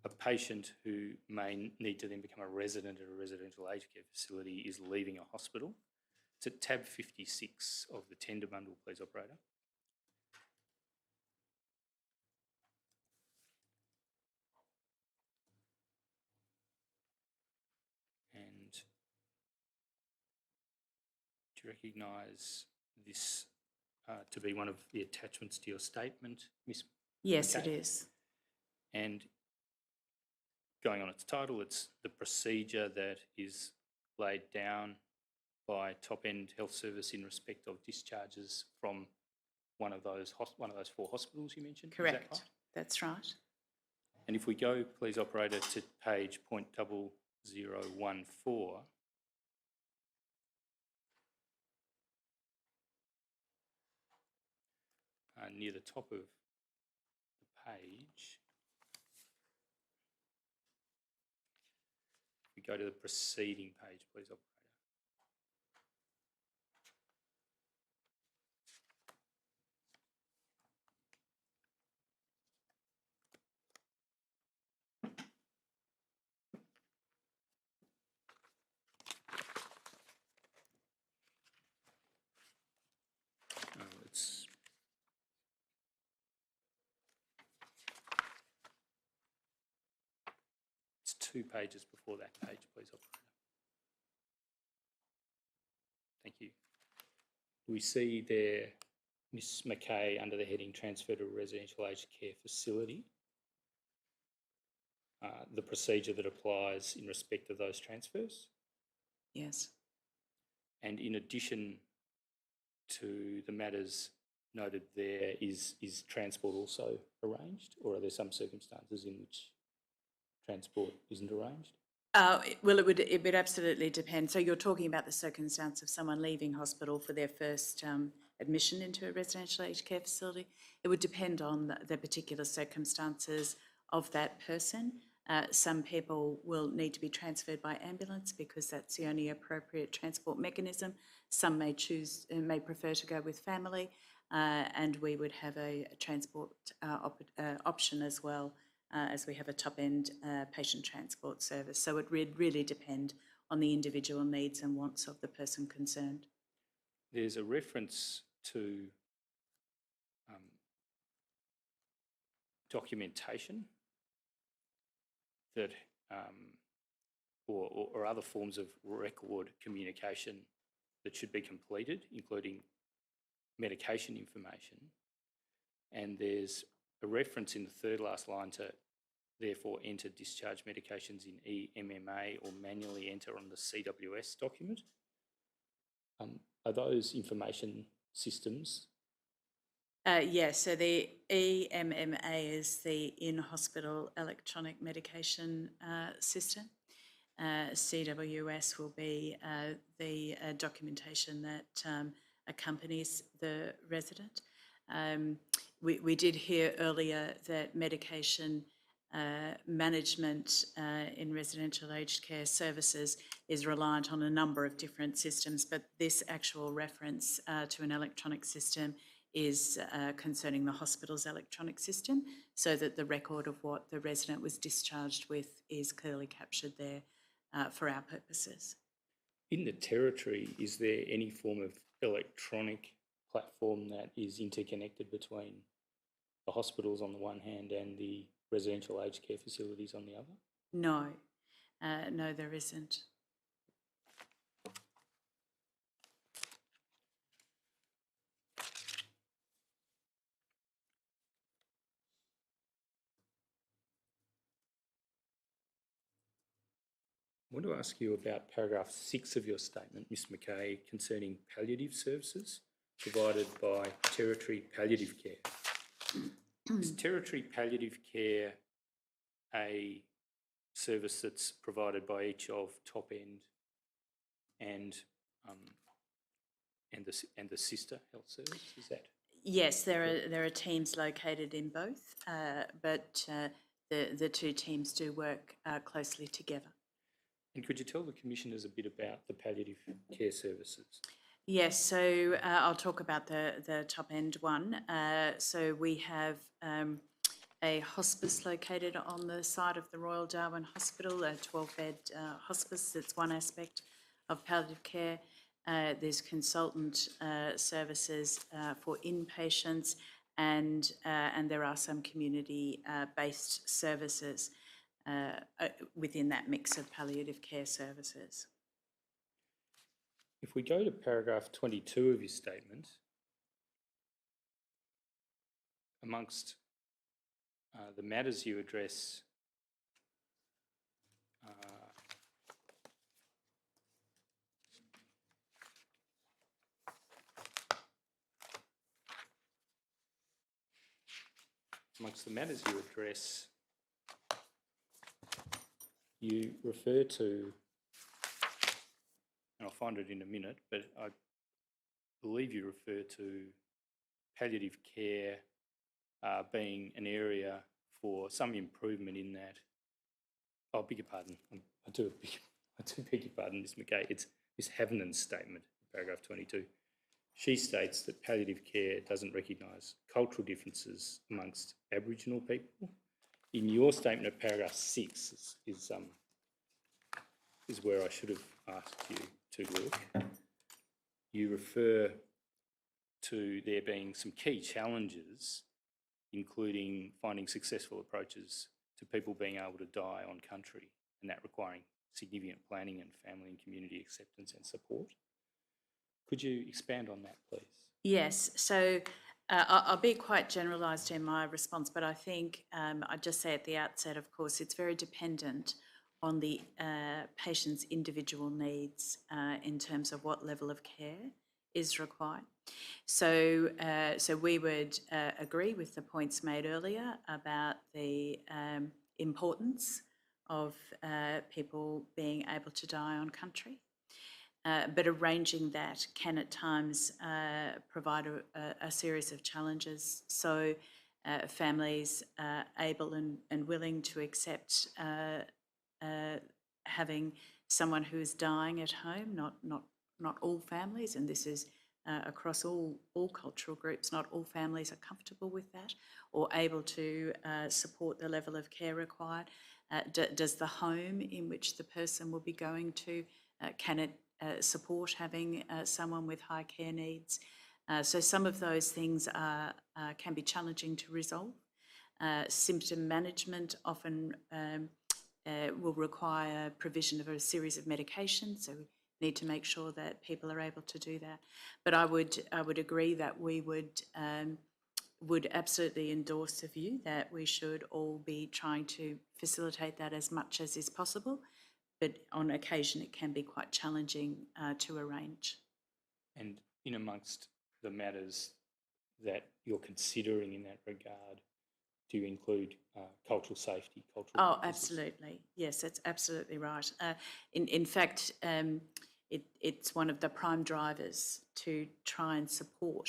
a patient who may need to then become a resident at a residential aged care facility is leaving a hospital. It's at tab 56 of the tender bundle, please, operator. And do you recognise this to be one of the attachments to your statement, Ms. Yes, McKay? it is. And going on its title, it's the procedure that is laid down by top-end health service in respect of discharges from one of those 4 hospitals you mentioned. Correct. Is that right? That's right. And if we go, please, operator, to page 0.0014, near the top of the page, we go to the preceding page, please, operator. It's 2 pages before that page, please, operator. Thank you. We see there, Ms. McKay, under the heading Transfer to a Residential Aged Care Facility, the procedure that applies in respect of those transfers. Yes. And in addition to the matters noted there, is transport also arranged, or are there some circumstances in which transport isn't arranged? Well, it would absolutely depend. So you're talking about the circumstance of someone leaving hospital for their first admission into a residential aged care facility. It would depend on the particular circumstances of that person. Some people will need to be transferred by ambulance because that's the only appropriate transport mechanism. Some may prefer to go with family, and we would have a transport option as well, as we have a top-end patient transport service. So it would really depend on the individual needs and wants of the person concerned. There's a reference to documentation that, or other forms of record communication that should be completed, including medication information. And there's a reference in the third last line to therefore enter discharge medications in EMMA or manually enter on the CWS document. Are those information systems? Yes, so the EMMA is the in-hospital electronic medication system. CWS will be the documentation that accompanies the resident. We did hear earlier that medication management in residential aged care services is reliant on a number of different systems, but this actual reference to an electronic system is concerning the hospital's electronic system, so that the record of what the resident was discharged with is clearly captured there for our purposes. In the Territory, is there any form of electronic platform that is interconnected between the hospitals on the one hand and the residential aged care facilities on the other? No, no, there isn't. I want to ask you about paragraph 6 of your statement, Ms Mackay, concerning palliative services provided by Territory Palliative Care. Is Territory Palliative Care a service that's provided by each of Top End and the sister health service? Is that? Yes, there are teams located in both, but the two teams do work closely together. And could you tell the Commissioners a bit about the palliative care services? Yes, so I'll talk about the Top End one. So we have a hospice located on the site of the Royal Darwin Hospital, a 12-bed hospice. That's one aspect of palliative care. There's consultant services for inpatients, and there are some community-based services within that mix of palliative care services. If we go to paragraph 22 of your statement, amongst the matters you address, you refer to, and I'll find it in a minute, but I believe you refer to palliative care being an area for some improvement in that. Oh, beg your pardon. I do beg your pardon, Ms Mackay. It's Ms Havenan's statement, paragraph 22. She states that palliative care doesn't recognise cultural differences amongst Aboriginal people. In your statement of paragraph 6 is where I should have asked you to look. You refer to there being some key challenges, including finding successful approaches to people being able to die on country, and that requiring significant planning and family and community acceptance and support. Could you expand on that, please? Yes, so I'll be quite generalised in my response, but I think I'd just say at the outset, of course, it's very dependent on the patient's individual needs in terms of what level of care is required. So we would agree with the points made earlier about the importance of people being able to die on country. But arranging that can at times provide a series of challenges. So families able and willing to accept having someone who is dying at home, not all families, and this is across all cultural groups, not all families are comfortable with that or able to support the level of care required. Does the home in which the person will be going to, can it support having someone with high care needs? So some of those things can be challenging to resolve. Symptom management often will require provision of a series of medications. So need to make sure that people are able to do that. But I would agree that we would absolutely endorse the view that we should all be trying to facilitate that as much as is possible, but on occasion it can be quite challenging to arrange. And in amongst the matters that you're considering in that regard, do you include cultural safety, cultural Oh, practices? absolutely. Yes, that's absolutely right. In fact, it's one of the prime drivers to try and support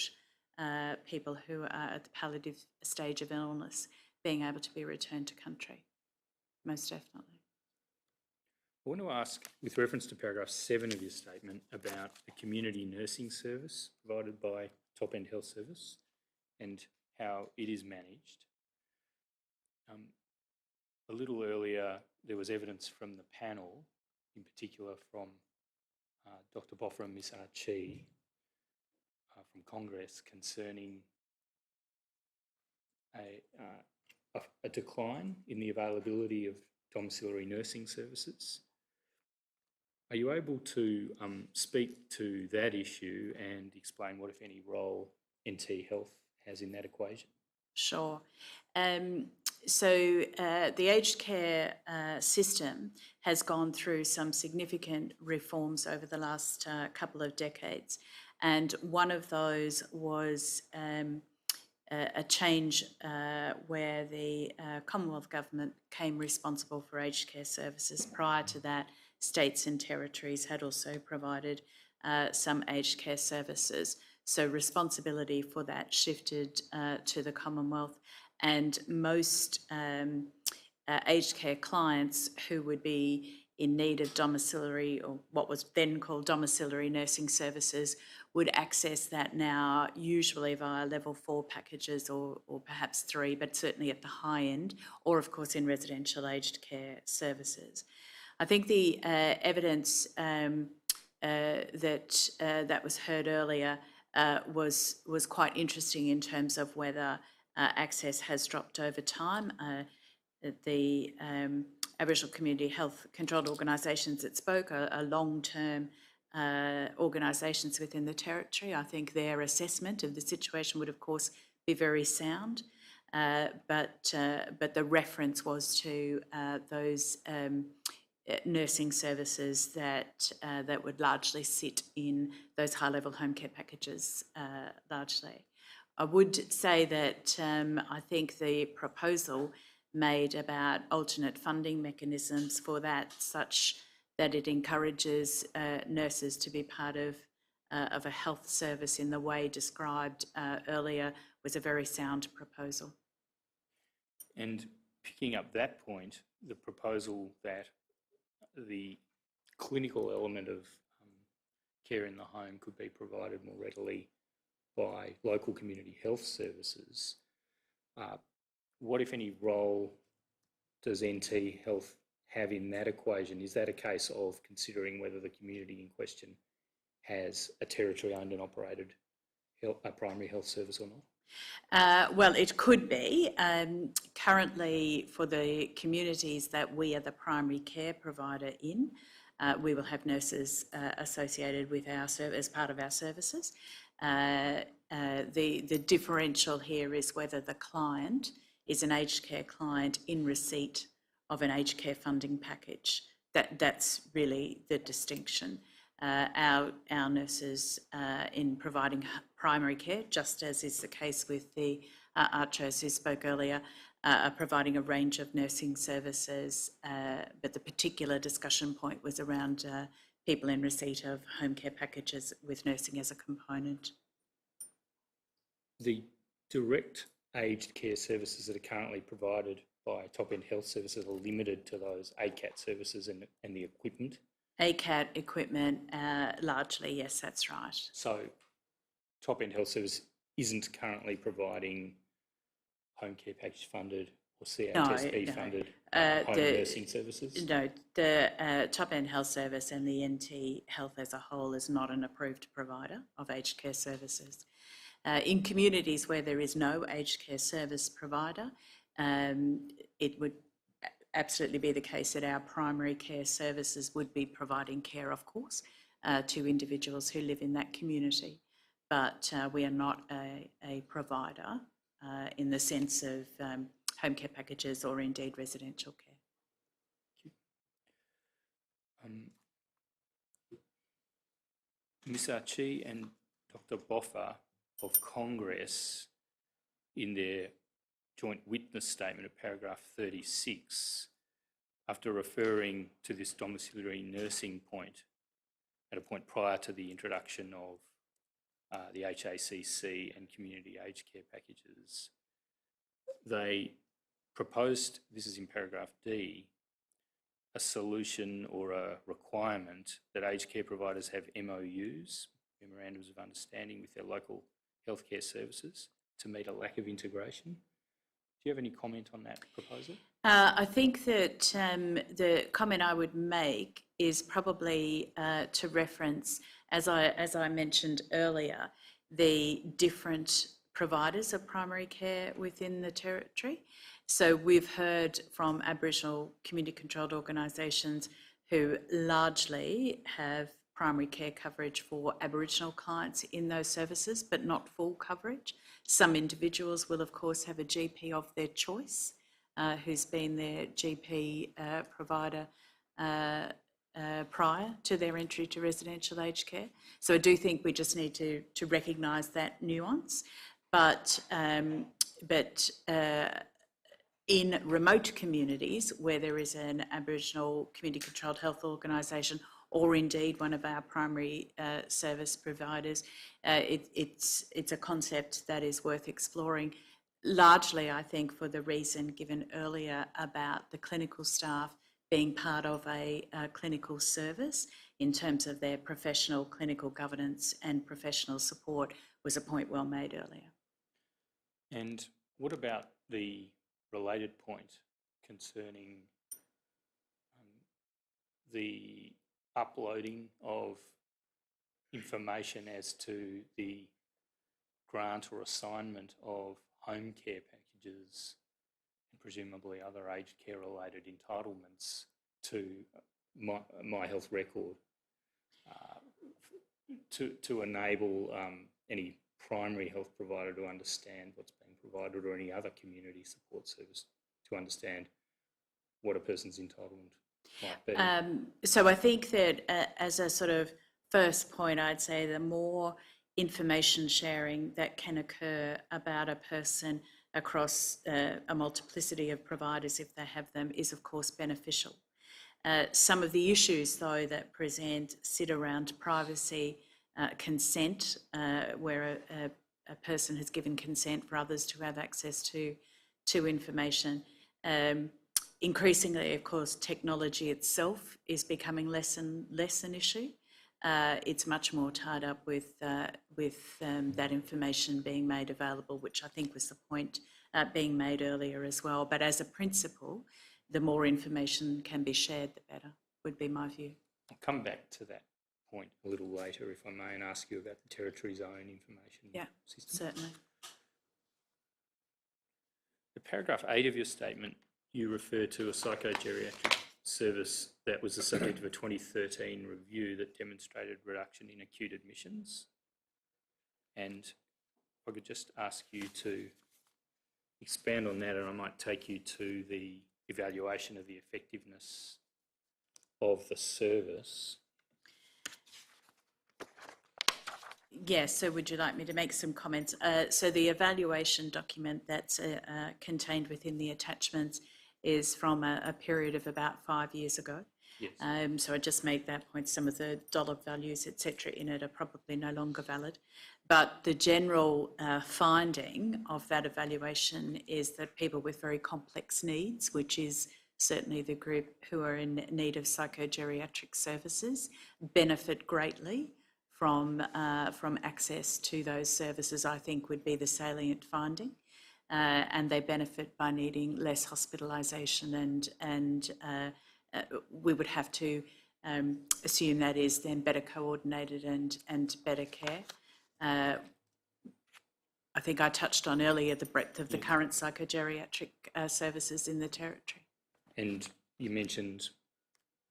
people who are at the palliative stage of illness being able to be returned to country, most definitely. I want to ask, with reference to paragraph 7 of your statement, about the community nursing service provided by Top End Health Service and how it is managed. A little earlier, there was evidence from the panel, in particular from Dr. Boffa and Ms. Archie from Congress, concerning a decline in the availability of domiciliary nursing services. Are you able to speak to that issue and explain what, if any, role NT Health has in that equation? Sure. So the aged care system has gone through some significant reforms over the last couple of decades, and one of those was a change where the Commonwealth Government became responsible for aged care services. Prior to that, states and territories had also provided some aged care services. So responsibility for that shifted to the Commonwealth, and most aged care clients who would be in need of domiciliary, or what was then called domiciliary nursing services, would access that now usually via level 4 packages or perhaps 3, but certainly at the high end, or of course in residential aged care services. I think the evidence that was heard earlier was quite interesting in terms of whether access has dropped over time. The Aboriginal Community Health Controlled Organisations that spoke are long-term organisations within the territory. I think their assessment of the situation would, of course, be very sound, but the reference was to those nursing services that would largely sit in those high-level home care packages largely. I would say that I think the proposal made about alternate funding mechanisms for that, such that it encourages nurses to be part of a health service in the way described earlier, was a very sound proposal. And picking up that point, the proposal that the clinical element of care in the home could be provided more readily by local community health services. What, if any, role does NT Health have in that equation? Is that a case of considering whether the community in question has a territory-owned and operated primary health service or not? Well, it could be. Currently, for the communities that we are the primary care provider in, we will have nurses associated with our service as part of our services. The differential here is whether the client is an aged care client in receipt of an aged care funding package. That's really the distinction. Our nurses in providing primary care, just as is the case with the archers who spoke earlier, are providing a range of nursing services, but the particular discussion point was around people in receipt of home care packages with nursing as a component. The direct aged care services that are currently provided by Top End Health Services are limited to those ACAT services and the equipment? ACAT equipment, largely, yes, that's right. So Top End Health Service isn't currently providing home care package funded or CHSP funded home nursing services? No, the Top End Health Service and the NT Health as a whole is not an approved provider of aged care services. In communities where there is no aged care service provider, it would absolutely be the case that our primary care services would be providing care, of course, to individuals who live in that community. But we are not a provider in the sense of home care packages or indeed residential care. Ms Archie and Dr Boffa of Congress, in their joint witness statement of paragraph 36, after referring to this domiciliary nursing point at a point prior to the introduction of the HACC and community aged care packages, they proposed, this is in paragraph D, a solution or a requirement that aged care providers have MOUs, memorandums of understanding, with their local healthcare services to meet a lack of integration. Do you have any comment on that proposal? I think that the comment I would make is probably to reference, as I mentioned earlier, the different providers of primary care within the territory. So we've heard from Aboriginal community-controlled organisations who largely have primary care coverage for Aboriginal clients in those services, but not full coverage. Some individuals will, of course, have a GP of their choice, who's been their GP provider prior to their entry to residential aged care. So I do think we just need to recognise that nuance. But in remote communities where there is an Aboriginal community-controlled health organisation, or indeed one of our primary service providers, it's a concept that is worth exploring, largely, I think, for the reason given earlier about the clinical staff being part of a clinical service in terms of their professional clinical governance and professional support was a point well made earlier. And what about the related point concerning the uploading of information as to the grant or assignment of home care packages and presumably other aged care related entitlements to My Health Record to enable any primary health provider to understand what's being provided, or any other community support service to understand what a person's entitlement might be? So I think that as a sort of first point, I'd say the more information sharing that can occur about a person across a multiplicity of providers, if they have them, is of course beneficial. Some of the issues, though, that present sit around privacy, consent, where a person has given consent for others to have access to information. Increasingly, of course, technology itself is becoming less and less an issue. It's much more tied up with that information being made available, which I think was the point being made earlier as well. But as a principle, the more information can be shared, the better, would be my view. I'll come back to that point a little later, if I may, and ask you about the territory's own information system. Certainly. The paragraph 8 of your statement, you refer to a psychogeriatric service that was the subject of a 2013 review that demonstrated reduction in acute admissions. And I could just ask you to expand on that, and I might take you to the evaluation of the effectiveness of the service. Yes, so would you like me to make some comments? So the evaluation document that's contained within the attachments is from a period of about 5 years ago. Yes. So I just make that point. Some of the dollar values, etc., in it are probably no longer valid. But the general finding of that evaluation is that people with very complex needs, which is certainly the group who are in need of psychogeriatric services, benefit greatly from access to those services, I think would be the salient finding. And they benefit by needing less hospitalisation, and we would have to assume that is then better coordinated and better care. I think I touched on earlier the breadth of the current psychogeriatric services in the territory. And you mentioned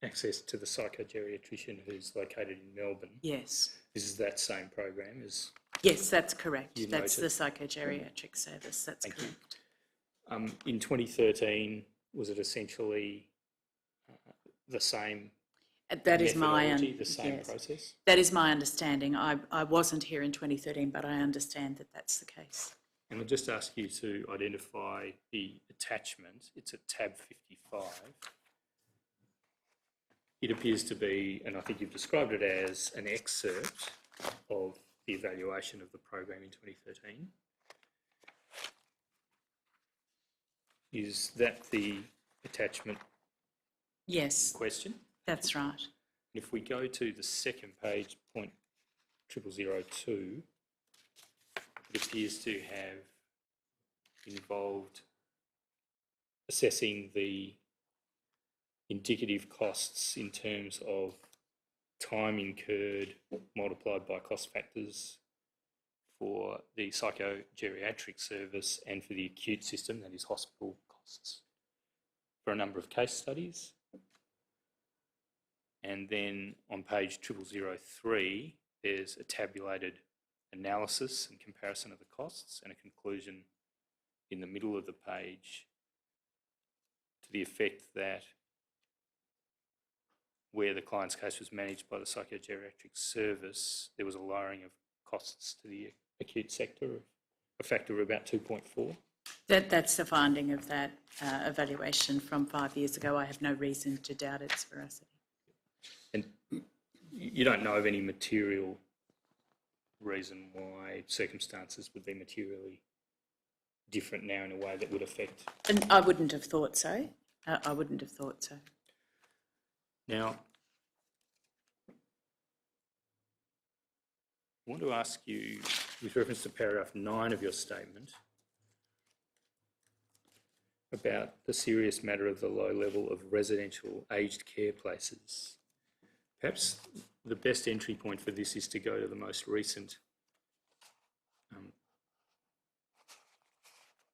access to the psychogeriatrician who's located in Melbourne. Yes. This is that same program as... Yes, that's correct. You That's the noted. psychogeriatric service, that's Thank you. correct. In 2013, was it essentially the same That is my methodology, the same yes. process? That is my understanding. I wasn't here in 2013, but I understand that that's the case. And I'll just ask you to identify the attachment. It's at tab 55. It appears to be, and I think you've described it as, an excerpt of the evaluation of the program in 2013. Is that the attachment Yes, question? that's right. If we go to the second page, point 0002, it appears to have involved assessing the indicative costs in terms of time incurred multiplied by cost factors for the psychogeriatric service and for the acute system, that is hospital costs, for a number of case studies. And then on page 0003, there's a tabulated analysis and comparison of the costs and a conclusion in the middle of the page to the effect that where the client's case was managed by the psychogeriatric service, there was a lowering of costs to the acute sector of a factor of about 2.4. That's the finding of that evaluation from 5 years ago. I have no reason to doubt its veracity. And you don't know of any material reason why circumstances would be materially different now in a way that would affect? And I wouldn't have thought so. I wouldn't have thought so. Now, I want to ask you, with reference to paragraph 9 of your statement, about the serious matter of the low level of residential aged care places. Perhaps the best entry point for this is to go to the most recent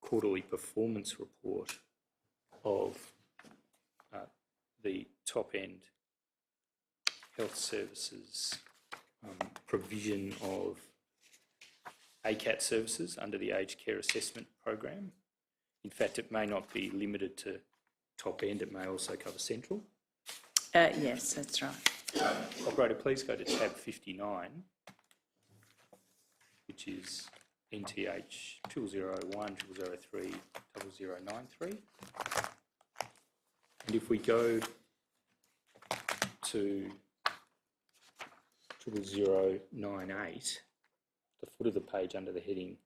quarterly performance report of the top-end health services provision of ACAT services under the Aged Care Assessment Program. In fact, it may not be limited to top-end, it may also cover central. Yes, that's right. Operator, please go to tab 59, which is NTH 0001 003 0093. And if we go to 0098, the foot of the page under the heading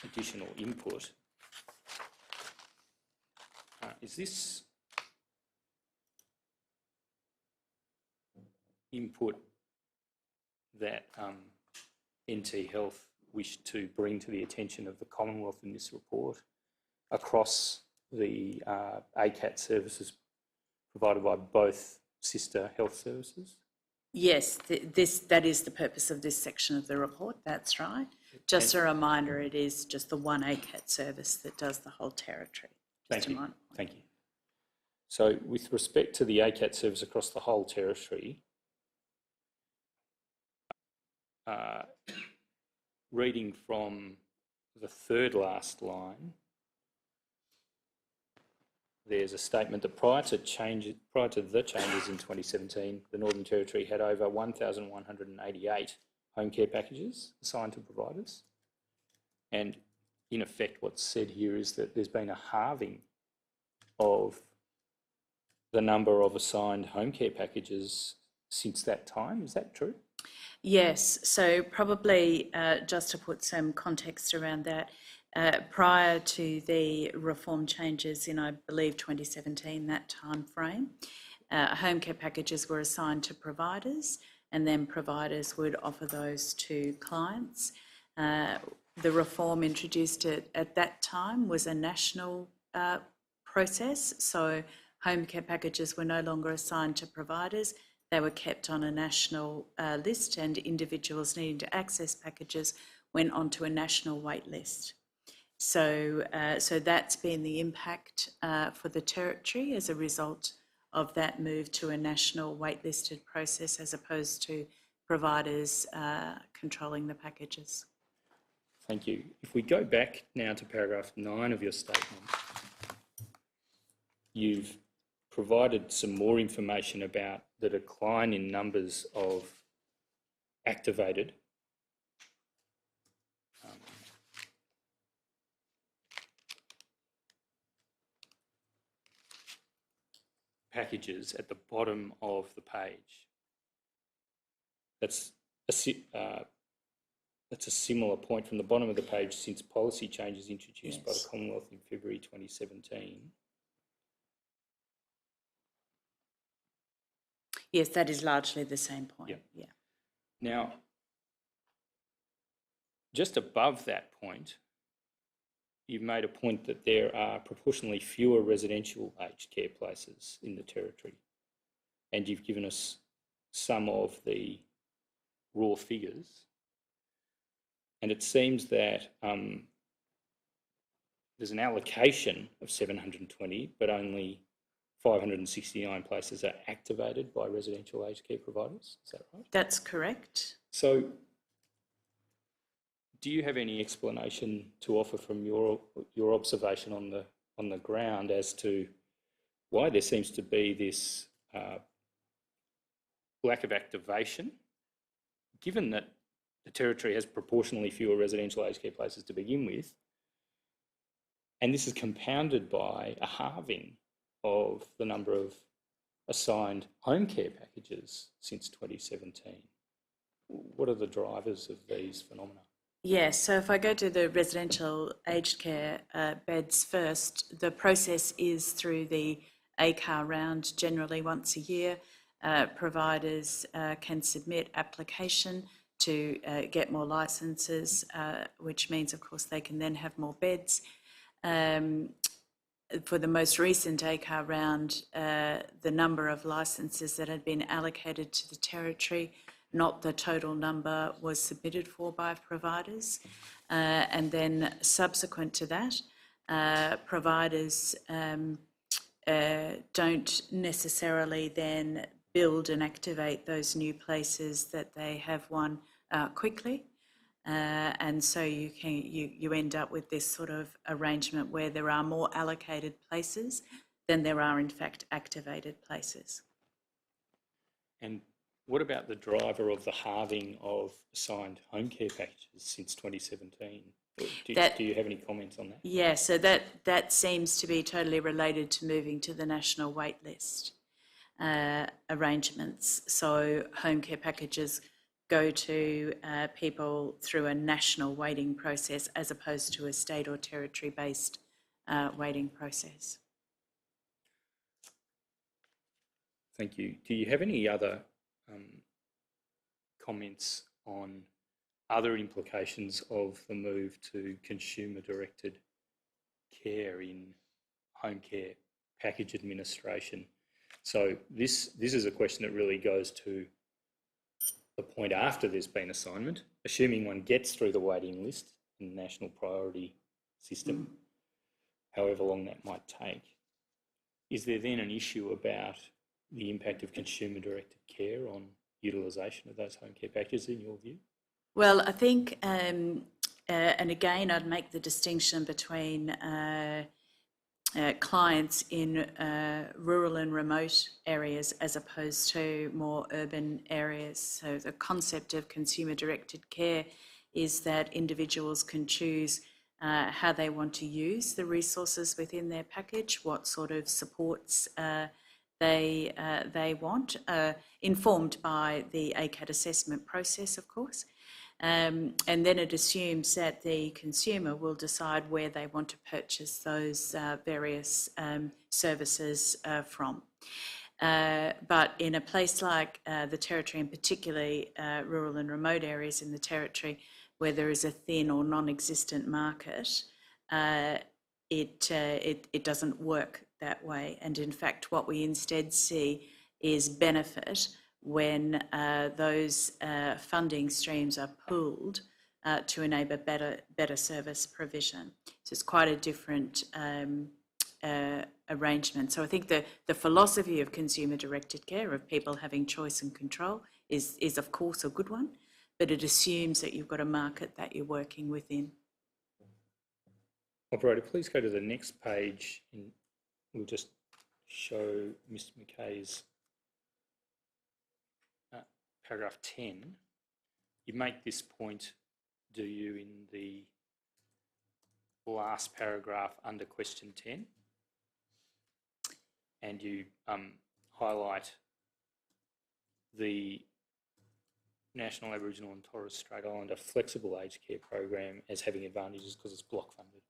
additional input, is this input that NT Health wished to bring to the attention of the Commonwealth in this report across the ACAT services provided by both sister health services? Yes, that is the purpose of this section of the report, that's right. Just a reminder, it is just the one ACAT service that does the whole territory. Thank you. Thank you. So with respect to the ACAT service across the whole territory, reading from the third last line, there's a statement that prior to the changes in 2017, the Northern Territory had over 1,188 home care packages assigned to providers. And in effect, what's said here is that there's been a halving of the number of assigned home care packages since that time. Is that true? Yes, so probably just to put some context around that, prior to the reform changes in, I believe, 2017, that time frame, home care packages were assigned to providers and then providers would offer those to clients. The reform introduced at that time was a national process, so home care packages were no longer assigned to providers. They were kept on a national list, and individuals needing to access packages went onto a national wait list. So that's been the impact for the Territory as a result of that move to a national waitlisted process as opposed to providers controlling the packages. Thank you. If we go back now to paragraph 9 of your statement, you've provided some more information about the decline in numbers of activated packages at the bottom of the page. That's a similar point from the bottom of the page since policy changes introduced by the Commonwealth in February 2017. Yes, that is largely the same point. Yeah. Now, just above that point, you've made a point that there are proportionally fewer residential aged care places in the Territory, and you've given us some of the raw figures. And it seems that there's an allocation of 720, but only 569 places are activated by residential aged care providers. Is that right? That's correct. So do you have any explanation to offer from your observation on the ground as to why there seems to be this lack of activation, given that the Territory has proportionally fewer residential aged care places to begin with, and this is compounded by a halving of the number of assigned home care packages since 2017? What are the drivers of these phenomena? Yeah, so if I go to the residential aged care beds first, the process is through the ACAR round generally once a year. Providers can submit application to get more licences, which means, of course, they can then have more beds. For the most recent ACAR round, the number of licences that had been allocated to the Territory, not the total number, was submitted for by providers. And then subsequent to that, providers don't necessarily then build and activate those new places that they have won quickly. And so you end up with this sort of arrangement where there are more allocated places than there are in fact activated places. And what about the driver of the halving of assigned home care packages since 2017? Do you have any comments on that? Yeah, so that seems to be totally related to moving to the national wait list arrangements. So home care packages go to people through a national waiting process as opposed to a state or territory-based waiting process. Thank you. Do you have any other comments on other implications of the move to consumer-directed care in home care package administration? So this is a question that really goes to the point after there's been assignment, assuming one gets through the waiting list in the national priority system, however long that might take. Is there then an issue about the impact of consumer-directed care on utilisation of those home care packages in your view? Well, I think, and again, I'd make the distinction between clients in rural and remote areas as opposed to more urban areas. So the concept of consumer-directed care is that individuals can choose how they want to use the resources within their package, what sort of supports they want, informed by the ACAT assessment process, of course. And then it assumes that the consumer will decide where they want to purchase those various services from. But in a place like the Territory, and particularly rural and remote areas in the Territory, where there is a thin or non-existent market, it doesn't work that way. And in fact, what we instead see is benefit when those funding streams are pooled to enable better service provision. So it's quite a different arrangement. So I think the philosophy of consumer-directed care, of people having choice and control, is of course a good one, but it assumes that you've got a market that you're working within. Operator, please go to the next page and we'll just show Mr McKay's paragraph 10. You make this point, do you, in the last paragraph under question 10? And you highlight the National Aboriginal and Torres Strait Islander flexible aged care program as having advantages because it's block funded.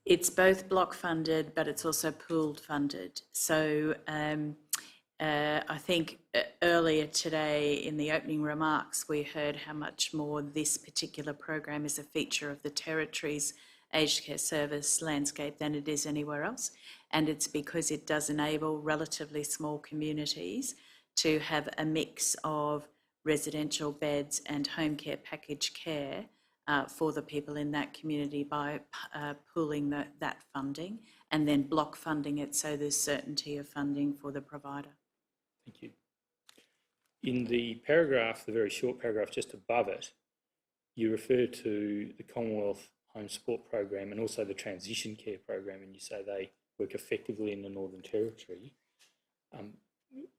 It's both block funded, but it's also pooled funded. So I think earlier today in the opening remarks, we heard how much more this particular program is a feature of the Territory's aged care service landscape than it is anywhere else. And it's because it does enable relatively small communities to have a mix of residential beds and home care package care for the people in that community by pooling that funding and then block funding it so there's certainty of funding for the provider. Thank you. In the paragraph, the very short paragraph just above it, you refer to the Commonwealth Home Support Program and also the Transition Care Program, and you say they work effectively in the Northern Territory. Do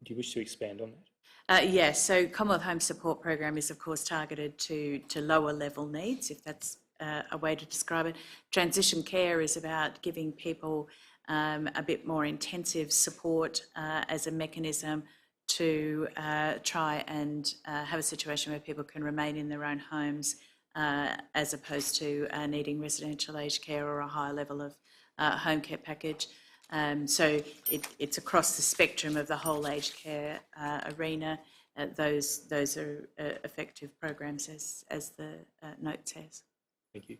you wish to expand on that? Yes, so Commonwealth Home Support Program is of course targeted to lower level needs, if that's a way to describe it. Transition care is about giving people a bit more intensive support as a mechanism to try and have a situation where people can remain in their own homes as opposed to needing residential aged care or a higher level of home care package. So it's across the spectrum of the whole aged care arena. Those are effective programs, as the note says. Thank you.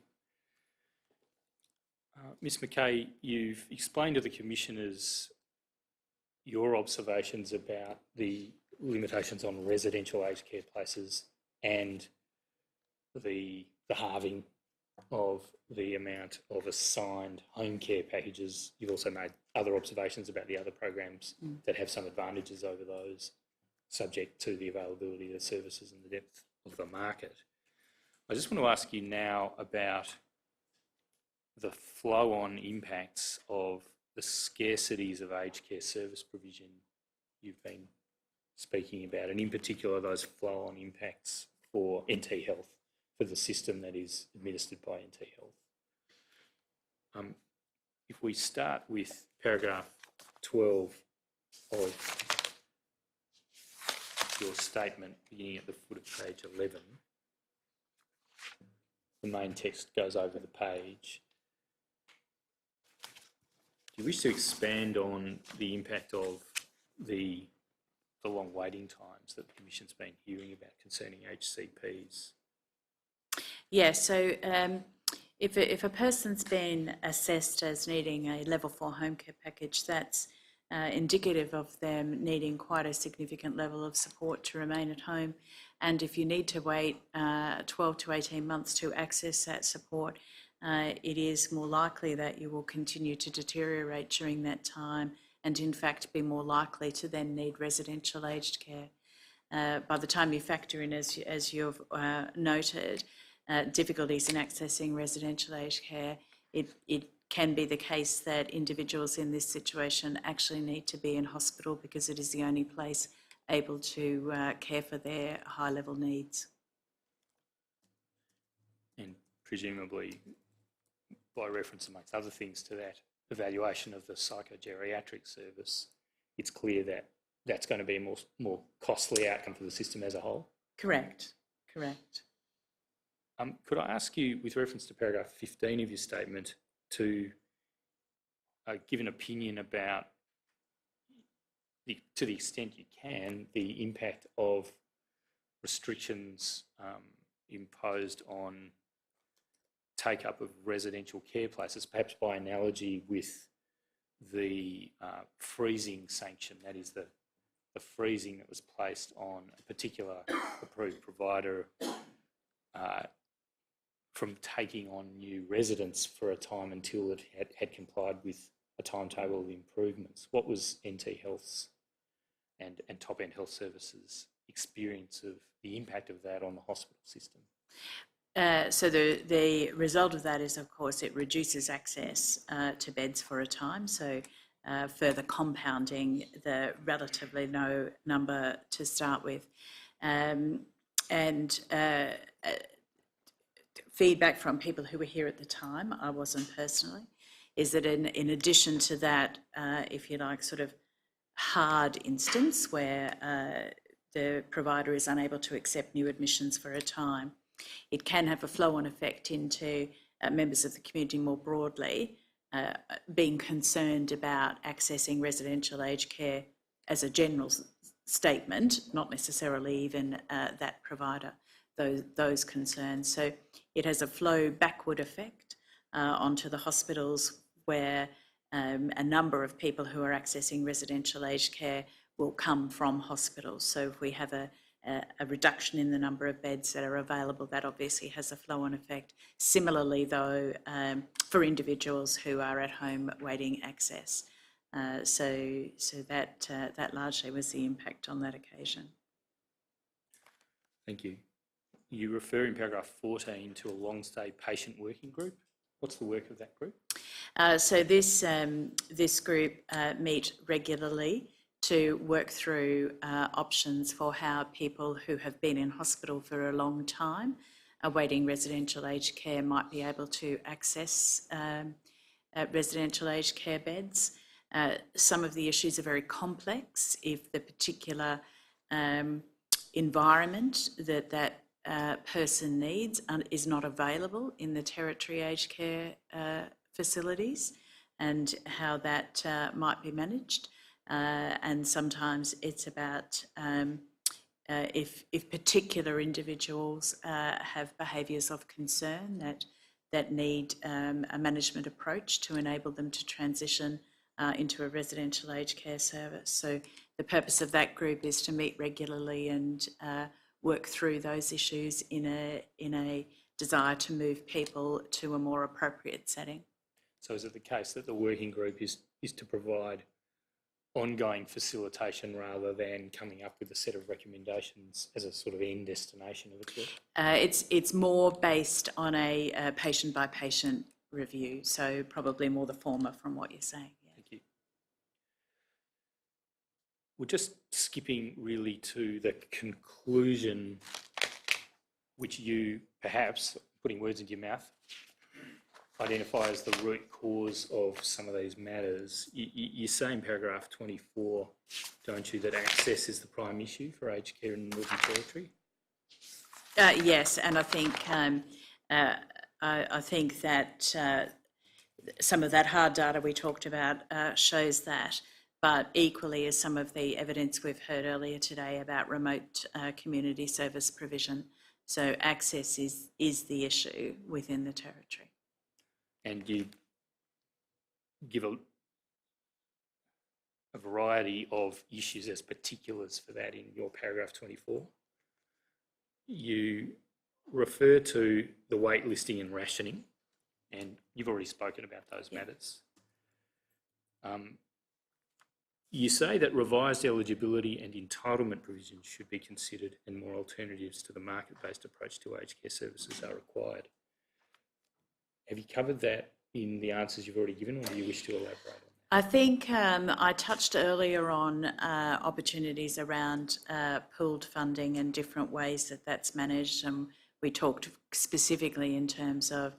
Ms McKay, you've explained to the Commissioners your observations about the limitations on residential aged care places and the halving of the amount of assigned home care packages. You've also made other observations about the other programs that have some advantages over those, subject to the availability of the services and the depth of the market. I just want to ask you now about the flow-on impacts of the scarcities of aged care service provision you've been speaking about, and in particular those flow-on impacts for NT Health, for the system that is administered by NT Health. If we start with paragraph 12 of your statement, beginning at the foot of page 11, the main text goes over the page. Do you wish to expand on the impact of the long waiting times that the Commission's been hearing about concerning HCPs? Yeah, so if a person's been assessed as needing a level 4 home care package, that's indicative of them needing quite a significant level of support to remain at home. And if you need to wait 12 to 18 months to access that support, it is more likely that you will continue to deteriorate during that time and in fact be more likely to then need residential aged care. By the time you factor in, as you've noted, difficulties in accessing residential aged care, it can be the case that individuals in this situation actually need to be in hospital because it is the only place able to care for their high-level needs. And presumably, by reference amongst other things to that evaluation of the psychogeriatric service, it's clear that that's going to be a more costly outcome for the system as a whole? Correct, correct. Could I ask you, with reference to paragraph 15 of your statement, to give an opinion about, to the extent you can, the impact of restrictions imposed on take-up of residential care places, perhaps by analogy with the freezing sanction, that is the freezing that was placed on a particular approved provider from taking on new residents for a time until it had complied with a timetable of improvements. What was NT Health's and Top End Health Services experience of the impact of that on the hospital system? So the result of that is, of course, it reduces access to beds for a time, so further compounding the relatively low number to start with. Feedback from people who were here at the time, I wasn't personally, is that in addition to that, if you like, sort of hard instance where the provider is unable to accept new admissions for a time, it can have a flow-on effect into members of the community more broadly, being concerned about accessing residential aged care as a general statement, not necessarily even that provider, those concerns. So it has a flow backward effect onto the hospitals where a number of people who are accessing residential aged care will come from hospitals. So if we have a reduction in the number of beds that are available, that obviously has a flow-on effect. Similarly, though, for individuals who are at home waiting access. So that largely was the impact on that occasion. Thank you. You refer in paragraph 14 to a long-stay patient working group. What's the work of that group? So this group meet regularly to work through options for how people who have been in hospital for a long time awaiting residential aged care might be able to access residential aged care beds. Some of the issues are very complex. If the particular environment that person needs is not available in the territory aged care facilities, and how that might be managed. And sometimes it's about if particular individuals have behaviours of concern that need a management approach to enable them to transition into a residential aged care service. So the purpose of that group is to meet regularly and work through those issues in a desire to move people to a more appropriate setting. So is it the case that the working group is to provide ongoing facilitation rather than coming up with a set of recommendations as a sort of end destination of the work? It's more based on a patient-by-patient review, so probably more the former from what you're saying. Yeah. Thank you. We're just skipping really to the conclusion, which you perhaps, putting words into your mouth, identify as the root cause of some of these matters. You say in paragraph 24, don't you, that access is the prime issue for aged care in the Northern Territory? Yes, and I think that some of that hard data we talked about shows that, but equally as some of the evidence we've heard earlier today about remote community service provision. So access is the issue within the Territory. And you give a variety of issues as particulars for that in your paragraph 24. You refer to the wait listing and rationing, and you've already spoken about those matters. You say that revised eligibility and entitlement provisions should be considered and more alternatives to the market-based approach to aged care services are required. Have you covered that in the answers you've already given, or do you wish to elaborate on that? I think I touched earlier on opportunities around pooled funding and different ways that that's managed, and we talked specifically in terms of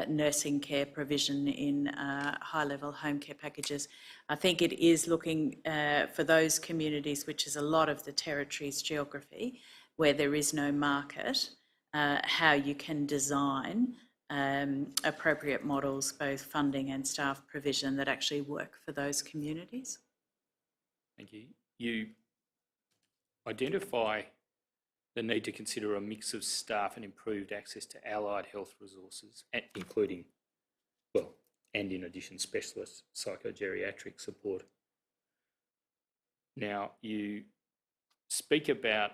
nursing care provision in high-level home care packages. I think it is looking for those communities, which is a lot of the Territory's geography, where there is no market, how you can design appropriate models, both funding and staff provision, that actually work for those communities. Thank you. You identify the need to consider a mix of staff and improved access to allied health resources, including, well, and in addition, specialist psychogeriatric support. Now, you speak about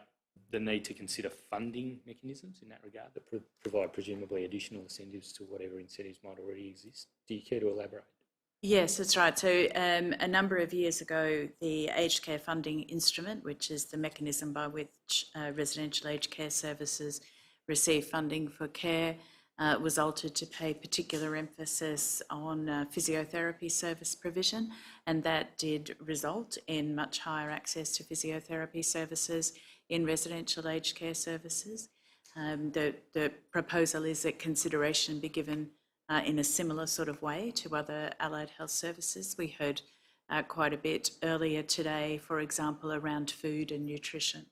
the need to consider funding mechanisms in that regard that provide presumably additional incentives to whatever incentives might already exist. Do you care to elaborate? Yes, that's right. So a number of years ago, the aged care funding instrument, which is the mechanism by which residential aged care services receive funding for care, was altered to pay particular emphasis on physiotherapy service provision, and that did result in much higher access to physiotherapy services in residential aged care services. The proposal is that consideration be given in a similar sort of way to other allied health services. We heard quite a bit earlier today, for example, around food and nutrition.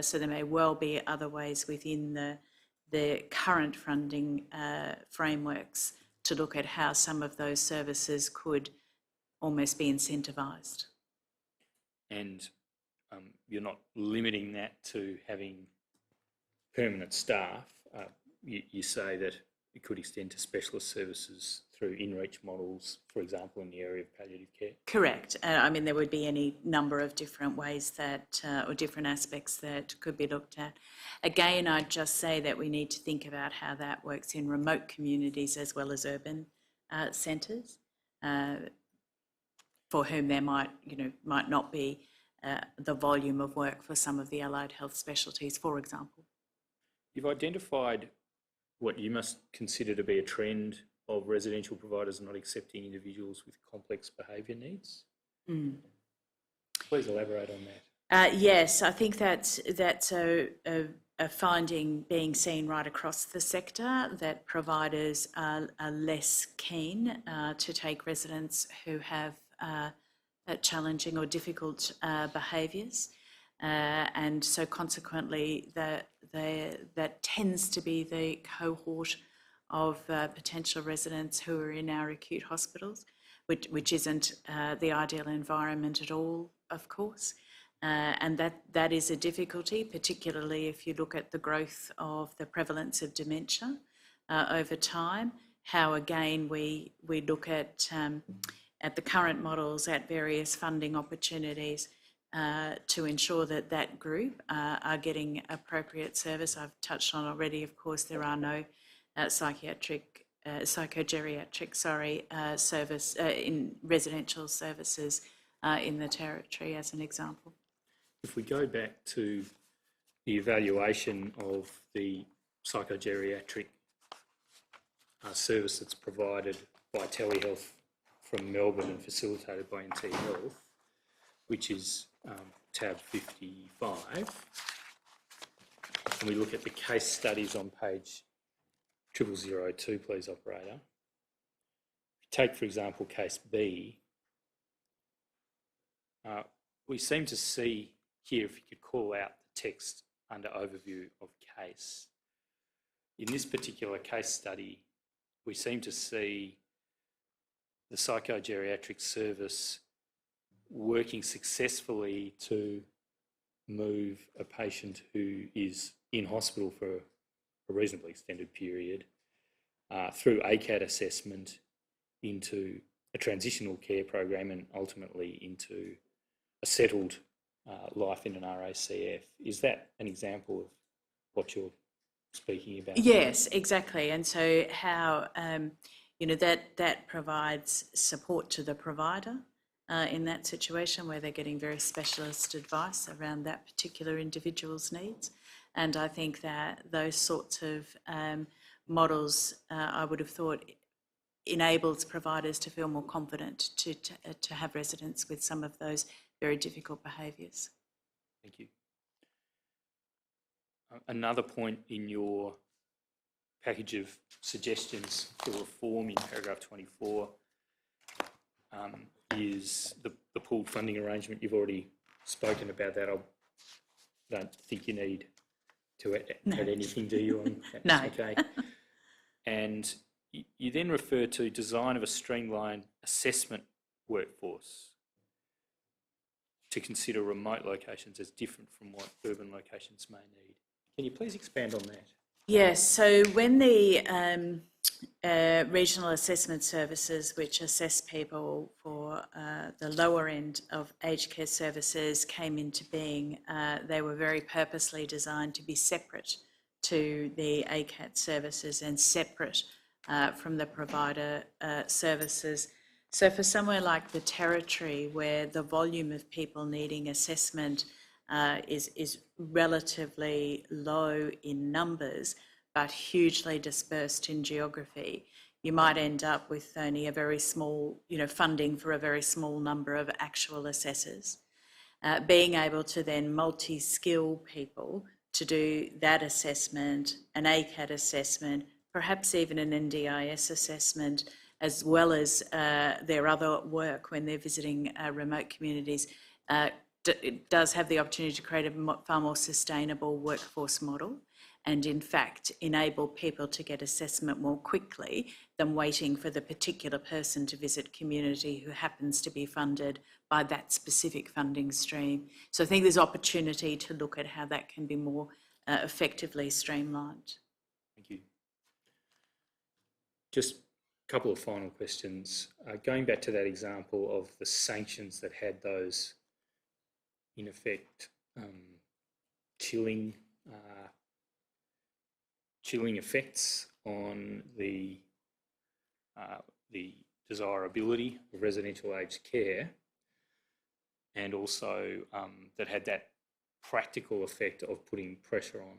So there may well be other ways within the current funding frameworks to look at how some of those services could almost be incentivised. And you're not limiting that to having permanent staff. You say that it could extend to specialist services through in-reach models, for example, in the area of palliative care? Correct. I mean, there would be any number of different ways that, or different aspects that could be looked at. Again, I'd just say that we need to think about how that works in remote communities as well as urban centres, for whom there might not be the volume of work for some of the allied health specialties, for example. You've identified what you must consider to be a trend of residential providers not accepting individuals with complex behaviour needs. Please elaborate on that. Yes, I think that's a finding being seen right across the sector, that providers are less keen to take residents who have challenging or difficult behaviours. And so consequently that tends to be the cohort of potential residents who are in our acute hospitals, which isn't the ideal environment at all, of course. And that is a difficulty, particularly if you look at the growth of the prevalence of dementia over time, how again we look at the current models, at various funding opportunities to ensure that that group are getting appropriate service. I've touched on already, of course, there are no psychogeriatric service in residential services in the Territory, as an example. If we go back to the evaluation of the psychogeriatric service that's provided by telehealth from Melbourne and facilitated by NT Health, which is tab 55, and we look at the case studies on page 0002, please, operator. Take, for example, case B. We seem to see here, if you could call out the text under overview of case. In this particular case study, we seem to see the psychogeriatric service working successfully to move a patient who is in hospital for a reasonably extended period through ACAT assessment into a transitional care program and ultimately into a settled life in an RACF. Is that an example of what you're speaking about? Yes, exactly. And so how, that provides support to the provider in that situation where they're getting very specialist advice around that particular individual's needs. And I think that those sorts of models, I would have thought, enables providers to feel more confident to have residents with some of those very difficult behaviours. Thank you. Another point in your package of suggestions for reform in paragraph 24 is the pooled funding arrangement. You've already spoken about that. I don't think you need to add anything, do you? On that? No. Okay. And you then refer to design of a streamlined assessment workforce to consider remote locations as different from what urban locations may need. Can you please expand on that? Yes, so when the regional assessment services, which assess people for for the lower end of aged care services came into being, they were very purposely designed to be separate to the ACAT services and separate from the provider services. So for somewhere like the Territory, where the volume of people needing assessment is relatively low in numbers, but hugely dispersed in geography, you might end up with only a very small, funding for a very small number of actual assessors. Being able to then multi-skill people to do that assessment, an ACAT assessment, perhaps even an NDIS assessment, as well as their other work when they're visiting remote communities, it does have the opportunity to create a far more sustainable workforce model and in fact enable people to get assessment more quickly than waiting for the particular person to visit community who happens to be funded by that specific funding stream. So I think there's opportunity to look at how that can be more effectively streamlined. Thank you. Just a couple of final questions. Going back to that example of the sanctions that had those, in effect, chilling effects on the desirability of residential aged care, and also that had that practical effect of putting pressure on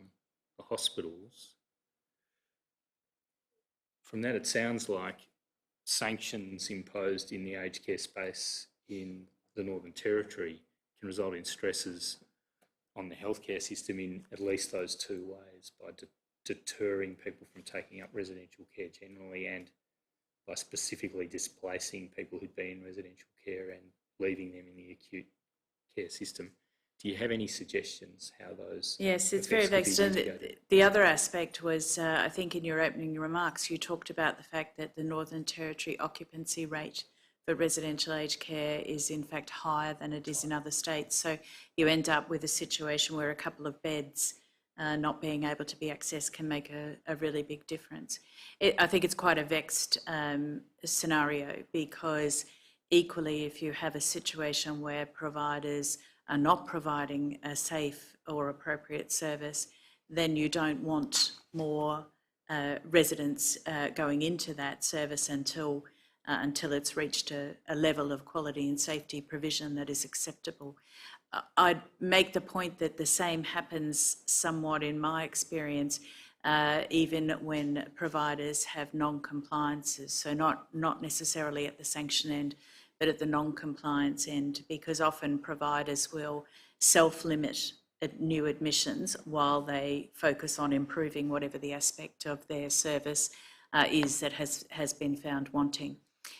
the hospitals. From that, it sounds like sanctions imposed in the aged care space in the Northern Territory can result in stresses on the healthcare system in at least those two ways, by deterring people from taking up residential care generally, and by specifically displacing people who'd been in residential care and leaving them in the acute care system. Do you have any suggestions how those? Yes, it's very vexed. The other aspect was, I think in your opening remarks, you talked about the fact that the Northern Territory occupancy rate for residential aged care is in fact higher than it is in other states. So you end up with a situation where a couple of beds not being able to be accessed can make a really big difference. I think it's quite a vexed scenario, because equally, if you have a situation where providers are not providing a safe or appropriate service, then you don't want more residents going into that service until it's reached a level of quality and safety provision that is acceptable. I'd make the point that the same happens somewhat in my experience, even when providers have non-compliances, so not necessarily at the sanction end, but at the non-compliance end, because often providers will self-limit new admissions while they focus on improving whatever the aspect of their service is that has been found wanting.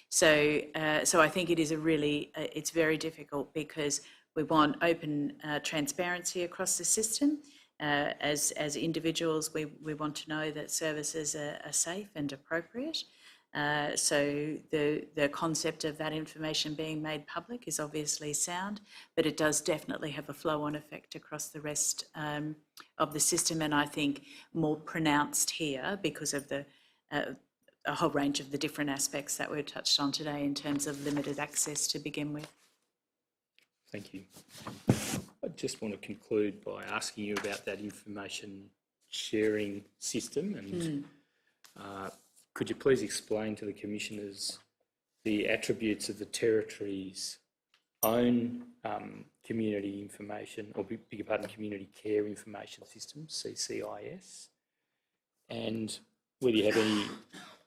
So I think it is it's very difficult, because we want open transparency across the system. As individuals, we want to know that services are safe and appropriate. So the concept of that information being made public is obviously sound, but it does definitely have a flow-on effect across the rest of the system, and I think more pronounced here because of a whole range of the different aspects that we've touched on today in terms of limited access to begin with. Thank you. I just want to conclude by asking you about that information sharing system, and could you please explain to the Commissioners the attributes of the Territory's own community information, or community care information system, CCIS, and whether you have any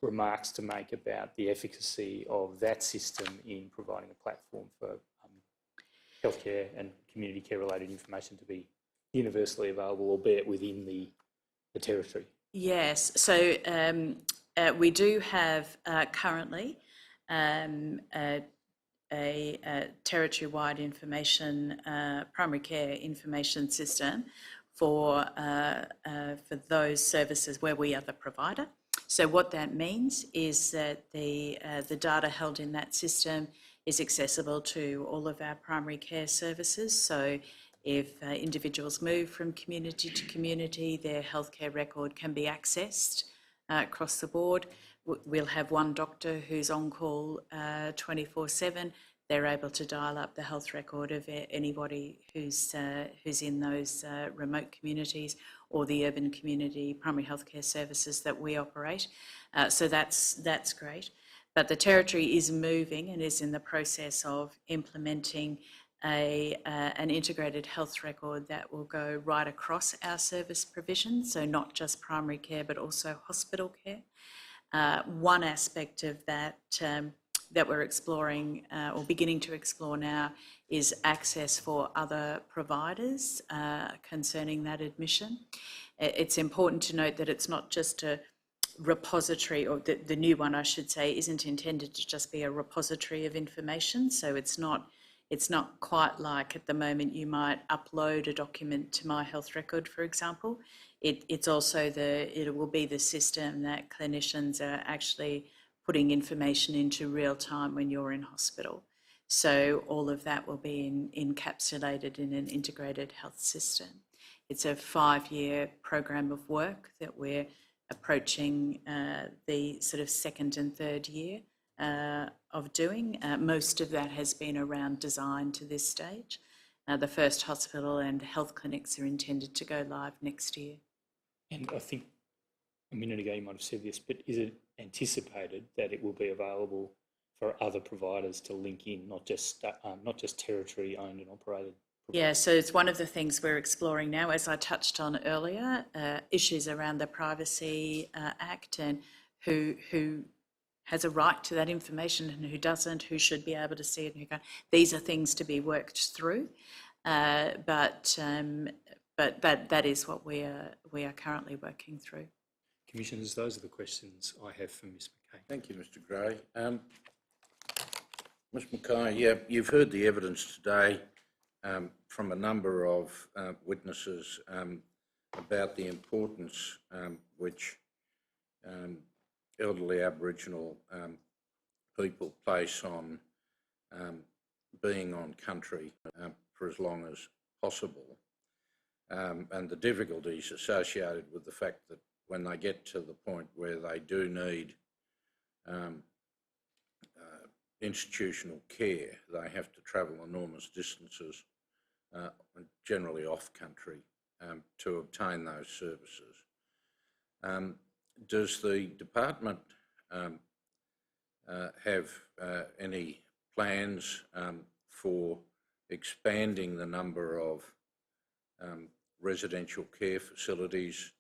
remarks to make about the efficacy of that system in providing a platform for healthcare and community care related information to be universally available, albeit within the Territory? Yes, so we do have currently a territory-wide information, primary care information system for those services where we are the provider. So what that means is that the data held in that system is accessible to all of our primary care services. So if individuals move from community to community, their healthcare record can be accessed across the board. We'll have one doctor who's on call 24/7 they're able to dial up the health record of anybody who's in those remote communities or the urban community primary healthcare services that we operate. So that's great. But the Territory is moving and is in the process of implementing an integrated health record that will go right across our service provision, so not just primary care but also hospital care. One aspect of that that we're exploring or beginning to explore now is access for other providers concerning that admission. It's important to note that it's not just a repository, or the new one I should say, isn't intended to just be a repository of information. So it's not quite like at the moment you might upload a document to My Health Record, for example. It's also it will be the system that clinicians are actually putting information into real time when you're in hospital. So all of that will be encapsulated in an integrated health system. It's a 5-year program of work that we're approaching the sort of second and third year of doing. Most of that has been around design to this stage. The first hospital and health clinics are intended to go live next year. And I think a minute ago you might have said this, but is it anticipated that it will be available for other providers to link in, not just Territory owned and operated? Yeah, so it's one of the things we're exploring now, as I touched on earlier, issues around the Privacy Act and who has a right to that information and who doesn't, who should be able to see it and who can't. These are things to be worked through, but that is what we are currently working through. Commissioners, those are the questions I have for Ms McKay. Thank you, Mr Gray. Ms McKay, yeah, you've heard the evidence today from a number of witnesses about the importance which elderly Aboriginal people place on being on country for as long as possible, and the difficulties associated with the fact that when they get to the point where they do need institutional care, they have to travel enormous distances, generally off-country, to obtain those services. Does the department have any plans for expanding the number of residential care facilities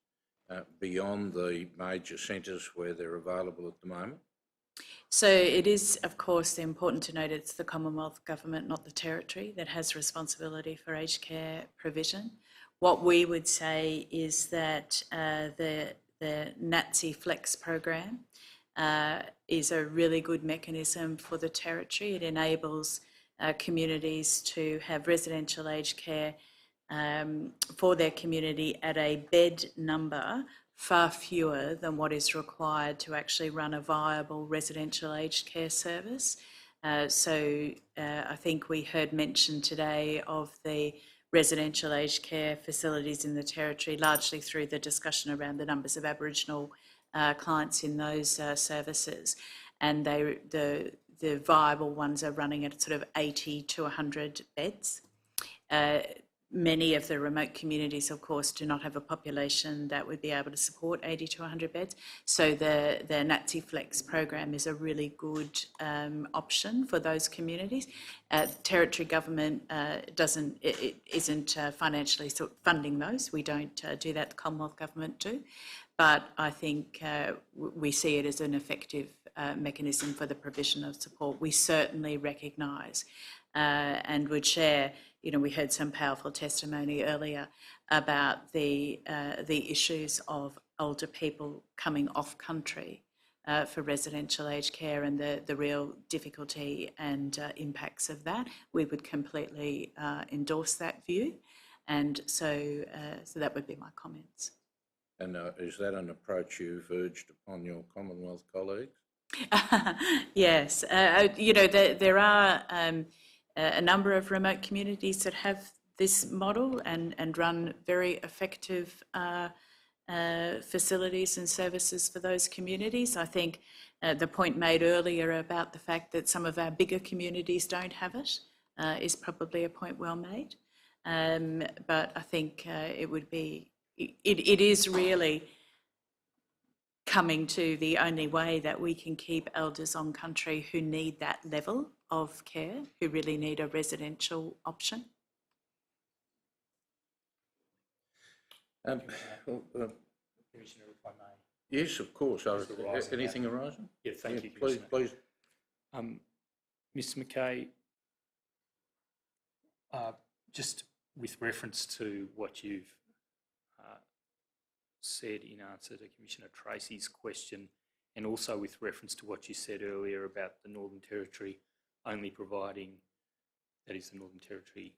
beyond the major centres where they're available at the moment? So it is, of course, important to note it's the Commonwealth Government, not the Territory, that has responsibility for aged care provision. What we would say is that the NATSI Flex program is a really good mechanism for the Territory. It enables communities to have residential aged care for their community at a bed number far fewer than what is required to actually run a viable residential aged care service. So I think we heard mention today of the residential aged care facilities in the Territory, largely through the discussion around the numbers of Aboriginal clients in those services. And the viable ones are running at sort of 80 to 100 beds. Many of the remote communities, of course, do not have a population that would be able to support 80 to 100 beds. So the NATSI Flex program is a really good option for those communities. Territory government isn't financially funding those. We don't do that, the Commonwealth Government do. But I think we see it as an effective mechanism for the provision of support. We certainly recognise and would share. You know, we heard some powerful testimony earlier about the issues of older people coming off country for residential aged care and the real difficulty and impacts of that. We would completely endorse that view, and so that would be my comments. And is that an approach you've urged upon your Commonwealth colleagues? Yes, you know, there are a number of remote communities that have this model and run very effective facilities and services for those communities. I think The point made earlier about the fact that some of our bigger communities don't have it is probably a point well made. But I think it would be, it is really coming to the only way that we can keep elders on country who need that level of care, who really need a residential option. Commissioner, if I may. Yes, of course. Anything arising? Yeah, thank you, please, Commissioner. please. Mr McKay, just with reference to what you've said in answer to Commissioner Tracy's question, and also with reference to what you said earlier about the Northern Territory only providing, that is the Northern Territory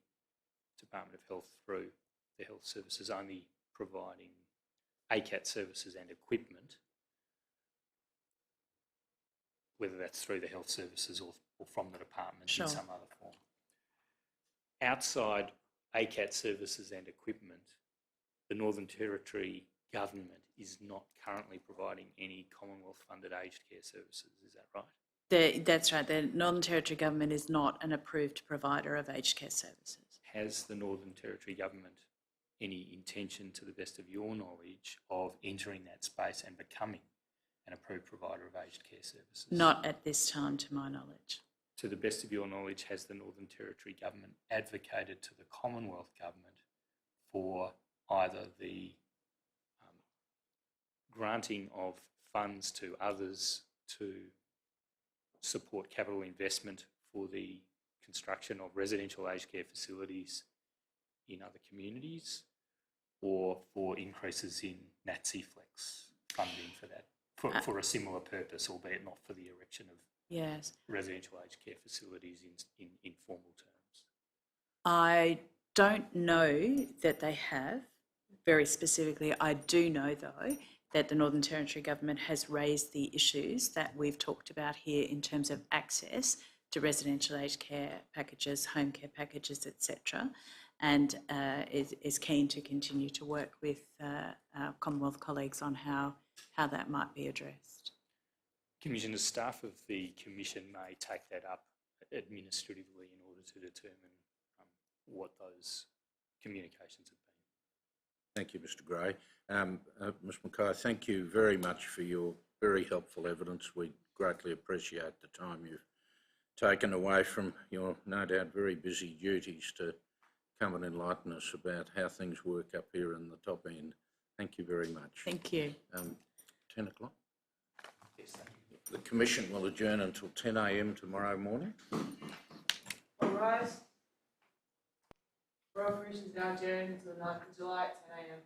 Department of Health through the health services only providing ACAT services and equipment, whether that's through the health services or from the department in some other form. Outside ACAT services and equipment, the Northern Territory government is not currently providing any Commonwealth-funded aged care services, is that right? That's right. The Northern Territory government is not an approved provider of aged care services. Has the Northern Territory government any intention, to the best of your knowledge, of entering that space and becoming an approved provider of aged care services? Not at this time, to my knowledge. To the best of your knowledge, has the Northern Territory government advocated to the Commonwealth government for either the granting of funds to others to support capital investment for the construction of residential aged care facilities in other communities, or for increases in NATSI-Flex funding for that, for a similar purpose, albeit not for the erection of residential aged care facilities in formal terms? I don't know that they have, very specifically. I do know, though, that the Northern Territory government has raised the issues that we've talked about here in terms of access to residential aged care packages, home care packages, etc., and is keen to continue to work with our Commonwealth colleagues on how that might be addressed. Commissioner, staff of the Commission may take that up administratively in order to determine what those communications have been. Thank you, Mr Gray. Ms Mackay, thank you very much for your very helpful evidence. We greatly appreciate the time you've taken away from your no doubt very busy duties to come and enlighten us about how things work up here in the top end. Thank you very much. Thank you. 10 o'clock? Yes, thank you. The Commission will adjourn until 10 a.m. tomorrow morning. All rise. Royal Commission is now adjourned until the 9th of July at 10 a.m.